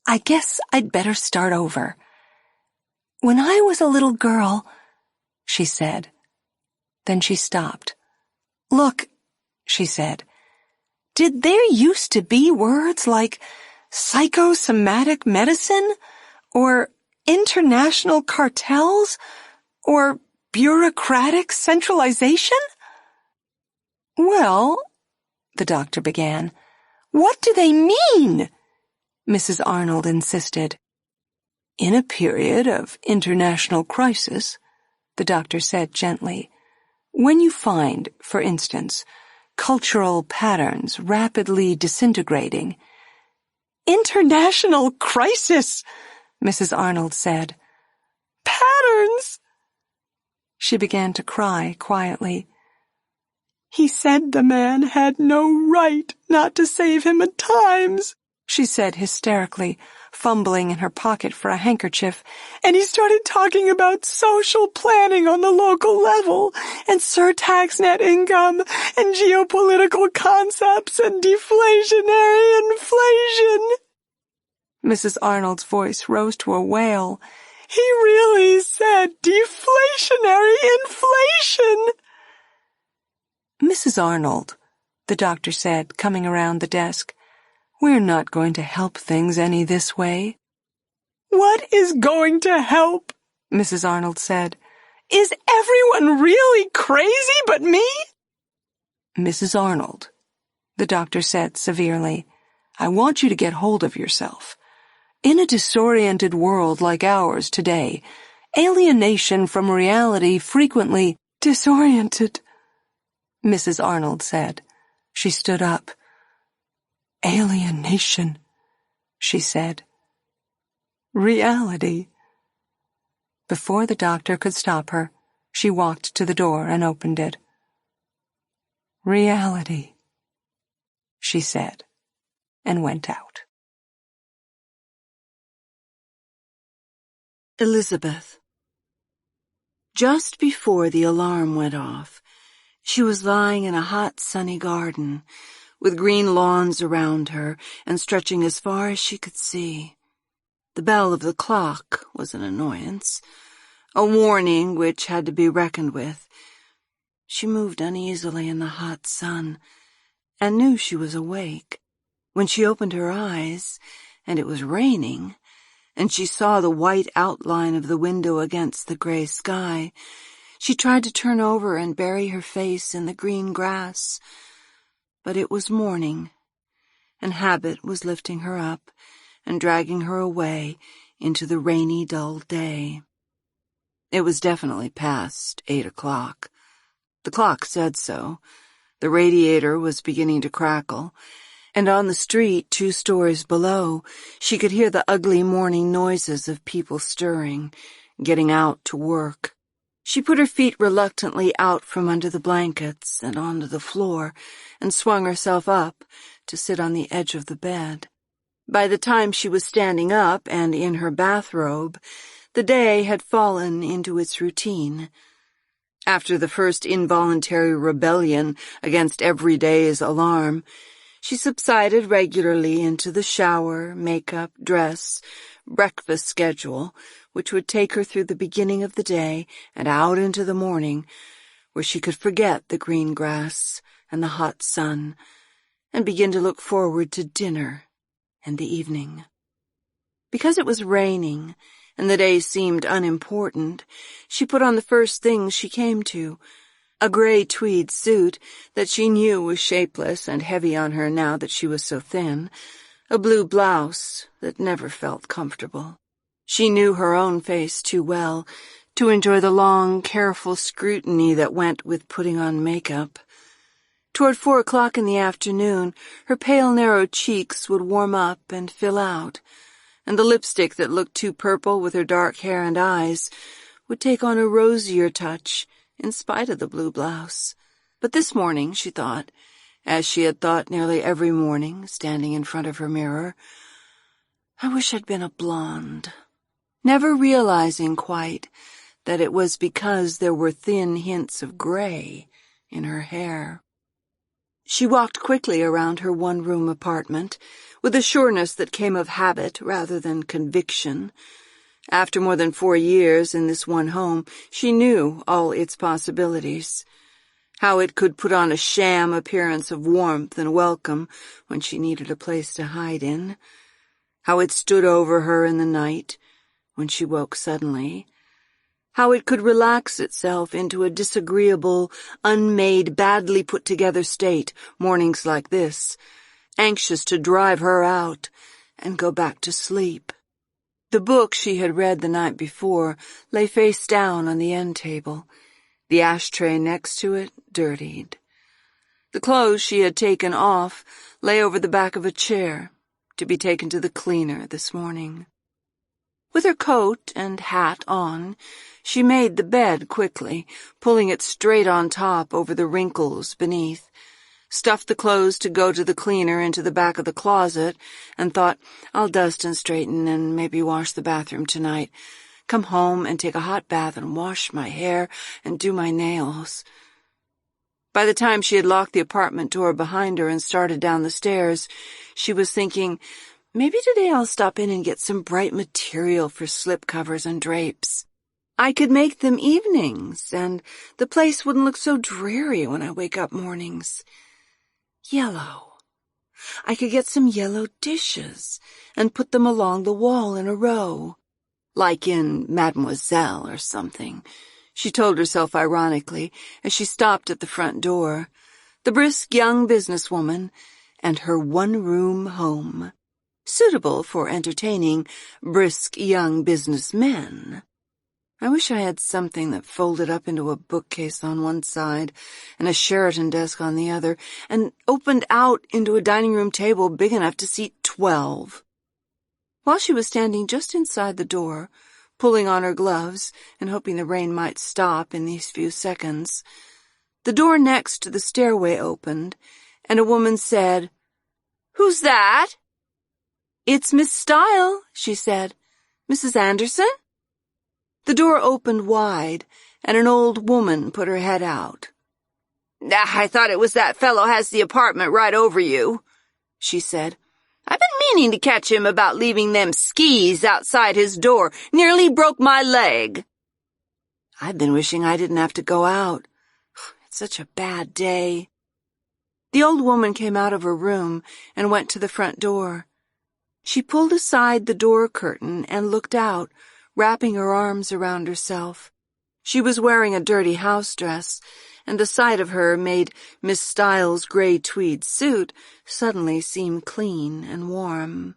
S7: I guess I'd better start over. When I was a little girl, she said. Then she stopped. Look, she said, did there used to be words like psychosomatic medicine, or international cartels, or bureaucratic centralization? Well, the doctor began. What do they mean? Mrs. Arnold insisted. In a period of international crisis, the doctor said gently, when you find, for instance, cultural patterns rapidly disintegrating. International crisis, Mrs. Arnold said. Patterns! She began to cry quietly. He said the man had no right not to save him at times, she said hysterically, fumbling in her pocket for a handkerchief, and he started talking about social planning on the local level, and surtax net income, and geopolitical concepts, and deflationary inflation. Mrs. Arnold's voice rose to a wail. He really said deflationary inflation. Mrs. Arnold, the doctor said, coming around the desk, we're not going to help things any this way. What is going to help? Mrs. Arnold said. Is everyone really crazy but me? Mrs. Arnold, the doctor said severely, I want you to get hold of yourself. In a disoriented world like ours today, alienation from reality frequently disoriented, Mrs. Arnold said. She stood up.
S10: Alienation, she said. Reality. Before the doctor could stop her, she walked to the door and opened it. Reality, she said, and went out.
S1: Elizabeth. Just before the alarm went off, she was lying in a hot, sunny garden, with green lawns around her and stretching as far as she could see. The bell of the clock was an annoyance, a warning which had to be reckoned with. She moved uneasily in the hot sun and knew she was awake. When she opened her eyes, and it was raining, and she saw the white outline of the window against the gray sky, she tried to turn over and bury her face in the green grass. But it was morning, and habit was lifting her up and dragging her away into the rainy, dull day. It was definitely past 8 o'clock. The clock said so. The radiator was beginning to crackle, and on the street 2 stories below, she could hear the ugly morning noises of people stirring, getting out to work. She put her feet reluctantly out from under the blankets and onto the floor and swung herself up to sit on the edge of the bed. By the time she was standing up and in her bathrobe, the day had fallen into its routine. After the first involuntary rebellion against every day's alarm, she subsided regularly into the shower, makeup, dress, breakfast schedule, which would take her through the beginning of the day and out into the morning, where she could forget the green grass and the hot sun and begin to look forward to dinner and the evening. Because it was raining and the day seemed unimportant, she put on the first things she came to, a gray tweed suit that she knew was shapeless and heavy on her now that she was so thin, a blue blouse that never felt comfortable. She knew her own face too well to enjoy the long, careful scrutiny that went with putting on makeup. Toward 4 o'clock in the afternoon, her pale, narrow cheeks would warm up and fill out, and the lipstick that looked too purple with her dark hair and eyes would take on a rosier touch in spite of the blue blouse. But this morning, she thought, as she had thought nearly every morning, standing in front of her mirror, I wish I'd been a blonde, never realizing quite that it was because there were thin hints of gray in her hair. She walked quickly around her one-room apartment, with a sureness that came of habit rather than conviction. After more than 4 years in this one home, she knew all its possibilities. How it could put on a sham appearance of warmth and welcome when she needed a place to hide in. How it stood over her in the night when she woke suddenly. How it could relax itself into a disagreeable, unmade, badly put-together state mornings like this, anxious to drive her out and go back to sleep. The book she had read the night before lay face down on the end table, the ashtray next to it dirtied. The clothes she had taken off lay over the back of a chair, to be taken to the cleaner this morning. With her coat and hat on, she made the bed quickly, pulling it straight on top over the wrinkles beneath, stuffed the clothes to go to the cleaner into the back of the closet, and thought, I'll dust and straighten and maybe wash the bathroom tonight, come home and take a hot bath and wash my hair and do my nails. By the time she had locked the apartment door behind her and started down the stairs, she was thinking, maybe today I'll stop in and get some bright material for slipcovers and drapes. I could make them evenings, and the place wouldn't look so dreary when I wake up mornings. Yellow. I could get some yellow dishes and put them along the wall in a row, like in Mademoiselle or something, she told herself ironically as she stopped at the front door, the brisk young businesswoman and her one-room home, suitable for entertaining brisk young businessmen.
S3: I wish I had something that folded up into a bookcase on one side and a Sheraton desk on the other, and opened out into a dining room table big enough to seat 12. While she was standing just inside the door, pulling on her gloves and hoping the rain might stop in these few seconds, the door next to the stairway opened, and a woman said, "Who's that?" "It's Miss Style," she said. "Mrs. Anderson?" The door opened wide, and an old woman put her head out. "I thought it was that fellow has the apartment right over you," she said. "I've been meaning to catch him about leaving them skis outside his door. Nearly broke my leg." "I've been wishing I didn't have to go out. It's such a bad day." The old woman came out of her room and went to the front door. She pulled aside the door curtain and looked out, wrapping her arms around herself. She was wearing a dirty house dress, and the sight of her made Miss Styles' gray tweed suit suddenly seem clean and warm.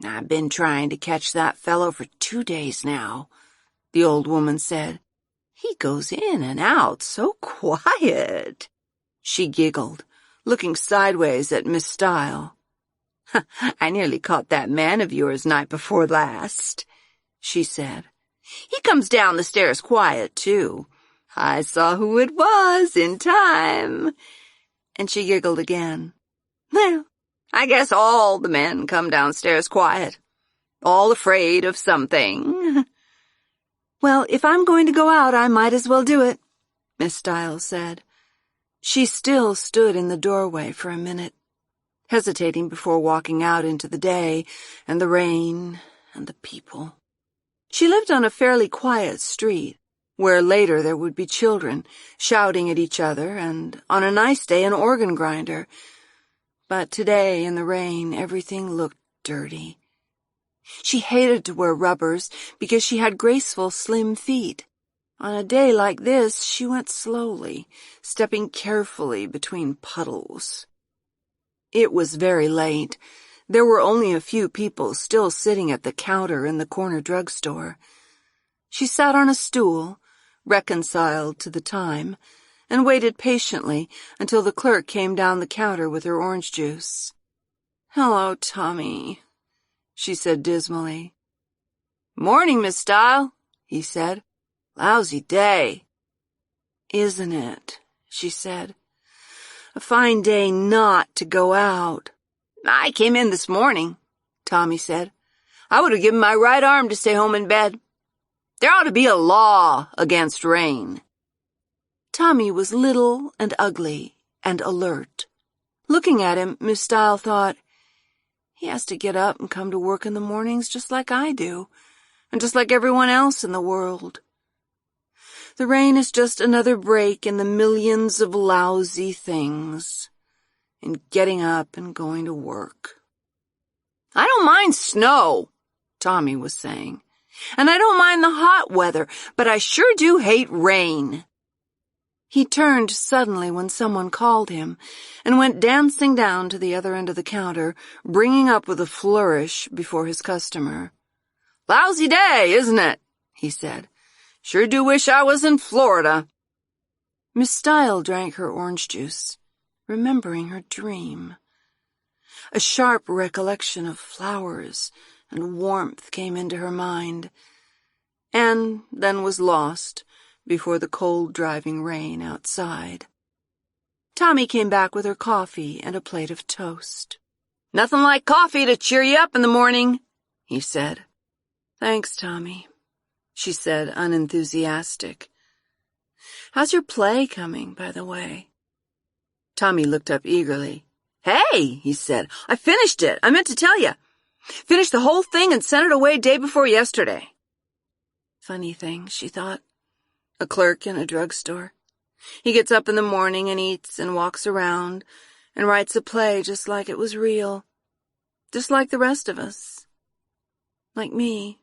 S3: "I've been trying to catch that fellow for 2 days now," the old woman said. "He goes in and out so quiet." She giggled, looking sideways at Miss Style. "I nearly caught that man of yours night before last," she said. "He comes down the stairs quiet, too. I saw who it was in time." And she giggled again. "Well, I guess all the men come downstairs quiet, all afraid of something." "Well, if I'm going to go out, I might as well do it," Miss Styles said. She still stood in the doorway for a minute, hesitating before walking out into the day and the rain and the people. She lived on a fairly quiet street, where later there would be children shouting at each other, and on a nice day an organ grinder. But today, in the rain, everything looked dirty. She hated to wear rubbers because she had graceful, slim feet. On a day like this, she went slowly, stepping carefully between puddles. It was very late. There were only a few people still sitting at the counter in the corner drugstore. She sat on a stool, reconciled to the time, and waited patiently until the clerk came down the counter with her orange juice. "Hello, Tommy," she said dismally. "Morning, Miss Style," he said. "Lousy day." "Isn't it?" she said. "A fine day not to go out." "I came in this morning," Tommy said. "I would have given my right arm to stay home in bed. There ought to be a law against rain." Tommy was little and ugly and alert. Looking at him, Miss Style thought, he has to get up and come to work in the mornings just like I do, and just like everyone else in the world. The rain is just another break in the millions of lousy things, in getting up and going to work. "I don't mind snow," Tommy was saying, "and I don't mind the hot weather, but I sure do hate rain." He turned suddenly when someone called him and went dancing down to the other end of the counter, bringing up with a flourish before his customer. "Lousy day, isn't it?" he said. "Sure do wish I was in Florida." Miss Style drank her orange juice, remembering her dream. A sharp recollection of flowers and warmth came into her mind, and then was lost before the cold driving rain outside. Tommy came back with her coffee and a plate of toast. "Nothing like coffee to cheer you up in the morning," he said. "Thanks, Tommy," she said, unenthusiastic. "How's your play coming, by the way?" Tommy looked up eagerly. "Hey," he said, "I finished it. I meant to tell you. Finished the whole thing and sent it away day before yesterday." Funny thing, she thought. A clerk in a drugstore. He gets up in the morning and eats and walks around and writes a play just like it was real. Just like the rest of us. Like me.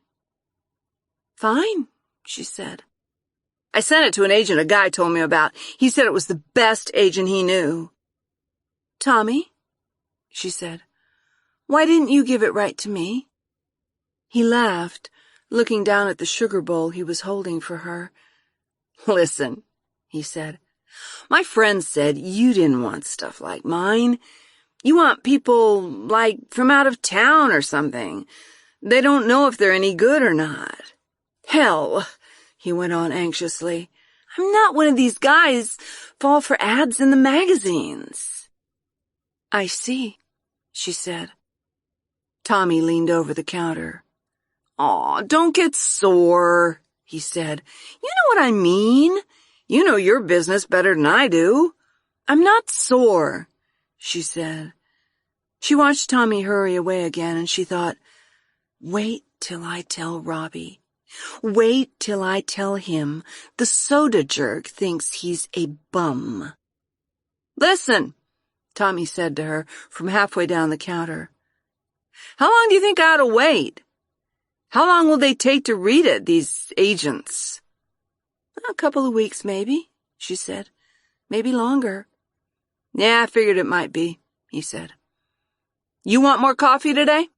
S3: "Fine," she said. "I sent it to an agent a guy told me about. He said it was the best agent he knew." "Tommy," she said, "why didn't you give it right to me?" He laughed, looking down at the sugar bowl he was holding for her. "Listen," he said. "My friend said you didn't want stuff like mine. You want people, like, from out of town or something. They don't know if they're any good or not. Hell," he went on anxiously, "I'm not one of these guys fall for ads in the magazines." "I see," she said. Tommy leaned over the counter. "Aw, don't get sore," he said. "You know what I mean. You know your business better than I do." "I'm not sore," she said. She watched Tommy hurry away again, and she thought, wait till I tell Robbie. Wait till I tell him the soda jerk thinks he's a bum. "Listen," Tommy said to her from halfway down the counter. "How long do you think I ought to wait? How long will they take to read it, these agents?" "A couple of weeks, maybe," she said. "Maybe longer." "Yeah, I figured it might be," he said. "You want more coffee today?"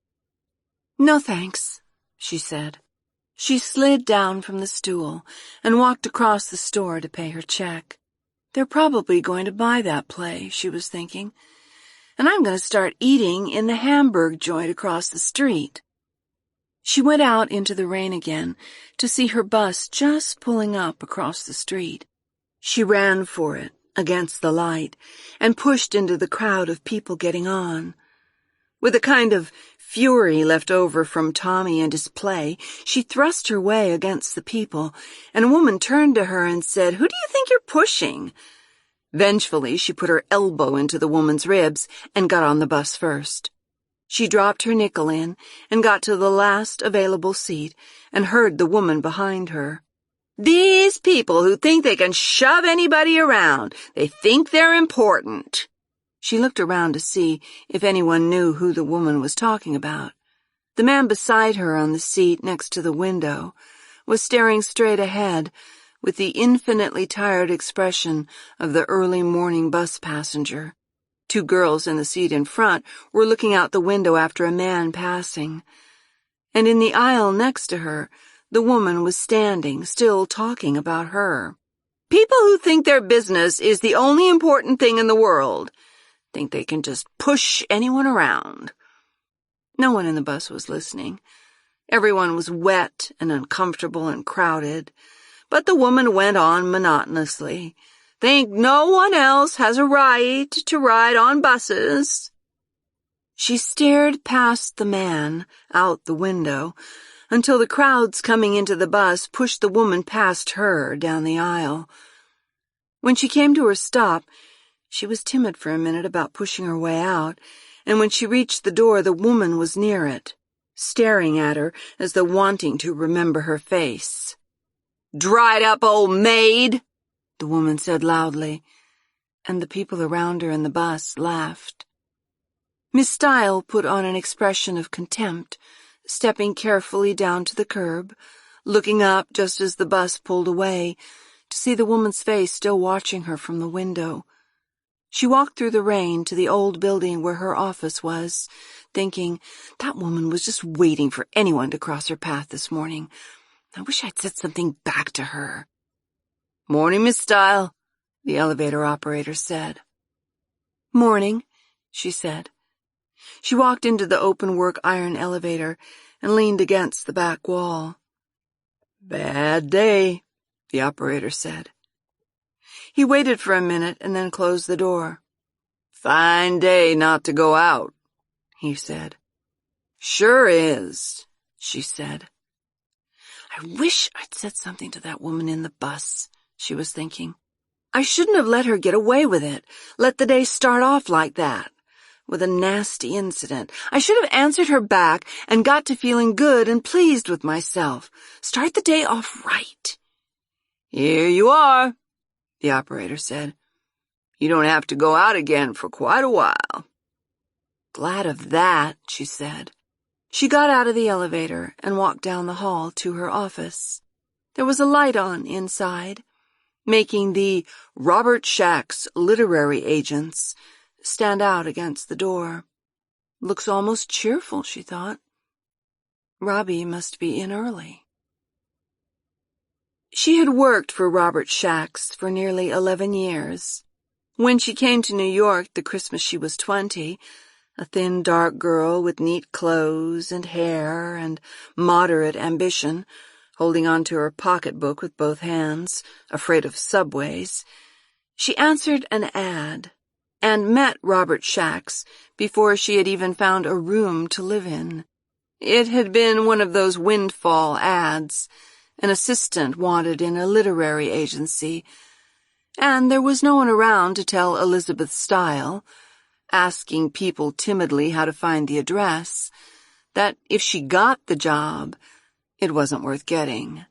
S3: "No, thanks," she said. She slid down from the stool and walked across the store to pay her check. They're probably going to buy that play, she was thinking, and I'm going to start eating in the Hamburg joint across the street. She went out into the rain again to see her bus just pulling up across the street. She ran for it against the light and pushed into the crowd of people getting on. With a kind of fury left over from Tommy and his play, she thrust her way against the people, and a woman turned to her and said, "Who do you think you're pushing?" Vengefully, she put her elbow into the woman's ribs and got on the bus first. She dropped her nickel in and got to the last available seat and heard the woman behind her. "These people who think they can shove anybody around, they think they're important." She looked around to see if anyone knew who the woman was talking about. The man beside her on the seat next to the window was staring straight ahead with the infinitely tired expression of the early morning bus passenger. Two girls in the seat in front were looking out the window after a man passing. And in the aisle next to her, the woman was standing, still talking about her. "People who think their business is the only important thing in the world think they can just push anyone around." No one in the bus was listening. Everyone was wet and uncomfortable and crowded, but the woman went on monotonously. "Think no one else has a right to ride on buses." She stared past the man out the window until the crowds coming into the bus pushed the woman past her down the aisle. When she came to her stop, she was timid for a minute about pushing her way out, and when she reached the door, the woman was near it, staring at her as though wanting to remember her face. "Dried up old maid," the woman said loudly, and the people around her in the bus laughed. Miss Style put on an expression of contempt, stepping carefully down to the curb, looking up just as the bus pulled away, to see the woman's face still watching her from the window. She walked through the rain to the old building where her office was, thinking, that woman was just waiting for anyone to cross her path this morning. I wish I'd said something back to her. "Morning, Miss Style," the elevator operator said. "Morning," she said. She walked into the open-work iron elevator and leaned against the back wall. "Bad day," the operator said. He waited for a minute and then closed the door. "Fine day not to go out," he said. "Sure is," she said. I wish I'd said something to that woman in the bus, she was thinking. I shouldn't have let her get away with it, let the day start off like that, with a nasty incident. I should have answered her back and got to feeling good and pleased with myself. Start the day off right. "Here you are," the operator said. "You don't have to go out again for quite a while." "Glad of that," she said. She got out of the elevator and walked down the hall to her office. There was a light on inside, making the Robert Shack's literary agents stand out against the door. Looks almost cheerful, she thought. Robbie must be in early. She had worked for Robert Shax for nearly 11 years. When she came to New York the Christmas she was 20, a thin, dark girl with neat clothes and hair and moderate ambition, holding on to her pocketbook with both hands, afraid of subways, she answered an ad and met Robert Shax before she had even found a room to live in. It had been one of those windfall ads, an assistant wanted in a literary agency, and there was no one around to tell Elizabeth Style, asking people timidly how to find the address, that if she got the job, it wasn't worth getting.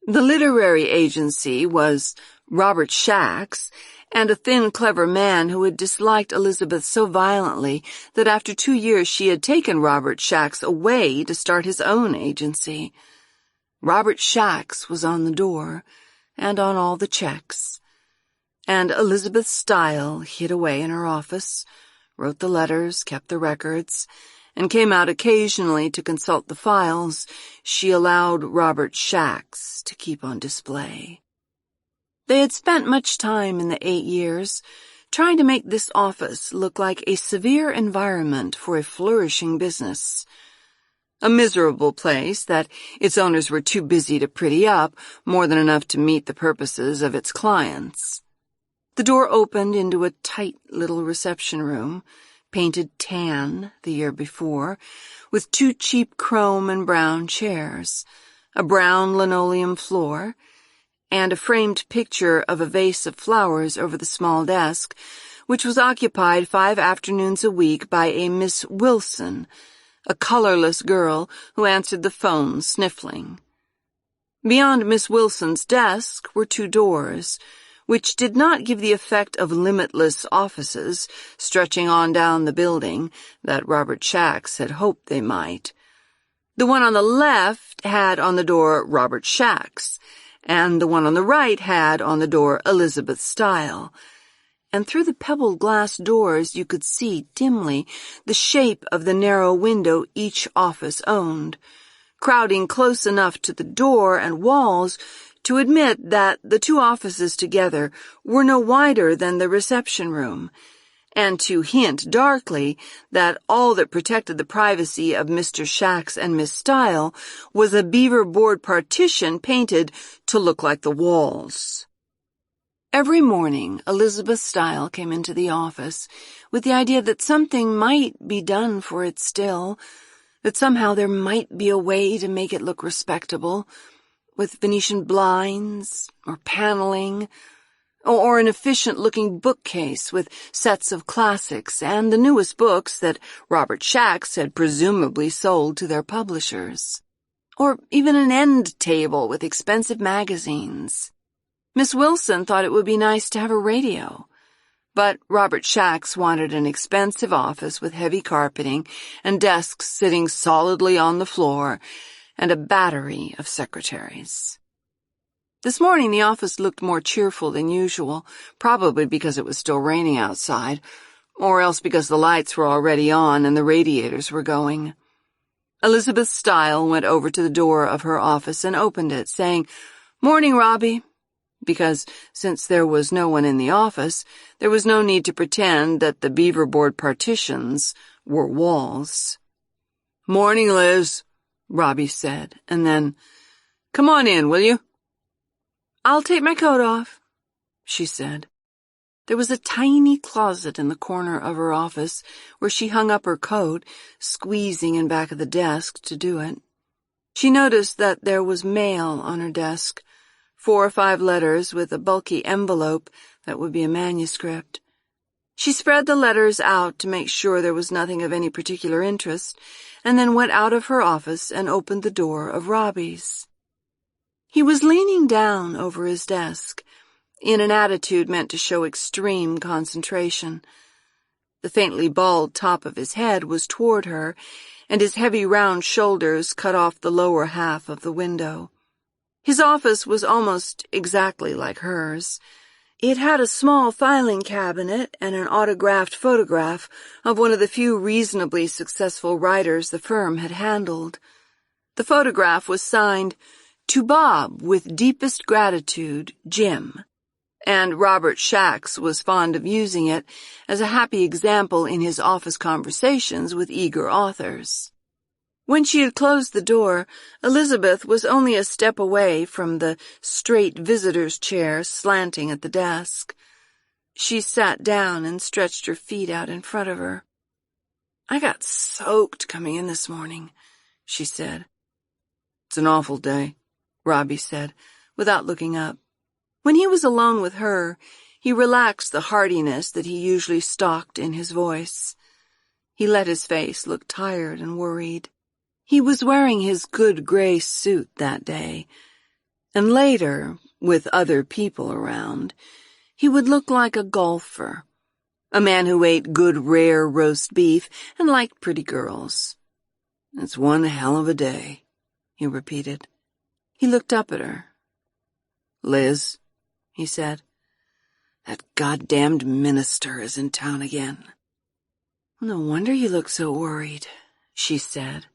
S3: The literary agency was Robert Shax, and a thin, clever man who had disliked Elizabeth so violently that after 2 years she had taken Robert Shax away to start his own agency. Robert Shax was on the door, and on all the checks. And Elizabeth Style hid away in her office, wrote the letters, kept the records, and came out occasionally to consult the files she allowed Robert Shax to keep on display. They had spent much time in the 8 years trying to make this office look like a severe environment for a flourishing business. A miserable place that its owners were too busy to pretty up more than enough to meet the purposes of its clients. The door opened into a tight little reception room, painted tan the year before, with 2 cheap chrome and brown chairs, a brown linoleum floor, and a framed picture of a vase of flowers over the small desk, which was occupied 5 afternoons a week by a Miss Wilson, a colorless girl who answered the phone sniffling. Beyond Miss Wilson's desk were 2 doors, which did not give the effect of limitless offices stretching on down the building that Robert Shax had hoped they might. The one on the left had on the door Robert Shax, and the one on the right had on the door Elizabeth Style, and through the pebbled glass doors you could see dimly the shape of the narrow window each office owned, crowding close enough to the door and walls to admit that the 2 offices together were no wider than the reception room, and to hint darkly that all that protected the privacy of Mr. Shax and Miss Style was a beaver board partition painted to look like the walls. Every morning, Elizabeth Style came into the office with the idea that something might be done for it still, that somehow there might be a way to make it look respectable, with Venetian blinds, or paneling, or an efficient-looking bookcase with sets of classics and the newest books that Robert Shax had presumably sold to their publishers. Or even an end table with expensive magazines. Miss Wilson thought it would be nice to have a radio, but Robert Shax wanted an expensive office with heavy carpeting and desks sitting solidly on the floor and a battery of secretaries. This morning the office looked more cheerful than usual, probably because it was still raining outside, or else because the lights were already on and the radiators were going. Elizabeth Style went over to the door of her office and opened it, saying, "Morning, Robbie," because since there was no one in the office, there was no need to pretend that the beaver board partitions were walls. "Morning, Liz," Robbie said, and then, "Come on in, will you?" "I'll take my coat off," she said. There was a tiny closet in the corner of her office where she hung up her coat, squeezing in back of the desk to do it. She noticed that there was mail on her desk, 4 or 5 letters with a bulky envelope that would be a manuscript. She spread the letters out to make sure there was nothing of any particular interest, and then went out of her office and opened the door of Robbie's. He was leaning down over his desk, in an attitude meant to show extreme concentration. The faintly bald top of his head was toward her, and his heavy round shoulders cut off the lower half of the window. His office was almost exactly like hers. It had a small filing cabinet and an autographed photograph of one of the few reasonably successful writers the firm had handled. The photograph was signed, "To Bob, with deepest gratitude, Jim," and Robert Shax was fond of using it as a happy example in his office conversations with eager authors. When she had closed the door, Elizabeth was only a step away from the straight visitor's chair slanting at the desk. She sat down and stretched her feet out in front of her. "I got soaked coming in this morning," she said. "It's an awful day," Robbie said, without looking up. When he was alone with her, he relaxed the heartiness that he usually stocked in his voice. He let his face look tired and worried. He was wearing his good gray suit that day, and later, with other people around, he would look like a golfer, a man who ate good rare roast beef and liked pretty girls. "It's one hell of a day," he repeated. He looked up at her. "Liz," he said, "that goddamned minister is in town again." "No wonder you look so worried," she said.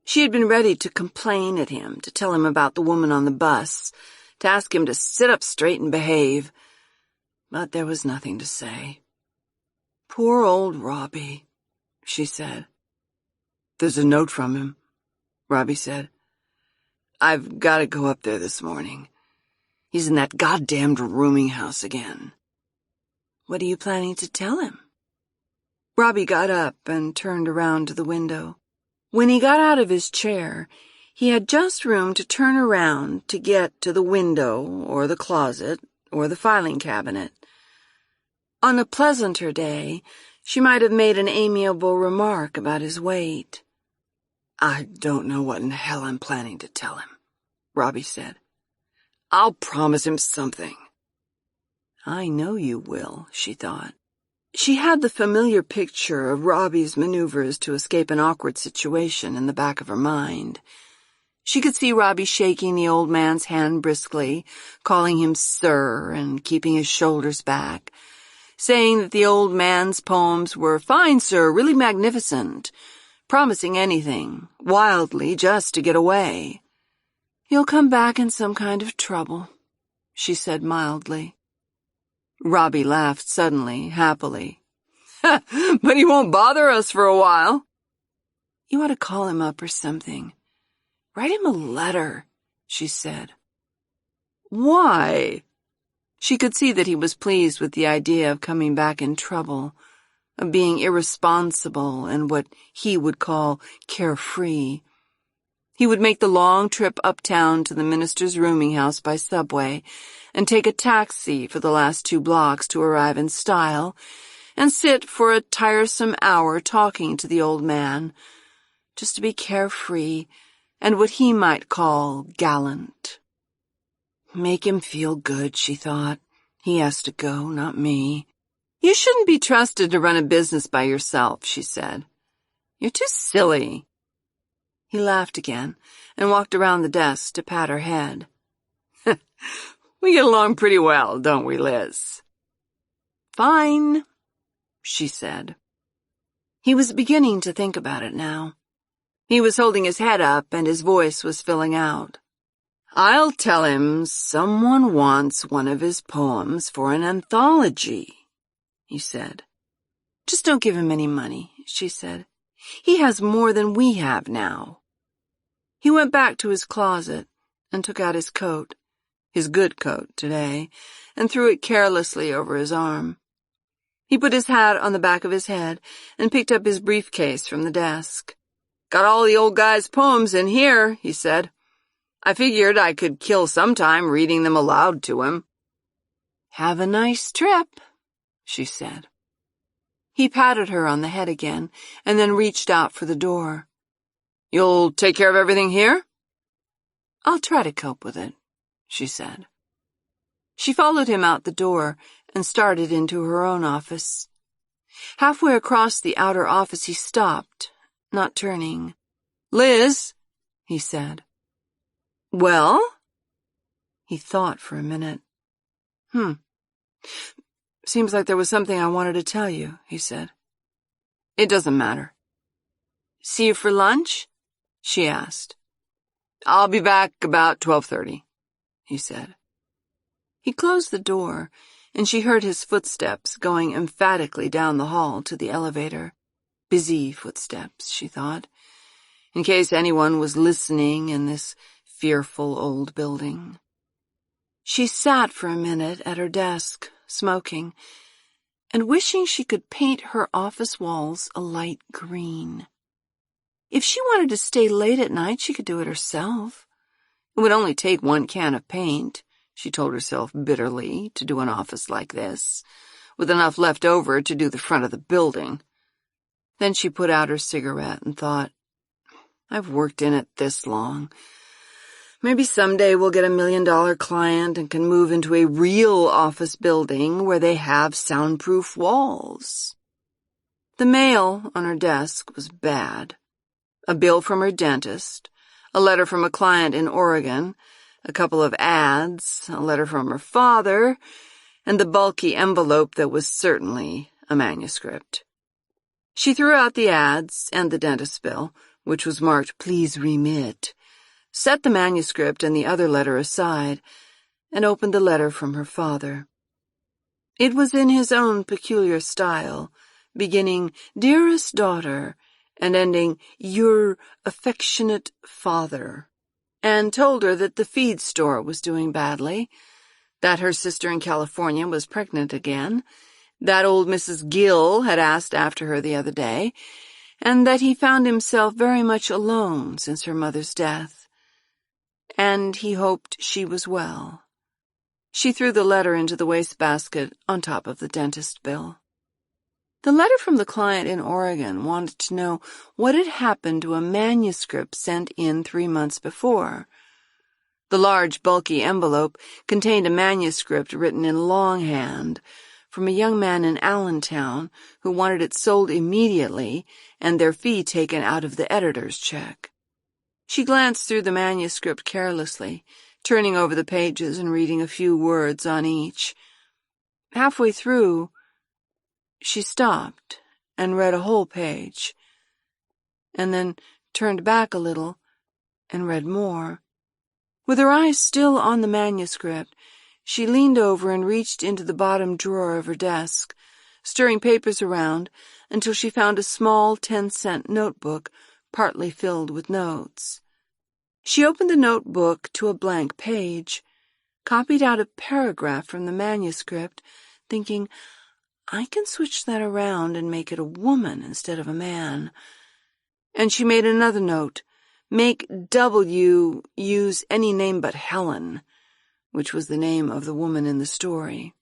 S3: She had been ready to complain at him, to tell him about the woman on the bus, to ask him to sit up straight and behave. But there was nothing to say. "Poor old Robbie," she said. "There's a note from him," Robbie said. "I've got to go up there this morning. He's in that goddamned rooming house again." "What are you planning to tell him?" Robbie got up and turned around to the window. When he got out of his chair, he had just room to turn around to get to the window or the closet or the filing cabinet. On a pleasanter day, she might have made an amiable remark about his weight. "I don't know what in hell I'm planning to tell him," Robbie said. "I'll promise him something." "I know you will," she thought. She had the familiar picture of Robbie's maneuvers to escape an awkward situation in the back of her mind. She could see Robbie shaking the old man's hand briskly, calling him sir and keeping his shoulders back, saying that the old man's poems were fine, sir, really magnificent, promising anything, wildly, just to get away. "You'll come back in some kind of trouble," she said mildly. Robbie laughed suddenly, happily. "But he won't bother us for a while." "You ought to call him up or something. Write him a letter," she said. "Why?" She could see that he was pleased with the idea of coming back in trouble, of being irresponsible and what he would call carefree. He would make the long trip uptown to the minister's rooming house by subway and take a taxi for the last 2 blocks to arrive in style and sit for a tiresome hour talking to the old man, just to be carefree and what he might call gallant. Make him feel good, she thought. He has to go, not me. "You shouldn't be trusted to run a business by yourself," she said. "You're too silly." He laughed again and walked around the desk to pat her head. "We get along pretty well, don't we, Liz?" "Fine," she said. He was beginning to think about it now. He was holding his head up and his voice was filling out. "I'll tell him someone wants one of his poems for an anthology," he said. "Just don't give him any money," she said. "He has more than we have now." He went back to his closet and took out his coat, his good coat today, and threw it carelessly over his arm. He put his hat on the back of his head and picked up his briefcase from the desk. "Got all the old guy's poems in here," he said. "I figured I could kill some time reading them aloud to him." "Have a nice trip," she said. He patted her on the head again and then reached out for the door. "You'll take care of everything here?" "I'll try to cope with it," she said. She followed him out the door and started into her own office. Halfway across the outer office he stopped, not turning. "Liz," he said. "Well?" He thought for a minute. "Seems like there was something I wanted to tell you," he said. "It doesn't matter." "See you for lunch?" she asked. I'll be back about 12:30, he said. He closed the door, and she heard his footsteps going emphatically down the hall to the elevator. Busy footsteps, she thought, in case anyone was listening in this fearful old building. She sat for a minute at her desk, smoking, and wishing she could paint her office walls a light green. If she wanted to stay late at night, she could do it herself. It would only take one can of paint, she told herself bitterly, to do an office like this, with enough left over to do the front of the building. Then she put out her cigarette and thought, I've worked in it this long. Maybe someday we'll get $1 million client and can move into a real office building where they have soundproof walls. The mail on her desk was bad. A bill from her dentist, a letter from a client in Oregon, a couple of ads, a letter from her father, and the bulky envelope that was certainly a manuscript. She threw out the ads and the dentist's bill, which was marked "Please remit," set the manuscript and the other letter aside, and opened the letter from her father. It was in his own peculiar style, beginning, "Dearest daughter," and ending, "Your affectionate father," and told her that the feed store was doing badly, that her sister in California was pregnant again, that old Mrs. Gill had asked after her the other day, and that he found himself very much alone since her mother's death. And he hoped she was well. She threw the letter into the wastebasket on top of the dentist bill. The letter from the client in Oregon wanted to know what had happened to a manuscript sent in 3 months before. The large, bulky envelope contained a manuscript written in longhand from a young man in Allentown who wanted it sold immediately and their fee taken out of the editor's check. She glanced through the manuscript carelessly, turning over the pages and reading a few words on each. Halfway through, she stopped and read a whole page, and then turned back a little and read more. With her eyes still on the manuscript, she leaned over and reached into the bottom drawer of her desk, stirring papers around until she found a small 10-cent notebook partly filled with notes. She opened the notebook to a blank page, copied out a paragraph from the manuscript, thinking, I can switch that around and make it a woman instead of a man. And she made another note, make W use any name but Helen, which was the name of the woman in the story.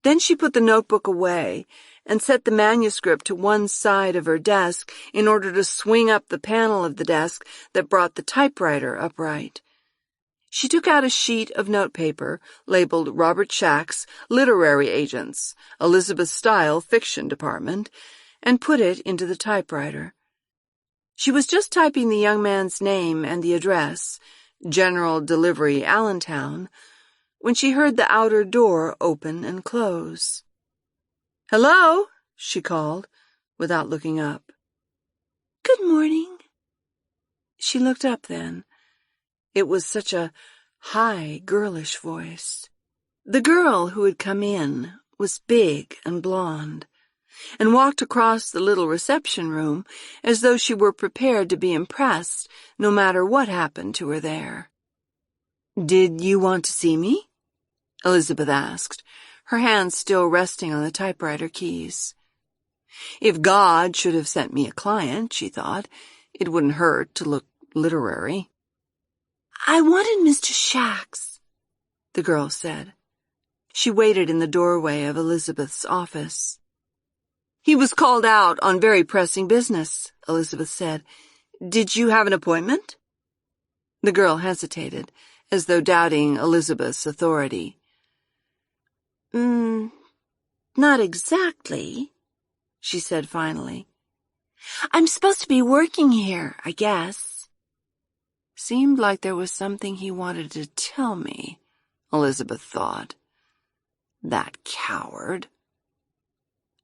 S3: Then she put the notebook away and set the manuscript to one side of her desk in order to swing up the panel of the desk that brought the typewriter upright. She took out a sheet of notepaper labeled Robert Shack's Literary Agents, Elizabeth Style Fiction Department, and put it into the typewriter. She was just typing the young man's name and the address, General Delivery, Allentown, when she heard the outer door open and close. "Hello?" she called, without looking up. "Good morning." She looked up then. It was such a high, girlish voice. The girl who had come in was big and blonde, and walked across the little reception room as though she were prepared to be impressed no matter what happened to her there. "Did you want to see me?" Elizabeth asked, her hands still resting on the typewriter keys. If God should have sent me a client, she thought, it wouldn't hurt to look literary. "I wanted Mr. Shack's," the girl said. She waited in the doorway of Elizabeth's office. "He was called out on very pressing business," Elizabeth said. "Did you have an appointment?" The girl hesitated, as though doubting Elizabeth's authority. Not exactly," she said finally. "I'm supposed to be working here, I guess." Seemed like there was something he wanted to tell me, Elizabeth thought. That coward.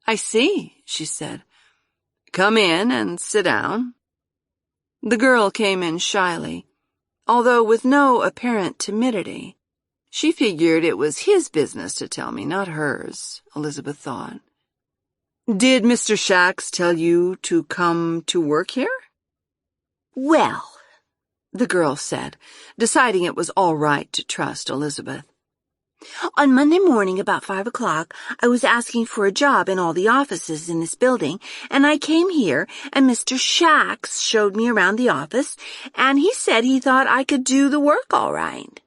S3: "I see," she said. "Come in and sit down." The girl came in shyly, although with no apparent timidity. She figured it was his business to tell me, not hers, Elizabeth thought. Did Mr. Shax tell you to come to work here? Well, the girl said, deciding it was all right to trust Elizabeth. On Monday morning about 5 o'clock, I was asking for a job in all the offices in this building, and I came here, and Mr. Shax showed me around the office, and he said he thought I could do the work all right.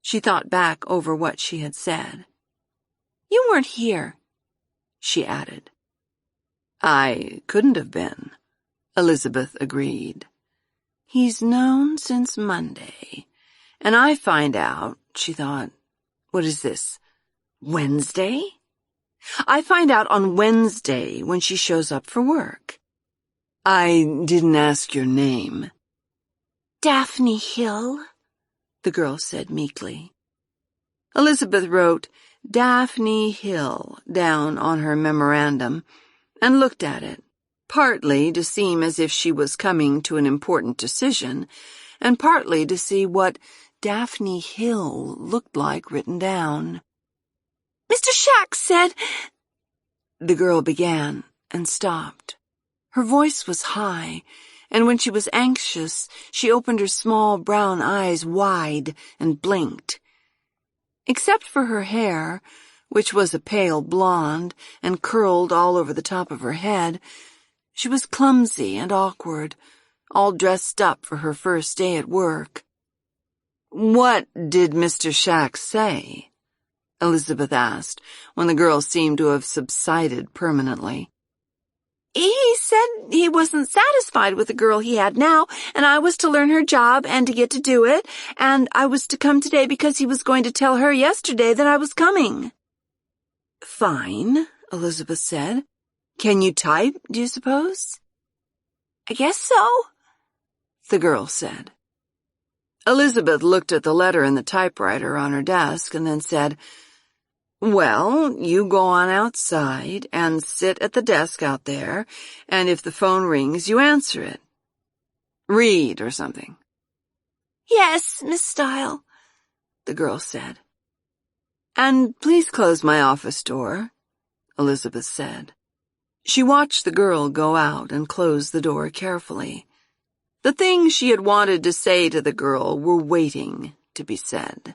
S3: She thought back over what she had said. You weren't here, she added. I couldn't have been, Elizabeth agreed. He's known since Monday, and I find out, she thought, what is this, Wednesday? I find out on Wednesday when she shows up for work. I didn't ask your name. Daphne Hill, the girl said meekly. Elizabeth wrote Daphne Hill down on her memorandum and looked at it, partly to seem as if she was coming to an important decision, and partly to see what Daphne Hill looked like written down. Mr. Shax said... The girl began and stopped. Her voice was high, and when she was anxious, she opened her small brown eyes wide and blinked. Except for her hair, which was a pale blonde and curled all over the top of her head, she was clumsy and awkward, all dressed up for her first day at work. What did Mr. Shax say? Elizabeth asked, when the girl seemed to have subsided permanently. He said he wasn't satisfied with the girl he had now, and I was to learn her job and to get to do it, and I was to come today because he was going to tell her yesterday that I was coming. Fine, Elizabeth said. Can you type, do you suppose? I guess so, the girl said. Elizabeth looked at the letter in the typewriter on her desk and then said, Well, you go on outside and sit at the desk out there, and if the phone rings, you answer it. Read or something. Yes, Miss Style, the girl said. And please close my office door, Elizabeth said. She watched the girl go out and close the door carefully. The things she had wanted to say to the girl were waiting to be said.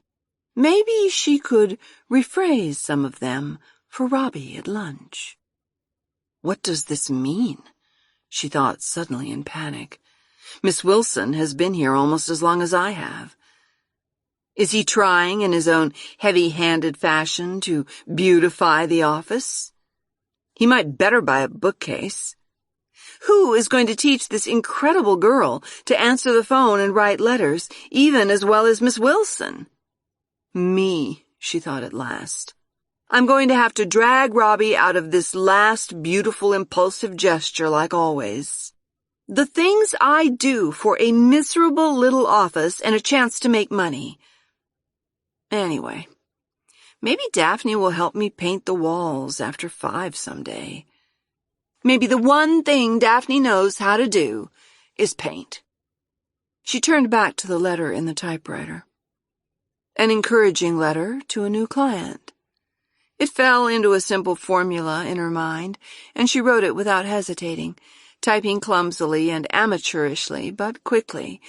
S3: Maybe she could rephrase some of them for Robbie at lunch. What does this mean? She thought suddenly in panic. Miss Wilson has been here almost as long as I have. Is he trying in his own heavy-handed fashion to beautify the office? He might better buy a bookcase. Who is going to teach this incredible girl to answer the phone and write letters, even as well as Miss Wilson? Me, she thought at last. I'm going to have to drag Robbie out of this last beautiful impulsive gesture like always. The things I do for a miserable little office and a chance to make money. Anyway, maybe Daphne will help me paint the walls after 5 someday. Maybe the one thing Daphne knows how to do is paint. She turned back to the letter in the typewriter. An encouraging letter to a new client. It fell into a simple formula in her mind, and she wrote it without hesitating, typing clumsily and amateurishly, but quickly.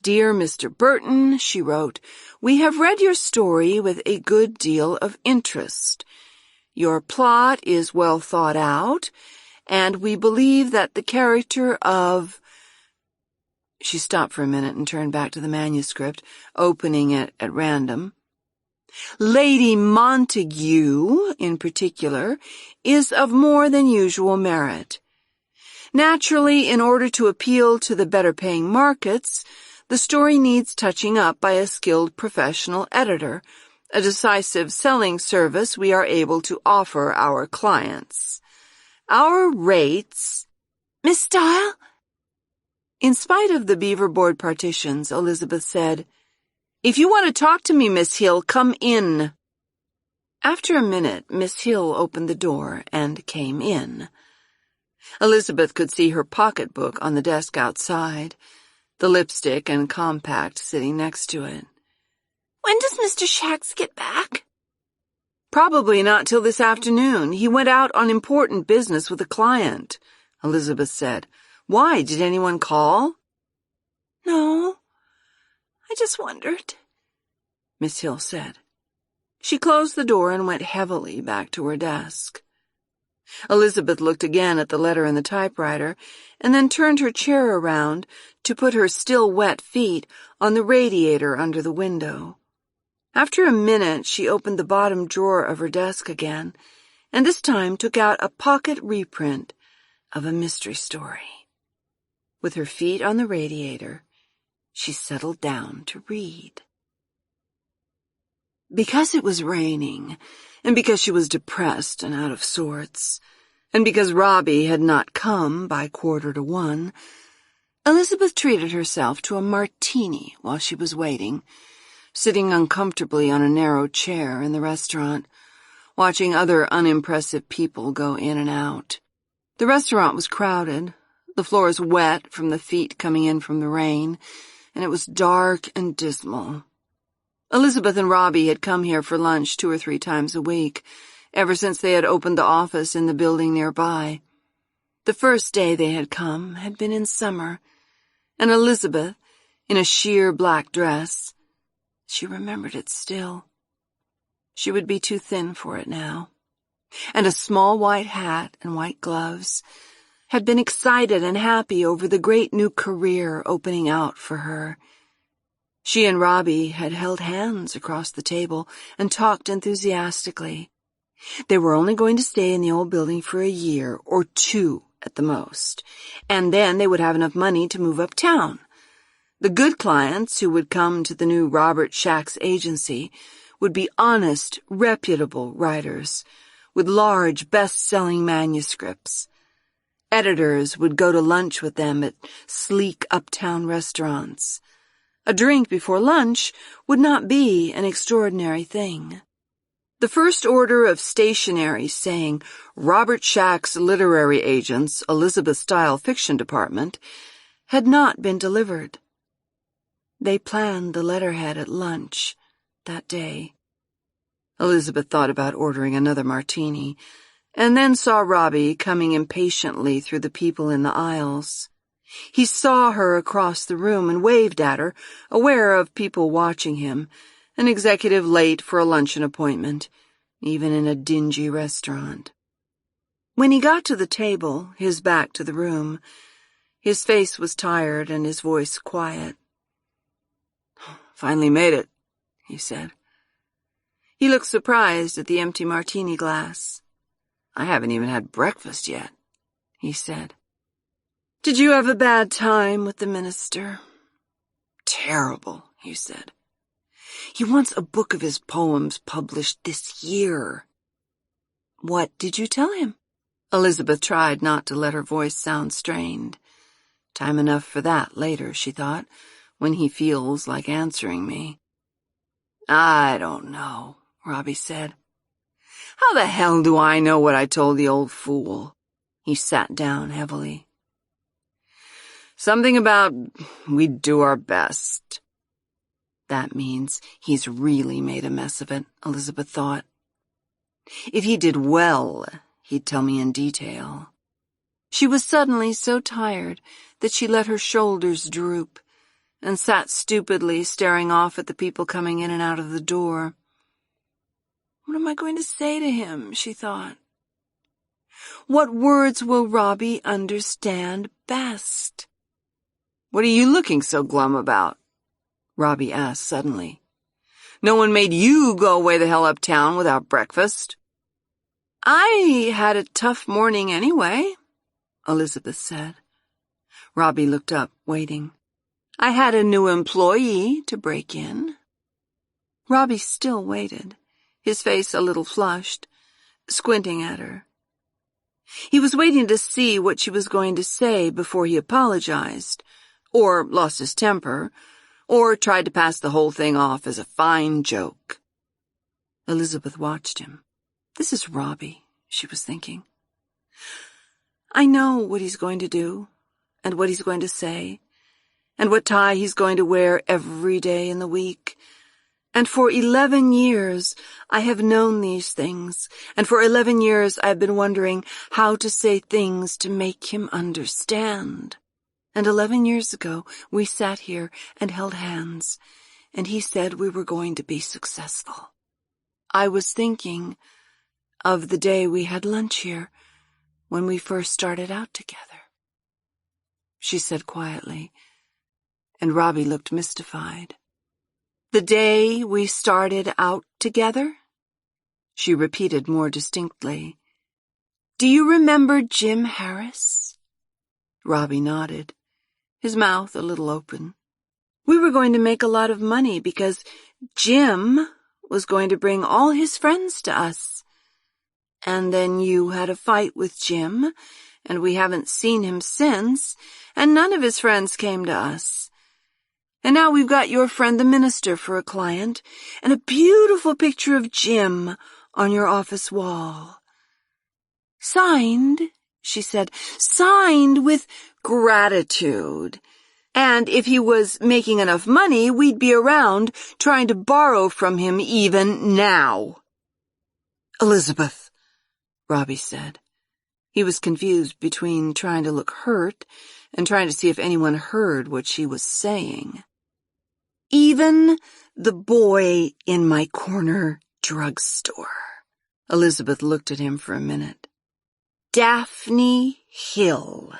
S3: Dear Mr. Burton, she wrote, we have read your story with a good deal of interest. Your plot is well thought out, and we believe that the character of... She stopped for a minute and turned back to the manuscript, opening it at random. Lady Montague, in particular, is of more than usual merit. Naturally, in order to appeal to the better-paying markets, the story needs touching up by a skilled professional editor, a decisive selling service we are able to offer our clients. Our rates... Miss Style? In spite of the beaver-board partitions, Elizabeth said, If you want to talk to me, Miss Hill, come in. After a minute, Miss Hill opened the door and came in. Elizabeth could see her pocketbook on the desk outside. the lipstick and compact sitting next to it.
S1: When does Mr. Shax get back?
S3: Probably not till this afternoon. He went out on important business with a client, Elizabeth said. Why, did anyone call?
S1: No, I just wondered,
S3: Miss Hill said. She closed the door and went heavily back to her desk. Elizabeth looked again at the letter in the typewriter and then turned her chair around to put her still wet feet on the radiator under the window. After a minute, she opened the bottom drawer of her desk again and this time took out a pocket reprint of a mystery story. With her feet on the radiator, she settled down to read. Because it was raining, and because she was depressed and out of sorts, and because Robbie had not come by 1:45, Elizabeth treated herself to a martini while she was waiting, sitting uncomfortably on a narrow chair in the restaurant, watching other unimpressive people go in and out. The restaurant was crowded, the floors wet from the feet coming in from the rain, and it was dark and dismal. Elizabeth and Robbie had come here for lunch 2 or 3 times a week, ever since they had opened the office in the building nearby. The first day they had come had been in summer, and Elizabeth, in a sheer black dress, she remembered it still. She would be too thin for it now, and a small white hat and white gloves, had been excited and happy over the great new career opening out for her. She and Robbie had held hands across the table and talked enthusiastically. They were only going to stay in the old building for a year or 2 at the most, and then they would have enough money to move uptown. The good clients who would come to the new Robert Shax agency would be honest, reputable writers with large, best-selling manuscripts. Editors would go to lunch with them at sleek uptown restaurants. A drink before lunch would not be an extraordinary thing. The first order of stationery saying Robert Shax Literary Agents, Elizabeth Style Fiction Department, had not been delivered. They planned the letterhead at lunch that day. Elizabeth thought about ordering another martini, and then saw Robbie coming impatiently through the people in the aisles. He saw her across the room and waved at her, aware of people watching him, an executive late for a luncheon appointment, even in a dingy restaurant. When he got to the table, his back to the room, his face was tired and his voice quiet. "Finally made it," he said. He looked surprised at the empty martini glass. "I haven't even had breakfast yet," he said. "Did you have a bad time with the minister?" "Terrible," he said. "He wants a book of his poems published this year." "What did you tell him?" Elizabeth tried not to let her voice sound strained. Time enough for that later, she thought, when he feels like answering me. "I don't know," Robbie said. "How the hell do I know what I told the old fool?" He sat down heavily. "Something about we'd do our best." That means he's really made a mess of it, Elizabeth thought. If he did well, he'd tell me in detail. She was suddenly so tired that she let her shoulders droop and sat stupidly staring off at the people coming in and out of the door. What am I going to say to him, she thought. What words will Robbie understand best? "What are you looking so glum about?" Robbie asked suddenly. "No one made you go away the hell uptown without breakfast." "I had a tough morning anyway," Elizabeth said. Robbie looked up, waiting. "I had a new employee to break in." Robbie still waited, his face a little flushed, squinting at her. He was waiting to see what she was going to say before he apologized, or lost his temper, or tried to pass the whole thing off as a fine joke. Elizabeth watched him. This is Robbie, she was thinking. I know what he's going to do, and what he's going to say, and what tie he's going to wear every day in the week. And for 11 years, I have known these things, and for 11 years I've been wondering how to say things to make him understand. And 11 years ago, we sat here and held hands, and he said we were going to be successful. I was thinking of the day we had lunch here, when we first started out together. She said quietly, and Robbie looked mystified. The day we started out together? She repeated more distinctly. Do you remember Jim Harris? Robbie nodded, his mouth a little open. We were going to make a lot of money because Jim was going to bring all his friends to us. And then you had a fight with Jim, and we haven't seen him since, and none of his friends came to us. And now we've got your friend the minister for a client, and a beautiful picture of Jim on your office wall. Signed, she said, signed with gratitude. And if he was making enough money, we'd be around trying to borrow from him even now. Elizabeth, Robbie said. He was confused between trying to look hurt and trying to see if anyone heard what she was saying. Even the boy in my corner drugstore. Elizabeth looked at him for a minute. Daphne Hill,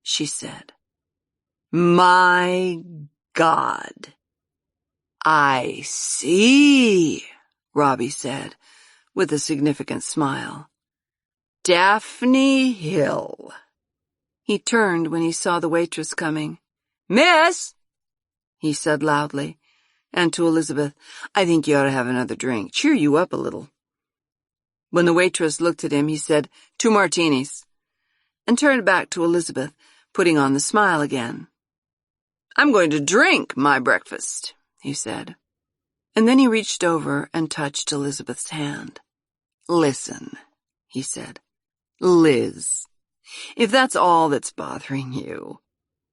S3: she said. My God. I see, Robbie said, with a significant smile. Daphne Hill. He turned when he saw the waitress coming. Miss, he said loudly, and to Elizabeth, I think you ought to have another drink. Cheer you up a little. When the waitress looked at him, he said, 2 martinis, and turned back to Elizabeth, putting on the smile again. I'm going to drink my breakfast, he said. And then he reached over and touched Elizabeth's hand. Listen, he said. Liz, if that's all that's bothering you.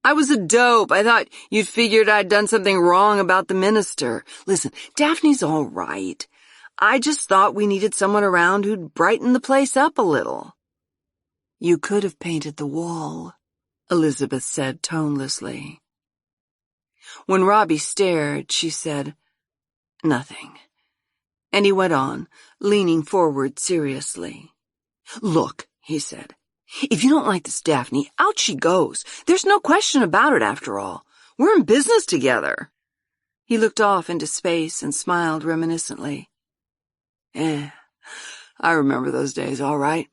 S3: I was a dope. I thought you'd figured I'd done something wrong about the minister. Listen, Daphne's all right. I just thought we needed someone around who'd brighten the place up a little. You could have painted the wall, Elizabeth said tonelessly. When Robbie stared, she said, Nothing. And he went on, leaning forward seriously. Look, he said. If you don't like this Daphne, out she goes. There's no question about it, after all. We're in business together. He looked off into space and smiled reminiscently. I remember those days, all right.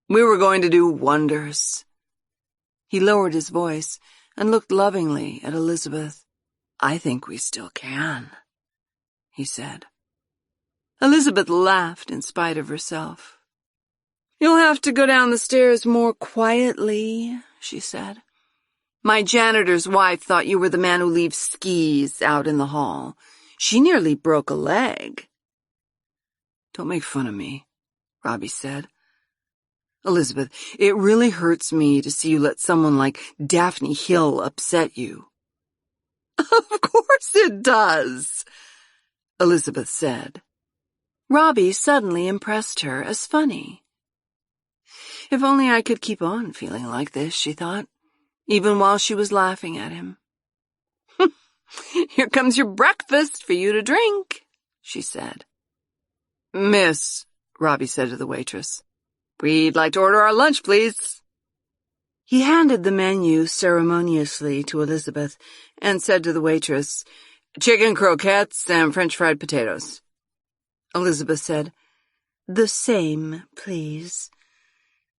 S3: We were going to do wonders. He lowered his voice and looked lovingly at Elizabeth. I think we still can, he said. Elizabeth laughed in spite of herself. You'll have to go down the stairs more quietly, she said. My janitor's wife thought you were the man who leaves skis out in the hall. She nearly broke a leg. Don't make fun of me, Robbie said. Elizabeth, it really hurts me to see you let someone like Daphne Hill upset you. Of course it does, Elizabeth said. Robbie suddenly impressed her as funny. If only I could keep on feeling like this, she thought, even while she was laughing at him. Here comes your breakfast for you to drink, she said. Miss, Robbie said to the waitress, we'd like to order our lunch, please. He handed the menu ceremoniously to Elizabeth and said to the waitress, chicken croquettes and French fried potatoes. Elizabeth said, the same, please,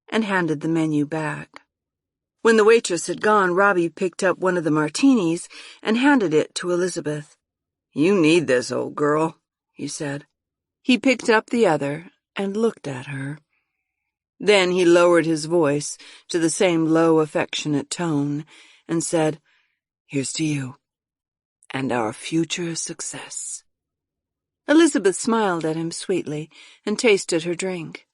S3: and handed the menu back. When the waitress had gone, Robbie picked up one of the martinis and handed it to Elizabeth. You need this, old girl, he said. He picked up the other and looked at her. Then he lowered his voice to the same low, affectionate tone and said, here's to you and our future success. Elizabeth smiled at him sweetly and tasted her drink.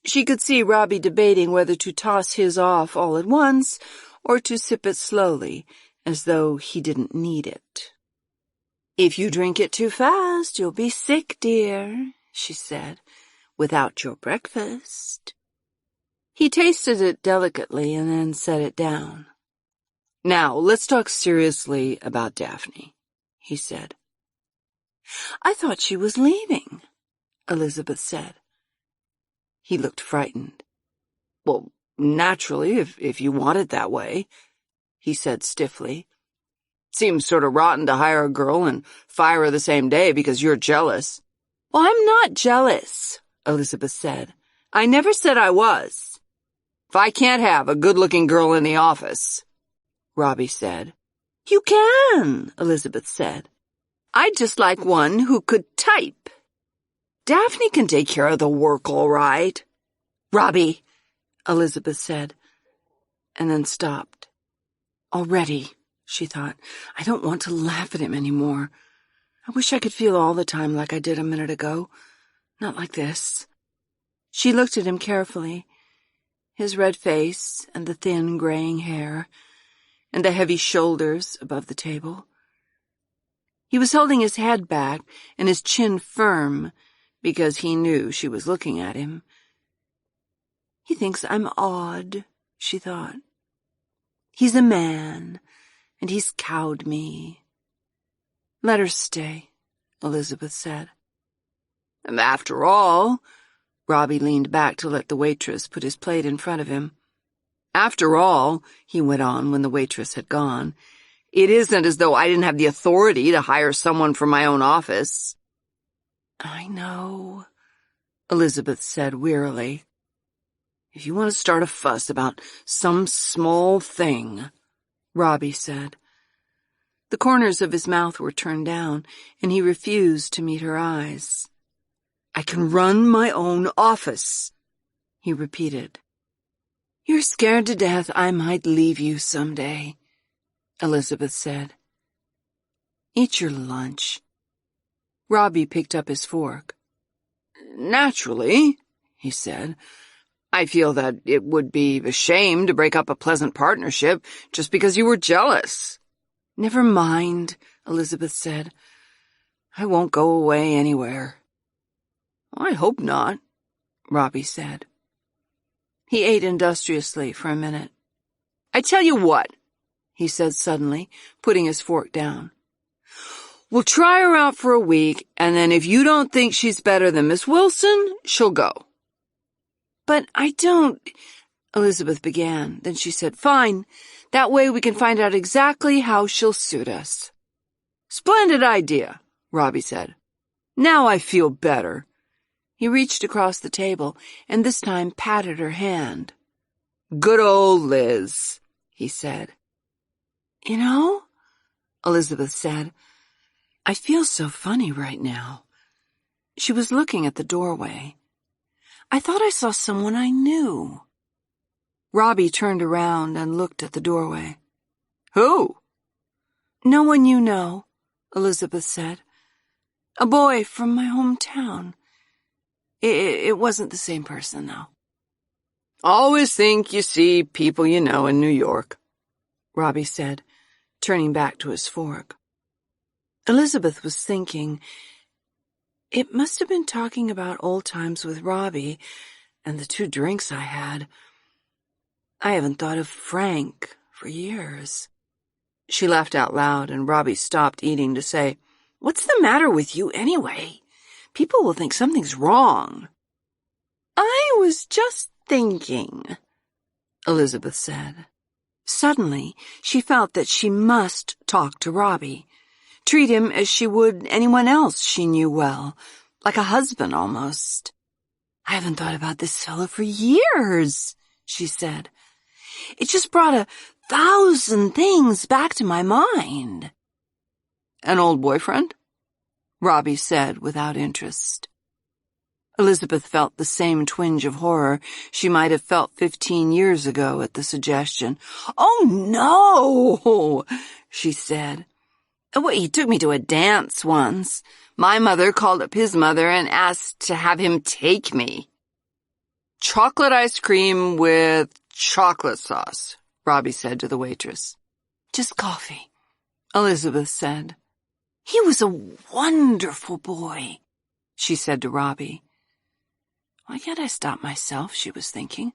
S3: She could see Robbie debating whether to toss his off all at once or to sip it slowly, as though he didn't need it. "If you drink it too fast, you'll be sick, dear," she said, "without your breakfast." He tasted it delicately and then set it down. "Now, let's talk seriously about Daphne," he said. "I thought she was leaving," Elizabeth said. He looked frightened. "Well, naturally, if you want it that way," he said stiffly. "Seems sort of rotten to hire a girl and fire her the same day because you're jealous." "Well, I'm not jealous," Elizabeth said. "I never said I was." "If I can't have a good-looking girl in the office," Robbie said. "You can," Elizabeth said. "I'd just like one who could type. Daphne can take care of the work all right." "Robbie," Elizabeth said, and then stopped. Already, she thought, I don't want to laugh at him anymore. I wish I could feel all the time like I did a minute ago. Not like this. She looked at him carefully, his red face and the thin graying hair, and the heavy shoulders above the table. He was holding his head back and his chin firm because he knew she was looking at him. He thinks I'm odd, she thought. He's a man, and he's cowed me. Let her stay, Elizabeth said. And after all, Robbie leaned back to let the waitress put his plate in front of him. After all, he went on when the waitress had gone, it isn't as though I didn't have the authority to hire someone from my own office. I know, Elizabeth said wearily. If you want to start a fuss about some small thing, Robbie said. The corners of his mouth were turned down, and he refused to meet her eyes. I can run my own office, he repeated. You're scared to death I might leave you someday, Elizabeth said. Eat your lunch. Robbie picked up his fork. Naturally, he said. I feel that it would be a shame to break up a pleasant partnership just because you were jealous. Never mind, Elizabeth said. I won't go away anywhere. I hope not, Robbie said. He ate industriously for a minute. I tell you what, he said suddenly, putting his fork down. We'll try her out for a week, and then if you don't think she's better than Miss Wilson, she'll go. But I don't, Elizabeth began. Then she said, fine. That way we can find out exactly how she'll suit us. Splendid idea, Robbie said. Now I feel better. He reached across the table and this time patted her hand. Good old Liz, he said. You know, Elizabeth said, I feel so funny right now. She was looking at the doorway. I thought I saw someone I knew. Robbie turned around and looked at the doorway. Who? No one you know, Elizabeth said. A boy from my hometown. It wasn't the same person, though. Always think you see people you know in New York, Robbie said, turning back to his fork. Elizabeth was thinking, it must have been talking about old times with Robbie and the 2 drinks I had. I haven't thought of Frank for years. She laughed out loud and Robbie stopped eating to say, What's the matter with you anyway? People will think something's wrong. I was just thinking, Elizabeth said. Suddenly, she felt that she must talk to Robbie, treat him as she would anyone else she knew well, like a husband almost. I haven't thought about this fellow for years, she said. It just brought 1,000 things back to my mind. An old boyfriend? Robbie said without interest. Elizabeth felt the same twinge of horror she might have felt 15 years ago at the suggestion. Oh, no, she said. Well, he took me to a dance once. My mother called up his mother and asked to have him take me. Chocolate ice cream with chocolate sauce, Robbie said to the waitress.
S1: Just coffee, Elizabeth said. He was a wonderful boy, she said to Robbie. Why can't I stop myself, she was thinking.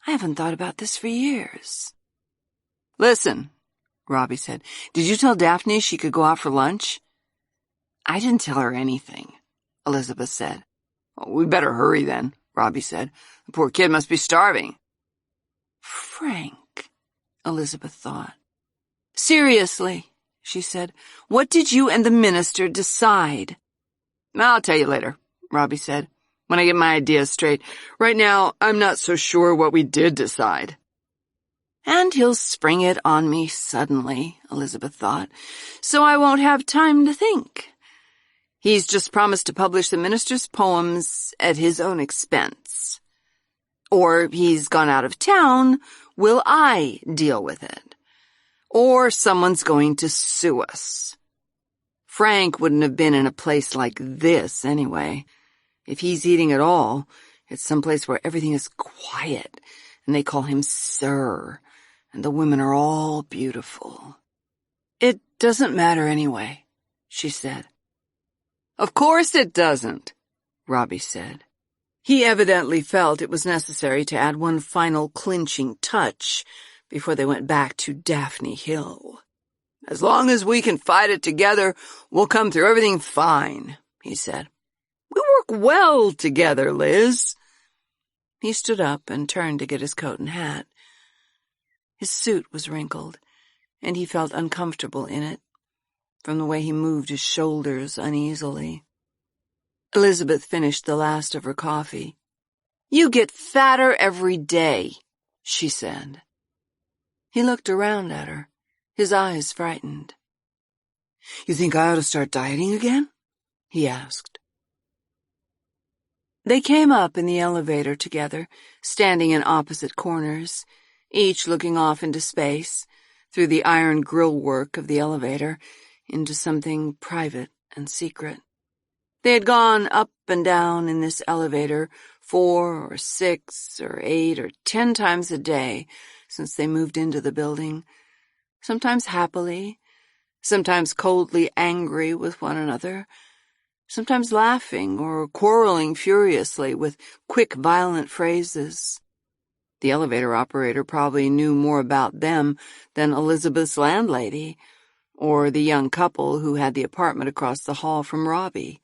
S1: I haven't thought about this for years.
S3: Listen, Robbie said, did you tell Daphne she could go out for lunch? I didn't tell her anything, Elizabeth said. Well, we better hurry then, Robbie said. The poor kid must be starving.
S1: Frank, Elizabeth thought. Seriously, she said, what did you and the minister decide?
S3: I'll tell you later, Robbie said, when I get my ideas straight. Right now, I'm not so sure what we did decide.
S1: And he'll spring it on me suddenly, Elizabeth thought, so I won't have time to think.
S3: He's just promised to publish the minister's poems at his own expense.
S1: Or he's gone out of town, will I deal with it?
S3: Or someone's going to sue us. Frank wouldn't have been in a place like this anyway. If he's eating at all, it's someplace where everything is quiet, and they call him Sir, and the women are all beautiful.
S1: It doesn't matter anyway, she said.
S3: Of course it doesn't, Robbie said. He evidently felt it was necessary to add one final clinching touch before they went back to Daphne Hill. As long as we can fight it together, we'll come through everything fine, he said. We work well together, Liz.
S1: He stood up and turned to get his coat and hat. His suit was wrinkled, and he felt uncomfortable in it, from the way he moved his shoulders uneasily. Elizabeth finished the last of her coffee.
S3: You get fatter every day, she said.
S1: He looked around at her, his eyes frightened.
S3: You think I ought to start dieting again? He asked.
S1: They came up in the elevator together, standing in opposite corners, each looking off into space, through the iron grillwork of the elevator, into something private and secret. They had gone up and down in this elevator 4 or 6 or 8 or 10 times a day since they moved into the building, sometimes happily, sometimes coldly angry with one another, sometimes laughing or quarreling furiously with quick, violent phrases. The elevator operator probably knew more about them than Elizabeth's landlady, or the young couple who had the apartment across the hall from Robbie.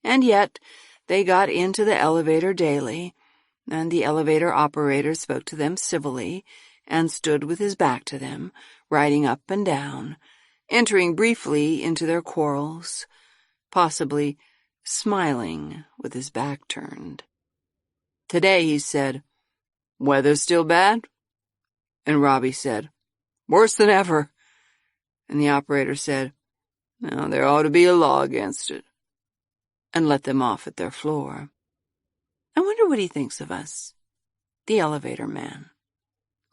S1: And yet, they got into the elevator daily, and the elevator operator spoke to them civilly, and stood with his back to them, riding up and down, entering briefly into their quarrels, possibly smiling with his back turned. Today he said, "Weather's still bad?" And Robbie said, "Worse than ever." And the operator said, "Now, there ought to be a law against it," and let them off at their floor. I wonder what he thinks of us, the elevator man,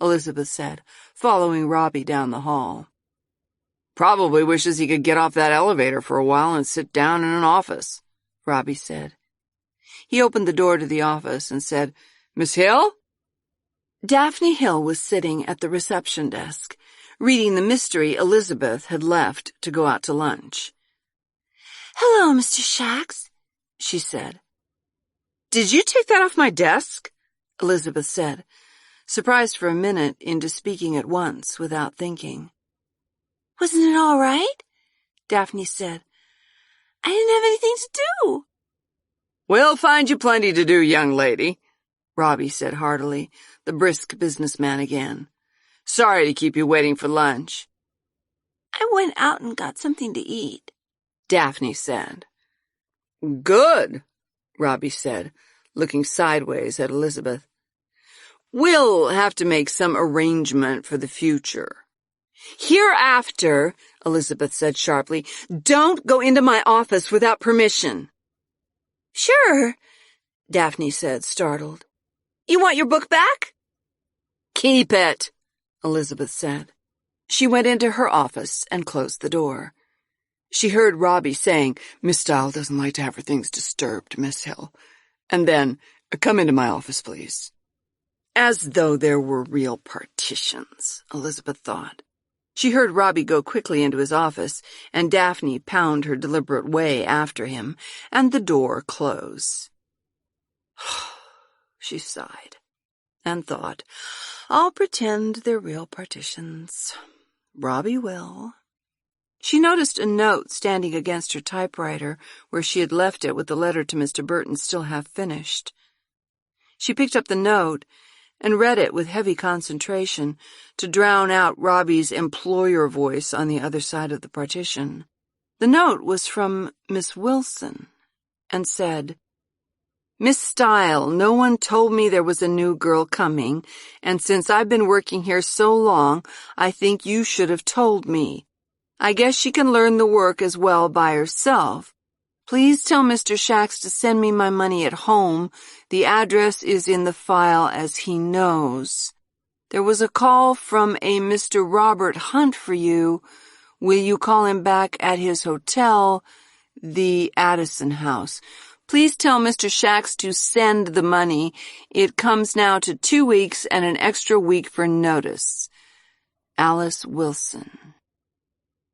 S1: Elizabeth said, following Robbie down the hall.
S3: Probably wishes he could get off that elevator for a while and sit down in an office, Robbie said.
S1: He opened the door to the office and said,
S3: "Miss Hill?"
S1: Daphne Hill was sitting at the reception desk, reading the mystery Elizabeth had left to go out to lunch.
S13: "Hello, Mr. Shax," she said.
S1: "Did you take that off my desk?" Elizabeth said, surprised for a minute into speaking at once without thinking.
S13: "Wasn't it all right?" Daphne said. "I didn't have anything to do."
S3: "We'll find you plenty to do, young lady,"
S1: Robbie said heartily, the brisk businessman again. "Sorry to keep you waiting for lunch."
S13: "I went out and got something to eat,"
S1: Daphne said.
S3: "Good,"
S1: Robbie said, looking sideways at Elizabeth. "We'll have to make some arrangement for the future." "Hereafter," Elizabeth said sharply, "don't go into my office without permission."
S13: "Sure,"
S1: Daphne said, startled.
S13: "You want your book back?"
S1: "Keep it," Elizabeth said. She went into her office and closed the door. She heard Robbie saying, "Miss Dial doesn't like to have her things disturbed, Miss Hill." And then, "Come into my office, please."
S3: As though there were real partitions, Elizabeth thought. She heard Robbie go quickly into his office, and Daphne pound her deliberate way after him, and the door close. She sighed, and thought, I'll pretend they're real partitions. Robbie will. She noticed a note standing against her typewriter where she had left it with the letter to Mr. Burton still half finished. She picked up the note and read it with heavy concentration to drown out Robbie's employer voice on the other side of the partition. The note was from Miss Wilson and said, Miss Style, no one told me there was a new girl coming, and since I've been working here so long, I think you should have told me. I guess she can learn the work as well by herself. Please tell Mr. Shax to send me my money at home. The address is in the file as he knows. There was a call from a Mr. Robert Hunt for you. Will you call him back at his hotel, the Addison House? Please tell Mr. Shax to send the money. It comes now to 2 weeks and an extra week for notice. Alice Wilson.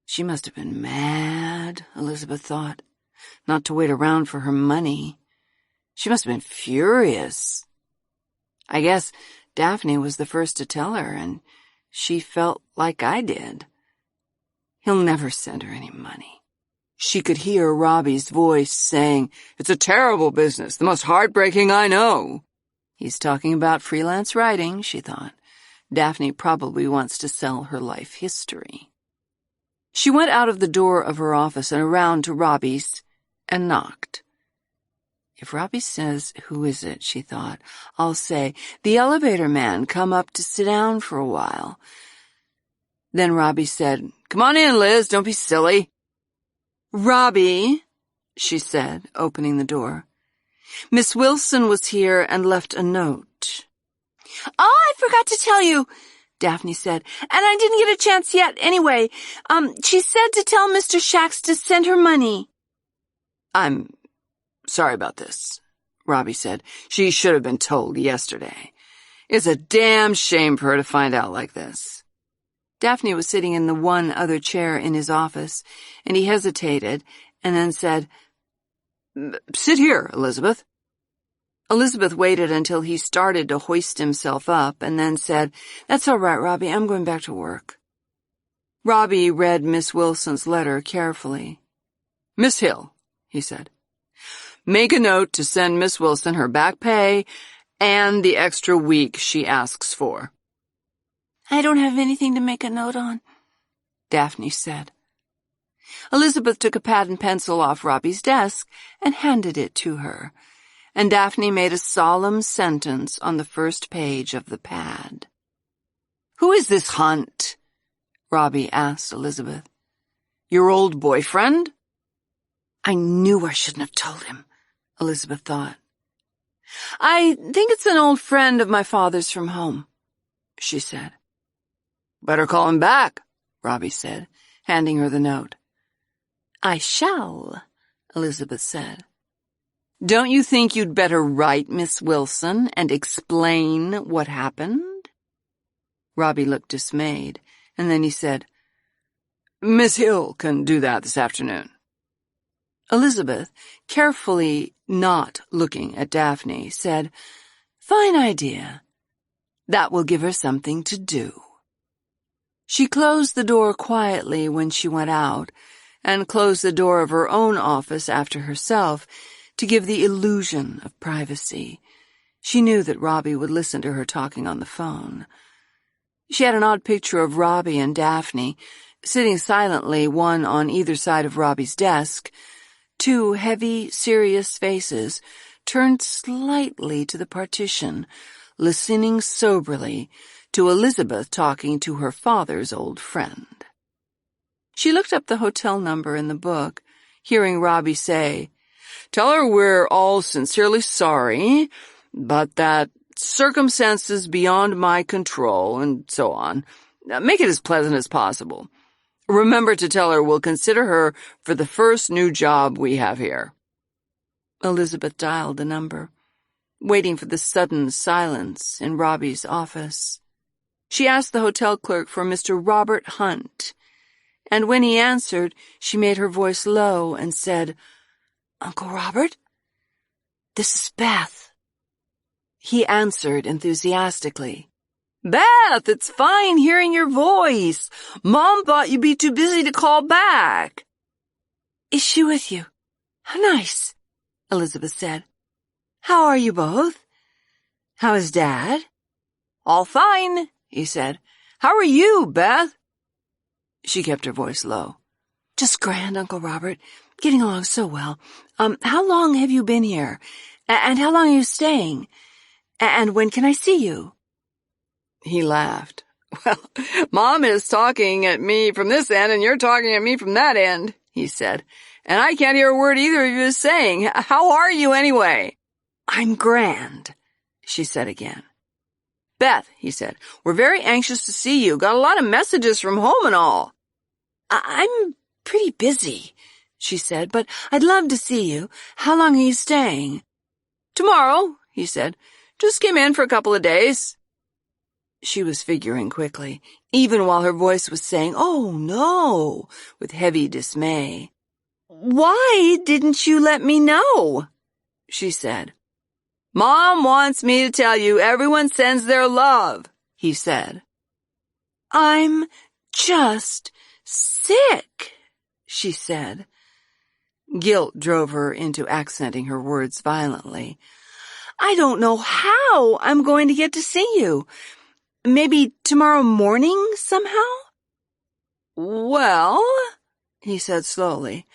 S3: She must have been mad, Elizabeth thought, not to wait around for her money. She must have been furious. I guess Daphne was the first to tell her, and she felt like I did. He'll never send her any money. She could hear Robbie's voice saying, It's a terrible business, the most heartbreaking I know. He's talking about freelance writing, she thought. Daphne probably wants to sell her life history. She went out of the door of her office and around to Robbie's and knocked. If Robbie says, Who is it, she thought, I'll say, The elevator man, come up to sit down for a while. Then Robbie said, Come on in, Liz, don't be silly. Robbie, she said, opening the door. Miss Wilson was here and left a note. Oh, I forgot to tell you, Daphne said, and I didn't get a chance yet anyway. She said to tell Mr. Shax to send her money. I'm sorry about this, Robbie said. She should have been told yesterday. It's a damn shame for her to find out like this. Daphne was sitting in the one other chair in his office, and he hesitated and then said, Sit here, Elizabeth. Elizabeth waited until he started to hoist himself up and then said, That's all right, Robbie, I'm going back to work. Robbie read Miss Wilson's letter carefully. Miss Hill, he said, make a note to send Miss Wilson her back pay and the extra week she asks for.
S13: I don't have anything to make a note on, Daphne said. Elizabeth took a pad and pencil off Robbie's desk and handed it to her, and Daphne made a solemn sentence on the first page of the pad.
S3: Who is this Hunt? Robbie asked Elizabeth. Your old boyfriend? I knew I shouldn't have told him, Elizabeth thought. I think it's an old friend of my father's from home, she said. Better call him back, Robbie said, handing her the note. I shall, Elizabeth said. Don't you think you'd better write Miss Wilson and explain what happened? Robbie looked dismayed, and then he said, Miss Hill can do that this afternoon. Elizabeth, carefully not looking at Daphne, said, Fine idea. That will give her something to do. She closed the door quietly when she went out, and closed the door of her own office after herself to give the illusion of privacy. She knew that Robbie would listen to her talking on the phone. She had an odd picture of Robbie and Daphne, sitting silently, one on either side of Robbie's desk, two heavy, serious faces turned slightly to the partition, listening soberly to Elizabeth talking to her father's old friend. She looked up the hotel number in the book, hearing Robbie say, Tell her we're all sincerely sorry, but that circumstances beyond my control, and so on. Make it as pleasant as possible. Remember to tell her we'll consider her for the first new job we have here. Elizabeth dialed the number.
S13: waiting for the sudden silence in Robbie's office. She asked the hotel clerk for Mr. Robert Hunt, and when he answered, she made her voice low and said, "Uncle Robert? This is Beth." He answered enthusiastically, "Beth, it's fine hearing your voice. Mom thought you'd be too busy to call back." "Is she with you? How nice," Elizabeth said. "How are you both? How is Dad?" "All fine," he said. "How are you, Beth?" She kept her voice low. "Just grand, Uncle Robert. Getting along so well. How long have you been here? And how long are you staying? And when can I see you?" He laughed. "Well, Mom is talking at me from this end and you're talking at me from that end," he said. "And I can't hear a word either of you is saying. How are you anyway?" "I'm grand," she said again. "Beth," he said, "we're very anxious to see you. Got a lot of messages from home and all." "I'm pretty busy," she said, "but I'd love to see you. How long are you staying?" "Tomorrow," he said. "Just came in for a couple of days." She was figuring quickly, even while her voice was saying, "Oh, no," with heavy dismay. "Why didn't you let me know?" she said. "Mom wants me to tell you everyone sends their love," he said. "I'm just sick," she said. Guilt drove her into accenting her words violently. "I don't know how I'm going to get to see you. Maybe tomorrow morning somehow?" "Well," he said slowly,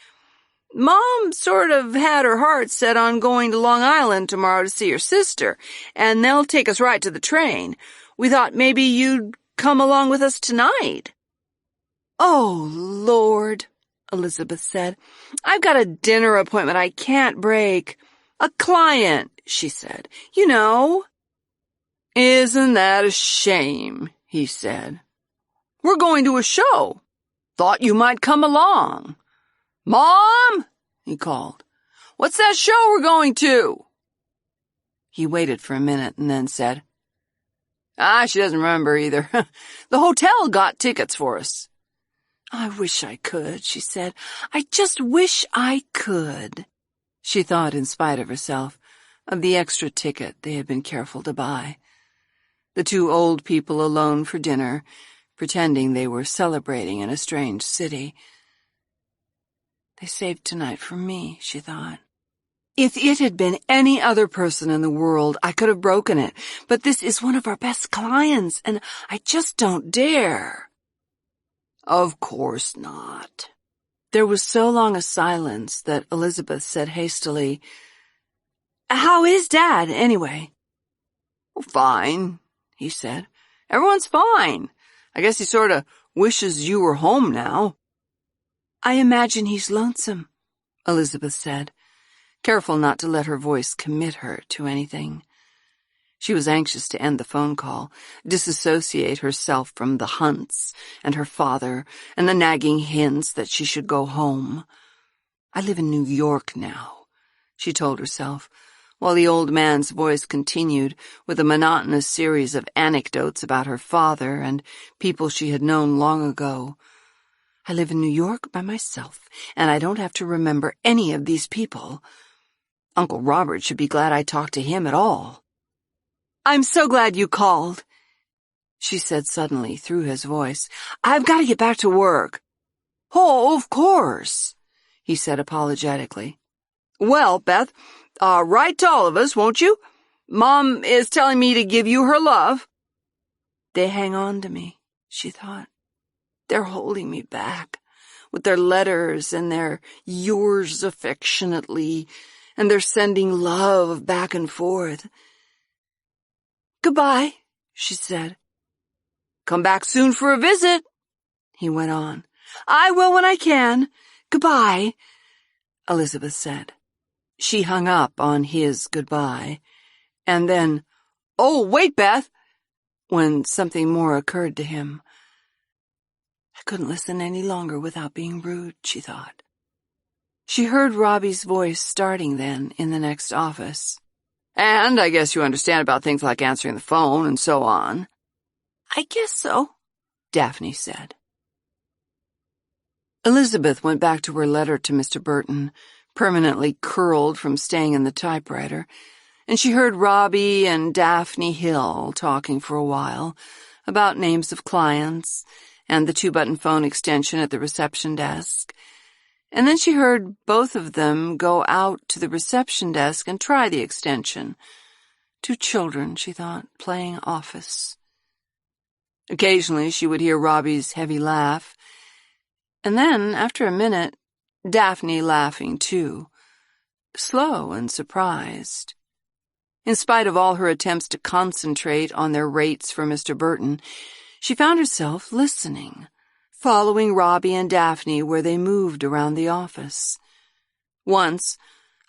S13: "Mom sort of had her heart set on going to Long Island tomorrow to see her sister, and they'll take us right to the train. We thought maybe you'd come along with us tonight." "Oh, Lord," Elizabeth said. "I've got a dinner appointment I can't break. A client," she said. "You know." "Isn't that a shame?" he said. "We're going to a show. Thought you might come along." "Mom," he called, "what's that show we're going to?" He waited for a minute and then said, She doesn't remember either. The hotel got tickets for us." "I wish I could," she said. "I just wish I could." She thought, in spite of herself, of the extra ticket they had been careful to buy. The two old people alone for dinner, pretending they were celebrating in a strange city. They saved tonight for me, she thought. If it had been any other person in the world, I could have broken it, but this is one of our best clients, and I just don't dare. "Of course not." There was so long a silence that Elizabeth said hastily, "How is Dad, anyway?" "Fine," he said. "Everyone's fine. I guess he sort of wishes you were home now." "I imagine he's lonesome," Elizabeth said, careful not to let her voice commit her to anything. She was anxious to end the phone call, disassociate herself from the Hunts and her father and the nagging hints that she should go home. "I live in New York now," she told herself, while the old man's voice continued with a monotonous series of anecdotes about her father and people she had known long ago. "I live in New York by myself, and I don't have to remember any of these people. Uncle Robert should be glad I talked to him at all." "I'm so glad you called," she said suddenly through his voice. "I've got to get back to work." "Oh, of course," he said apologetically. "Well, Beth, write to all of us, won't you? Mom is telling me to give you her love." They hang on to me, she thought. They're holding me back with their letters and their "yours affectionately," and they're sending love back and forth. "Goodbye," she said. "Come back soon for a visit," he went on. "I will when I can. Goodbye," Elizabeth said. She hung up on his goodbye, and then, "Oh, wait, Beth," when something more occurred to him. I couldn't listen any longer without being rude, she thought. She heard Robbie's voice starting then in the next office.
S3: And I guess you understand about things like answering the phone and so on.
S13: I guess so,
S3: Daphne said. Elizabeth went back to her letter to Mr. Burton, permanently curled from staying in the typewriter, and she heard Robbie and Daphne Hill talking for a while about names of clients and the 2-button phone extension at the reception desk. And then she heard both of them go out to the reception desk and try the extension. 2 children, she thought, playing office. Occasionally she would hear Robbie's heavy laugh, and then, after a minute, Daphne laughing too, slow and surprised. In spite of all her attempts to concentrate on their rates for Mr. Burton, she found herself listening, following Robbie and Daphne where they moved around the office. Once,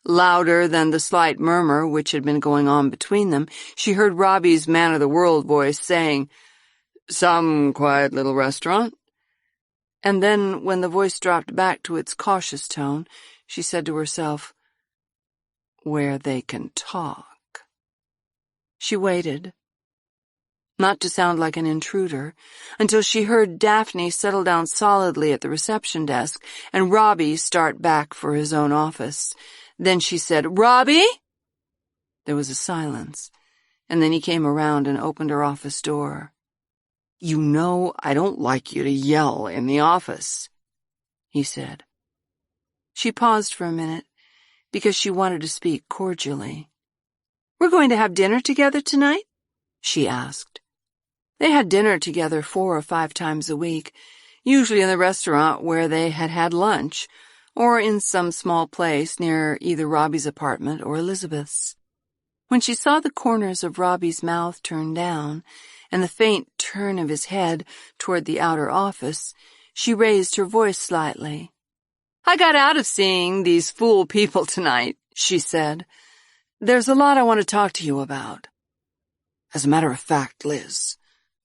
S3: louder than the slight murmur which had been going on between them, she heard Robbie's man-of-the-world voice saying, "Some quiet little restaurant." And then, when the voice dropped back to its cautious tone, she said to herself, "Where they can talk." She waited, not to sound like an intruder, until she heard Daphne settle down solidly at the reception desk and Robbie start back for his own office. Then she said, "Robbie?" There was a silence, and then he came around and opened her office door. "You know I don't like you to yell in the office," he said. She paused for a minute because she wanted to speak cordially. "We're going to have dinner together tonight?" she asked. They had dinner together 4 or 5 times a week, usually in the restaurant where they had had lunch, or in some small place near either Robbie's apartment or Elizabeth's. When she saw the corners of Robbie's mouth turn down and the faint turn of his head toward the outer office, she raised her voice slightly. "I got out of seeing these fool people tonight," she said. "There's a lot I want to talk to you about." "As a matter of fact, Liz,"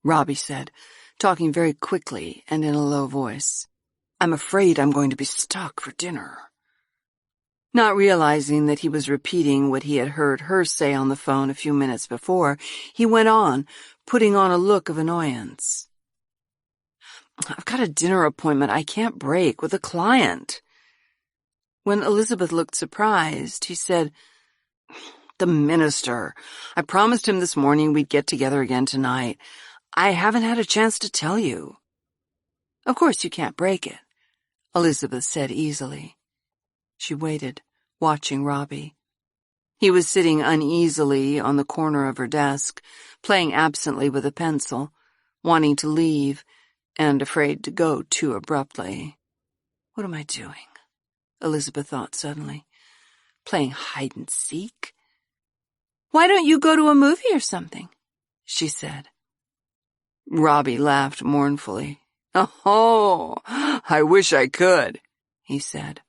S3: Robbie said, talking very quickly and in a low voice, "I'm afraid I'm going to be stuck for dinner." Not realizing that he was repeating what he had heard her say on the phone a few minutes before, he went on, putting on a look of annoyance. "I've got a dinner appointment I can't break with a client." When Elizabeth looked surprised, he said, "The minister. I promised him this morning we'd get together again tonight. I haven't had a chance to tell you." "Of course you can't break it," Elizabeth said easily. She waited, watching Robbie. He was sitting uneasily on the corner of her desk, playing absently with a pencil, wanting to leave, and afraid to go too abruptly. "What am I doing?" Elizabeth thought suddenly. "Playing hide-and-seek?" "Why don't you go to a movie or something?" she said. Robbie laughed mournfully. "Oh, I wish I could," he said.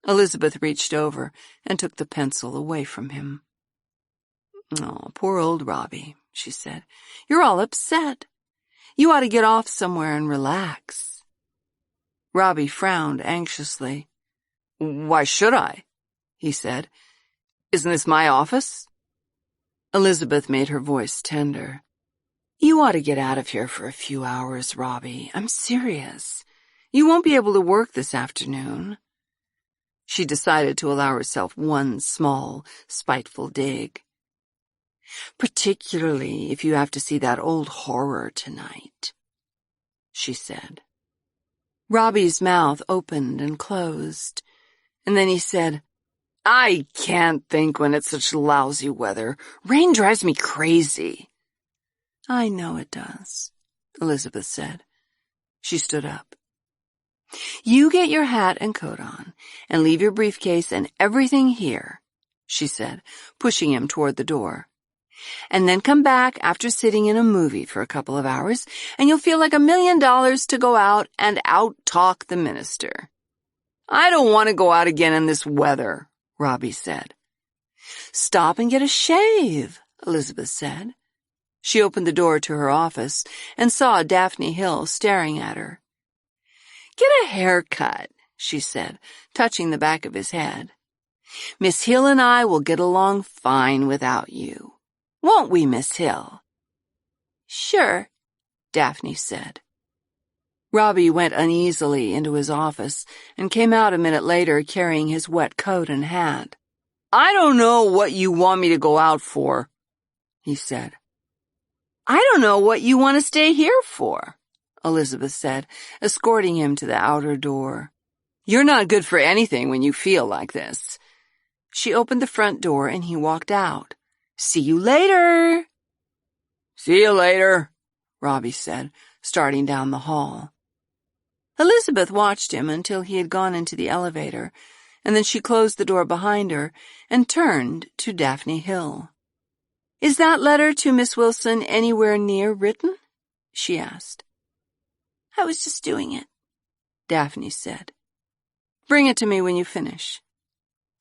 S3: Elizabeth reached over and took the pencil away from him. "Oh, poor old Robbie," she said. "You're all upset. You ought to get off somewhere and relax." Robbie frowned anxiously. "Why should I?" he said. "Isn't this my office?" Elizabeth made her voice tender. "You ought to get out of here for a few hours, Robbie. I'm serious. You won't be able to work this afternoon." She decided to allow herself one small, spiteful dig. "Particularly if you have to see that old horror tonight," she said. Robbie's mouth opened and closed, and then he said, "I can't think when it's such lousy weather. Rain drives me crazy." "I know it does," Elizabeth said. She stood up. "You get your hat and coat on, and leave your briefcase and everything here," she said, pushing him toward the door. "And then come back after sitting in a movie for a couple of hours, and you'll feel like $1 million to go out and out-talk the minister." "I don't want to go out again in this weather," Robbie said. "Stop and get a shave," Elizabeth said. She opened the door to her office and saw Daphne Hill staring at her. "Get a haircut," she said, touching the back of his head. Miss Hill and I will get along fine without you. Won't we, Miss Hill?
S13: Sure,
S3: Daphne said. Robbie went uneasily into his office and came out a minute later carrying his wet coat and hat. I don't know what you want me to go out for, he said. I don't know what you want to stay here for, Elizabeth said, escorting him to the outer door. You're not good for anything when you feel like this. She opened the front door and he walked out. See you later. See you later, Robbie said, starting down the hall. Elizabeth watched him until he had gone into the elevator, and then she closed the door behind her and turned to Daphne Hill. Is that letter to Miss Wilson anywhere near written? She asked.
S13: I was just doing it,
S3: Daphne said. Bring it to me when you finish.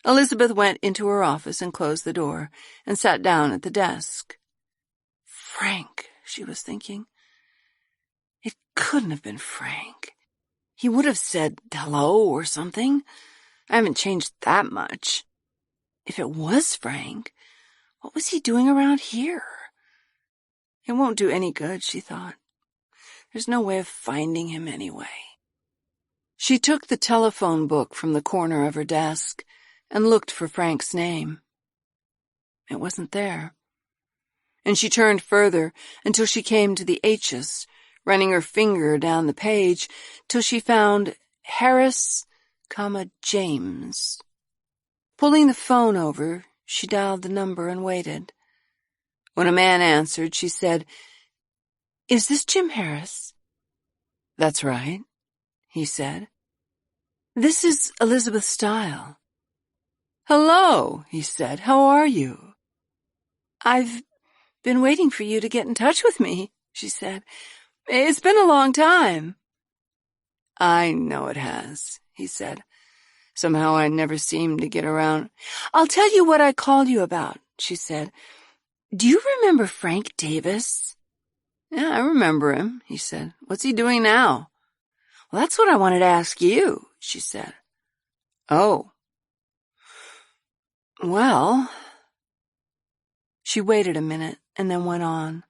S3: Elizabeth went into her office and closed the door and sat down at the desk. Frank, she was thinking. It couldn't have been Frank. He would have said hello or something. I haven't changed that much. If it was Frank, what was he doing around here? It won't do any good, she thought. There's no way of finding him anyway. She took the telephone book from the corner of her desk and looked for Frank's name. It wasn't there. And she turned further until she came to the H's, running her finger down the page till she found Harris, James. Pulling the phone over, she dialed the number and waited. When a man answered, she said, Is this Jim Harris? That's right, he said. This is Elizabeth Style. Hello, he said. How are you? I've been waiting for you to get in touch with me, she said. It's been a long time. I know it has, he said. Somehow I never seem to get around. I'll tell you what I called you about, she said. Do you remember Frank Davis? Yeah, I remember him, he said. What's he doing now? Well, that's what I wanted to ask you, she said. Oh. Well. She waited a minute and then went on.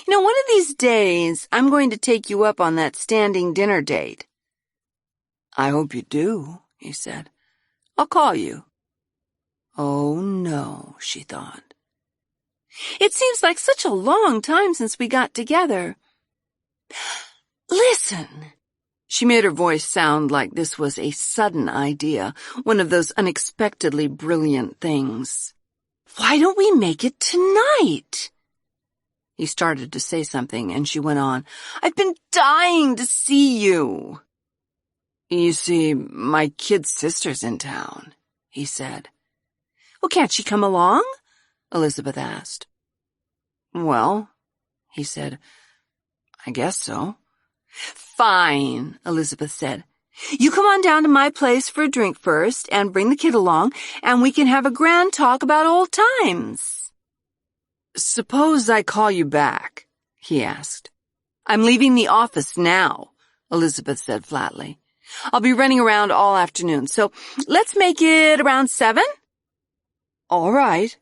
S3: You know, one of these days, I'm going to take you up on that standing dinner date. I hope you do, he said. I'll call you. Oh, no, she thought. It seems like such a long time since we got together. Listen. She made her voice sound like this was a sudden idea, one of those unexpectedly brilliant things. Why don't we make it tonight? He started to say something, and she went on. I've been dying to see you. You see, my kid sister's in town, he said. Well, can't she come along? Elizabeth asked. Well, he said, I guess so. Fine, Elizabeth said. You come on down to my place for a drink first and bring the kid along, and we can have a grand talk about old times. Suppose I call you back, he asked. I'm leaving the office now, Elizabeth said flatly. I'll be running around all afternoon, so let's make it around 7? All right,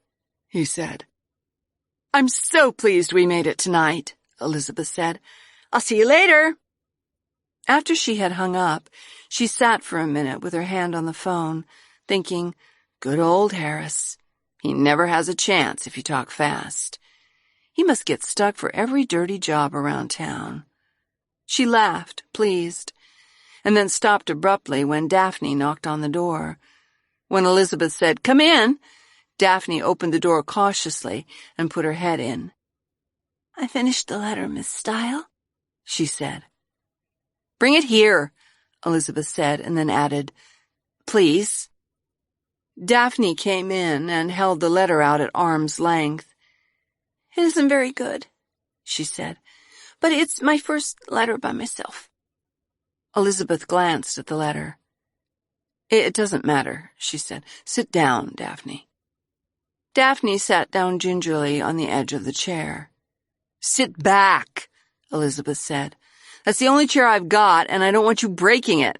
S3: he said. I'm so pleased we made it tonight, Elizabeth said. I'll see you later. After she had hung up, she sat for a minute with her hand on the phone, thinking, good old Harris. He never has a chance if you talk fast. He must get stuck for every dirty job around town. She laughed, pleased, and then stopped abruptly when Daphne knocked on the door. When Elizabeth said, Come in, Daphne opened the door cautiously and put her head in. I finished the letter, Miss Style, she said. Bring it here, Elizabeth said, and then added, Please. Daphne came in and held the letter out at arm's length. It isn't very good, she said, but it's my first letter by myself. Elizabeth glanced at the letter. It doesn't matter, she said. Sit down, Daphne. Daphne sat down gingerly on the edge of the chair. Sit back, Elizabeth said. That's the only chair I've got, and I don't want you breaking it.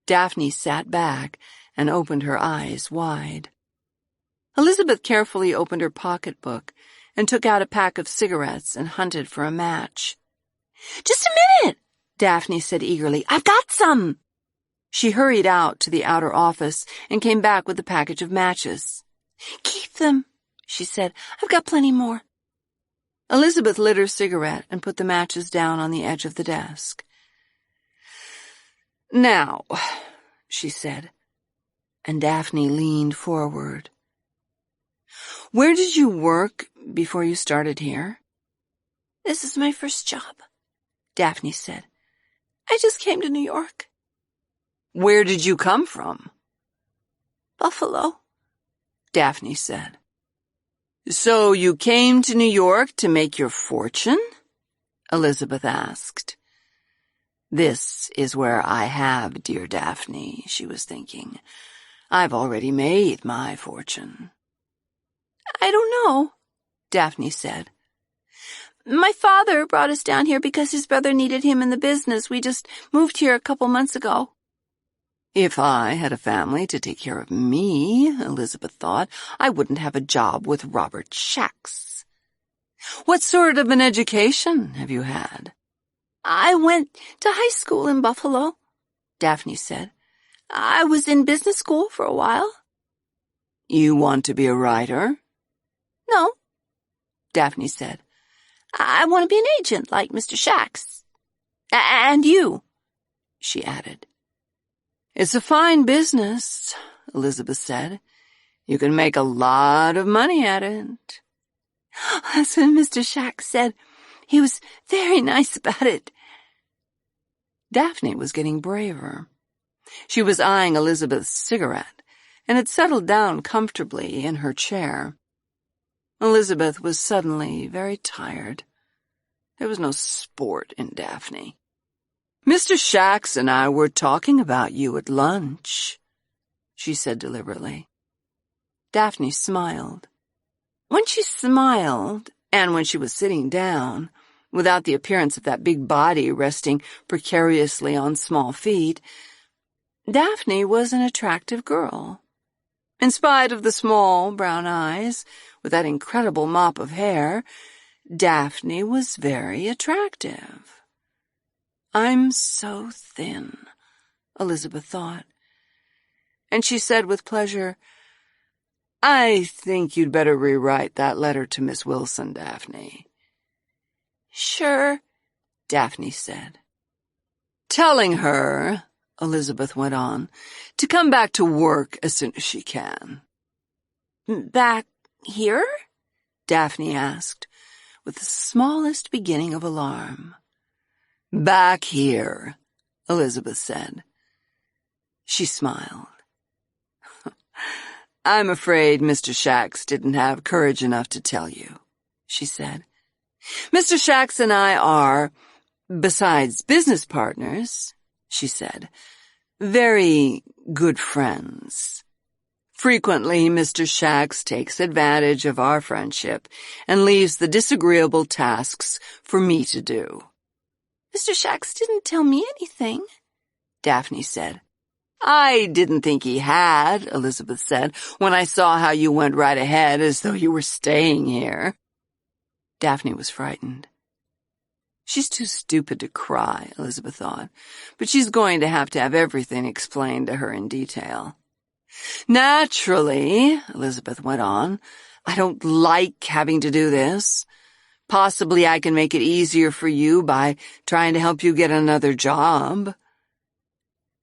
S3: Daphne sat back
S13: and opened her eyes wide. Elizabeth carefully opened her pocketbook and took out a pack of cigarettes and hunted for a match. "Just a minute," Daphne said eagerly. "I've got some." She hurried out to the outer office and came back with a package of matches. "Keep them," she said. "I've got plenty more." Elizabeth lit her cigarette and put the matches down on the edge of the desk. "Now," she said, and Daphne leaned forward. "Where did you work before you started here?" "This is my first job," Daphne said. "I just came to New York." "Where did you come from?" "Buffalo," Daphne said. "So you came to New York to make your fortune?" Elizabeth asked. "This is where I have, dear Daphne," she was thinking. "I've already made my fortune." "I don't know," Daphne said. "My father brought us down here because his brother needed him in the business. We just moved here a couple months ago." If I had a family to take care of me, Elizabeth thought, I wouldn't have a job with Robert Shax. "What sort of an education have you had?" "I went to high school in Buffalo," Daphne said. "I was in business school for a while." "You want to be a writer?" "No," Daphne said. "I want to be an agent like Mr. Shax. And you," she added. "It's a fine business," Elizabeth said. "You can make a lot of money at it." "That's what Mr. Shax said. He was very nice about it." Daphne was getting braver. She was eyeing Elizabeth's cigarette and had settled down comfortably in her chair. Elizabeth was suddenly very tired. There was no sport in Daphne. "Mr. Shax and I were talking about you at lunch," she said deliberately. Daphne smiled. When she smiled, and when she was sitting down, without the appearance of that big body resting precariously on small feet, Daphne was an attractive girl. In spite of the small brown eyes, with that incredible mop of hair, Daphne was very attractive. "I'm so thin," Elizabeth thought. And she said with pleasure, "I think you'd better rewrite that letter to Miss Wilson, Daphne." "Sure," Daphne said. "Telling her," Elizabeth went on, "to come back to work as soon as she can." "Back here?" Daphne asked, with the smallest beginning of alarm. "Back here," Elizabeth said. She smiled. "I'm afraid Mr. Shax didn't have courage enough to tell you," she said. "Mr. Shax and I are, besides business partners," she said, "very good friends. Frequently, Mr. Shax takes advantage of our friendship and leaves the disagreeable tasks for me to do." "Mr. Shax didn't tell me anything," Daphne said. "I didn't think he had," Elizabeth said, "when I saw how you went right ahead as though you were staying here." Daphne was frightened. She's too stupid to cry, Elizabeth thought, but she's going to have everything explained to her in detail. "Naturally," Elizabeth went on, "I don't like having to do this. Possibly I can make it easier for you by trying to help you get another job."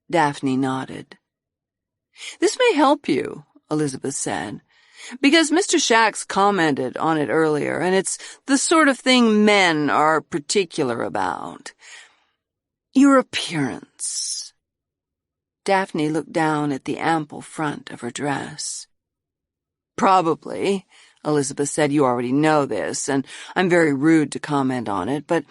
S13: Daphne nodded. "This may help you," Elizabeth said, "because Mr. Shax commented on it earlier, and it's the sort of thing men are particular about. Your appearance." Daphne looked down at the ample front of her dress. "Probably," Elizabeth said, "you already know this, and I'm very rude to comment on it, but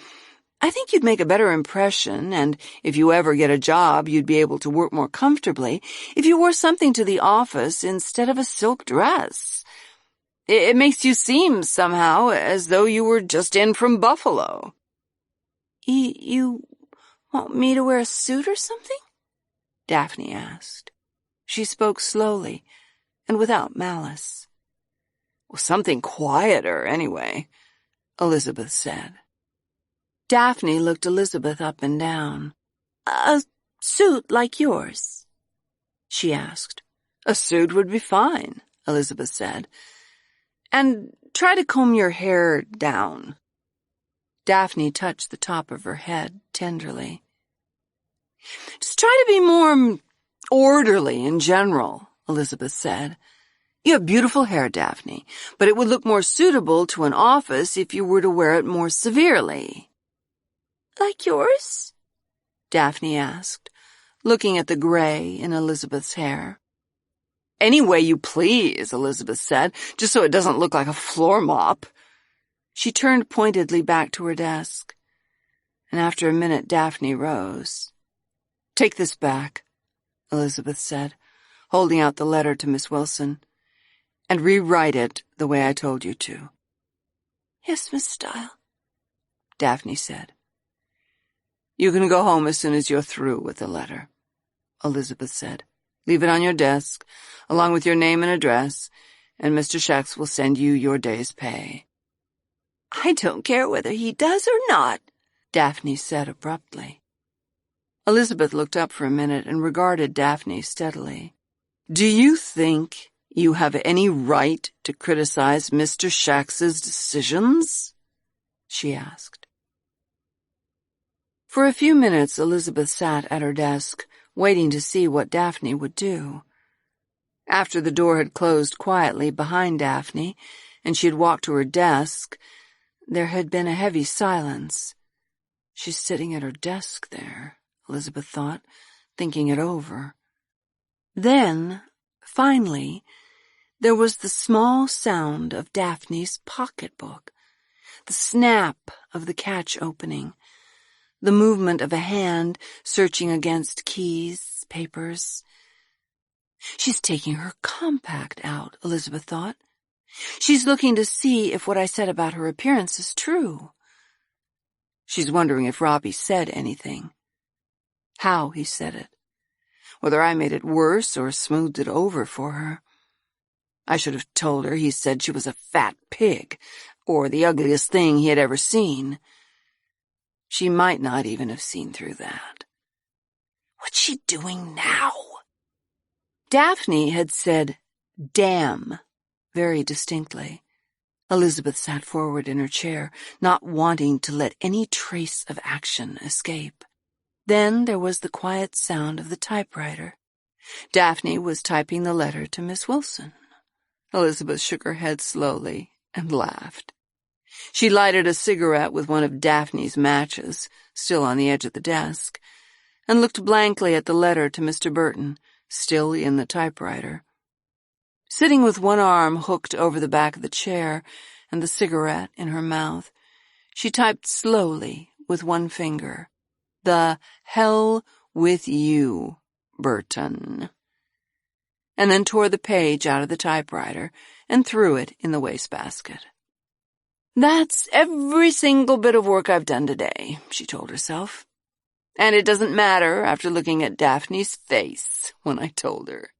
S13: I think you'd make a better impression, and if you ever get a job, you'd be able to work more comfortably if you wore something to the office instead of a silk dress. It makes you seem, somehow, as though you were just in from Buffalo." You want me to wear a suit or something?" Daphne asked. She spoke slowly and without malice. "Well, something quieter, anyway," Elizabeth said. Daphne looked Elizabeth up and down. "A suit like yours?" she asked. "A suit would be fine," Elizabeth said. "And try to comb your hair down." Daphne touched the top of her head tenderly. "Just try to be more orderly in general," Elizabeth said. "You have beautiful hair, Daphne, but it would look more suitable to an office if you were to wear it more severely." "Like yours?" Daphne asked, looking at the gray in Elizabeth's hair. "Any way you please," Elizabeth said, "just so it doesn't look like a floor mop." She turned pointedly back to her desk, and after a minute Daphne rose. "Take this back," Elizabeth said, holding out the letter to Miss Wilson, "and rewrite it the way I told you to." "Yes, Miss Style," Daphne said. "You can go home as soon as you're through with the letter," Elizabeth said. "Leave it on your desk, along with your name and address, and Mr. Shax will send you your day's pay." "I don't care whether he does or not," Daphne said abruptly. Elizabeth looked up for a minute and regarded Daphne steadily. "Do you think you have any right to criticize Mr. Shax's decisions?" she asked. For a few minutes, Elizabeth sat at her desk, waiting to see what Daphne would do. After the door had closed quietly behind Daphne, and she had walked to her desk, there had been a heavy silence. She's sitting at her desk there, Elizabeth thought, thinking it over. Then, finally, there was the small sound of Daphne's pocketbook, the snap of the catch opening, the movement of a hand searching against keys, papers. "She's taking her compact out," Elizabeth thought. "She's looking to see if what I said about her appearance is true. She's wondering if Robbie said anything, how he said it, whether I made it worse or smoothed it over for her. I should have told her he said she was a fat pig, or the ugliest thing he had ever seen. She might not even have seen through that. What's she doing now?" Daphne had said, "damn," very distinctly. Elizabeth sat forward in her chair, not wanting to let any trace of action escape. Then there was the quiet sound of the typewriter. Daphne was typing the letter to Miss Wilson. Elizabeth shook her head slowly and laughed. She lighted a cigarette with one of Daphne's matches, still on the edge of the desk, and looked blankly at the letter to Mr. Burton, still in the typewriter. Sitting with one arm hooked over the back of the chair and the cigarette in her mouth, she typed slowly with one finger, "The hell with you, Burton," and then tore the page out of the typewriter and threw it in the wastebasket. "That's every single bit of work I've done today," she told herself. "And it doesn't matter after looking at Daphne's face when I told her."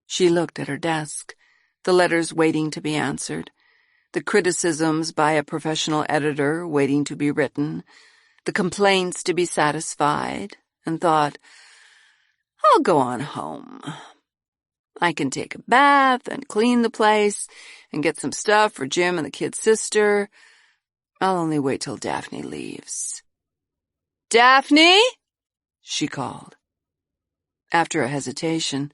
S13: She looked at her desk, the letters waiting to be answered, the criticisms by a professional editor waiting to be written, the complaints to be satisfied, and thought, "I'll go on home. I can take a bath and clean the place and get some stuff for Jim and the kid's sister. I'll only wait till Daphne leaves." "Daphne?" she called. After a hesitation,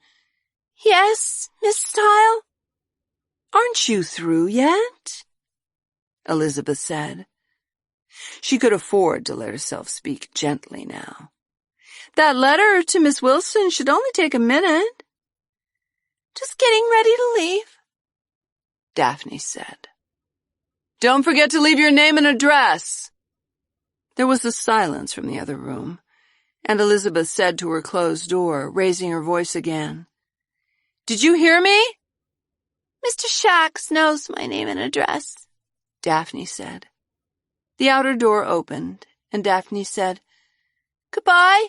S13: "Yes, Miss Style?" "Aren't you through yet?" Elizabeth said. She could afford to let herself speak gently now. "That letter to Miss Wilson should only take a minute." "Just getting ready to leave," Daphne said. "Don't forget to leave your name and address." There was a silence from the other room, and Elizabeth said to her closed door, raising her voice again, "Did you hear me?" "Mr. Shax knows my name and address," Daphne said. The outer door opened, and Daphne said, "Goodbye."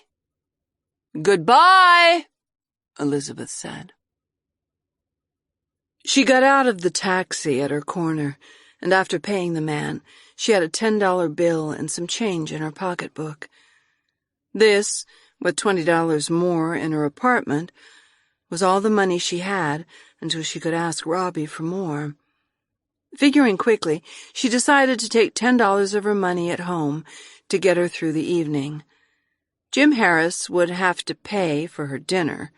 S13: "Goodbye," Elizabeth said. She got out of the taxi at her corner, and after paying the man, she had a $10 bill and some change in her pocketbook. This, with $20 more in her apartment, was all the money she had until she could ask Robbie for more. Figuring quickly, she decided to take $10 of her money at home to get her through the evening. Jim Harris would have to pay for her dinner.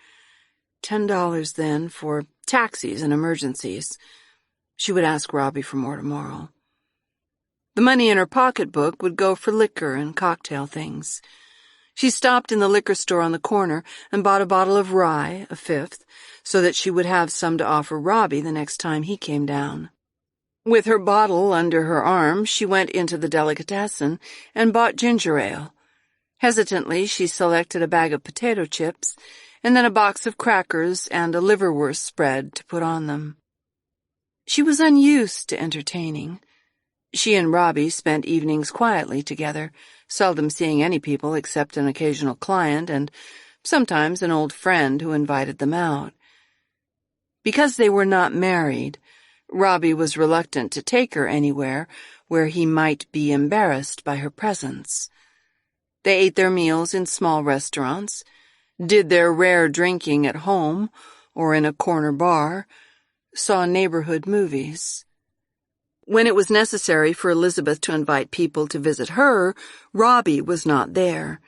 S13: $10 then for taxis and emergencies. She would ask Robbie for more tomorrow. The money in her pocketbook would go for liquor and cocktail things. She stopped in the liquor store on the corner and bought a bottle of rye, a fifth, so that she would have some to offer Robbie the next time he came down. With her bottle under her arm, she went into the delicatessen and bought ginger ale. Hesitantly, she selected a bag of potato chips and then a box of crackers and a liverwurst spread to put on them. She was unused to entertaining. She and Robbie spent evenings quietly together, seldom seeing any people except an occasional client and sometimes an old friend who invited them out. Because they were not married, Robbie was reluctant to take her anywhere where he might be embarrassed by her presence. They ate their meals in small restaurants, did their rare drinking at home or in a corner bar, saw neighborhood movies. When it was necessary for Elizabeth to invite people to visit her, Robbie was not there.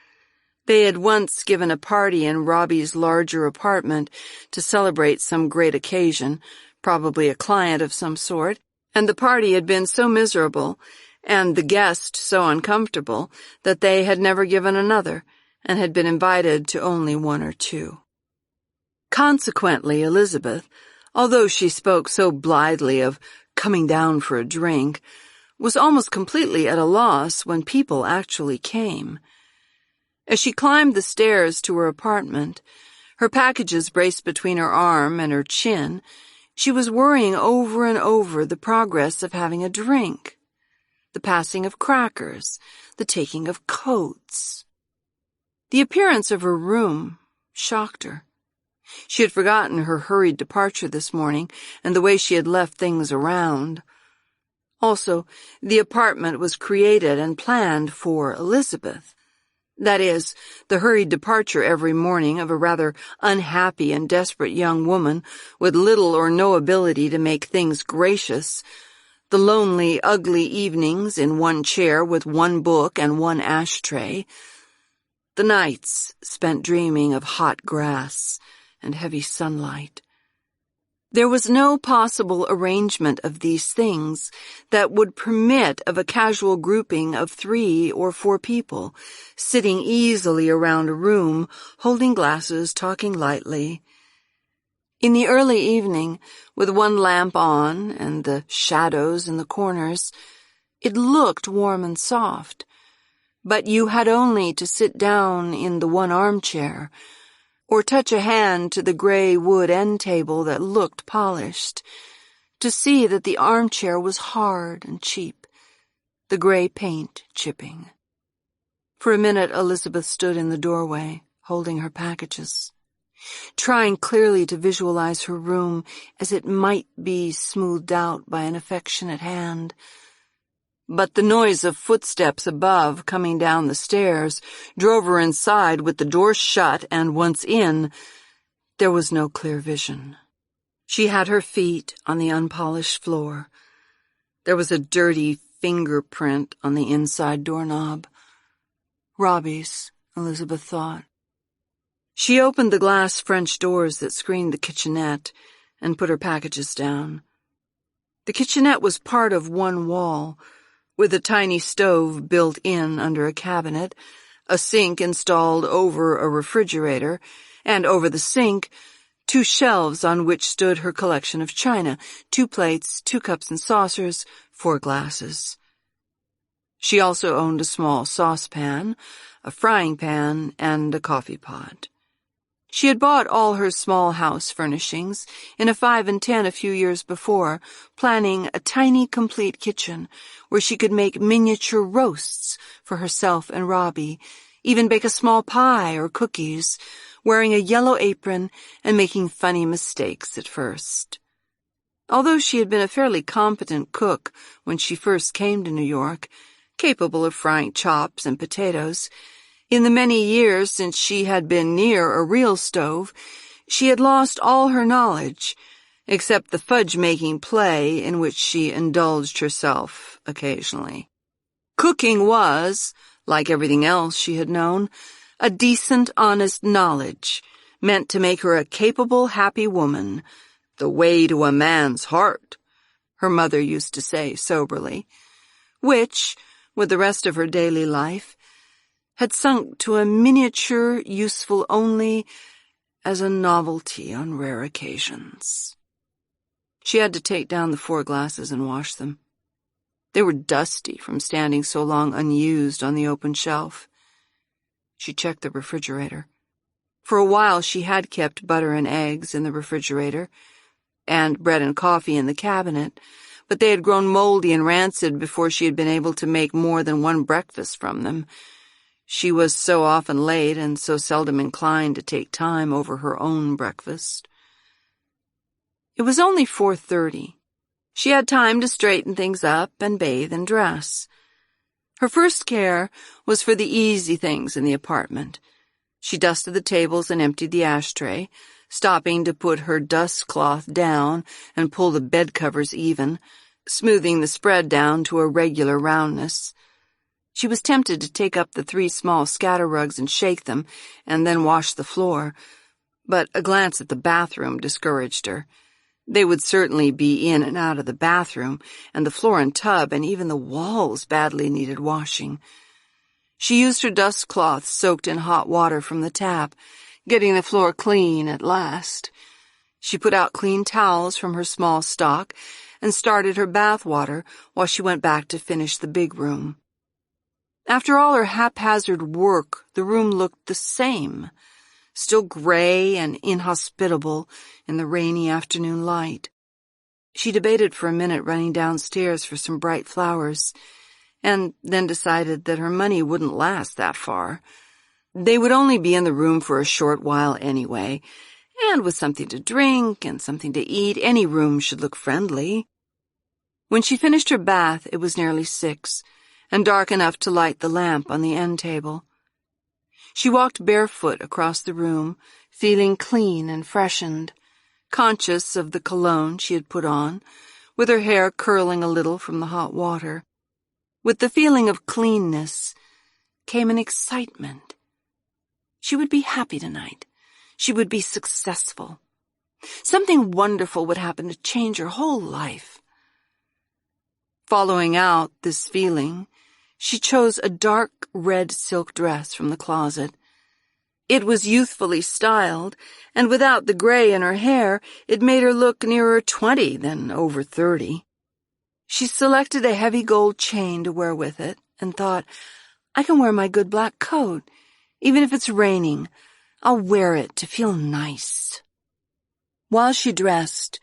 S13: They had once given a party in Robbie's larger apartment to celebrate some great occasion, probably a client of some sort, and the party had been so miserable and the guest so uncomfortable that they had never given another and had been invited to only one or two. Consequently, Elizabeth, although she spoke so blithely of coming down for a drink, was almost completely at a loss when people actually came. As she climbed the stairs to her apartment, her packages braced between her arm and her chin, she was worrying over and over the progress of having a drink, the passing of crackers, the taking of coats. The appearance of her room shocked her. She had forgotten her hurried departure this morning and the way she had left things around. Also, the apartment was created and planned for Elizabeth. That is, the hurried departure every morning of a rather unhappy and desperate young woman with little or no ability to make things gracious, the lonely, ugly evenings in one chair with one book and one ashtray, the nights spent dreaming of hot grass and heavy sunlight. There was no possible arrangement of these things that would permit of a casual grouping of 3 or 4 people, sitting easily around a room, holding glasses, talking lightly. In the early evening, with one lamp on and the shadows in the corners, it looked warm and soft, but you had only to sit down in the one armchair, or touch a hand to the gray wood end table that looked polished, to see that the armchair was hard and cheap, the gray paint chipping. For a minute Elizabeth stood in the doorway, holding her packages, trying clearly to visualize her room as it might be smoothed out by an affectionate hand. But the noise of footsteps above coming down the stairs drove her inside with the door shut, and once in, there was no clear vision. She had her feet on the unpolished floor. There was a dirty fingerprint on the inside doorknob. Robbie's, Elizabeth thought. She opened the glass French doors that screened the kitchenette and put her packages down. The kitchenette was part of one wall, with a tiny stove built in under a cabinet, a sink installed over a refrigerator, and over the sink, 2 shelves on which stood her collection of china, 2 plates, 2 cups and saucers, 4 glasses. She also owned a small saucepan, a frying pan, and a coffee pot. She had bought all her small house furnishings in a 5 and 10 a few years before, planning a tiny complete kitchen where she could make miniature roasts for herself and Robbie, even bake a small pie or cookies, wearing a yellow apron and making funny mistakes at first. Although she had been a fairly competent cook when she first came to New York, capable of frying chops and potatoes, in the many years since she had been near a real stove, she had lost all her knowledge, except the fudge-making play in which she indulged herself occasionally. Cooking was, like everything else she had known, a decent, honest knowledge, meant to make her a capable, happy woman, the way to a man's heart, her mother used to say soberly, which, with the rest of her daily life, had sunk to a miniature useful only as a novelty on rare occasions. She had to take down the 4 glasses and wash them. They were dusty from standing so long unused on the open shelf. She checked the refrigerator. For a while she had kept butter and eggs in the refrigerator, and bread and coffee in the cabinet, but they had grown moldy and rancid before she had been able to make more than one breakfast from them. She was so often late and so seldom inclined to take time over her own breakfast. It was only 4:30. She had time to straighten things up and bathe and dress. Her first care was for the easy things in the apartment. She dusted the tables and emptied the ashtray, stopping to put her dust cloth down and pull the bed covers even, smoothing the spread down to a regular roundness. She was tempted to take up the 3 small scatter rugs and shake them, and then wash the floor, but a glance at the bathroom discouraged her. They would certainly be in and out of the bathroom, and the floor and tub and even the walls badly needed washing. She used her dust cloth soaked in hot water from the tap, getting the floor clean at last. She put out clean towels from her small stock and started her bath water while she went back to finish the big room. After all her haphazard work, the room looked the same, still gray and inhospitable in the rainy afternoon light. She debated for a minute running downstairs for some bright flowers, and then decided that her money wouldn't last that far. They would only be in the room for a short while anyway, and with something to drink and something to eat, any room should look friendly. When she finished her bath, it was nearly 6, and dark enough to light the lamp on the end table. She walked barefoot across the room, feeling clean and freshened, conscious of the cologne she had put on, with her hair curling a little from the hot water. With the feeling of cleanness came an excitement. She would be happy tonight. She would be successful. Something wonderful would happen to change her whole life. Following out this feeling, she chose a dark red silk dress from the closet. It was youthfully styled, and without the gray in her hair, it made her look nearer 20 than over 30. She selected a heavy gold chain to wear with it, and thought, I can wear my good black coat. Even if it's raining, I'll wear it to feel nice. While she dressed,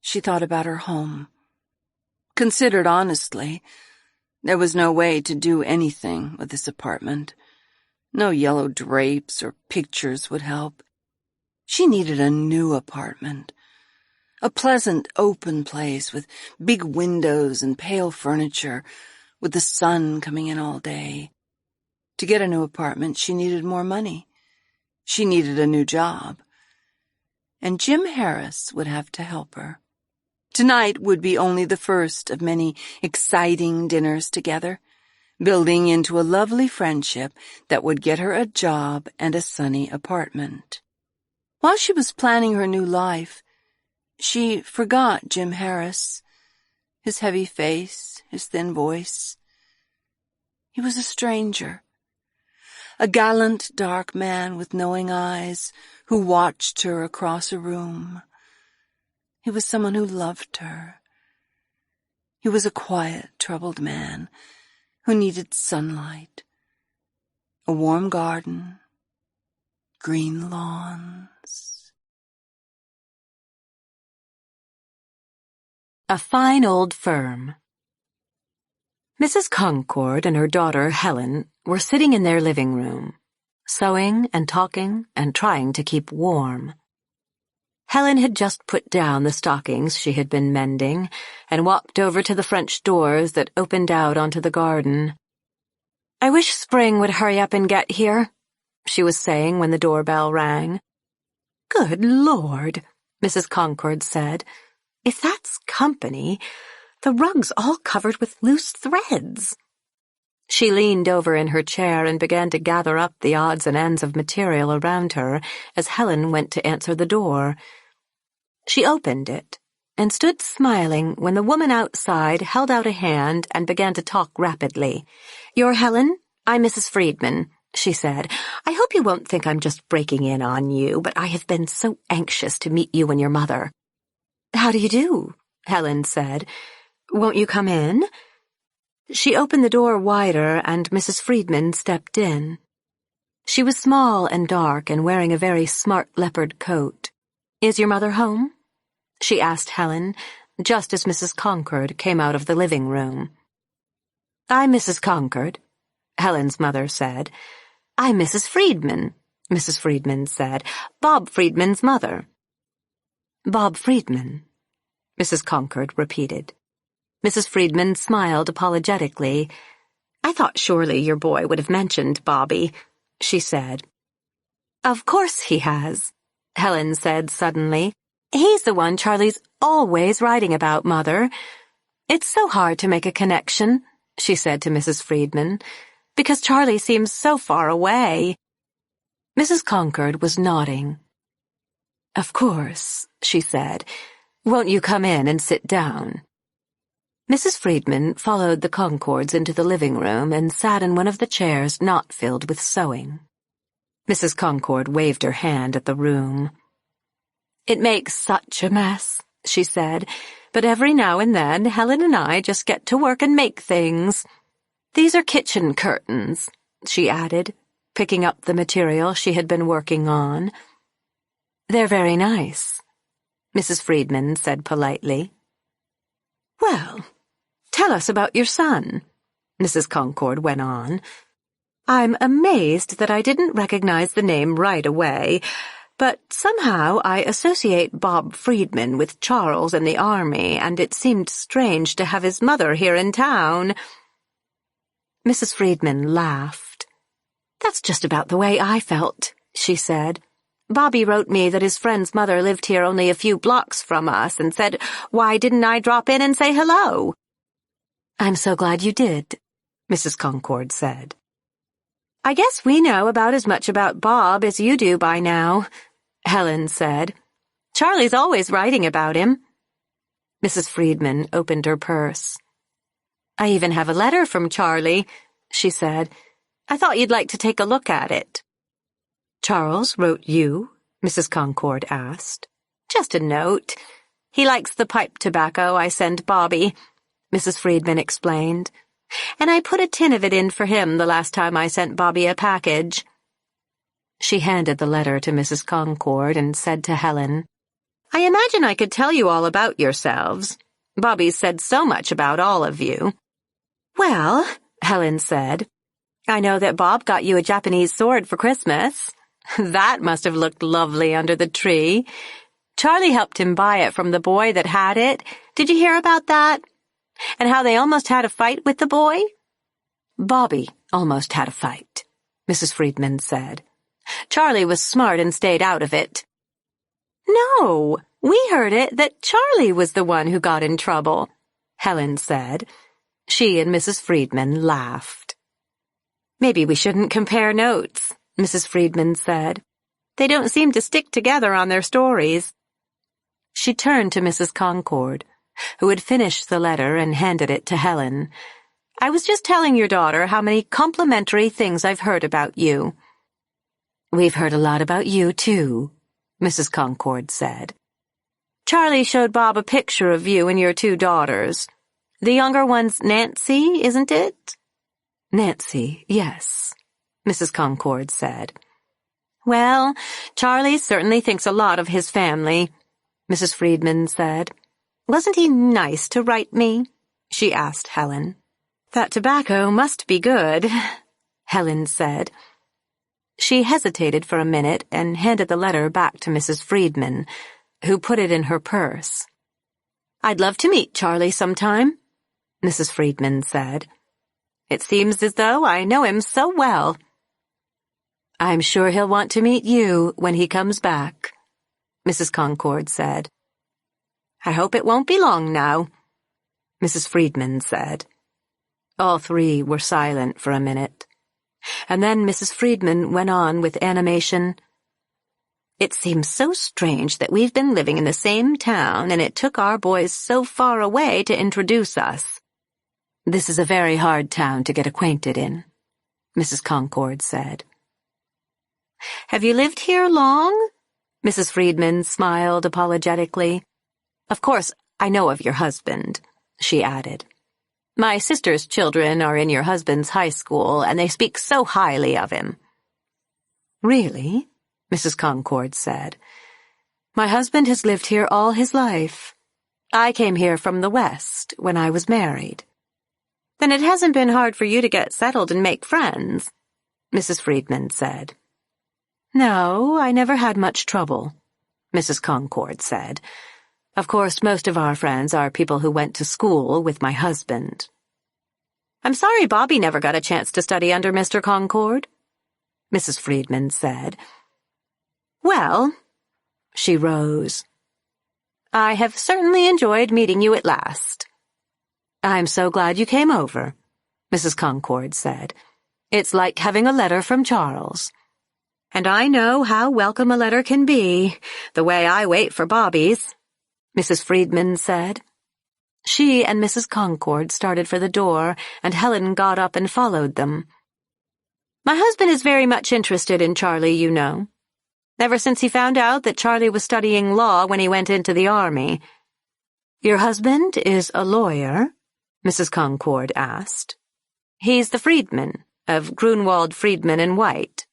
S13: she thought about her home. Considered honestly, there was no way to do anything with this apartment. No yellow drapes or pictures would help. She needed a new apartment. A pleasant, open place with big windows and pale furniture, with the sun coming in all day. To get a new apartment, she needed more money. She needed a new job. And Jim Harris would have to help her. Tonight would be only the first of many exciting dinners together, building into a lovely friendship that would get her a job and a sunny apartment. While she was planning her new life, she forgot Jim Harris, his heavy face, his thin voice. He was a stranger, a gallant, dark man with knowing eyes who watched her across a room. He was someone who loved her. He was a quiet, troubled man who needed sunlight, a warm garden, green lawns.
S4: A Fine Old Firm. Mrs. Concord and her daughter, Helen, were sitting in their living room. sewing and talking and trying to keep warm. Helen had just put down the stockings she had been mending and walked over to the French doors that opened out onto the garden. "I wish spring would hurry up and get here," she was saying when the doorbell rang. "Good Lord," Mrs. Concord said. "If that's company, the rug's all covered with loose threads." She leaned over in her chair and began to gather up the odds and ends of material around her as Helen went to answer the door. She opened it and stood smiling when the woman outside held out a hand and began to talk rapidly. "You're Helen? I'm Mrs. Friedman," she said. "I hope you won't think I'm just breaking in on you, but I have been so anxious to meet you and your mother." "How do you do?" Helen said. "Won't you come in?" She opened the door wider and Mrs. Friedman stepped in. She was small and dark and wearing a very smart leopard coat. "Is your mother home?" she asked Helen, just as Mrs. Concord came out of the living room. "I'm Mrs. Concord," Helen's mother said. "I'm Mrs. Friedman," Mrs. Friedman said. "Bob Friedman's mother." "Bob Friedman," Mrs. Concord repeated. Mrs. Friedman smiled apologetically. "I thought surely your boy would have mentioned Bobby," she said. "Of course he has," Helen said suddenly. "He's the one Charlie's always writing about, Mother. It's so hard to make a connection," she said to Mrs. Friedman, "because Charlie seems so far away." Mrs. Concord was nodding. "Of course," she said. "Won't you come in and sit down?" Mrs. Friedman followed the Concords into the living room and sat in one of the chairs not filled with sewing. Mrs. Concord waved her hand at the room. "It makes such a mess," she said, "but every now and then Helen and I just get to work and make things. These are kitchen curtains," she added, picking up the material she had been working on. "They're very nice," Mrs. Friedman said politely. "Well, tell us about your son," Mrs. Concord went on. "I'm amazed that I didn't recognize the name right away, but somehow I associate Bob Friedman with Charles in the army, and it seemed strange to have his mother here in town." Mrs. Friedman laughed. "That's just about the way I felt," she said. "Bobby wrote me that his friend's mother lived here only a few blocks from us and said, why didn't I drop in and say hello?" "I'm so glad you did," Mrs. Concord said. "I guess we know about as much about Bob as you do by now," Helen said. "Charlie's always writing about him." Mrs. Friedman opened her purse. "I even have a letter from Charlie," she said. "I thought you'd like to take a look at it." "Charles wrote you?" Mrs. Concord asked. "Just a note. He likes the pipe tobacco I send Bobby," Mrs. Friedman explained. "And I put a tin of it in for him the last time I sent Bobby a package." She handed the letter to Mrs. Concord and said to Helen, "I imagine I could tell you all about yourselves. Bobby's said so much about all of you." "Well," Helen said, "I know that Bob got you a Japanese sword for Christmas. That must have looked lovely under the tree. Charlie helped him buy it from the boy that had it. Did you hear about that? And how they almost had a fight with the boy?" "Bobby almost had a fight," Mrs. Friedman said. "Charlie was smart and stayed out of it." "No, we heard it that Charlie was the one who got in trouble," Helen said. She and Mrs. Friedman laughed. "Maybe we shouldn't compare notes," Mrs. Friedman said. "They don't seem to stick together on their stories." She turned to Mrs. Concord, who had finished the letter and handed it to Helen. "I was just telling your daughter how many complimentary things I've heard about you." "We've heard a lot about you, too," Mrs. Concord said. "Charlie showed Bob a picture of you and your two daughters. The younger one's Nancy, isn't it?" "Nancy, yes," Mrs. Concord said. "Well, Charlie certainly thinks a lot of his family," Mrs. Friedman said. "Wasn't he nice to write me?" she asked Helen. "That tobacco must be good," Helen said. She hesitated for a minute and handed the letter back to Mrs. Friedman, who put it in her purse. "I'd love to meet Charlie sometime," Mrs. Friedman said. "It seems as though I know him so well." "I'm sure he'll want to meet you when he comes back," Mrs. Concord said. "I hope it won't be long now," Mrs. Friedman said. All three were silent for a minute. And then Mrs. Friedman went on with animation. "It seems so strange that we've been living in the same town and it took our boys so far away to introduce us." "This is a very hard town to get acquainted in," Mrs. Concord said. "Have you lived here long?" Mrs. Friedman smiled apologetically. "Of course, I know of your husband," she added. "My sister's children are in your husband's high school, and they speak so highly of him." "Really?" Mrs. Concord said. "My husband has lived here all his life. I came here from the West when I was married." "Then it hasn't been hard for you to get settled and make friends," Mrs. Friedman said. "No, I never had much trouble," Mrs. Concord said. "Of course, most of our friends are people who went to school with my husband." "I'm sorry Bobby never got a chance to study under Mr. Concord," Mrs. Friedman said. "Well," she rose, "I have certainly enjoyed meeting you at last." "I'm so glad you came over," Mrs. Concord said. "It's like having a letter from Charles." "And I know how welcome a letter can be, the way I wait for Bobby's," Mrs. Friedman said. She and Mrs. Concord started for the door, and Helen got up and followed them. "My husband is very much interested in Charlie, you know. Ever since he found out that Charlie was studying law when he went into the army." "Your husband is a lawyer?" Mrs. Concord asked. "He's the Friedman, of Grunwald, Friedman and White,"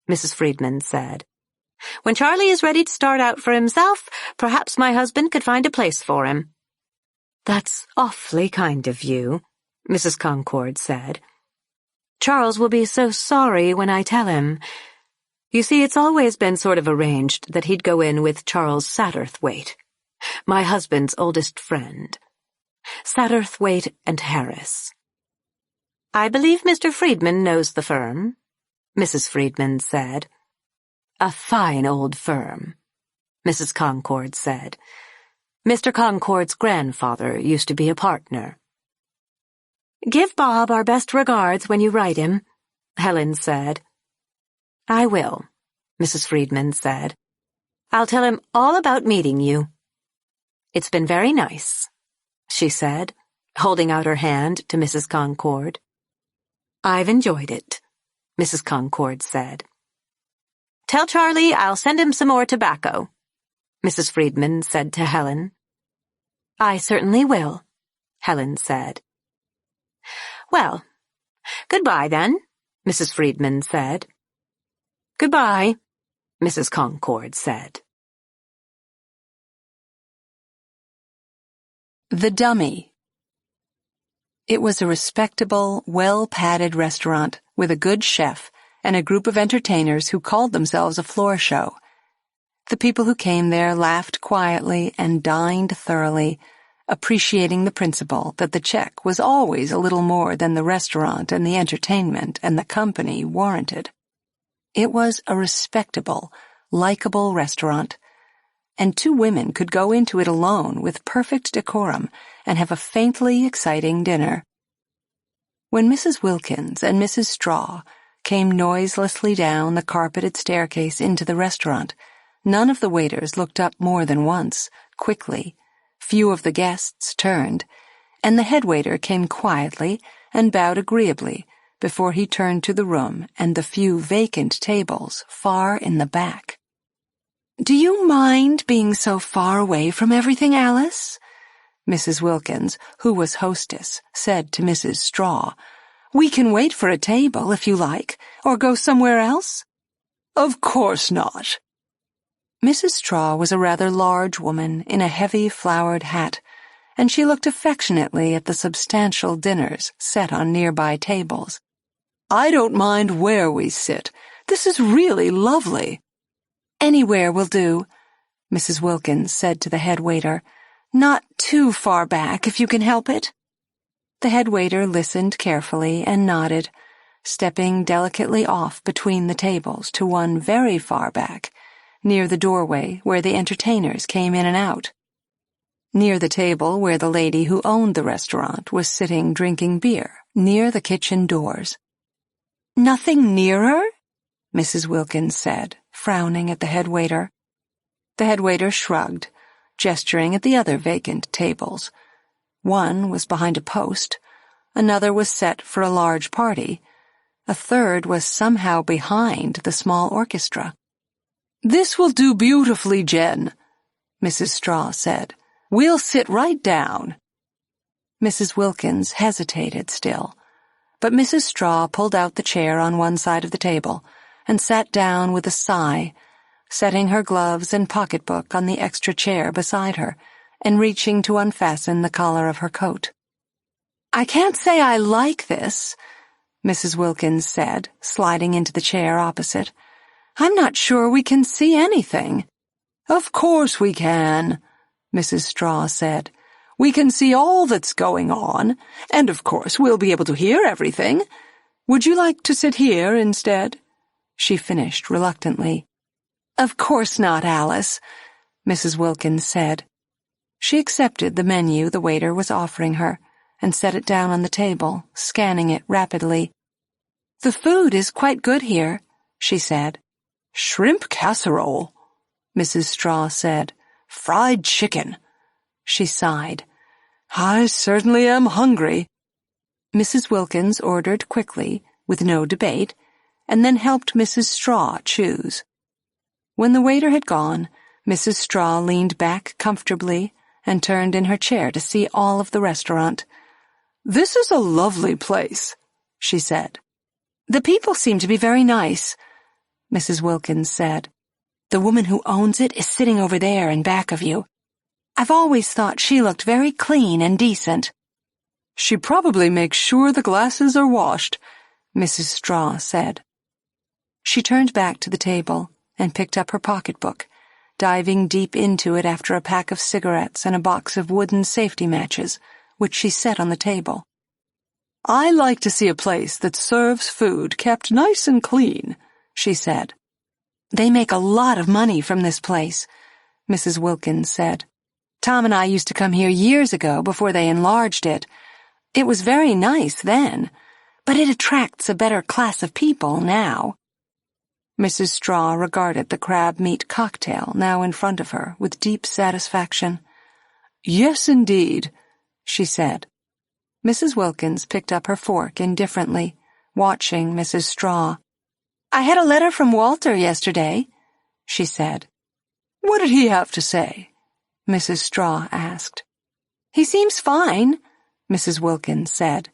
S4: Mrs. Friedman said. "When Charlie is ready to start out for himself, perhaps my husband could find a place for him." "That's awfully kind of you," Mrs. Concord said. "Charles will be so sorry when I tell him. You see, it's always been sort of arranged that he'd go in with Charles Satterthwaite, my husband's oldest friend. Satterthwaite and Harris." "I believe Mr. Friedman knows the firm," Mrs. Friedman said. "A fine old firm," Mrs. Concord said. "Mr. Concord's grandfather used to be a partner." "Give Bob our best regards when you write him," Helen said. "I will," Mrs. Friedman said. "I'll tell him all about meeting you." "It's been very nice," she said, holding out her hand to Mrs. Concord. "I've enjoyed it," Mrs. Concord said. "Tell Charlie I'll send him some more tobacco," Mrs. Friedman said to Helen. "I certainly will," Helen said. "Well, goodbye then," Mrs. Friedman said. "Goodbye," Mrs. Concord said.
S7: The Dummy. It was a respectable, well-padded restaurant with a good chef and a group of entertainers who called themselves a floor show. The people who came there laughed quietly and dined thoroughly, appreciating the principle that the check was always a little more than the restaurant and the entertainment and the company warranted. It was a respectable, likable restaurant, and two women could go into it alone with perfect decorum and have a faintly exciting dinner. When Mrs. Wilkins and Mrs. Straw came noiselessly down the carpeted staircase into the restaurant, none of the waiters looked up more than once, quickly. Few of the guests turned, and the head waiter came quietly and bowed agreeably before he turned to the room and the few vacant tables far in the back. "Do you mind being so far away from everything, Alice?" Mrs. Wilkins, who was hostess, said to Mrs. Straw. "We can wait for a table if you like, or go somewhere else." "Of course not." Mrs. Straw was a rather large woman in a heavy flowered hat, and she looked affectionately at the substantial dinners set on nearby tables. "I don't mind where we sit.
S10: This is really lovely."
S7: "Anywhere will do," Mrs. Wilkins said to the head waiter. "Not too far back, if you can help it." The head waiter listened carefully and nodded, stepping delicately off between the tables to one very far back, near the doorway where the entertainers came in and out. Near the table where the lady who owned the restaurant was sitting drinking beer, near the kitchen doors. "Nothing nearer?" Mrs. Wilkins said, frowning at the head waiter. The head waiter shrugged, gesturing at the other vacant tables. One was behind a post, another was set for a large party, a third was somehow behind the small orchestra.
S10: "This will do beautifully, Jen," Mrs. Straw said. "We'll sit right down."
S7: Mrs. Wilkins hesitated still, but Mrs. Straw pulled out the chair on one side of the table and sat down with a sigh, setting her gloves and pocketbook on the extra chair beside her and reaching to unfasten the collar of her coat.
S10: "I can't say I like this," Mrs. Wilkins said, sliding into the chair opposite. "I'm not sure we can see anything." "Of course we can," Mrs. Straw said. "We can see all that's going on, and of course we'll be able to hear everything. Would you like to sit here instead?" she finished reluctantly.
S7: "Of course not, Alice," Mrs. Wilkins said. She accepted the menu the waiter was offering her and set it down on the table, scanning it rapidly. "The food is quite good here," she said.
S10: "Shrimp casserole," Mrs. Straw said. "Fried chicken." She sighed. "I certainly am hungry."
S7: Mrs. Wilkins ordered quickly, with no debate, and then helped Mrs. Straw choose. When the waiter had gone, Mrs. Straw leaned back comfortably and turned in her chair to see all of the restaurant.
S10: "This is a lovely place," she said.
S7: "The people seem to be very nice," Mrs. Wilkins said. "The woman who owns it is sitting over there in back of you. I've always thought she looked very clean and decent."
S10: "She probably makes sure the glasses are washed," Mrs. Straw said.
S7: She turned back to the table and picked up her pocketbook, diving deep into it after a pack of cigarettes and a box of wooden safety matches, which she set on the table.
S10: "I like to see a place that serves food kept nice and clean," she said.
S7: "They make a lot of money from this place," Mrs. Wilkins said. "Tom and I used to come here years ago before they enlarged it. It was very nice then, but it attracts a better class of people now."
S10: Mrs. Straw regarded the crab meat cocktail now in front of her with deep satisfaction. "Yes, indeed," she said.
S7: Mrs. Wilkins picked up her fork indifferently, watching Mrs. Straw. "I had a letter from Walter yesterday," she said.
S10: "What did he have to say?"
S7: Mrs. Straw asked. "He seems fine," Mrs. Wilkins said.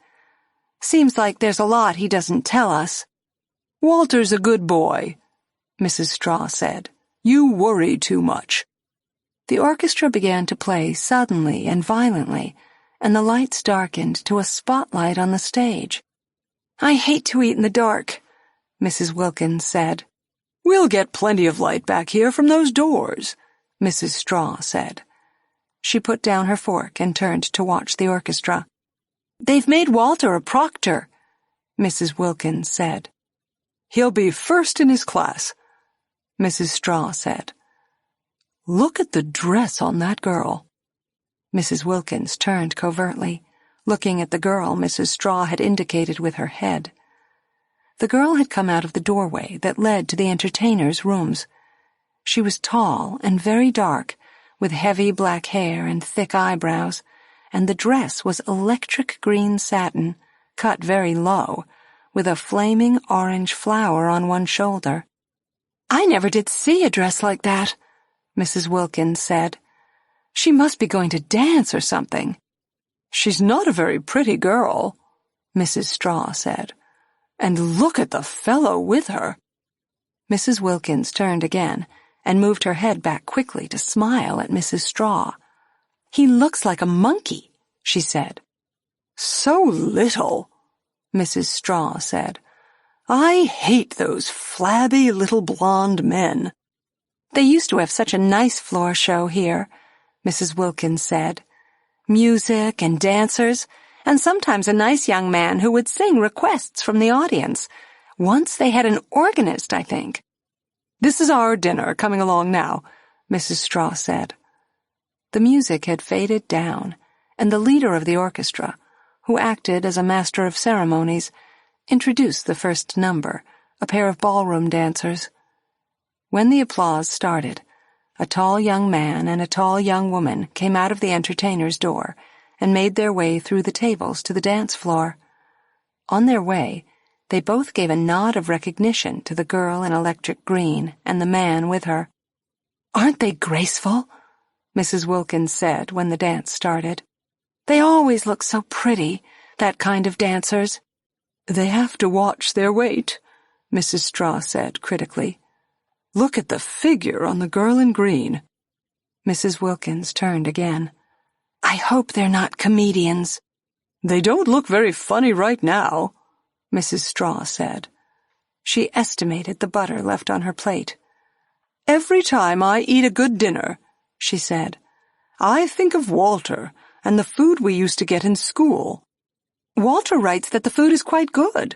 S7: "Seems like there's a lot he doesn't tell us."
S10: "Walter's a good boy," Mrs. Straw said. "You worry too much."
S7: The orchestra began to play suddenly and violently, and the lights darkened to a spotlight on the stage. "I hate to eat in the dark," Mrs. Wilkins said.
S10: "We'll get plenty of light back here from those doors," Mrs. Straw said.
S7: She put down her fork and turned to watch the orchestra.
S10: "They've made Walter a proctor," Mrs. Wilkins said. "He'll be first in his class," Mrs. Straw said. "Look at the dress on that girl."
S7: Mrs. Wilkins turned covertly, looking at the girl Mrs. Straw had indicated with her head. The girl had come out of the doorway that led to the entertainers' rooms. She was tall and very dark, with heavy black hair and thick eyebrows, and the dress was electric green satin, cut very low, with a flaming orange flower on one shoulder.
S10: "I never did see a dress like that," Mrs. Wilkins said. "She must be going to dance or something." "She's not a very pretty girl," Mrs. Straw said. "And look at the fellow with her."
S7: Mrs. Wilkins turned again and moved her head back quickly to smile at Mrs. Straw. "He looks like a monkey," she said.
S10: "So little," Mrs. Straw said. I hate those flabby little blonde men.
S7: They used to have such a nice floor show here, Mrs. Wilkins said. Music and dancers, and sometimes a nice young man who would sing requests from the audience. Once they had an organist, I think.
S10: This is our dinner coming along now, Mrs. Straw said.
S7: The music had faded down, and the leader of the orchestra, who acted as a master of ceremonies, introduced the first number, a pair of ballroom dancers. When the applause started, a tall young man and a tall young woman came out of the entertainer's door and made their way through the tables to the dance floor. On their way, they both gave a nod of recognition to the girl in electric green and the man with her.
S10: Aren't they graceful? Mrs. Wilkins said when the dance started.
S7: They always look so pretty, that kind of dancers.
S10: They have to watch their weight, Mrs. Straw said critically. Look at the figure on the girl in green.
S7: Mrs. Wilkins turned again. I hope they're not comedians.
S10: They don't look very funny right now, Mrs. Straw said.
S7: She estimated the butter left on her plate.
S10: Every time I eat a good dinner, she said, I think of Walter and the food we used to get in school.
S7: Walter writes that the food is quite good,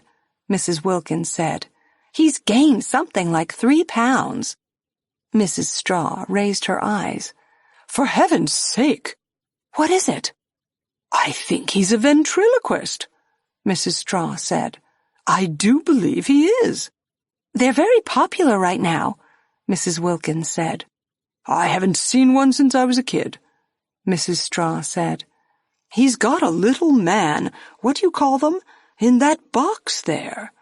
S7: Mrs. Wilkins said. He's gained something like 3 pounds.
S10: Mrs. Straw raised her eyes. For heaven's sake!
S7: What is it?
S10: I think he's a ventriloquist, Mrs. Straw said. I do believe he is.
S7: They're very popular right now, Mrs. Wilkins said.
S10: I haven't seen one since I was a kid, Mrs. Straw said. He's got a little man, what do you call them, in that box there.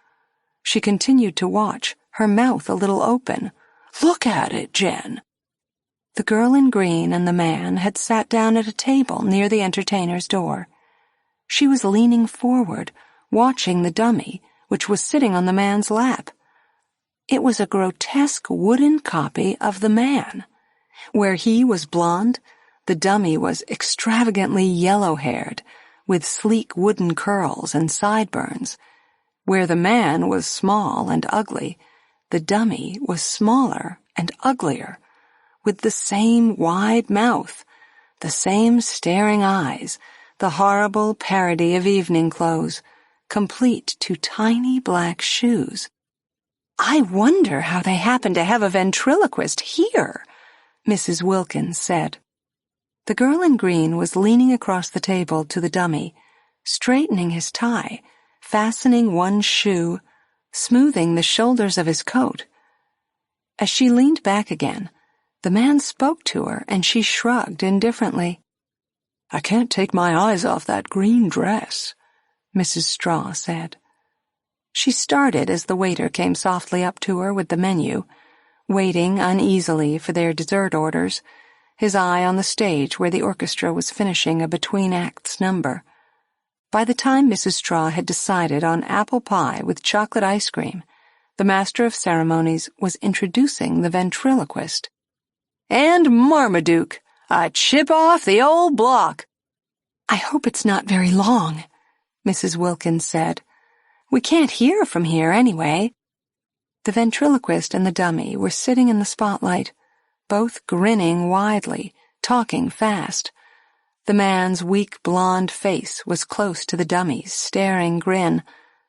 S7: She continued to watch, her mouth a little open.
S10: Look at it, Jen.
S7: The girl in green and the man had sat down at a table near the entertainer's door. She was leaning forward, watching the dummy, which was sitting on the man's lap. It was a grotesque wooden copy of the man. Where he was blonde, the dummy was extravagantly yellow-haired, with sleek wooden curls and sideburns. Where the man was small and ugly, the dummy was smaller and uglier, with the same wide mouth, the same staring eyes, the horrible parody of evening clothes, complete to tiny black shoes.
S10: I wonder how they happen to have a ventriloquist here, Mrs. Wilkins said.
S7: The girl in green was leaning across the table to the dummy, straightening his tie, fastening one shoe, smoothing the shoulders of his coat. As she leaned back again, the man spoke to her and she shrugged indifferently.
S10: I can't take my eyes off that green dress, Mrs. Straw said.
S7: She started as the waiter came softly up to her with the menu, waiting uneasily for their dessert orders, his eye on the stage where the orchestra was finishing a between-acts number. By the time Mrs. Straw had decided on apple pie with chocolate ice cream, the master of ceremonies was introducing the ventriloquist.
S10: And Marmaduke, a chip off the old block.
S7: I hope it's not very long, Mrs. Wilkins said. We can't hear from here anyway. The ventriloquist and the dummy were sitting in the spotlight, both grinning widely, talking fast. The man's weak blonde face was close to the dummy's staring grin,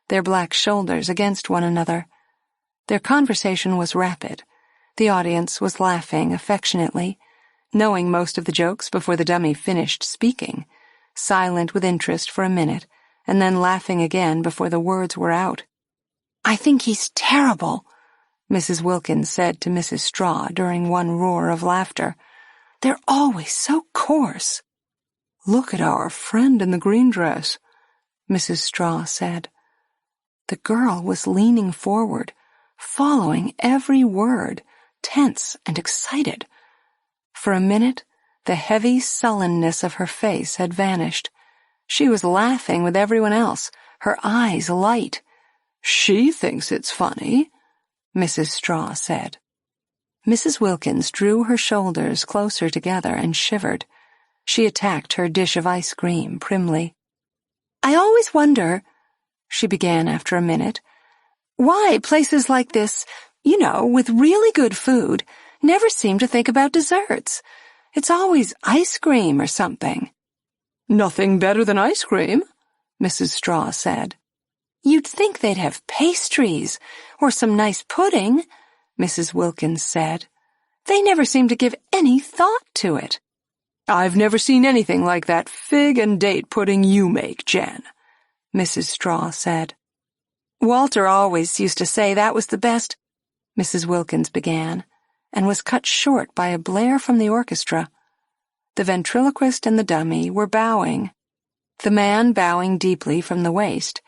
S7: their black shoulders against one another. Their conversation was rapid. The audience was laughing affectionately, knowing most of the jokes before the dummy finished speaking, silent with interest for a minute, and then laughing again before the words were out.
S10: I think he's terrible, Mrs. Wilkins said to Mrs. Straw during one roar of laughter. They're always so coarse. Look at our friend in the green dress, Mrs. Straw said.
S7: The girl was leaning forward, following every word, tense and excited. For a minute, the heavy sullenness of her face had vanished. She was laughing with everyone else, her eyes light.
S10: She thinks it's funny, Mrs. Straw said.
S7: Mrs. Wilkins drew her shoulders closer together and shivered. She attacked her dish of ice cream primly.
S10: I always wonder, she began after a minute,
S7: Why places like this, with really good food, never seem to think about desserts? It's always ice cream or something. Nothing better than ice cream, Mrs. Straw said. You'd think they'd have pastries or some nice pudding, Mrs. Wilkins said. They never seem to give any thought to it. I've never seen anything like that fig and date pudding you make, Jan, Mrs. Straw said. Walter always used to say that was the best, Mrs. Wilkins began, and was cut short by a blare from the orchestra. The ventriloquist and the dummy were bowing, the man bowing deeply from the waist,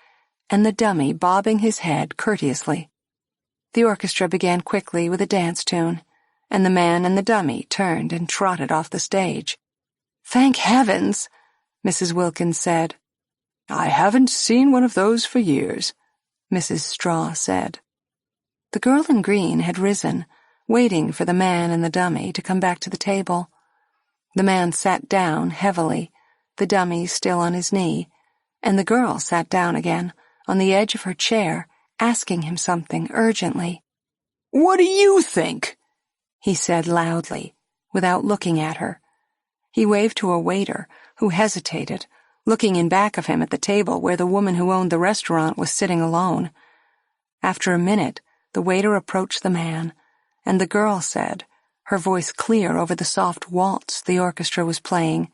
S7: and the dummy bobbing his head courteously. The orchestra began quickly with a dance tune, and the man and the dummy turned and trotted off the stage. Thank heavens, Mrs. Wilkins said. I haven't seen one of those for years, Mrs. Straw said. The girl in green had risen, waiting for the man and the dummy to come back to the table. The man sat down heavily, the dummy still on his knee, and the girl sat down again, on the edge of her chair, asking him something urgently. What do you think? He said loudly, without looking at her. He waved to a waiter, who hesitated, looking in back of him at the table where the woman who owned the restaurant was sitting alone. After a minute, the waiter approached the man, and the girl said, her voice clear over the soft waltz the orchestra was playing,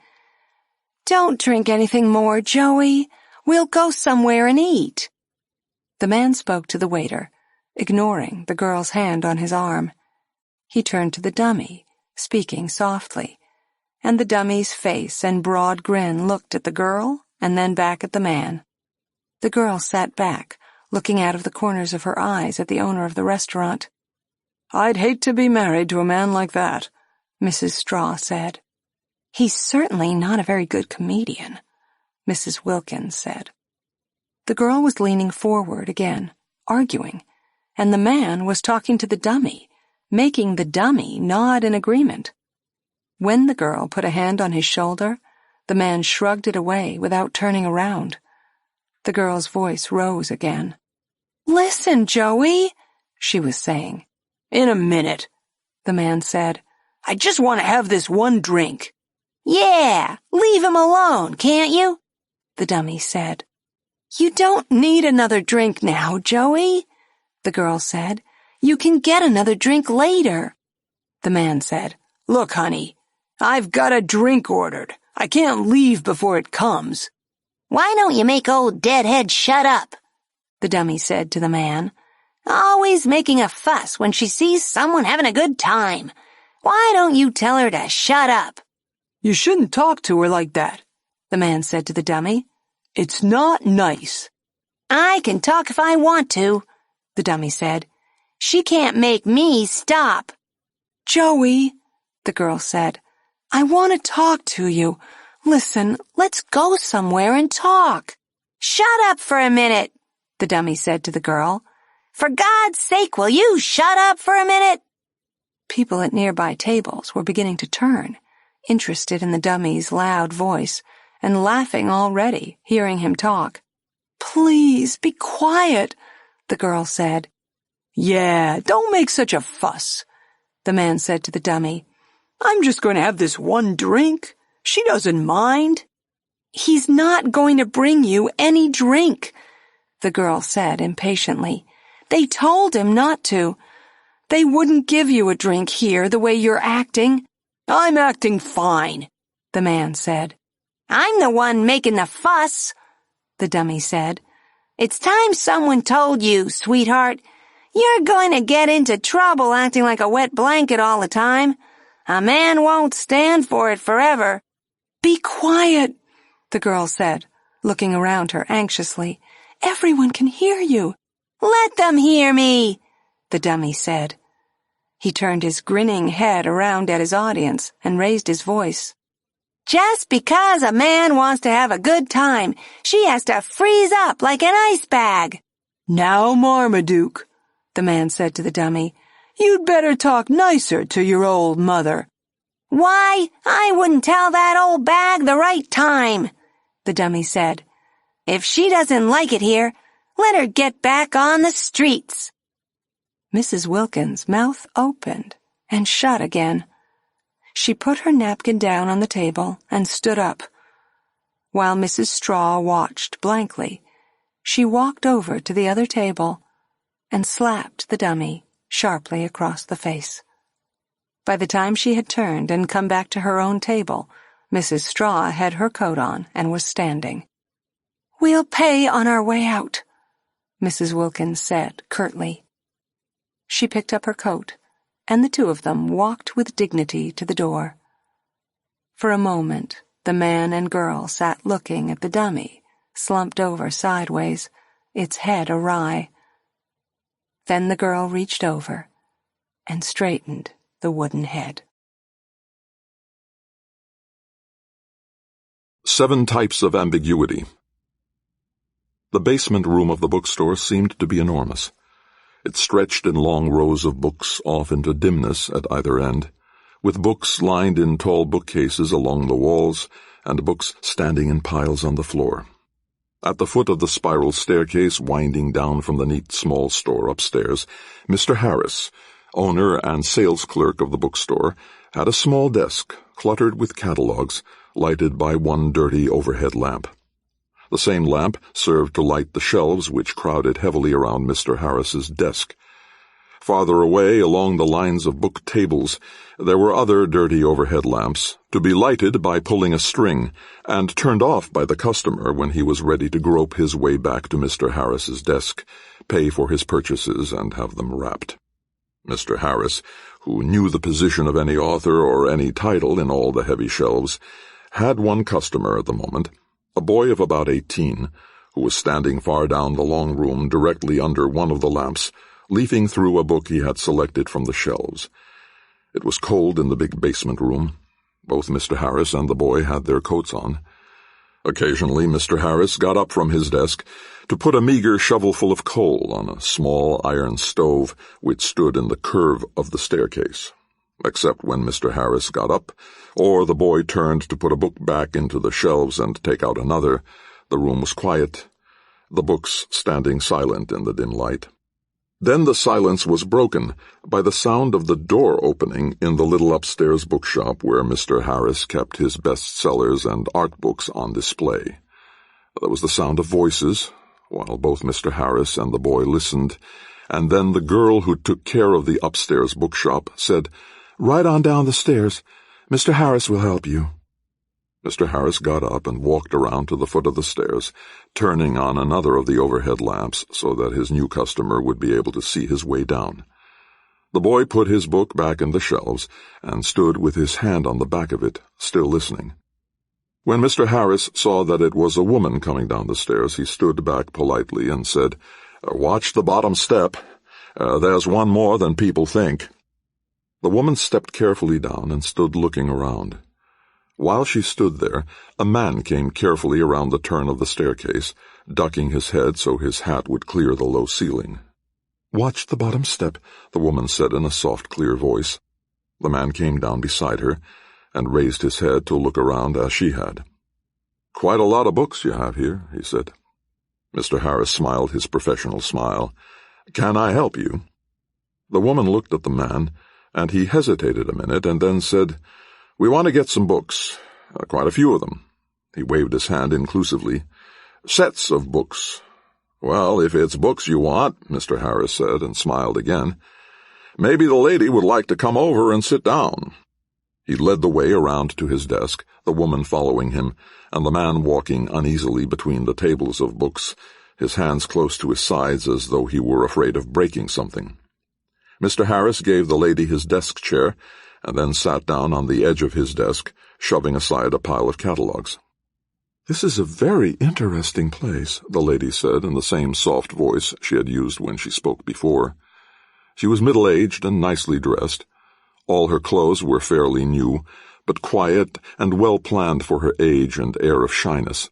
S7: Don't drink anything more, Joey. We'll go somewhere and eat. The man spoke to the waiter, ignoring the girl's hand on his arm. He turned to the dummy, speaking softly, and the dummy's face and broad grin looked at the girl and then back at the man. The girl sat back, looking out of the corners of her eyes at the owner of the restaurant. I'd hate to be married to a man like that, Mrs. Straw said. He's certainly not a very good comedian, Mrs. Wilkins said. The girl was leaning forward again, arguing, and the man was talking to the dummy, making the dummy nod in agreement. When the girl put a hand on his shoulder, the man shrugged it away without turning around. The girl's voice rose again. Listen, Joey, she was saying. In a minute, the man said. I just want to have this one drink. Yeah, leave him alone, can't you? The dummy said. You don't need another drink now, Joey, the girl said. You can get another drink later. The man said, Look, honey, I've got a drink ordered. I can't leave before it comes. Why don't you make old Deadhead shut up? The dummy said to the man. Always making a fuss when she sees someone having a good time. Why don't you tell her to shut up? You shouldn't talk to her like that, the man said to the dummy. It's not nice. I can talk if I want to, the dummy said. She can't make me stop. Joey, the girl said, I want to talk to you. Listen, let's go somewhere and talk. Shut up for a minute, the dummy said to the girl. For God's sake, will you shut up for a minute? People at nearby tables were beginning to turn, interested in the dummy's loud voice, and laughing already, hearing him talk. Please, be quiet, the girl said. Yeah, don't make such a fuss, the man said to the dummy. I'm just going to have this one drink. She doesn't mind. He's not going to bring you any drink, the girl said impatiently. They told him not to. They wouldn't give you a drink here the way you're acting. I'm acting fine, the man said. I'm the one making the fuss, the dummy said. It's time someone told you, sweetheart. You're going to get into trouble acting like a wet blanket all the time. A man won't stand for it forever. Be quiet, the girl said, looking around her anxiously. Everyone can hear you. Let them hear me, the dummy said. He turned his grinning head around at his audience and raised his voice. Just because a man wants to have a good time, she has to freeze up like an ice bag. Now, Marmaduke, the man said to the dummy, you'd better talk nicer to your old mother. Why, I wouldn't tell that old bag the right time, the dummy said. If she doesn't like it here,
S9: Let her get back on the streets.
S7: Mrs. Wilkins' mouth opened and shut again. She put her napkin down on the table and stood up. While Mrs. Straw watched blankly, she walked over to the other table and slapped the dummy sharply across the face. By the time she had turned and come back to her own table, Mrs. Straw had her coat on and was standing.
S9: "We'll pay on our way out,"
S7: Mrs. Wilkins said curtly. She picked up her coat, and the two of them walked with dignity to the door. For a moment, the man and girl sat looking at the dummy, slumped over sideways, its head awry. Then the girl reached over and straightened the wooden head.
S2: 7 Types of Ambiguity. The basement room of the bookstore seemed to be enormous. It stretched in long rows of books off into dimness at either end, with books lined in tall bookcases along the walls and books standing in piles on the floor. At the foot of the spiral staircase winding down from the neat small store upstairs, Mr. Harris, owner and sales clerk of the bookstore, had a small desk cluttered with catalogs, lighted by one dirty overhead lamp. The same lamp served to light the shelves which crowded heavily around Mr. Harris's desk. Farther away, along the lines of book tables, there were other dirty overhead lamps, to be lighted by pulling a string, and turned off by the customer when he was ready to grope his way back to Mr. Harris's desk, pay for his purchases, and have them wrapped. Mr. Harris, who knew the position of any author or any title in all the heavy shelves, had one customer at the moment, a boy of about 18, who was standing far down the long room directly under one of the lamps, leafing through a book he had selected from the shelves. It was cold in the big basement room. Both Mr. Harris and the boy had their coats on. Occasionally Mr. Harris got up from his desk to put a meager shovelful of coal on a small iron stove which stood in the curve of the staircase. Except when Mr. Harris got up, or the boy turned to put a book back into the shelves and take out another, the room was quiet, the books standing silent in the dim light. Then the silence was broken by the sound of the door opening in the little upstairs bookshop where Mr. Harris kept his bestsellers and art books on display. There was the sound of voices, while both Mr. Harris and the boy listened, and then the girl who took care of the upstairs bookshop said, "Right on down the stairs. Mr. Harris will help you." Mr. Harris got up and walked around to the foot of the stairs, turning on another of the overhead lamps so that his new customer would be able to see his way down. The boy put his book back in the shelves and stood with his hand on the back of it, still listening. When Mr. Harris saw that it was a woman coming down the stairs, he stood back politely and said, "Watch the bottom step. There's one more than people think." The woman stepped carefully down and stood looking around. While she stood there, a man came carefully around the turn of the staircase, ducking his head so his hat would clear the low ceiling. "Watch the bottom step," the woman said in a soft, clear voice. The man came down beside her and raised his head to look around as she had. "Quite a lot of books you have here," he said. Mr. Harris smiled his professional smile. "Can I help you?" The woman looked at the man, and he hesitated a minute and then said, "We want to get some books, quite a few of them." He waved his hand inclusively. "Sets of books." "Well, if it's books you want," Mr. Harris said, and smiled again, "maybe the lady would like to come over and sit down." He led the way around to his desk, the woman following him, and the man walking uneasily between the tables of books, his hands close to his sides as though he were afraid of breaking something. Mr. Harris gave the lady his desk chair, and then sat down on the edge of his desk, shoving aside a pile of catalogues. "This is a very interesting place," the lady said in the same soft voice she had used when she spoke before. She was middle-aged and nicely dressed. All her clothes were fairly new, but quiet and well-planned for her age and air of shyness.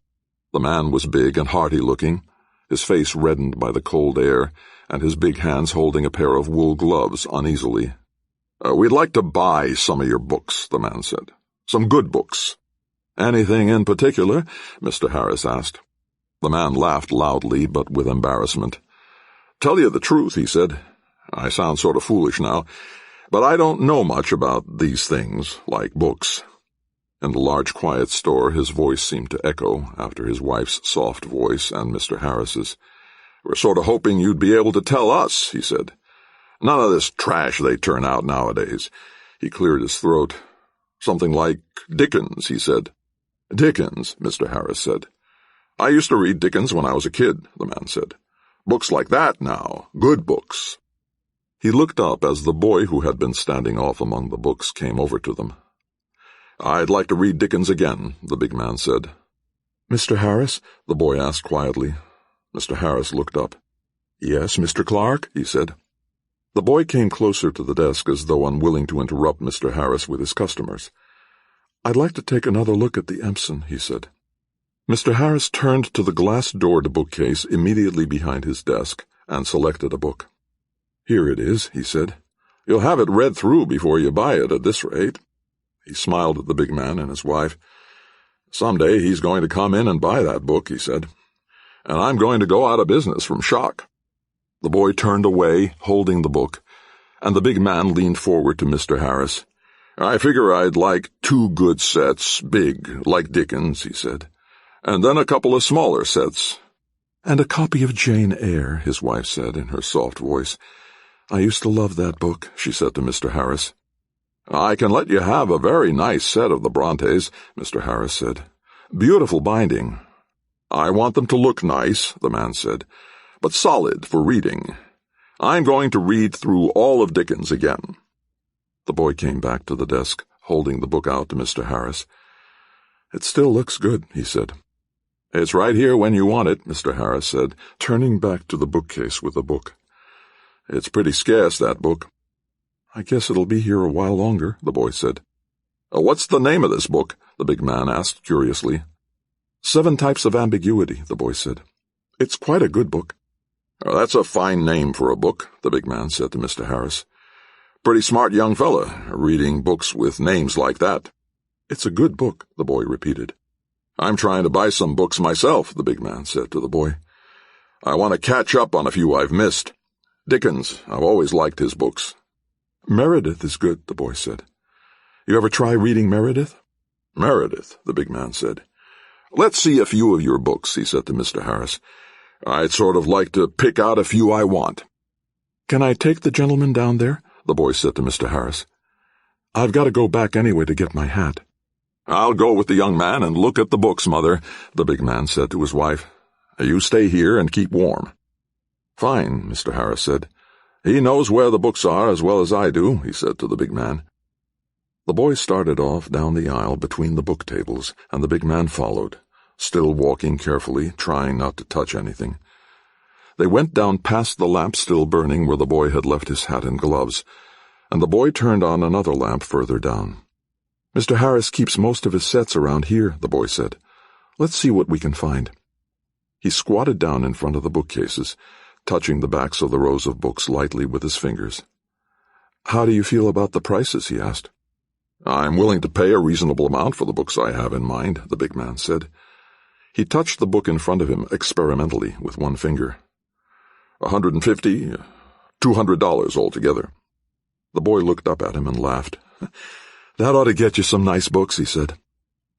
S2: The man was big and hearty-looking, his face reddened by the cold air, and his big hands holding a pair of wool gloves uneasily. "We'd like to buy some of your books," the man said. "Some good books." "Anything in particular?" Mr. Harris asked. The man laughed loudly, but with embarrassment. "Tell you the truth," he said. "I sound sort of foolish now, but I don't know much about these things, like books." In the large, quiet store, his voice seemed to echo after his wife's soft voice and Mr. Harris's. "We're sort of hoping you'd be able to tell us," he said. "None of this trash they turn out nowadays." He cleared his throat. "Something like Dickens," he said. "Dickens," Mr. Harris said. "I used to read Dickens when I was a kid," the man said. "Books like that now, good books." He looked up as the boy who had been standing off among the books came over to them. "I'd like to read Dickens again," the big man said. "Mr. Harris?" the boy asked quietly. Mr. Harris looked up. "Yes, Mr. Clark?" he said. The boy came closer to the desk as though unwilling to interrupt Mr. Harris with his customers. "I'd like to take another look at the Empson," he said. Mr. Harris turned to the glass-doored bookcase immediately behind his desk and selected a book. "Here it is," he said. "You'll have it read through before you buy it at this rate." He smiled at the big man and his wife. "Someday he's going to come in and buy that book," he said. "And I'm going to go out of business from shock." The boy turned away, holding the book, and the big man leaned forward to Mr. Harris. "I figure I'd like 2 good sets, big, like Dickens," he said. "And then a couple of smaller sets." "And a copy of Jane Eyre," his wife said in her soft voice. "I used to love that book," she said to Mr. Harris. "I can let you have a very nice set of the Brontes," Mr. Harris said. "Beautiful binding." "I want them to look nice," the man said, "but solid for reading. I'm going to read through all of Dickens again." The boy came back to the desk, holding the book out to Mr. Harris. "It still looks good," he said. "It's right here when you want it," Mr. Harris said, turning back to the bookcase with the book. "It's pretty scarce, that book." "I guess it'll be here a while longer," the boy said. "What's the name of this book?" the big man asked curiously. 7 Types of Ambiguity, the boy said. "It's quite a good book." "That's a fine name for a book," the big man said to Mr. Harris. "Pretty smart young fella, reading books with names like that." "It's a good book," the boy repeated. "I'm trying to buy some books myself," the big man said to the boy. "I want to catch up on a few I've missed. Dickens, I've always liked his books." "Meredith is good," the boy said. "You ever try reading Meredith?" "Meredith," the big man said. "Let's see a few of your books," he said to Mr. Harris. "I'd sort of like to pick out a few I want." "Can I take the gentleman down there?" the boy said to Mr. Harris. "I've got to go back anyway to get my hat." "I'll go with the young man and look at the books, Mother," the big man said to his wife. "You stay here and keep warm." "Fine," Mr. Harris said. "He knows where the books are as well as I do," he said to the big man. The boy started off down the aisle between the book tables, and the big man followed, still walking carefully, trying not to touch anything. They went down past the lamp still burning where the boy had left his hat and gloves, and the boy turned on another lamp further down. "Mr. Harris keeps most of his sets around here," the boy said. "Let's see what we can find." He squatted down in front of the bookcases, touching the backs of the rows of books lightly with his fingers. "How do you feel about the prices?" he asked. "I'm willing to pay a reasonable amount for the books I have in mind," the big man said. He touched the book in front of him experimentally with one finger. $150, $200 altogether. The boy looked up at him and laughed. "That ought to get you some nice books," he said.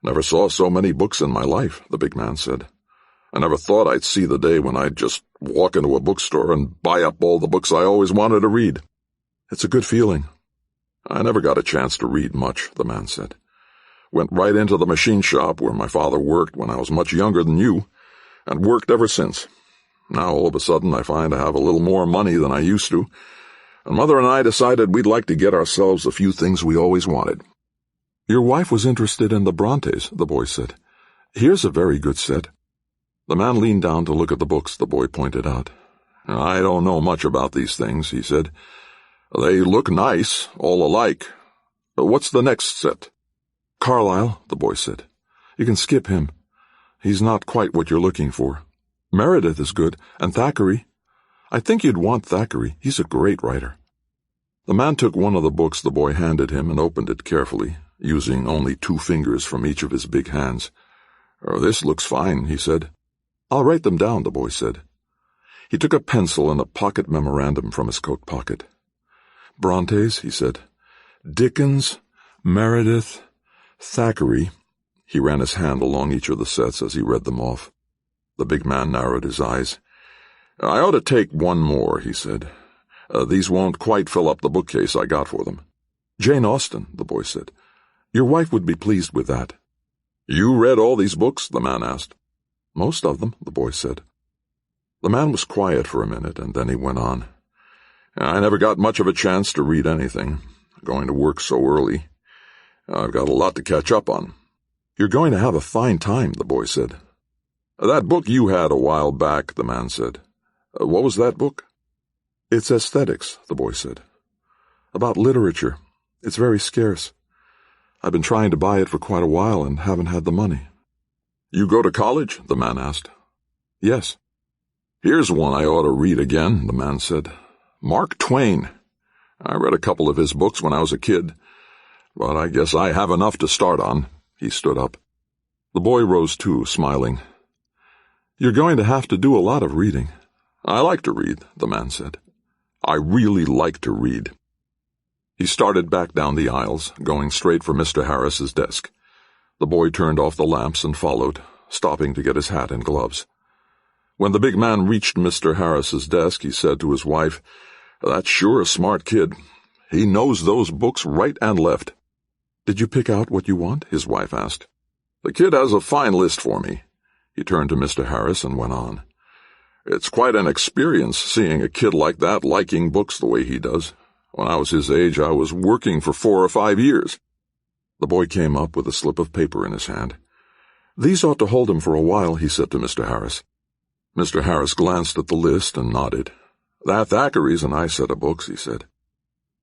S2: "Never saw so many books in my life," the big man said. "I never thought I'd see the day when I'd just walk into a bookstore and buy up all the books I always wanted to read." "It's a good feeling." "I never got a chance to read much," the man said. "Went right into the machine shop where my father worked when I was much younger than you, and worked ever since. Now all of a sudden I find I have a little more money than I used to, and Mother and I decided we'd like to get ourselves a few things we always wanted." "Your wife was interested in the Brontes," the boy said. "Here's a very good set." The man leaned down to look at the books the boy pointed out. "I don't know much about these things," he said. "They look nice, all alike. What's the next set?" "Carlyle," the boy said. "You can skip him. He's not quite what you're looking for. Meredith is good, and Thackeray. I think you'd want Thackeray. He's a great writer." The man took one of the books the boy handed him and opened it carefully, using only 2 fingers from each of his big hands. "This looks fine," he said. I'll write them down, the boy said. He took a pencil and a pocket memorandum from his coat pocket. Brontes, he said. Dickens, Meredith, Thackeray. He ran his hand along each of the sets as he read them off. The big man narrowed his eyes. I ought to take one more, he said. These won't quite fill up the bookcase I got for them. Jane Austen, the boy said. Your wife would be pleased with that. You read all these books? The man asked. Most of them, the boy said. The man was quiet for a minute, and then he went on. I never got much of a chance to read anything, going to work so early. I've got a lot to catch up on. You're going to have a fine time, the boy said. That book you had a while back, the man said. What was that book? It's aesthetics, the boy said. About literature. It's very scarce. I've been trying to buy it for quite a while and haven't had the money. You go to college? The man asked. Yes. Here's one I ought to read again, the man said. Mark Twain. I read a couple of his books when I was a kid, but I guess I have enough to start on. He stood up. The boy rose too, smiling. You're going to have to do a lot of reading. I like to read, the man said. I really like to read. He started back down the aisles, going straight for Mr. Harris's desk. The boy turned off the lamps and followed, stopping to get his hat and gloves. When the big man reached Mr. Harris's desk, he said to his wife, That's sure a smart kid. He knows those books right and left. Did you pick out what you want? His wife asked. The kid has a fine list for me. He turned to Mr. Harris and went on. It's quite an experience seeing a kid like that liking books the way he does. When I was his age, I was working for 4 or 5 years. The boy came up with a slip of paper in his hand. These ought to hold him for a while, he said to Mr. Harris. Mr. Harris glanced at the list and nodded. That Thackeray's a nice set of books, he said.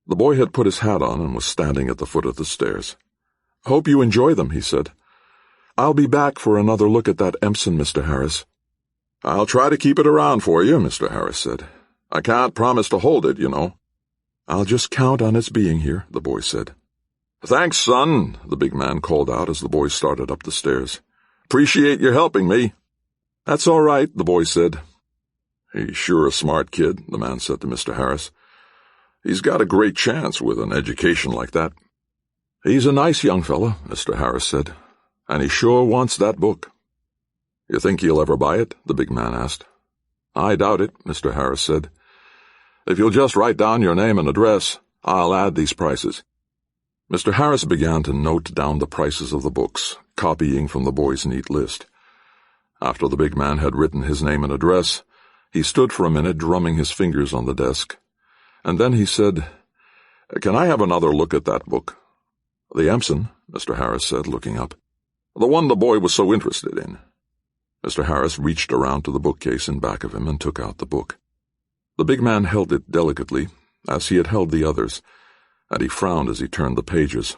S2: The boy had put his hat on and was standing at the foot of the stairs. Hope you enjoy them, he said. I'll be back for another look at that Empson, Mr. Harris. I'll try to keep it around for you, Mr. Harris said. I can't promise to hold it, you know. I'll just count on its being here, the boy said. Thanks, son, the big man called out as the boy started up the stairs. Appreciate your helping me. That's all right, the boy said. He's sure a smart kid, the man said to Mr. Harris. He's got a great chance with an education like that. He's a nice young fellow, Mr. Harris said, and he sure wants that book. You think he'll ever buy it? The big man asked. I doubt it, Mr. Harris said. If you'll just write down your name and address, I'll add these prices. Mr. Harris began to note down the prices of the books, copying from the boy's neat list. After the big man had written his name and address, he stood for a minute drumming his fingers on the desk, and then he said, Can I have another look at that book? The Empson, Mr. Harris said, looking up. The one the boy was so interested in. Mr. Harris reached around to the bookcase in back of him and took out the book. The big man held it delicately, as he had held the others, and he frowned as he turned the pages.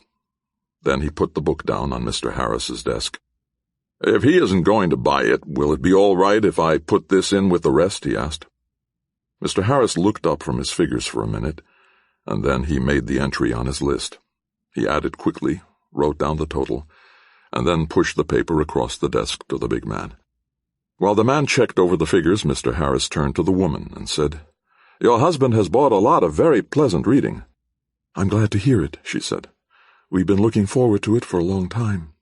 S2: Then he put the book down on Mr. Harris's desk. If he isn't going to buy it, will it be all right if I put this in with the rest? He asked. Mr. Harris looked up from his figures for a minute, and then he made the entry on his list. He added quickly, wrote down the total, and then pushed the paper across the desk to the big man. While the man checked over the figures, Mr. Harris turned to the woman and said, Your husband has bought a lot of very pleasant reading. I'm glad to hear it, she said. We've been looking forward to it for a long time.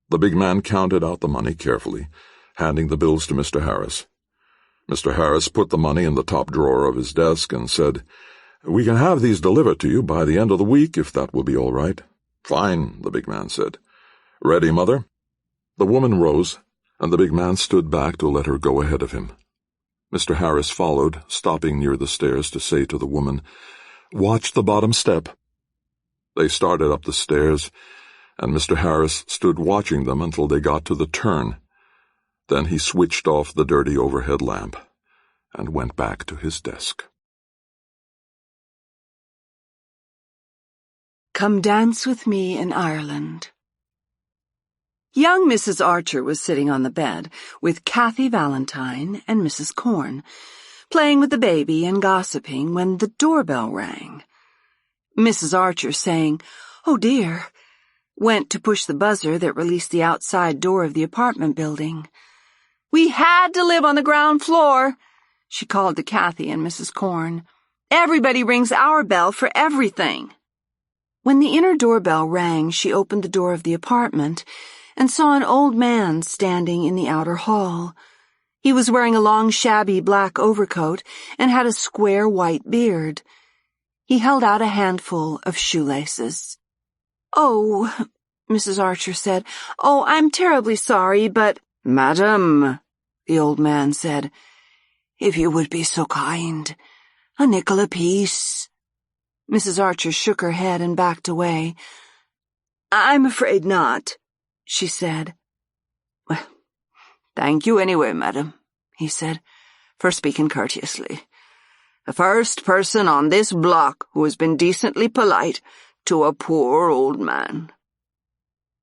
S2: The big man counted out the money carefully, handing the bills to Mr. Harris. Mr. Harris put the money in the top drawer of his desk and said, We can have these delivered to you by the end of the week, if that will be all right. Fine, the big man said. Ready, Mother? The woman rose, and the big man stood back to let her go ahead of him. Mr. Harris followed, stopping near the stairs to say to the woman, Watch the bottom step. They started up the stairs, and Mr. Harris stood watching them until they got to the turn. Then he switched off the dirty overhead lamp and went back to his desk.
S1: Come Dance With Me in Ireland. Young Mrs. Archer was sitting on the bed with Kathy Valentine and Mrs. Corn, playing with the baby and gossiping when the doorbell rang. Mrs. Archer, saying, "Oh dear," went to push the buzzer that released the outside door of the apartment building.
S3: We had to live on the ground floor, she called to Kathy and Mrs. Corn. Everybody rings our bell for everything. When the inner doorbell rang, she opened the door of the apartment and saw an old man standing in the outer hall. He was wearing a long, shabby black overcoat and had a square white beard. He held out a handful of shoelaces. "Oh," Mrs. Archer said. "Oh, I'm terribly sorry, but—"
S1: "Madam," the old man said, "if you would be so kind, a nickel apiece."
S3: Mrs. Archer shook her head and backed away.
S1: "I'm afraid not," she said.
S3: "Well, thank you anyway, madam," he said, "for speaking courteously. The first person on this block who has been decently polite to a poor old man."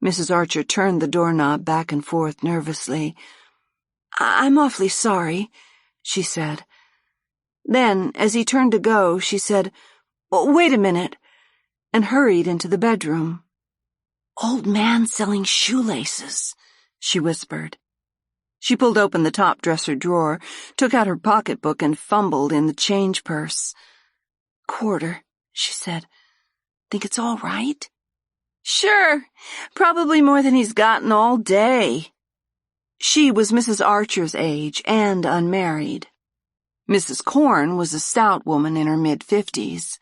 S1: Mrs. Archer turned the doorknob back and forth nervously. "I'm awfully sorry," she said. Then, as he turned to go, she said, "Wait a minute," and hurried into the bedroom.
S3: "Old man selling shoelaces," she whispered.
S1: She pulled open the top dresser drawer, took out her pocketbook, and fumbled in the change purse.
S3: "Quarter," she said. "Think it's all right?"
S1: "Sure. Probably more than he's gotten all day." She was Mrs. Archer's age and unmarried. Mrs. Corn was a stout woman in her mid-50s.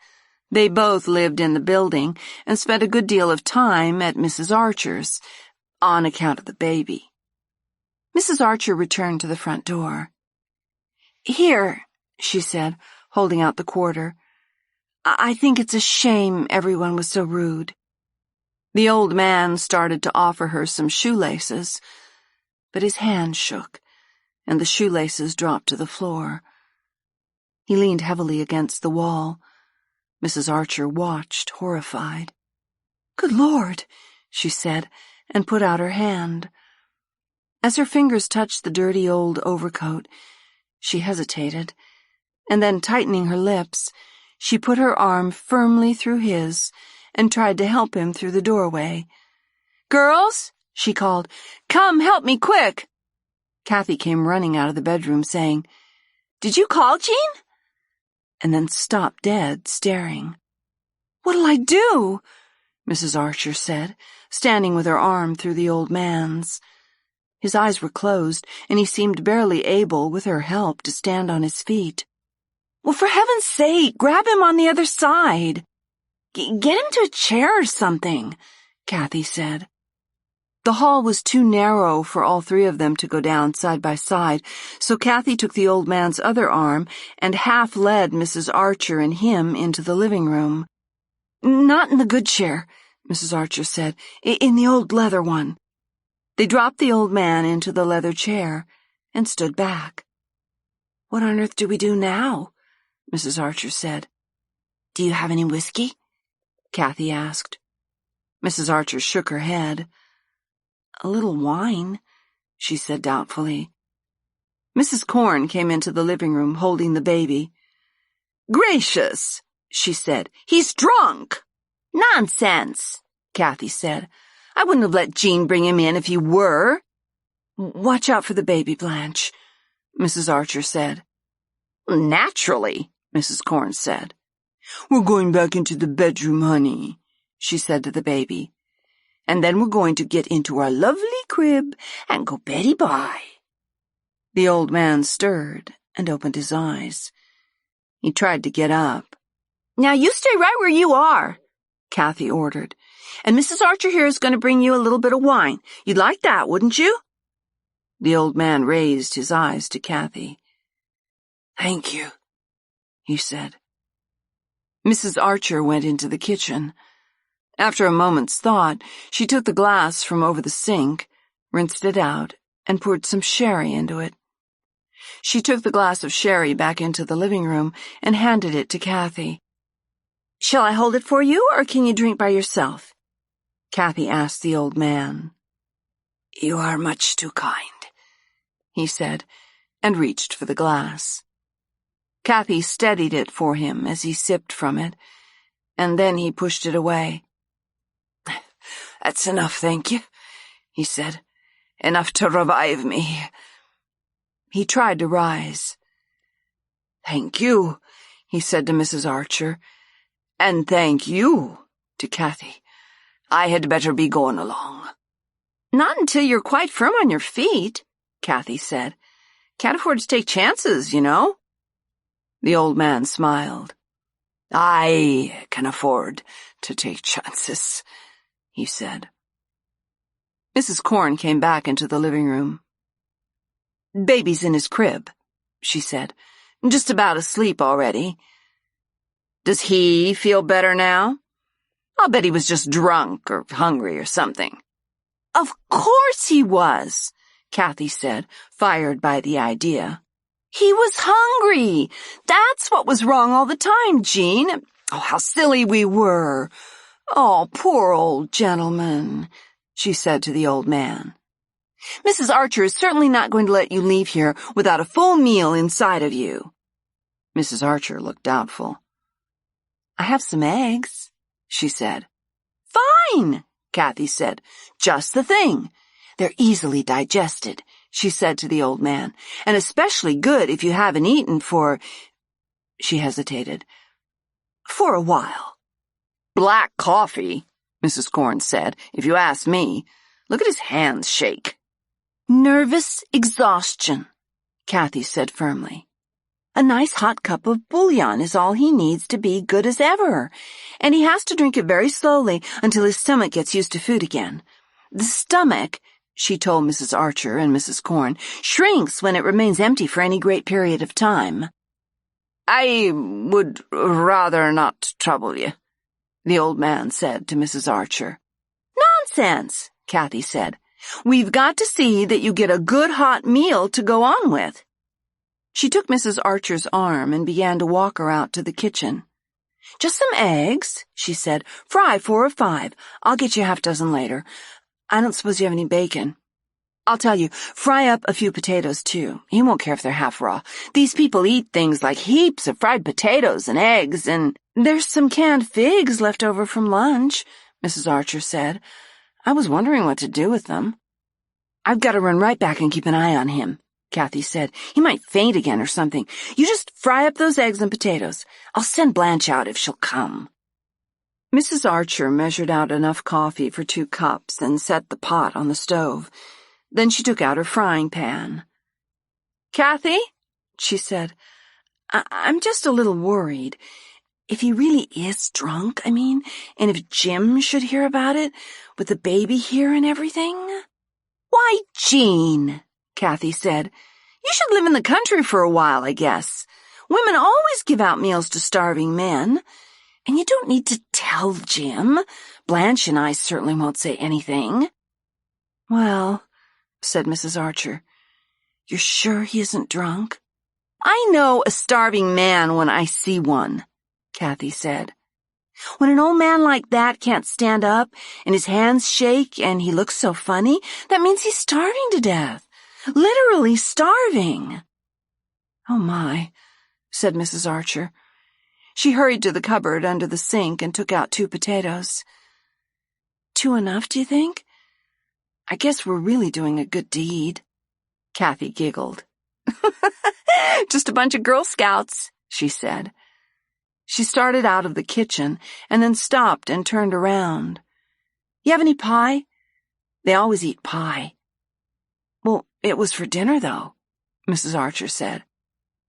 S1: They both lived in the building and spent a good deal of time at Mrs. Archer's, on account of the baby. Mrs. Archer returned to the front door. "Here," she said, holding out the quarter. "I think it's a shame everyone was so rude." The old man started to offer her some shoelaces, but his hand shook, and the shoelaces dropped to the floor. He leaned heavily against the wall. Mrs. Archer watched, horrified. "Good Lord," she said, and put out her hand. As her fingers touched the dirty old overcoat, she hesitated, and then, tightening her lips, she put her arm firmly through his and tried to help him through the doorway. "Girls," she called, "come help me quick." Kathy came running out of the bedroom saying, "Did you call, Jean?" And then stopped dead, staring. "What'll I do?" Mrs. Archer said, standing with her arm through the old man's. His eyes were closed, and he seemed barely able, with her help, to stand on his feet. "Well, for heaven's sake, grab him on the other side. Get him to a chair or something," Kathy said. The hall was too narrow for all three of them to go down side by side, so Kathy took the old man's other arm and half led Mrs. Archer and him into the living room. "Not in the good chair," Mrs. Archer said. "In the old leather one." They dropped the old man into the leather chair and stood back. "What on earth do we do now?" Mrs. Archer said. "Do you have any whiskey?" Kathy asked. Mrs. Archer shook her head. "A little wine," she said doubtfully. Mrs. Corn came into the living room holding the baby. "Gracious," she said, "he's drunk." "Nonsense," Kathy said. "I wouldn't have let Jean bring him in if he were." "Watch out for the baby, Blanche," Mrs. Archer said. "Naturally," Mrs. Corn said. "We're going back into the bedroom, honey," she said to the baby. "And then we're going to get into our lovely crib and go beddy-bye." The old man stirred and opened his eyes. He tried to get up. "Now you stay right where you are," Kathy ordered. "And Mrs. Archer here is going to bring you a little bit of wine. You'd like that, wouldn't you?" The old man raised his eyes to Kathy. "Thank you," he said. Mrs. Archer went into the kitchen. After a moment's thought, she took the glass from over the sink, rinsed it out, and poured some sherry into it. She took the glass of sherry back into the living room and handed it to Kathy. "Shall I hold it for you, or can you drink by yourself?" Kathy asked the old man. "You are much too kind," he said, and reached for the glass. Kathy steadied it for him as he sipped from it, and then he pushed it away. "That's enough, thank you," he said. "Enough to revive me."
S13: He tried to rise. "Thank you," he said to Mrs. Archer. "And thank you to Kathy. I had better be going along."
S3: "Not until you're quite firm on your feet," Kathy said. "Can't afford to take chances, you know."
S13: The old man smiled. "I can afford to take chances," he said. Mrs. Corn came back into the living room. "Baby's in his crib," she said. "Just about asleep already."
S3: "Does he feel better now?"
S13: "I'll bet he was just drunk or hungry or something."
S3: "Of course he was,"
S13: Kathy said, fired by the idea.
S3: "He was hungry. That's what was wrong all the time, Jean.
S13: Oh, how silly we were. Oh, poor old gentleman," she said to the old man.
S3: "Mrs. Archer is certainly not going to let you leave here without a full meal inside of you."
S13: Mrs. Archer looked doubtful. "I have some eggs," she said.
S3: "Fine,"
S13: Kathy said. "Just the thing. They're easily digested," she said to the old man, "and especially good if you haven't eaten for—" She hesitated. "For a while."
S3: "Black coffee,"
S13: Mrs. Corn said, "if you ask me. Look at his hands shake."
S3: "Nervous exhaustion,"
S13: Kathy said firmly.
S3: "A nice hot cup of bouillon is all he needs to be good as ever, and he has to drink it very slowly until his stomach gets used to food again. The stomach," she told Mrs. Archer and Mrs. Corn, "shrinks when it remains empty for any great period of time."
S13: "I would rather not trouble you," the old man said to Mrs. Archer.
S3: "Nonsense," Kathy said. "We've got to see that you get a good hot meal to go on with."
S13: She took Mrs. Archer's arm and began to walk her out to the kitchen.
S3: "Just some eggs," she said. "Fry 4 or 5. I'll get you a half-dozen later. I don't suppose you have any bacon. I'll tell you, fry up a few potatoes, too. He won't care if they're half raw. These people eat things like heaps of fried potatoes and eggs, and there's some canned figs left over from lunch," Mrs. Archer said. "I was wondering what to do with them." "I've got to run right back and keep an eye on him," Kathy said. "He might faint again or something. You just fry up those eggs and potatoes. I'll send Blanche out if she'll come."
S13: Mrs. Archer measured out enough coffee for 2 cups and set the pot on the stove. Then she took out her frying pan.
S3: "Kathy,"
S13: she said, I'm just a little worried. If he really is drunk, and if Jim should hear about it, with the baby here and everything."
S3: "Why, Jean," Kathy said, "you should live in the country for a while, I guess. Women always give out meals to starving men. And you don't need to tell Jim. Blanche and I certainly won't say anything."
S13: "Well," said Mrs. Archer, "you're sure he isn't drunk?"
S3: "I know a starving man when I see one," Kathy said. "When an old man like that can't stand up and his hands shake and he looks so funny, that means he's starving to death. Literally starving."
S13: "Oh, my," said Mrs. Archer. She hurried to the cupboard under the sink and took out 2 potatoes. "Two enough, do you think? I guess we're really doing a good deed." Kathy giggled.
S3: "Just a bunch of Girl Scouts," she said.
S13: She started out of the kitchen and then stopped and turned around. "You have any pie?" They always eat pie. "Well, it was for dinner, though," Mrs. Archer said.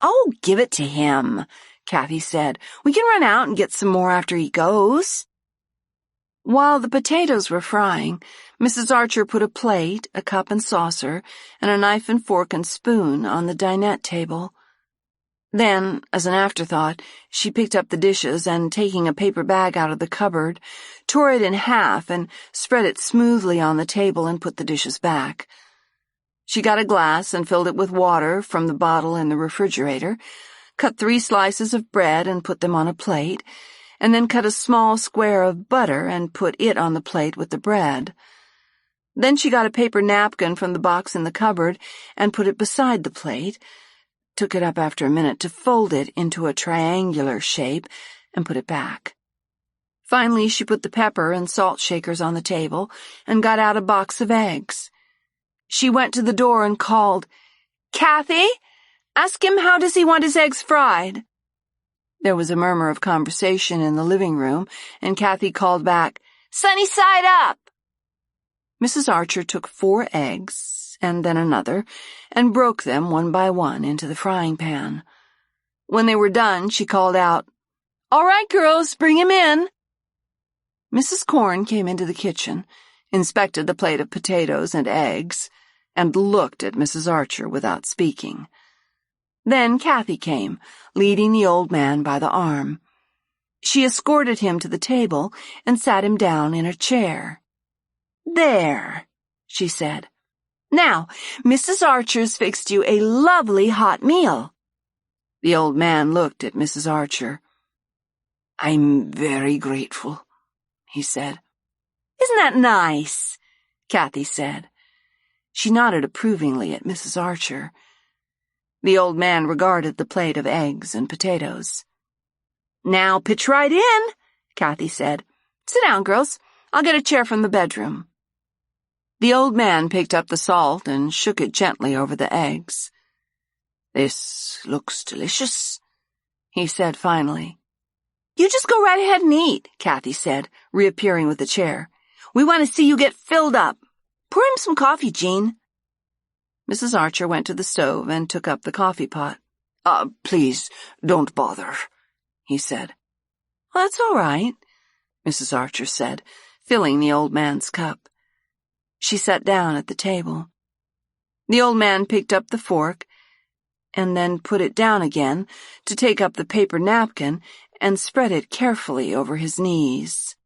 S3: "Oh, give it to him," Kathy said. "We can run out and get some more after he goes."
S13: While the potatoes were frying, Mrs. Archer put a plate, a cup and saucer, and a knife and fork and spoon on the dinette table. Then, as an afterthought, she picked up the dishes and, taking a paper bag out of the cupboard, tore it in half and spread it smoothly on the table and put the dishes back. She got a glass and filled it with water from the bottle in the refrigerator, cut 3 slices of bread and put them on a plate, and then cut a small square of butter and put it on the plate with the bread. Then she got a paper napkin from the box in the cupboard and put it beside the plate, took it up after a minute to fold it into a triangular shape, and put it back. Finally, she put the pepper and salt shakers on the table and got out a box of eggs. She went to the door and called,
S3: Kathy, ask him how does he want his eggs fried? There was a murmur of conversation in the living room, and Kathy called back, Sunny side up! Mrs. Archer took 4 eggs, and then another, and broke them one by one into the frying pan. When they were done, she called out, All right, girls, bring him in. Mrs. Corn came into the kitchen, inspected the plate of potatoes and eggs, and looked at Mrs. Archer without speaking. Then Kathy came, leading the old man by the arm. She escorted him to the table and sat him down in a chair. There, she said. Now, Mrs. Archer's fixed you a lovely hot meal. The old man looked at Mrs. Archer. I'm very grateful, he said. Isn't that nice? Kathy said. She nodded approvingly at Mrs. Archer. The old man regarded the plate of eggs and potatoes. Now pitch right in, Kathy said. Sit down, girls. I'll get a chair from the bedroom. The old man picked up the salt and shook it gently over the eggs. This looks delicious, he said finally. You just go right ahead and eat, Kathy said, reappearing with the chair. We want to see you get filled up. Pour him some coffee, Jean. Mrs. Archer went to the stove and took up the coffee pot. Please, don't bother, he said. Well, that's all right, Mrs. Archer said, filling the old man's cup. She sat down at the table. The old man picked up the fork and then put it down again to take up the paper napkin and spread it carefully over his knees.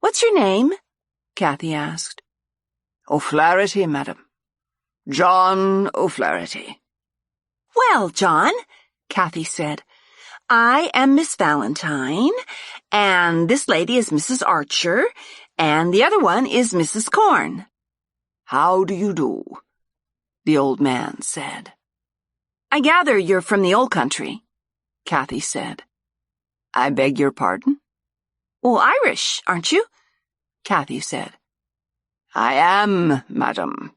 S3: What's your name? Kathy asked. O'Flaherty, madam. John O'Flaherty. Well, John, Kathy said, I am Miss Valentine, and this lady is Mrs. Archer, and the other one is Mrs. Corn. How do you do? The old man said. I gather you're from the old country, Kathy said. I beg your pardon? Well, Irish, aren't you? Kathy said. I am, madam.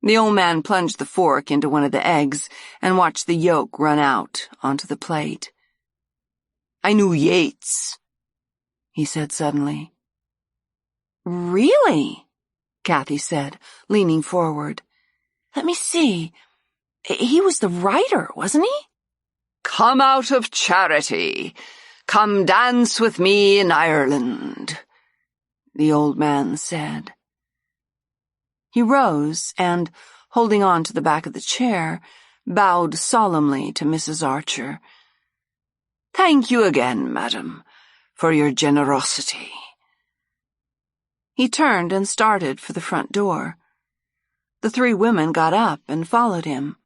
S3: The old man plunged the fork into one of the eggs and watched the yolk run out onto the plate. I knew Yeats, he said suddenly. Really? Kathy said, leaning forward. Let me see. He was the writer, wasn't he? Come out of charity. Come dance with me in Ireland, the old man said. He rose and, holding on to the back of the chair, bowed solemnly to Mrs. Archer. Thank you again, madam, for your generosity. He turned and started for the front door. The 3 women got up and followed him.